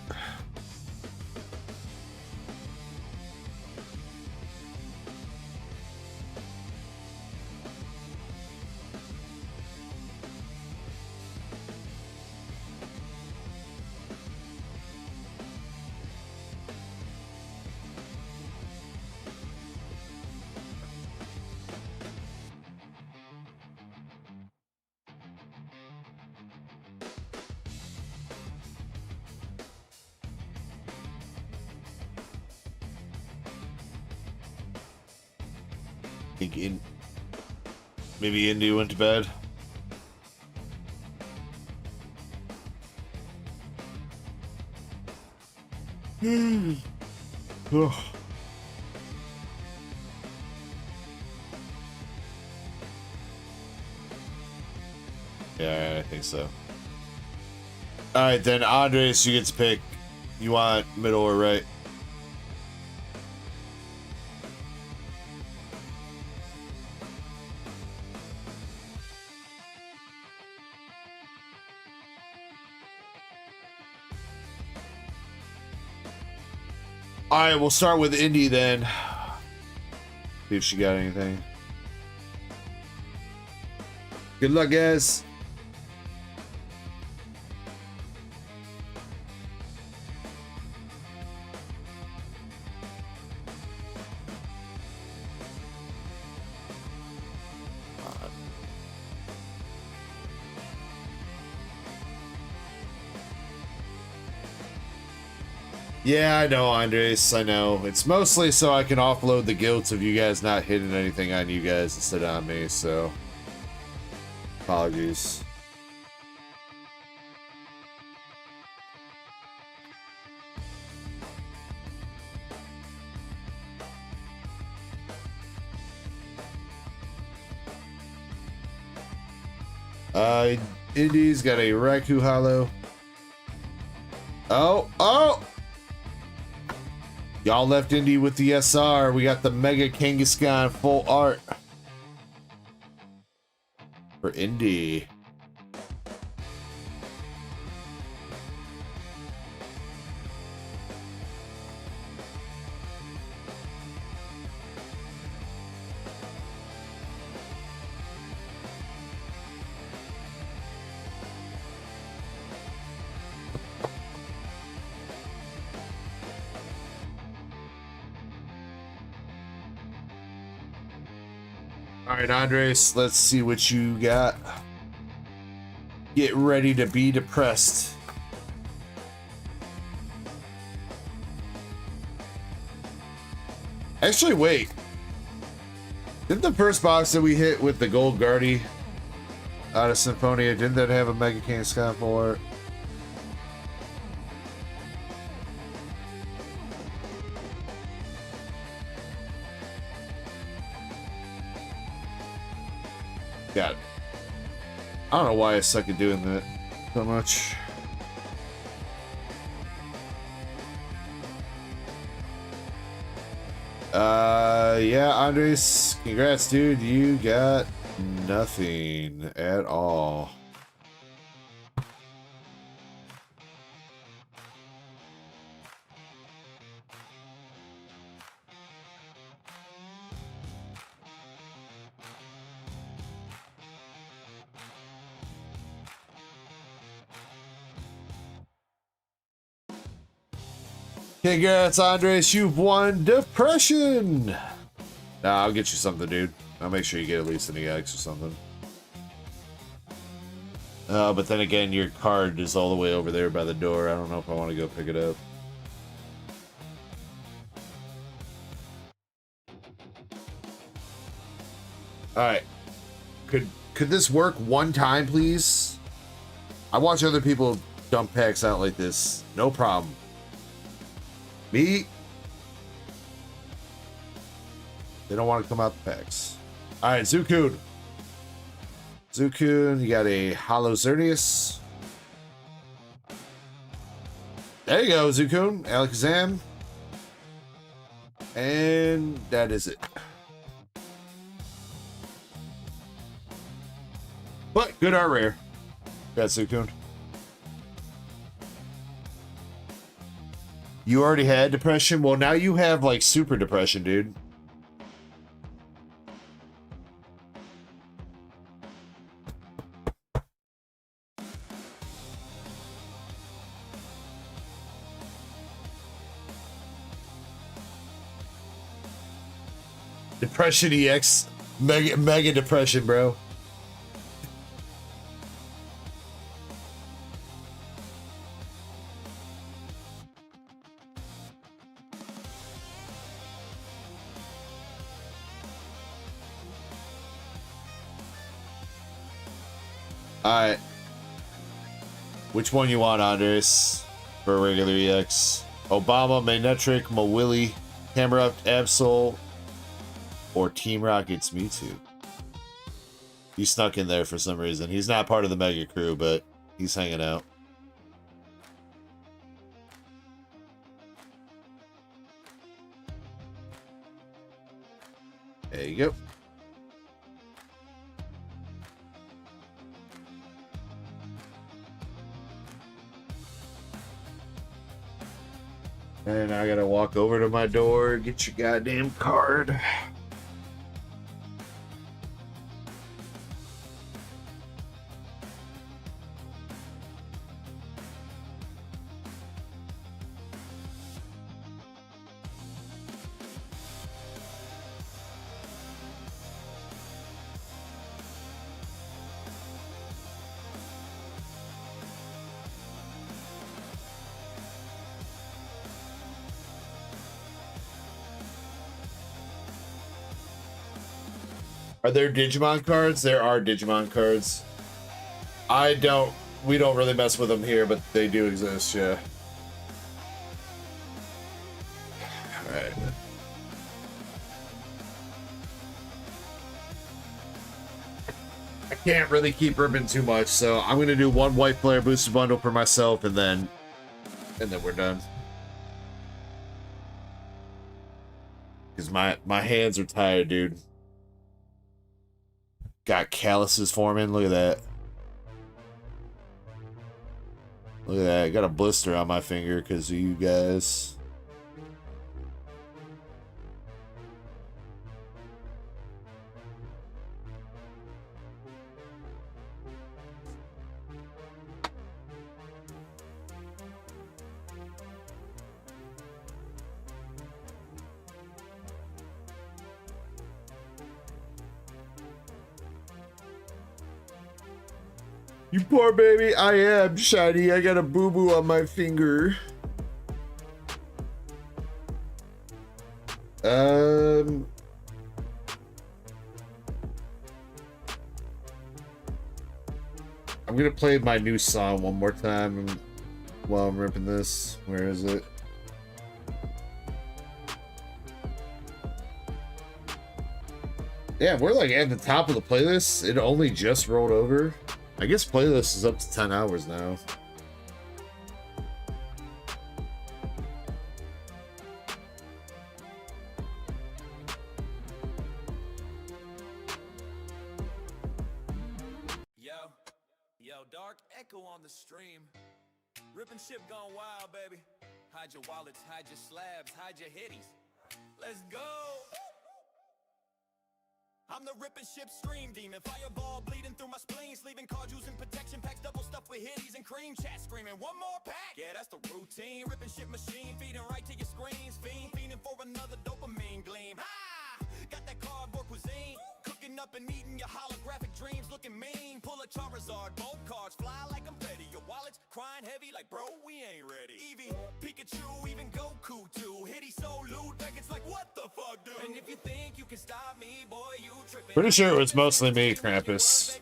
Maybe Indy went to bed. Oh. Yeah, I think so. Alright, then Andres, you get to pick. You want middle or right? Alright, we'll start with Indy then. See if she got anything. Good luck, guys. Yeah, I know, Andres. I know. It's mostly so I can offload the guilt of you guys not hitting anything on you guys instead of on me, so. Apologies. Indy's got a Raku Hollow. Oh! Y'all left Indy with the SR. We got the Mega Kangaskhan full art for Indy. All right, Andres, let's see what you got. Get ready to be depressed. Actually, wait. Didn't the first box that we hit with the Gold Guardy out of Symphonia, didn't that have a Mega Kangaskhan for it? Got it. I don't know why I suck at doing that so much. Yeah, Andres, congrats, dude. You got nothing at all. Congrats, Andres. You've won Depression. Nah, I'll get you something, dude. I'll make sure you get at least an EX or something. But then again, your card is all the way over there by the door. I don't know if I want to go pick it up. Alright. Could this work one time, please? I watch other people dump packs out like this. No problem. Me? They don't want to come out the packs. Alright, Zukun. Zukun, you got a Hollow Xerneas. There you go, Zukun. Alakazam. And that is it. But good art rare. Got Zukun. You already had Depression? Well, now you have, like, Super Depression, dude. Depression EX. Mega Depression, bro. Alright. Which one you want, Andres? For a regular EX? Obama, Manectric, Mawili, Camerupt, Absol, or Team Rocket's Mewtwo? He snuck in there for some reason. He's not part of the Mega Crew, but he's hanging out. There you go. And I gotta walk over to my door, get your goddamn card. Are there Digimon cards? There are Digimon cards. We don't really mess with them here, but they do exist, yeah. Alright. I can't really keep ripping too much, so I'm gonna do one white player booster bundle for myself, and then we're done. Because my hands are tired, dude. Got calluses forming. Look at that. Look at that. I got a blister on my finger because of you guys. You poor baby. I am, Shiny. I got a boo-boo on my finger. I'm gonna play my new song one more time while I'm ripping this. Where is it? Yeah, we're like at the top of the playlist. It only just rolled over. I guess playlist is up to 10 hours now. Yo, Dark Echo on the stream. Ripping ship gone wild, baby. Hide your wallets, hide your slabs, hide your hitties. Let's go! I'm the ripping ship stream demon. Fireball bleeding through my spleen. Sleeving cards using protection packs. Double stuffed with hitties and cream. Chat screaming, one more pack. Yeah, that's the routine. Ripping ship machine. Feeding right to your screens. Fiending for another dopamine gleam. Ah! Got that cardboard cuisine. Cooking up and eating your holographic dreams. Looking mean. Pull a Charizard. Both cards fly like confetti. Your wallet's crying heavy like, bro, we ain't ready. Eevee, Pikachu, even Goku too. Hitty so loot back, it's like, what the fuck, dude? And if you think you can stop me, boy, you tripping. Pretty sure it was mostly me, Krampus.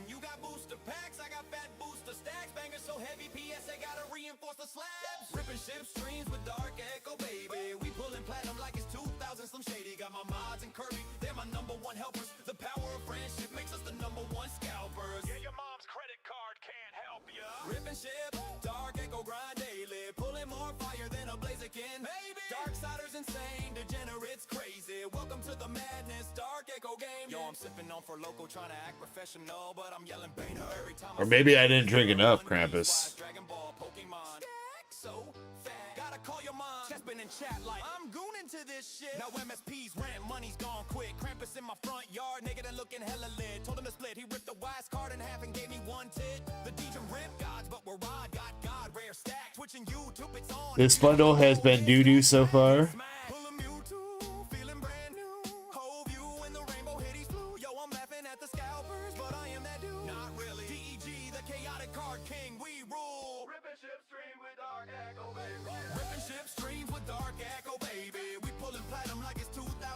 You got booster packs, I got fat booster stacks. Bangers so heavy, PSA gotta reinforce the slabs. Ripping ship streams with Dark Echo, baby. We pulling platinum like it's 2000 Slim Shady. Got my mods and Kirby, they're my #1 helpers. The power of friendship makes us the #1 scalpers. Yeah, your mom's credit card can't help ya. Ripping ship, Dark Echo grind daily. Pulling more fire than a Blaziken. Baby, Darksiders insane, degenerates crazy. Welcome to the madness, DarkEckoGaming. Yo, I'm sipping on for local, trying to act professional, but I'm yelling Beta every time. Or maybe I didn't drink enough, Krampus. Dragon Ball, Pokemon. So fat. Gotta call your mom. Chespin and chat like I'm gooning to this shit. Now MSP's rent, money's gone quick. Krampus in my front yard, naked and looking hella lit. Told him to split, he ripped the wise card in half and gave me one tit. The DJ rip gods, but we're rod, got God, rare stack. Twitching YouTube, it's on. This bundle has been doo-doo so far.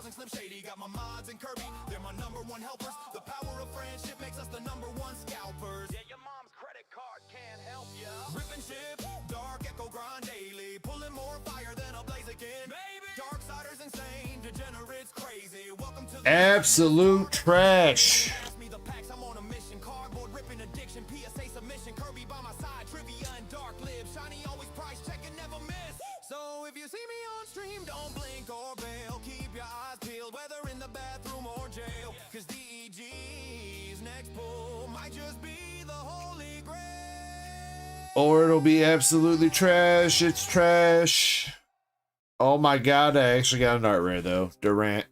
Slim Shady, got my mods and Kirby, they're my #1 helpers. The power of friendship makes us the #1 scalpers. Yeah, your mom's credit card can't help ya. Ripping ship, Dark Echo grind daily. Pulling more fire than a Blaziken. Baby, Darksiders insane, degenerates crazy. Welcome to the absolute trash. Pass me the packs, I'm on a mission. Cardboard ripping addiction, PSA submission. Kirby by my side, trivia and dark live. Shiny always price check and never miss. So if you see me on stream, don't blink or bail. Keep your eyes peeled, whether in the bathroom or jail. Cause DEG's next pull might just be the holy grail. Or it'll be absolutely trash. It's trash. Oh my god, I actually got an art rare though. Durant.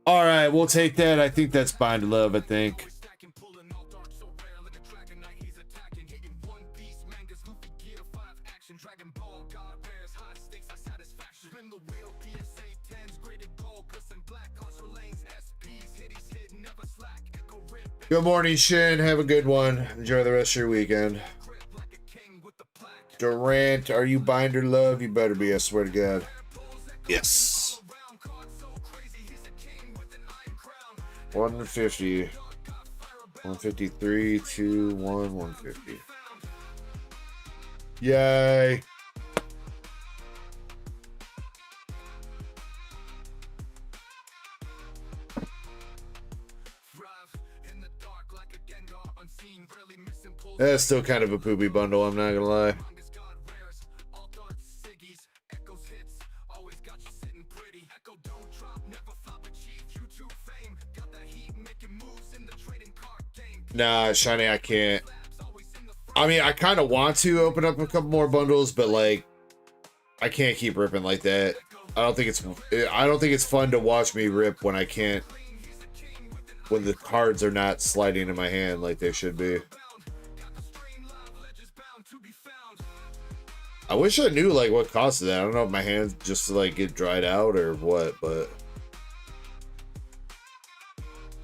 Alright, we'll take that. I think that's Bind to Love, I think. Good morning, Shin. Have a good one. Enjoy the rest of your weekend. Durant, are you Binder Love? You better be, I swear to God. Yes. 150. 153, 2, 1, 150. Yay. That's still kind of a poopy bundle, I'm not gonna lie. Nah, Shiny, I can't. I mean, I kind of want to open up a couple more bundles, but like, I can't keep ripping like that. I don't think it's fun to watch me rip when I can't, when the cards are not sliding in my hand like they should be. I wish I knew like what caused that. I don't know if my hands just like get dried out or what, but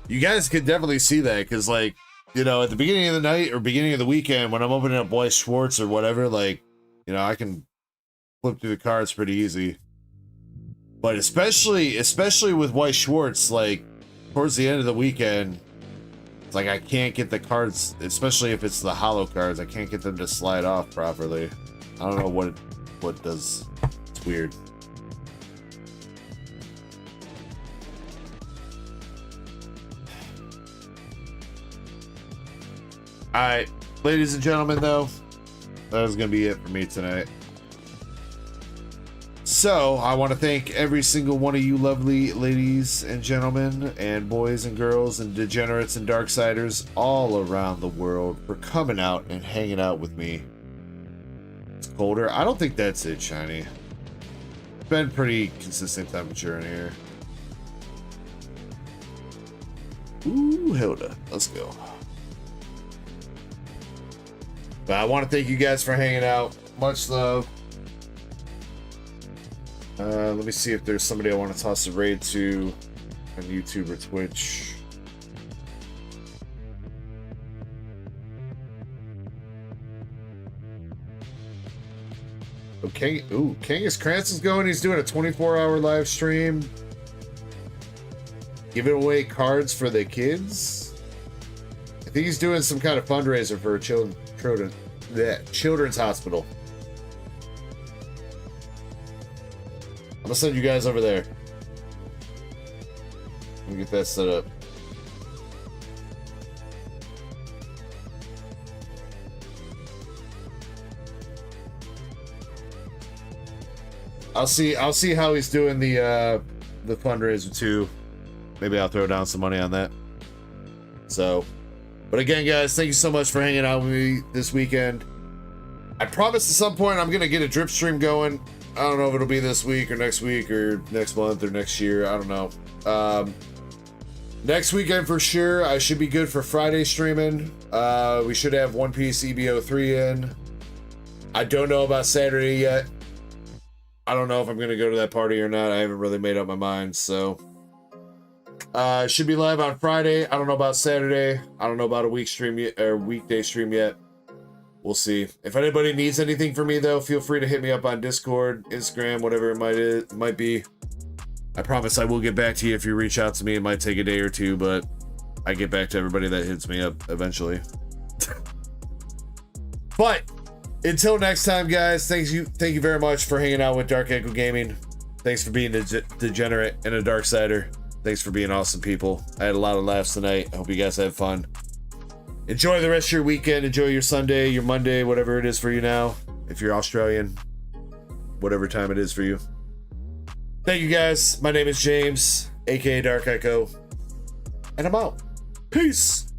you guys could definitely see that because like, you know, at the beginning of the night or beginning of the weekend when I'm opening up Weiss Schwartz or whatever, like, you know, I can flip through the cards pretty easy. But especially with Weiss Schwartz, like towards the end of the weekend, it's like I can't get the cards, especially if it's the hollow cards, I can't get them to slide off properly. I don't know what does. It's weird. Alright, ladies and gentlemen, though, that was going to be it for me tonight. So, I want to thank every single one of you lovely ladies and gentlemen, and boys and girls, and degenerates and darksiders all around the world for coming out and hanging out with me. It's colder. I don't think that's it, Shiny. It's been pretty consistent temperature in here. Ooh, Hilda. Let's go. But I want to thank you guys for hanging out. Much love. Let me see if there's somebody I want to toss a raid to on YouTube or Twitch. Okay. Ooh, Kangas Krantz is going. He's doing a 24-hour live stream. Giving away cards for the kids. I think he's doing some kind of fundraiser for a children's hospital. I'm gonna send you guys over there. Let me get that set up. I'll see how he's doing the fundraiser too. Maybe I'll throw down some money on that. So, but again, guys, thank you so much for hanging out with me this weekend. I promise at some point I'm gonna get a drip stream going. I don't know if it'll be this week or next month or next year. I don't know. Next weekend for sure. I should be good for Friday streaming. We should have One Piece EBO 3 in. I don't know about Saturday yet. I don't know if I'm gonna go to that party or not. I haven't really made up my mind. So, should be live on Friday. I don't know about Saturday. I don't know about a weekday stream yet. We'll see. If anybody needs anything from me, though, feel free to hit me up on Discord, Instagram, whatever it might be. I promise I will get back to you if you reach out to me. It might take a day or two, but I get back to everybody that hits me up eventually. But until next time, guys, thank you very much for hanging out with Dark Echo Gaming. Thanks for being a degenerate and a darksider. Thanks for being awesome people. I had a lot of laughs tonight. I hope you guys had fun. Enjoy the rest of your weekend. Enjoy your Sunday, your Monday, whatever it is for you now. If you're Australian, whatever time it is for you. Thank you, guys. My name is James, aka Dark Echo, and I'm out. Peace.